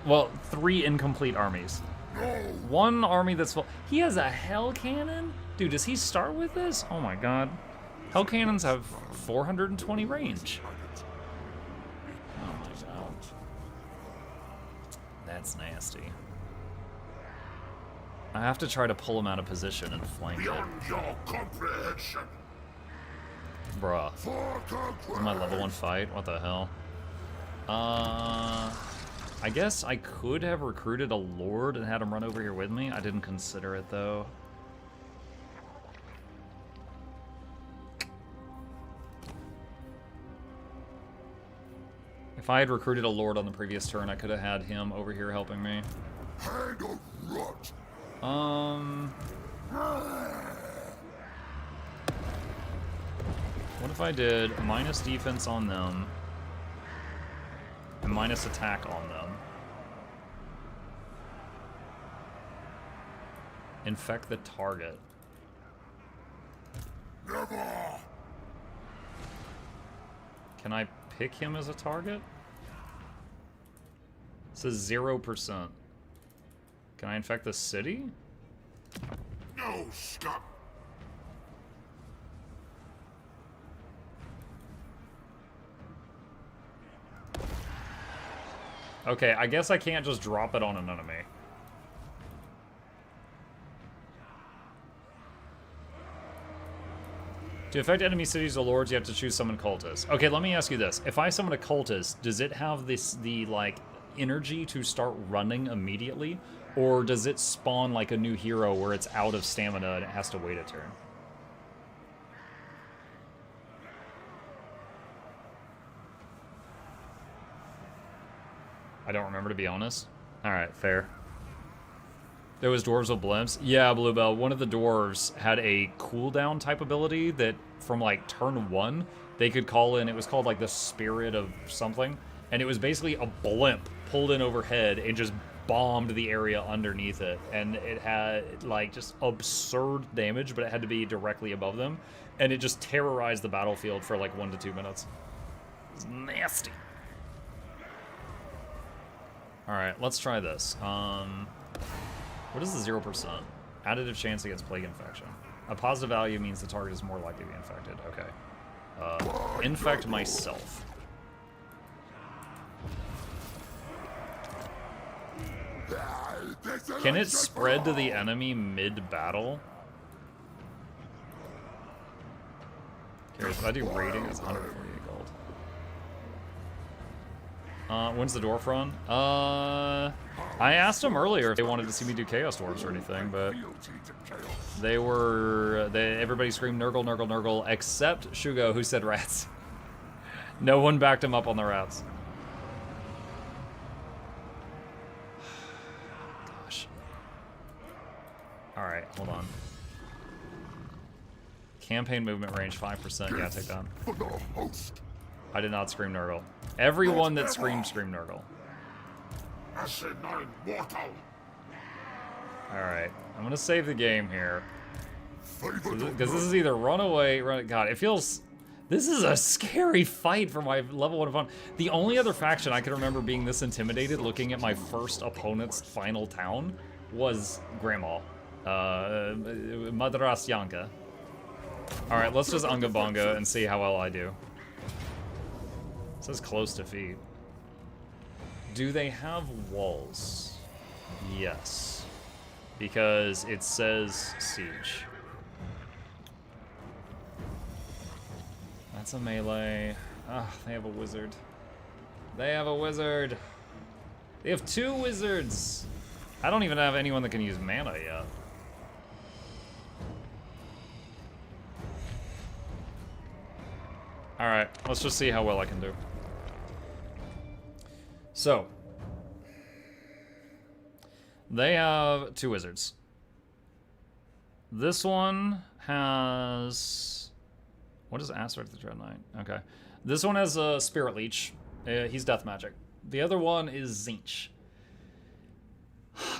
well, 3 incomplete armies. One army that's full. He has a hell cannon? Dude, does he start with this? Oh my god. Hell cannons have 420 range. Oh my god. That's nasty. I have to try to pull him out of position and flank it. Your comprehension. Bruh. This is my level 1 fight? What the hell? I guess I could have recruited a lord and had him run over here with me. I didn't consider it, though. If I had recruited a lord on the previous turn, I could have had him over here helping me. What if I did minus defense on them and minus attack on them? Infect the target. Never. Can I pick him as a target? It says 0%. Can I infect the city? No, scum. Okay, I guess I can't just drop it on an enemy. To affect enemy cities or lords, you have to choose summon cultists. Okay, let me ask you this. If I summon a cultist, does it have the like, energy to start running immediately? Or does it spawn like a new hero where it's out of stamina and it has to wait a turn? I don't remember, to be honest. Alright, fair. There was dwarves with blimps. Yeah, Bluebell, one of the dwarves had a cooldown type ability that from like turn 1, they could call in, it was called like the Spirit of something, and it was basically a blimp pulled in overhead and just bombed the area underneath it, and it had like just absurd damage, but it had to be directly above them, and it just terrorized the battlefield for like 1 to 2 minutes. It was nasty. Alright, let's try this. What is the 0%? Additive chance against plague infection. A positive value means the target is more likely to be infected. Okay. Infect myself. Can it spread to the enemy mid-battle? Okay, if I do rating, it's 148 gold. When's the dwarf run? I asked them earlier if they wanted to see me do Chaos Dwarves or anything, but everybody screamed Nurgle, Nurgle, Nurgle, except Shugo, who said rats. No one backed him up on the rats. Gosh. Alright, hold on. Campaign movement range 5%. Yeah, take that. I did not scream Nurgle. Everyone that screamed Nurgle. Alright, I'm gonna save the game here. Because this is either run away, run... God, it feels... This is a scary fight for my level 1 opponent. The only other faction I can remember being this intimidated looking at my first opponent's final town was Grandma. Madrasyanka. Alright, let's just Unga Bunga and see how well I do. It says close defeat. Do they have walls? Yes. Because it says siege. That's a melee. Ah, they have a wizard. They have a wizard. They have 2 wizards. I don't even have anyone that can use mana yet. Alright, let's just see how well I can do. So, they have 2 wizards. This one has... What is Aspect of the Dread Knight? Okay. This one has a Spirit Leech. He's Death Magic. The other one is Tzeentch.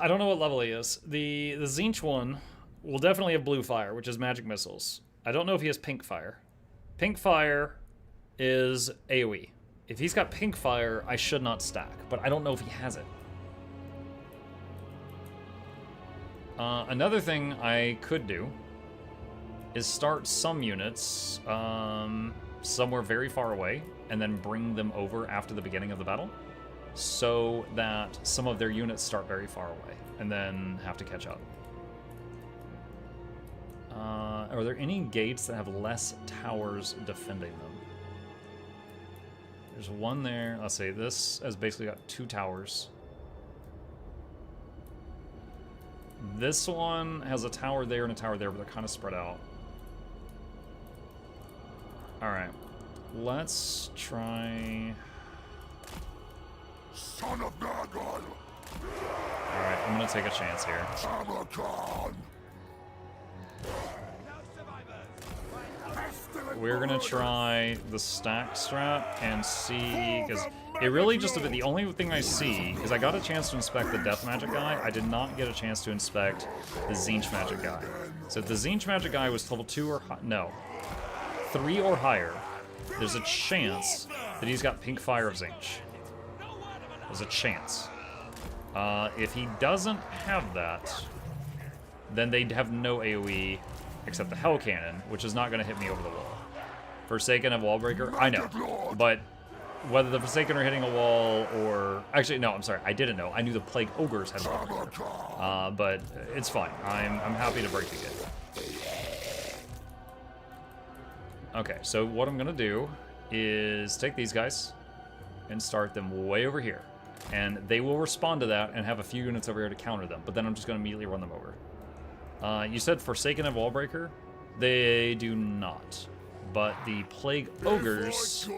I don't know what level he is. The Tzeentch one will definitely have Blue Fire, which is Magic Missiles. I don't know if he has Pink Fire. Pink Fire is AoE. If he's got Pink Fire, I should not stack, but I don't know if he has it. Another thing I could do is start some units somewhere very far away and then bring them over after the beginning of the battle so that some of their units start very far away and then have to catch up. Are there any gates that have less towers defending them? There's one there. Let's see. This has basically got 2 towers. This one has a tower there and a tower there, but they're kind of spread out. Alright. Let's try... Son of Nurgle! Alright, I'm gonna take a chance here. We're gonna try the stack strat and see, because it really just a bit, the only thing I see, because I got a chance to inspect the Death Magic guy, I did not get a chance to inspect the Tzeentch Magic guy. So if the Tzeentch Magic guy was level 2 or no, 3 or higher, there's a chance that he's got Pink Fire of Tzeentch. There's a chance. If he doesn't have that, then they'd have no AoE except the Hell Cannon, which is not going to hit me over the wall. Forsaken of Wallbreaker? I know, but whether the Forsaken are hitting a wall or... Actually, no, I'm sorry, I didn't know. I knew the Plague Ogres had a Wallbreaker. But it's fine. I'm happy to break the game. Okay, so what I'm going to do is take these guys and start them way over here. And they will respond to that and have a few units over here to counter them, but then I'm just going to immediately run them over. You said Forsaken of Wallbreaker? They do not. But the Plague Ogres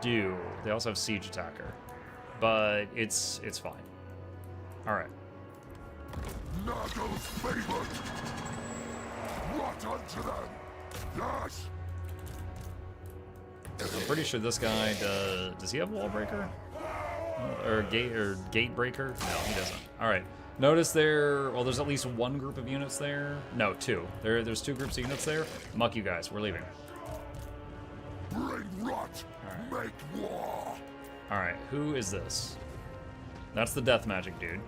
do. They also have Siege Attacker. but it's fine. All right. Nurgle's favorite. What unto them? Yes. I'm pretty sure this guy does he have wall breaker? Or gate breaker? No, he doesn't. All right. Notice there, well, there's at least one group of units there. No, two. There's two groups of units there. Muck you guys, we're leaving. Bring rot. Make war. All right, who is this? That's the death magic dude.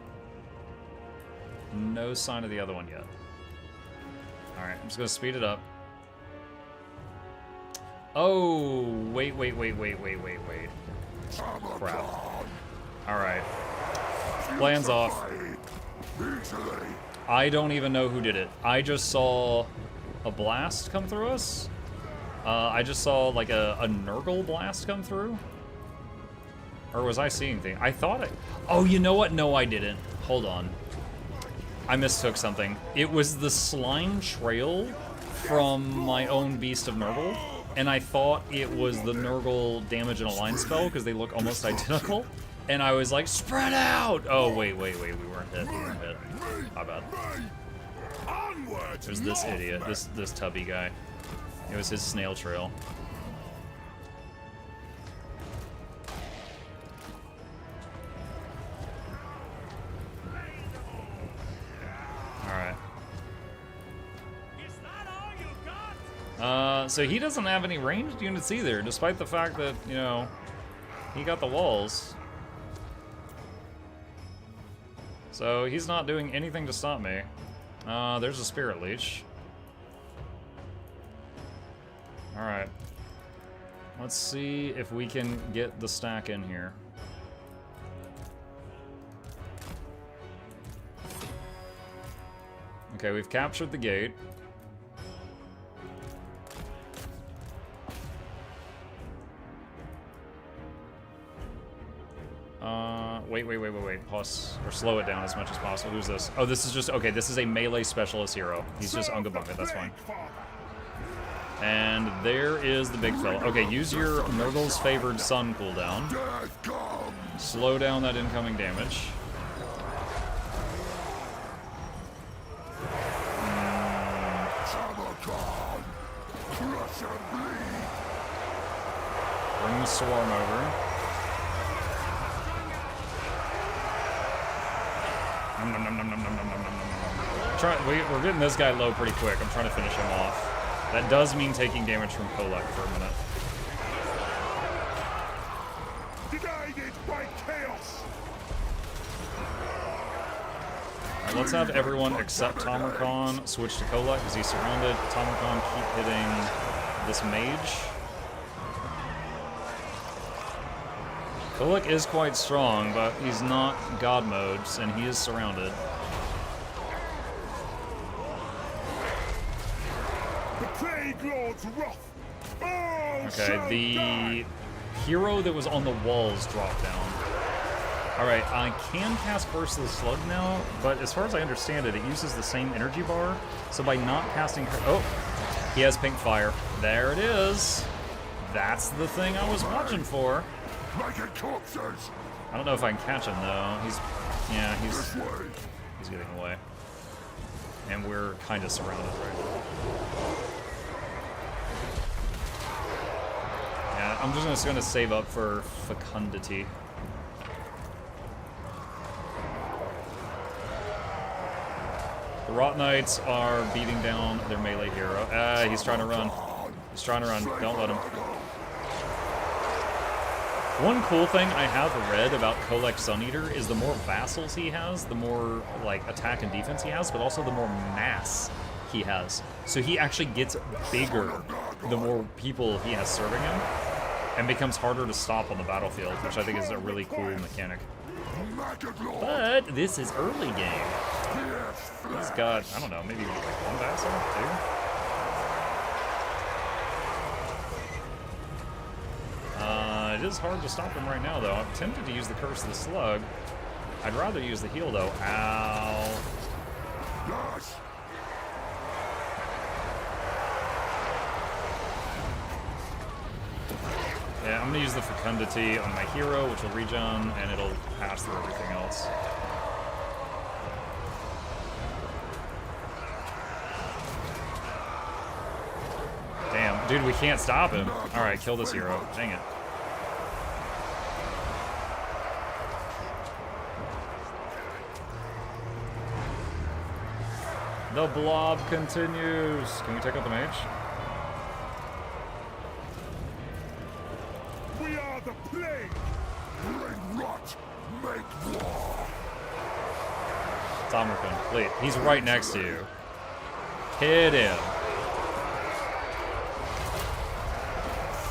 No sign of the other one yet. All right, I'm just gonna speed it up. Oh, wait. Crap. All right. Plans off. I don't even know who did it. I just saw a blast come through us. I just saw like a Nurgle blast come through. Or was I seeing things? I thought it. Oh, you know what? No, I didn't. Hold on. I mistook something. It was the slime trail from my own Beast of Nurgle. And I thought it was the Nurgle damage and align spell because they look almost identical. And I was like, spread out! Oh, wait. We weren't hit. My bad. There's this idiot, this tubby guy. It was his snail trail. Alright. So he doesn't have any ranged units either, despite the fact that, you know, he got the walls. So he's not doing anything to stop me. There's a Spirit Leech. Alright. Let's see if we can get the stack in here. Okay, we've captured the gate. Wait. Pause, or slow it down as much as possible. Who's this? Oh, this is just, okay, this is a melee specialist hero. He's just Ungabunga, that's fine. And there is the big fella. Okay, use your Nurgle's Favored Sun cooldown. Slow down that incoming damage. Bring the swarm over. We're getting this guy low pretty quick. I'm trying to finish him off. That does mean taking damage from Kolek for a minute. Guided by chaos. Alright, let's have everyone except Tamarkon switch to Kolek because he's surrounded. Tamarkon keep hitting this mage. Kolek is quite strong, but he's not God modes, and he is surrounded. The Plague Lord's wrath. Okay, the hero that was on the walls dropped down. Alright, I can cast Burst of the Slug now, but as far as I understand it, it uses the same energy bar, so by not casting her... Oh! He has pink fire. There it is! That's the thing I was watching for. I don't know if I can catch him though. He's getting away. And we're kind of surrounded right now. Yeah, I'm just gonna save up for fecundity. The Rot Knights are beating down their melee hero. He's trying to run. He's trying to run. Don't let him. One cool thing I have read about Kolek Suneater is the more vassals he has, the more like attack and defense he has, but also the more mass he has. So he actually gets bigger the more people he has serving him, and becomes harder to stop on the battlefield, which I think is a really cool mechanic. But this is early game. He's got, I don't know, maybe like one vassal, two? It is hard to stop him right now, though. I'm tempted to use the Curse of the Slug. I'd rather use the heal, though. Ow. Yeah, I'm gonna use the Fecundity on my hero, which will regen, and it'll pass through everything else. Damn, dude, we can't stop him. Alright, kill this hero. Dang it. The blob continues. Can we take out the mage? We are the plague. Bring rot, make war. Tomerkin, please. He's right next to you. Hit him.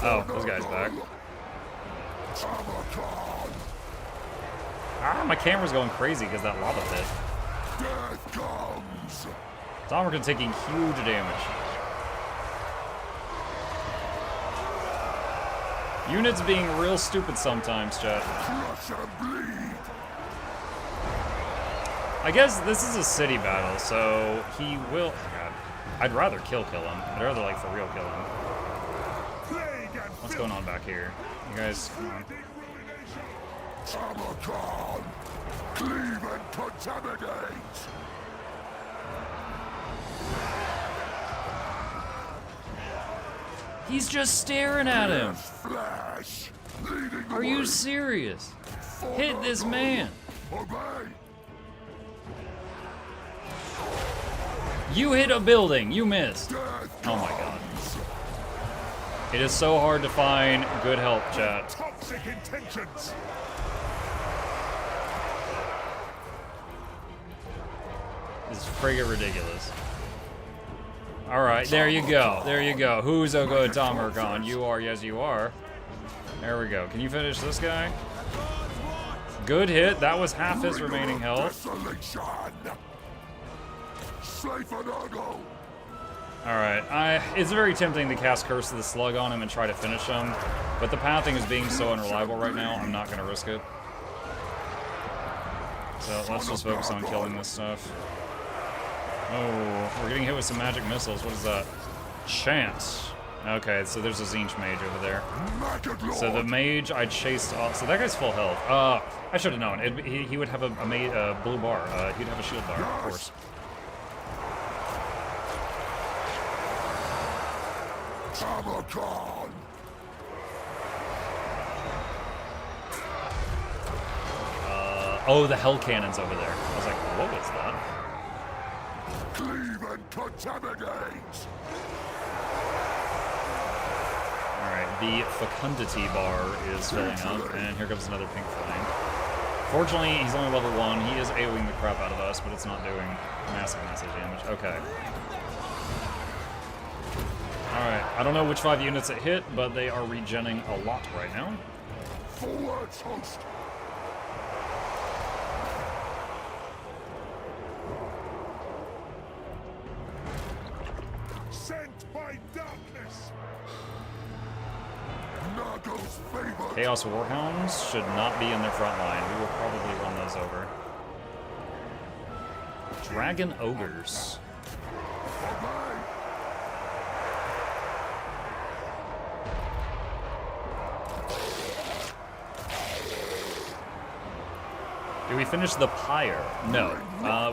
Oh, those guys back. Ah, my camera's going crazy because that lava pit. Death comes. Tomerkin taking huge damage. Units being real stupid sometimes, chat. Crush and bleed. I guess this is a city battle, so he will. Oh God, I'd rather kill him. I'd rather like for real kill him. What's going on back here? You guys, come on. Tamarkan, cleave and contaminate. He's just staring at him. Flash, Are you serious? Hit this man. Obey. You hit a building. You missed. Oh my God. It is so hard to find good help, chat. Toxic intentions. This is friggin' ridiculous. Alright, there you go. There you go. Who's a good Tomerkan? You are, yes you are. There we go. Can you finish this guy? Good hit. That was half his remaining health. Alright, it's very tempting to cast Curse of the Slug on him and try to finish him, but the pathing is being so unreliable right now, I'm not going to risk it. So let's just focus on killing this stuff. Oh, we're getting hit with some magic missiles. What is that? Chance. Okay, so there's a Zinch mage over there. So the mage I chased off. So that guy's full health. I should have known. He would have a blue bar. He'd have a shield bar, of course. Tamarkan. Oh, the hell cannon's over there. I was like, what was that? Cleave and contaminate. Alright, the Fecundity bar is filling up, and here comes another pink flame. Fortunately, he's only level 1. He is AoEing the crap out of us, but it's not doing massive damage. Okay. Alright, I don't know which 5 units it hit, but they are regenning a lot right now. Forwards, host. Sent by darkness. Nurgle's favor. Chaos Warhounds should not be in their front line. We will probably run those over. Dragon Ogres. Did we finish the Pyre? No.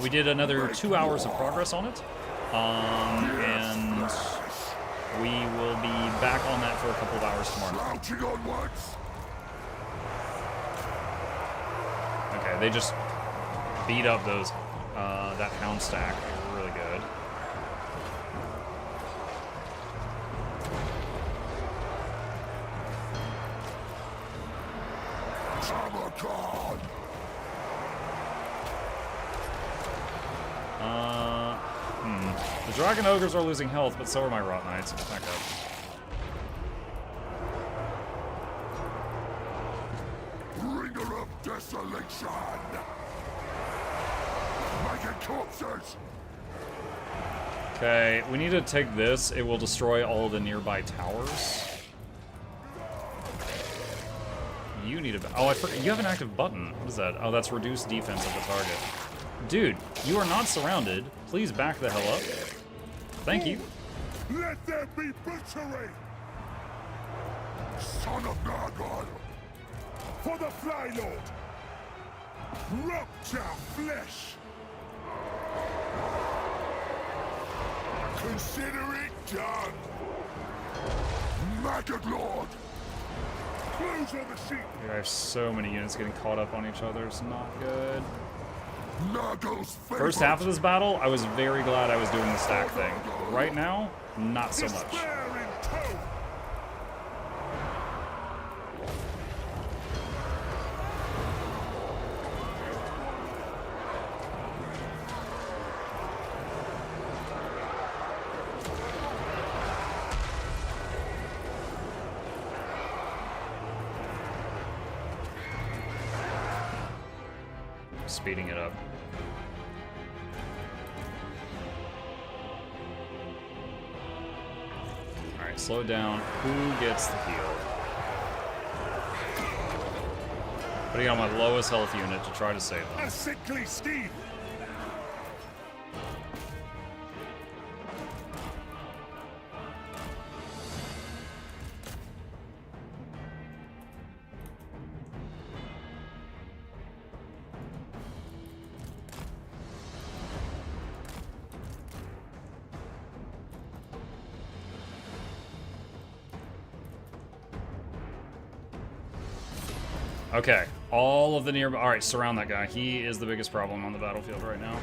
We did another 2 hours of progress on it. And we will be back on that for a couple of hours tomorrow. Okay, they just beat up those, that hound stack really good. The Dragon Ogres are losing health, but so are my Rot Knights. Back up. Bringer of desolation. Making corpses. Okay, we need to take this. It will destroy all the nearby towers. You need a... Oh, I forgot. You have an active button. What is that? Oh, that's reduce defense of the target. Dude, you are not surrounded. Please back the hell up. Thank you. Let there be butchery. son of Nurgle! For the Fly Lord! Rupture flesh! Consider it done! Maggot Lord! Close on the sheet! Dude, I have so many units getting caught up on each other. It's not good. Nurgle's First half of this battle, I was very glad I was doing the stack thing. Right now, not so much. Despair in tow! Speeding it up. Alright, slow it down. Who gets the heal? Putting on my lowest health unit to try to save them. A sickly Steve! Okay, all of the nearby. Alright, surround that guy. He is the biggest problem on the battlefield right now.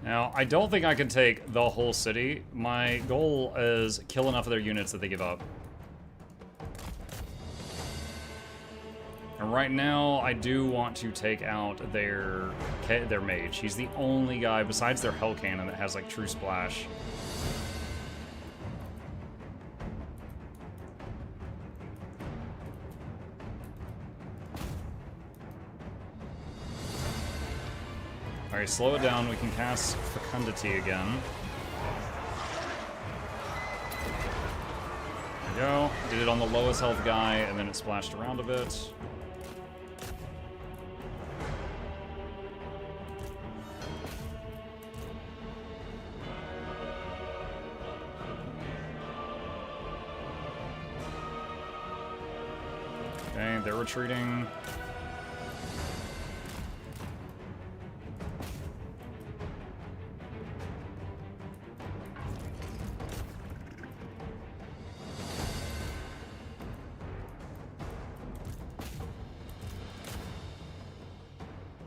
Now, I don't think I can take the whole city. My goal is kill enough of their units that they give up. And right now, I do want to take out their mage. He's the only guy besides their Hell Cannon that has like true splash. Alright, slow it down. We can cast Fecundity again. There we go. Did it on the lowest health guy, and then it splashed around a bit. Okay, they're retreating.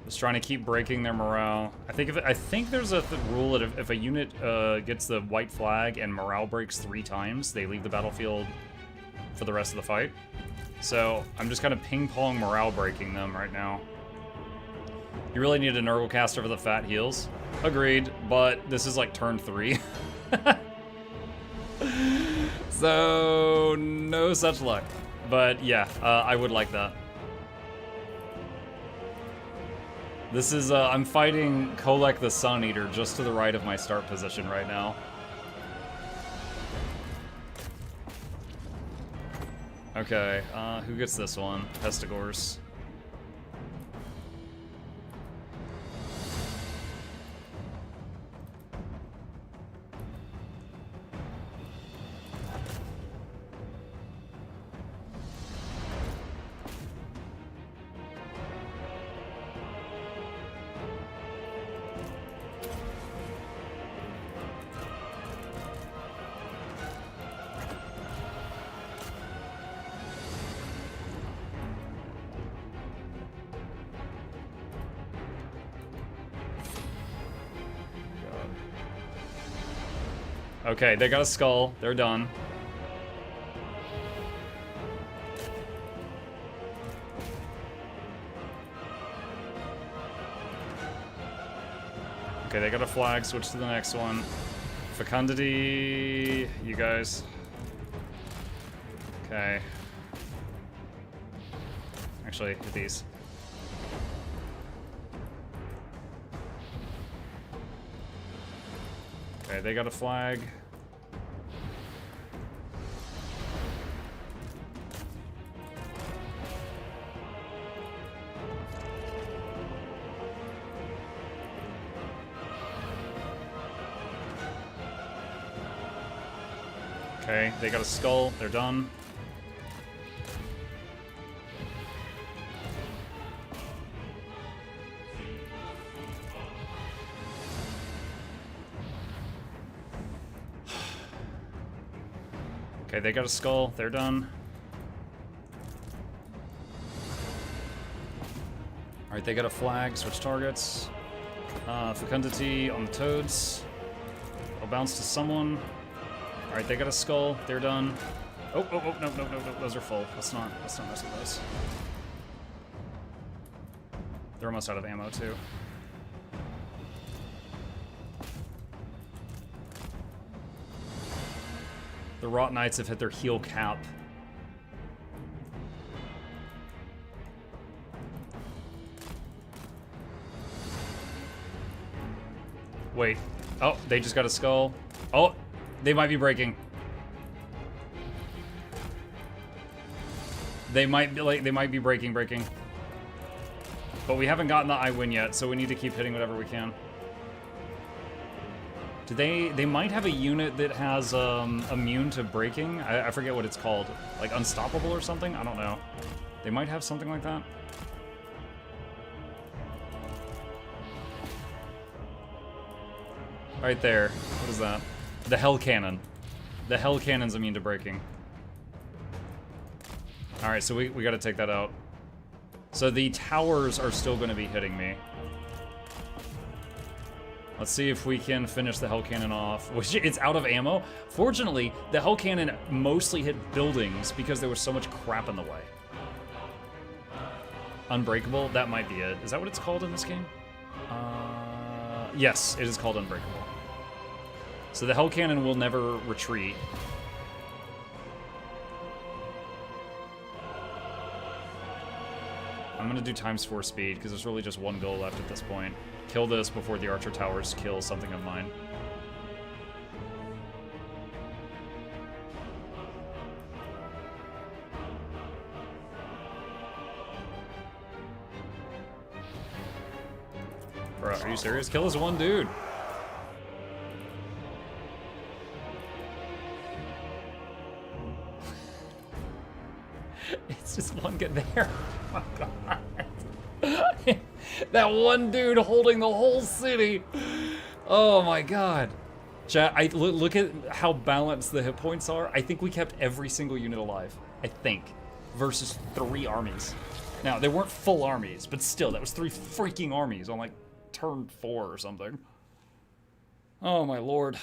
Just trying to keep breaking their morale. I think there's a rule that if a unit gets the white flag and morale breaks 3 times, they leave the battlefield for the rest of the fight. So I'm just kind of ping-pong morale breaking them right now. You really need a Nurgle caster for the fat heals. Agreed, but this is like turn 3. So no such luck. But yeah, I would like that. This is, I'm fighting Kolek the Sun Eater just to the right of my start position right now. Okay, who gets this one? Pestigors. Okay, they got a skull. They're done. Okay, they got a flag. Switch to the next one. Fecundity, you guys. Okay. Actually, hit these. Okay, they got a flag. Okay, they got a skull. They're done. Okay, they got a skull. They're done. Alright, they got a flag. Switch targets. Fecundity on the toads. I'll bounce to someone. Alright, they got a skull. They're done. Oh, no. Those are full. Let's not mess with those. They're almost out of ammo, too. The Rot Knights have hit their heal cap. Wait. Oh, they just got a skull. Oh, they might be breaking. They might be breaking. But we haven't gotten the I win yet, so we need to keep hitting whatever we can. Do they might have a unit that has immune to breaking. I forget what it's called. Like unstoppable or something? I don't know. They might have something like that. Right there. What is that? The Hell Cannon. The Hell Cannon's immune to breaking. Alright, so we gotta take that out. So the towers are still gonna be hitting me. Let's see if we can finish the Hell Cannon off. Which, it's out of ammo. Fortunately, the Hell Cannon mostly hit buildings because there was so much crap in the way. Unbreakable? That might be it. Is that what it's called in this game? Yes, it is called Unbreakable. So the Hell Cannon will never retreat. I'm gonna do ×4 speed, because there's really just one goal left at this point. Kill this before the Archer Towers kill something of mine. Bro, are you serious? Kill this one dude. It's just one get there. Oh my god. That one dude holding the whole city. Oh my god. Chat, look at how balanced the hit points are. I think we kept every single unit alive. I think. Versus 3 armies. Now, they weren't full armies, but still, that was 3 freaking armies on like turn 4 or something. Oh my lord.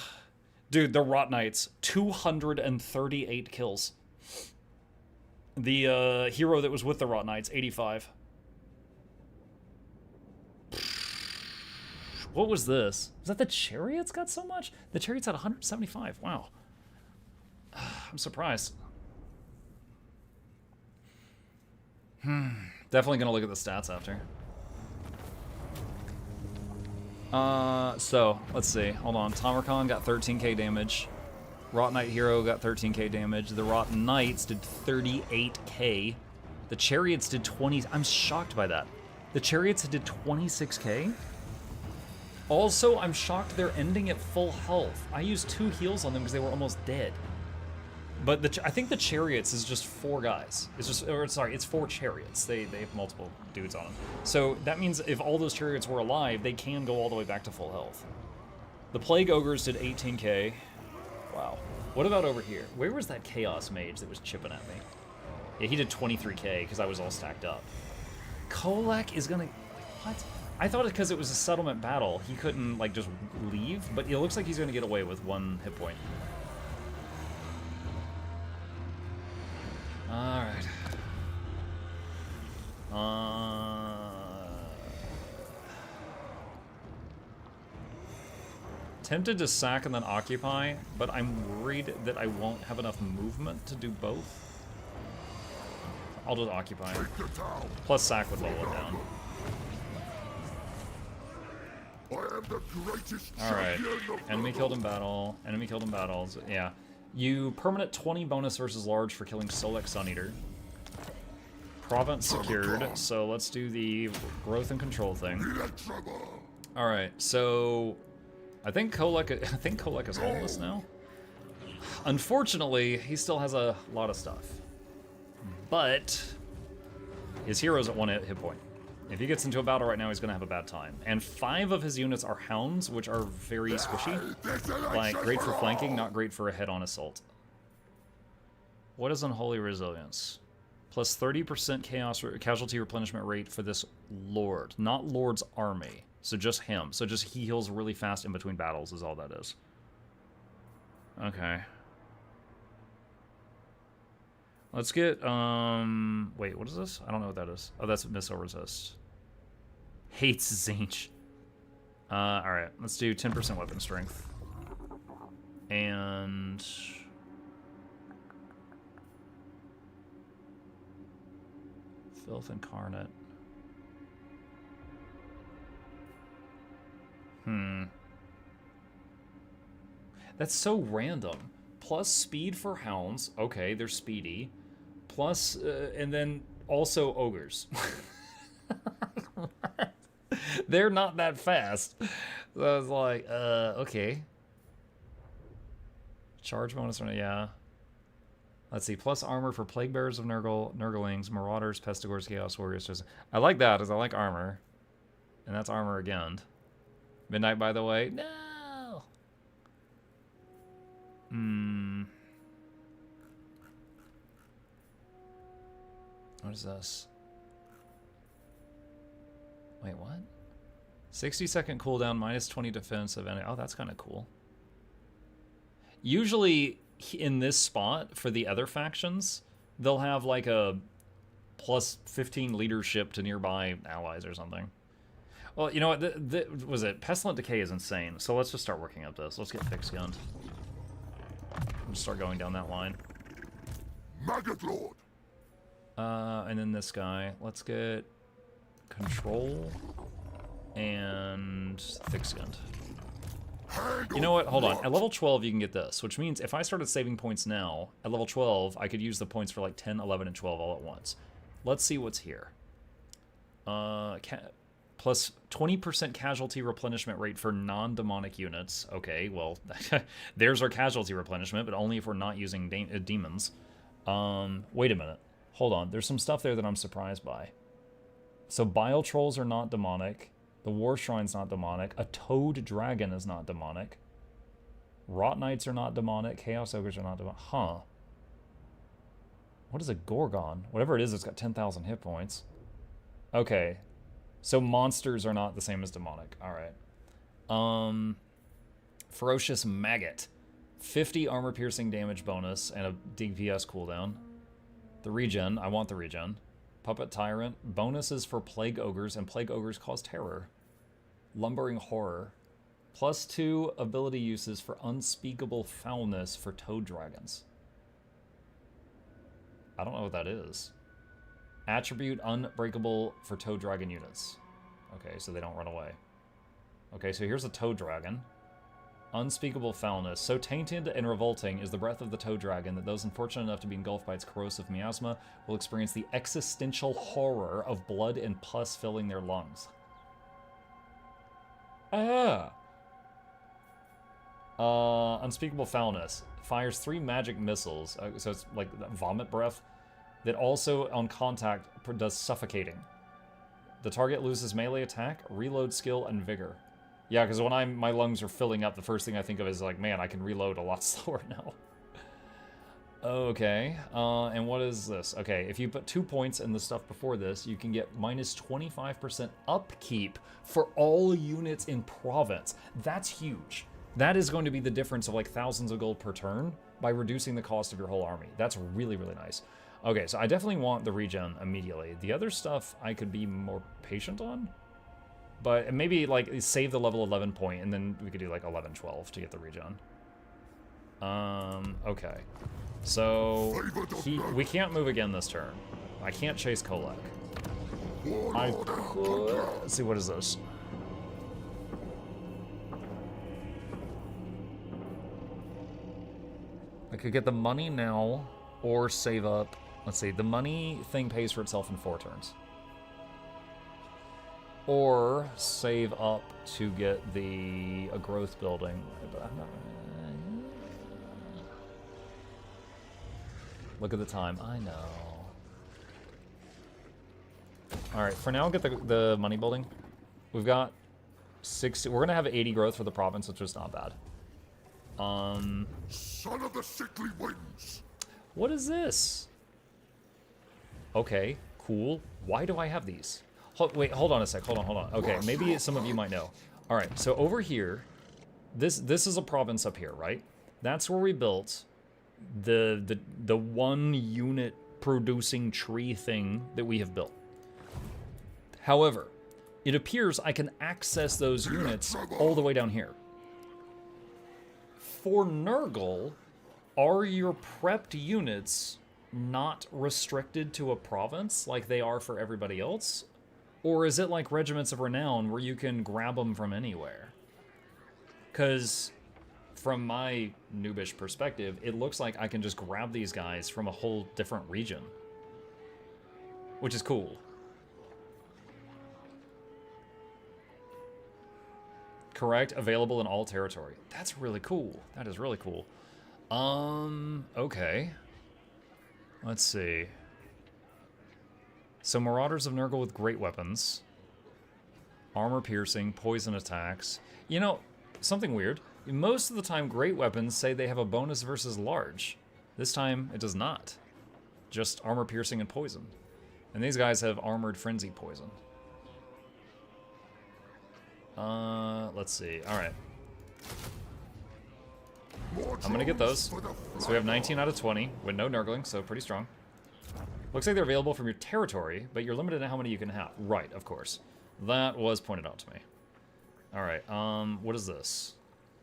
Dude, the Rot Knights, 238 kills. The hero that was with the Rot Knights, 85. What was this? Was that the Chariots got so much? The Chariots had 175. Wow. I'm surprised. Definitely gonna look at the stats after. So, let's see. Hold on. Tamarkon got 13k damage. Rot Knight Hero got 13k damage. The Rot Knights did 38k. The Chariots did 20. I'm shocked by that. The Chariots did 26k. Also, I'm shocked they're ending at full health. I used 2 heals on them because they were almost dead. But I think the Chariots is just 4 guys. It's just, or sorry, it's 4 Chariots. They have multiple dudes on them. So that means if all those Chariots were alive, they can go all the way back to full health. The Plague Ogres did 18k. Wow. What about over here? Where was that Chaos Mage that was chipping at me? Yeah, he did 23k because I was all stacked up. Kolak is gonna... What? I thought because it was a settlement battle, he couldn't, like, just leave, but it looks like he's gonna get away with 1 hit point. Alright. tempted to sack and then occupy, but I'm worried that I won't have enough movement to do both. I'll just occupy. Plus sack would level it down. Alright. Enemy killed in battle. Enemy killed in battles. Yeah. You permanent 20 bonus versus large for killing Solek Sun Eater. Province secured, so let's do the growth and control thing. Alright, so I think Kolek is homeless now. Unfortunately, he still has a lot of stuff. But his hero's at 1 hit point. If he gets into a battle right now, he's gonna have a bad time. And 5 of his units are hounds, which are very squishy. Like, great for flanking, not great for a head-on assault. What is Unholy Resilience? Plus 30% chaos casualty replenishment rate for this Lord. Not Lord's army. So just him. So just he heals really fast in between battles is all that is. Okay. Let's get, wait, what is this? I don't know what that is. Oh, that's missile resist. Hates Zinch. Alright, let's do 10% weapon strength. And... Filth Incarnate. That's so random. Plus speed for hounds. Okay, they're speedy. Plus, and then also ogres. They're not that fast. So I was like, okay. Charge bonus, yeah. Let's see, plus armor for Plague Bearers of Nurgle, Nurglings, Marauders, Pestigors, Chaos Warriors. I like that, as I like armor. And that's armor again. Midnight, by the way. No! What is this? Wait, what? 60-second cooldown, minus 20 defensive. Oh, that's kind of cool. Usually, in this spot, for the other factions, they'll have like a plus 15 leadership to nearby allies or something. Well, you know what? Was it? Pestilent Decay is insane, so let's just start working up this. Let's get Thick Skinned. We'll start going down that line. Maggot Lord. And then this guy. Let's get Control and Thick Skinned. You know what? Hold on. At level 12, you can get this, which means if I started saving points now, at level 12, I could use the points for like 10, 11, and 12 all at once. Let's see what's here. Plus 20% casualty replenishment rate for non-demonic units. Okay, well, there's our casualty replenishment, but only if we're not using demons. Wait a minute. Hold on. There's some stuff there that I'm surprised by. So Bile Trolls are not demonic. The War Shrine's not demonic. A Toad Dragon is not demonic. Rot Knights are not demonic. Chaos Ogres are not demonic. Huh. What is a Gorgon? Whatever it is, it's got 10,000 hit points. Okay. So monsters are not the same as demonic. Alright. Ferocious Maggot. 50 armor-piercing damage bonus and a DPS cooldown. The regen. I want the regen. Puppet Tyrant. Bonuses for Plague Ogres, and Plague Ogres cause terror. Lumbering Horror. Plus 2 ability uses for Unspeakable Foulness for Toad Dragons. I don't know what that is. Attribute Unbreakable for Toad Dragon units. Okay, so they don't run away. Okay, so here's a Toad Dragon. Unspeakable Foulness. So tainted and revolting is the breath of the Toad Dragon that those unfortunate enough to be engulfed by its corrosive miasma will experience the existential horror of blood and pus filling their lungs. Unspeakable Foulness. Fires 3 magic missiles, so it's like vomit breath, that also on contact does suffocating. The target loses melee attack, reload skill, and vigor. Yeah, because when my lungs are filling up, the first thing I think of is like, man, I can reload a lot slower now. Okay, and what is this? Okay, if you put 2 points in the stuff before this, you can get minus 25% upkeep for all units in province. That's huge. That is going to be the difference of like thousands of gold per turn by reducing the cost of your whole army. That's really, really nice. Okay, so I definitely want the regen immediately. The other stuff I could be more patient on. But maybe, like, save the level 11 point, and then we could do, like, 11, 12 to get the regen. Okay. So, we can't move again this turn. I can't chase Kolek. I could... Let's see, what is this? I could get the money now, or save up. Let's see, the money thing pays for itself in 4 turns. Or save up to get a growth building. But I'm not... Look at the time. I know. Alright, for now, get the money building. We've got 60... We're going to have 80 growth for the province, which is not bad. Son of the sickly wings. What is this? Okay, cool. Why do I have these? Wait, hold on a sec. Hold on. Okay, maybe some of you might know. All right, so over here, this is a province up here, right? That's where we built the 1 unit producing tree thing that we have built. However, it appears I can access those units all the way down here. For Nurgle, are your prepped units not restricted to a province like they are for everybody else? Or is it like Regiments of Renown where you can grab them from anywhere? Because from my noobish perspective, it looks like I can just grab these guys from a whole different region. Which is cool. Correct, available in all territory. That's really cool. That is really cool. Okay. Let's see. So Marauders of Nurgle with great weapons. Armor piercing, poison attacks. You know, something weird. Most of the time, great weapons say they have a bonus versus large. This time, it does not. Just armor piercing and poison. And these guys have armored frenzy poison. Let's see. Alright. I'm gonna get those. So we have 19 out of 20 with no Nurgling, so pretty strong. Looks like they're available from your territory, but you're limited to how many you can have. Right, of course. That was pointed out to me. Alright, what is this?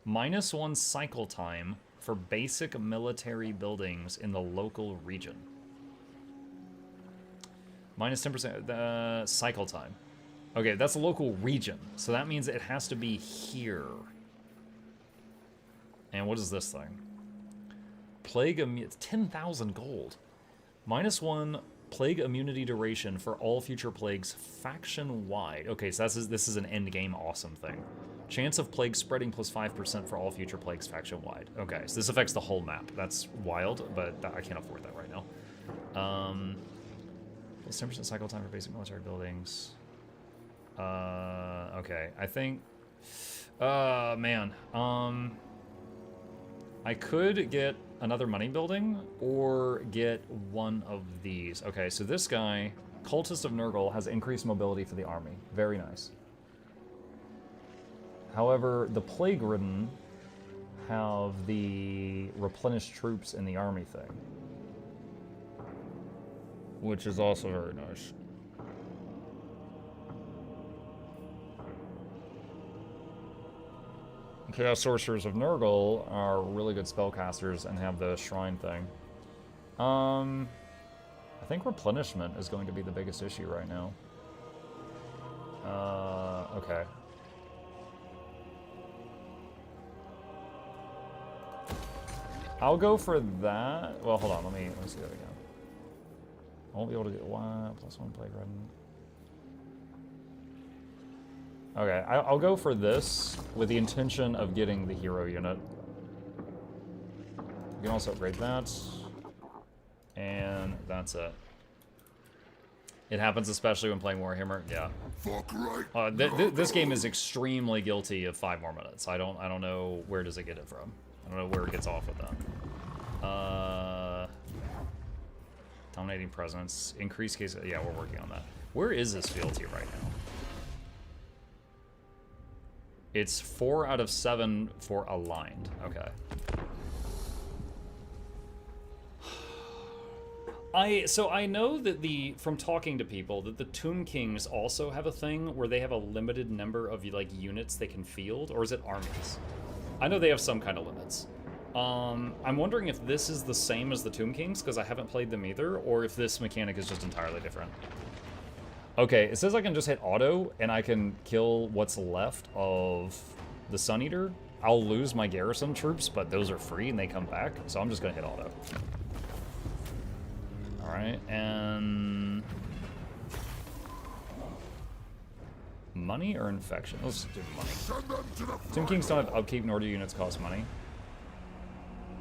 -1 cycle time for basic military buildings in the local region. Minus 10% cycle time. Okay, that's a local region, so that means it has to be here. And what is this thing? Plague it's 10,000 gold. -1 plague immunity duration for all future plagues faction-wide. Okay, so this is an end-game awesome thing. Chance of plague spreading plus 5% for all future plagues faction-wide. Okay, so this affects the whole map. That's wild, but I can't afford that right now. Plus 10% cycle time for basic military buildings. Okay, I think... man. I could get another money building, or get one of these. Okay, so this guy, Cultist of Nurgle, has increased mobility for the army. Very nice. However, the Plague-Ridden have the replenished troops in the army thing, which is also very nice. Chaos Sorcerers of Nurgle are really good spellcasters and have the shrine thing. I think replenishment is going to be the biggest issue right now. Okay. I'll go for that. Well, hold on. Let me see that again. I won't be able to get +1 plague redden. Okay, I'll go for this with the intention of getting the hero unit. You can also upgrade that. And that's it. It happens especially when playing Warhammer. Yeah. Fuck right. This game is extremely guilty of 5 more minutes. I don't know where does it get it from. I don't know where it gets off with that. Dominating presence, increased case. Yeah, we're working on that. Where is this fealty right now? It's 4 out of 7 for aligned. Okay. So I know that from talking to people that the Tomb Kings also have a thing where they have a limited number of like units they can field, or is it armies? I know they have some kind of limits. I'm wondering if this is the same as the Tomb Kings, because I haven't played them either, or if this mechanic is just entirely different. Okay, it says I can just hit auto, and I can kill what's left of the Sun Eater. I'll lose my garrison troops, but those are free and they come back, so I'm just gonna hit auto. Alright, and... money or infection? Let's do money. Tomb Kings don't have upkeep, nor do units cost money.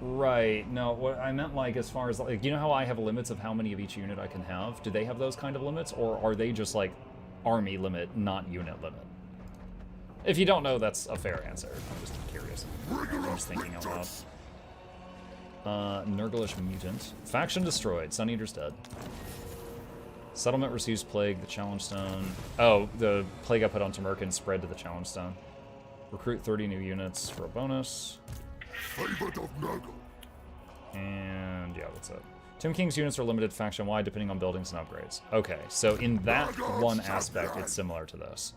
Right, no, what I meant, like, as far as, like, you know how I have limits of how many of each unit I can have? Do they have those kind of limits, or are they just, like, army limit, not unit limit? If you don't know, that's a fair answer. I'm just curious. I'm just thinking out loud. Nurglish mutant. Faction destroyed. Sun Eater's dead. Settlement receives plague, the challenge stone. Oh, the plague I put on Tamerkin spread to the challenge stone. Recruit 30 new units for a bonus. Favorite of Nurgle. And yeah, that's it. Tomb King's units are limited faction-wide depending on buildings and upgrades. Okay, so in that one aspect, it's similar to this.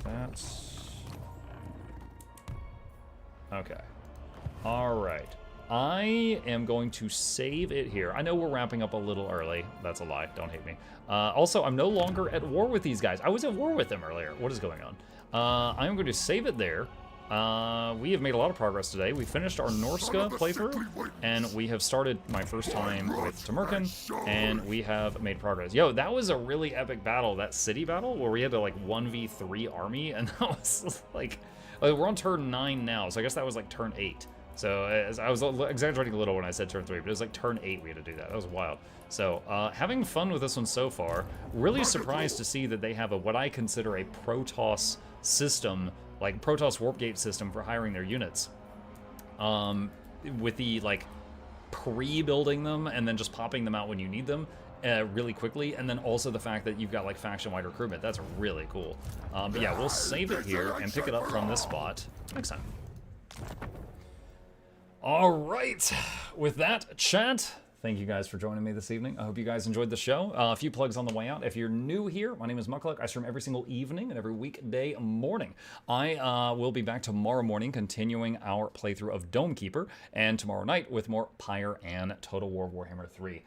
That's... okay. Alright. I am going to save it here. I know we're wrapping up a little early. That's a lie. Don't hate me. Also, I'm no longer at war with these guys. I was at war with them earlier. What is going on? I'm going to save it there. We have made a lot of progress today. We finished our Norska playthrough, and we have started my first time with Tamerkin, and we have made progress. Yo, that was a really epic battle, that city battle, where we had to, like, 1v3 army, and that was, like, we're on turn 9 now, so I guess that was, like, turn 8. So, I was exaggerating a little when I said turn 3, but it was, like, turn 8 we had to do that. That was wild. So, having fun with this one so far. Really surprised to see that they have what I consider a Protoss system, like Protoss Warp Gate system for hiring their units. With the, like, pre-building them and then just popping them out when you need them really quickly, and then also the fact that you've got, like, faction-wide recruitment. That's really cool. But yeah, we'll save it here and pick it up from this spot next time. All right, with that, chat, thank you guys for joining me this evening. I hope you guys enjoyed the show. A few plugs on the way out. If you're new here, my name is Mukluk. I stream every single evening and every weekday morning. I will be back tomorrow morning continuing our playthrough of Domekeeper, and tomorrow night with more PYRE and Total War Warhammer 3.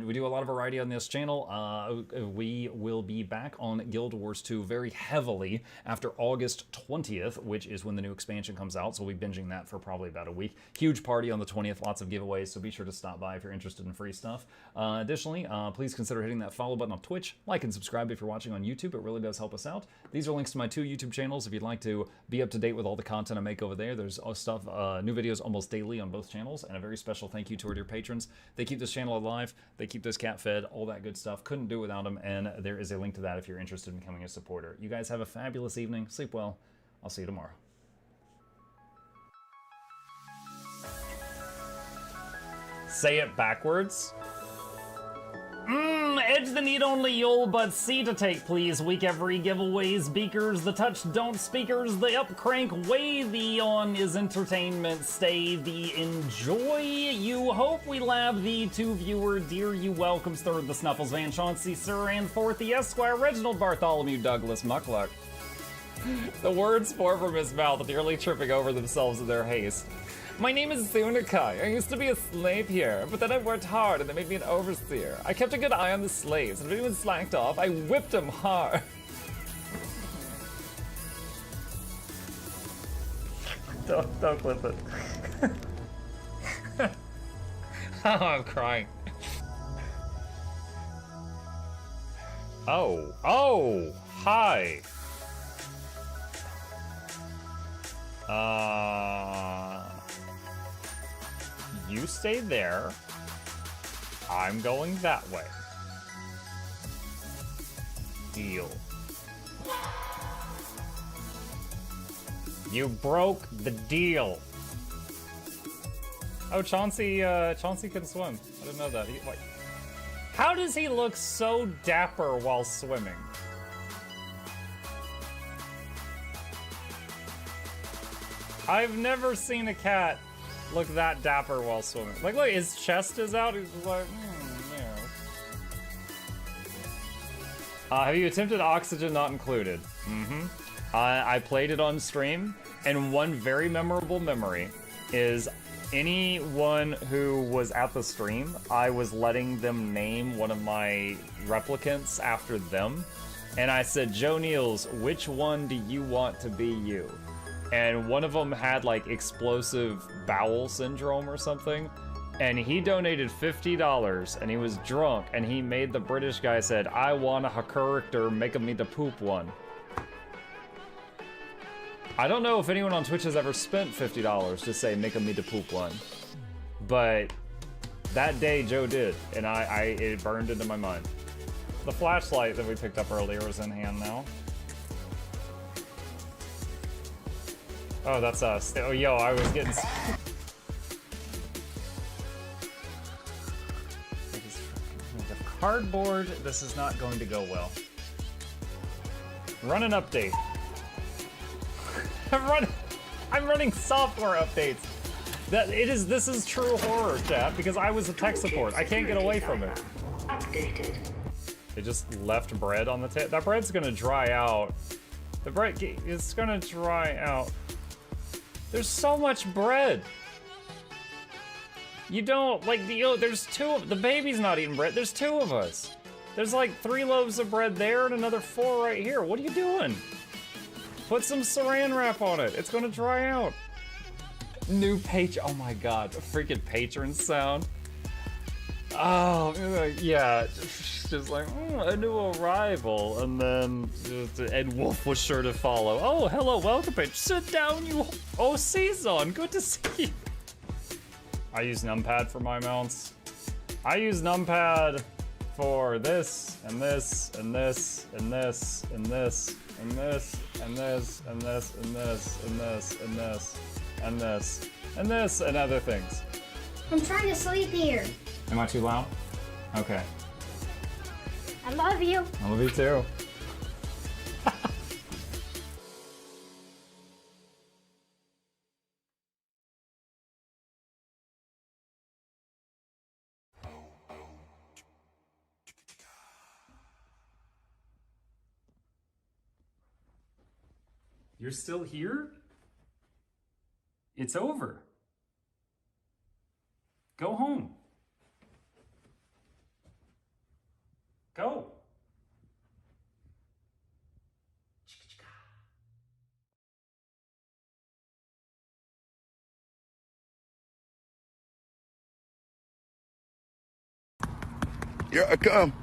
We do a lot of variety on this channel. We will be back on Guild Wars 2 very heavily after August 20th, which is when the new expansion comes out, so we'll be binging that for probably about a week. Huge party on the 20th, lots of giveaways, so be sure to stop by if you're interested in free stuff. Additionally, please consider hitting that follow button on Twitch, like and subscribe if you're watching on YouTube. It really does help us out. These are links to my 2 YouTube channels if you'd like to be up to date with all the content I make over there. There's stuff, new videos almost daily on both channels, and a very special thank you to our dear patrons. They keep this channel alive. They keep this cat fed, all that good stuff. Couldn't do without them, and there is a link to that if you're interested in becoming a supporter. You guys have a fabulous evening. Sleep well. I'll see you tomorrow. Say it backwards. Edge the need only you'll but C to take, please. Week every giveaways, beakers, the touch don't speakers, the up crank, way the on is entertainment, stay the enjoy. You hope we lab the 2 viewer, dear you welcomes, third the Snuffles, Van Chauncey, Sir, and fourth the Esquire, Reginald Bartholomew, Douglas, Mukluk. The words pour from his mouth, nearly tripping over themselves in their haste. My name is Zunikai. I used to be a slave here, but then I worked hard and they made me an overseer. I kept a good eye on the slaves, and if anyone slacked off, I whipped them hard. Don't clip it. Oh, I'm crying. Oh, hi. You stay there. I'm going that way. Deal. You broke the deal. Oh, Chauncey can swim. I didn't know that. How does he look so dapper while swimming? I've never seen a cat look that dapper while swimming. Like, look, his chest is out. He's just like, yeah. Have you attempted Oxygen Not Included? Mm-hmm. I played it on stream, and one very memorable memory is anyone who was at the stream, I was letting them name one of my replicants after them. And I said, Joe Niels, which one do you want to be you? And one of them had like explosive bowel syndrome or something. And he donated $50 and he was drunk and he made the British guy said, I want a character making me the poop one. I don't know if anyone on Twitch has ever spent $50 to say make me the poop one. But that day Joe did, and it burned into my mind. The flashlight that we picked up earlier is in hand now. Oh, that's us. Oh, yo, I was getting... Cardboard, this is not going to go well. Run an update. I'm running software updates. This is true horror, chat, because I was a tech support. I can't get away from it. Updated. They just left bread on the table. That bread's gonna dry out. The bread is gonna dry out. There's so much bread. You don't, like, there's the baby's not eating bread. There's 2 of us. There's like 3 loaves of bread there and another 4 right here. What are you doing? Put some saran wrap on it. It's gonna dry out. New oh my god, a freaking patron sound. Oh, yeah, just like, a new arrival, and then Ed Wolf was sure to follow. Oh, hello, welcome, patron. Sit down, you. Oh, Season, good to see you. I use numpad for my mounts. I use numpad for this, and this, and this, and this, and this, and this, and this, and this, and this, and this, and this, and this, and this, and other things. I'm trying to sleep here. Am I too loud? Okay. I love you. I love you too. You're still here? It's over. Go home. Go. Here I come.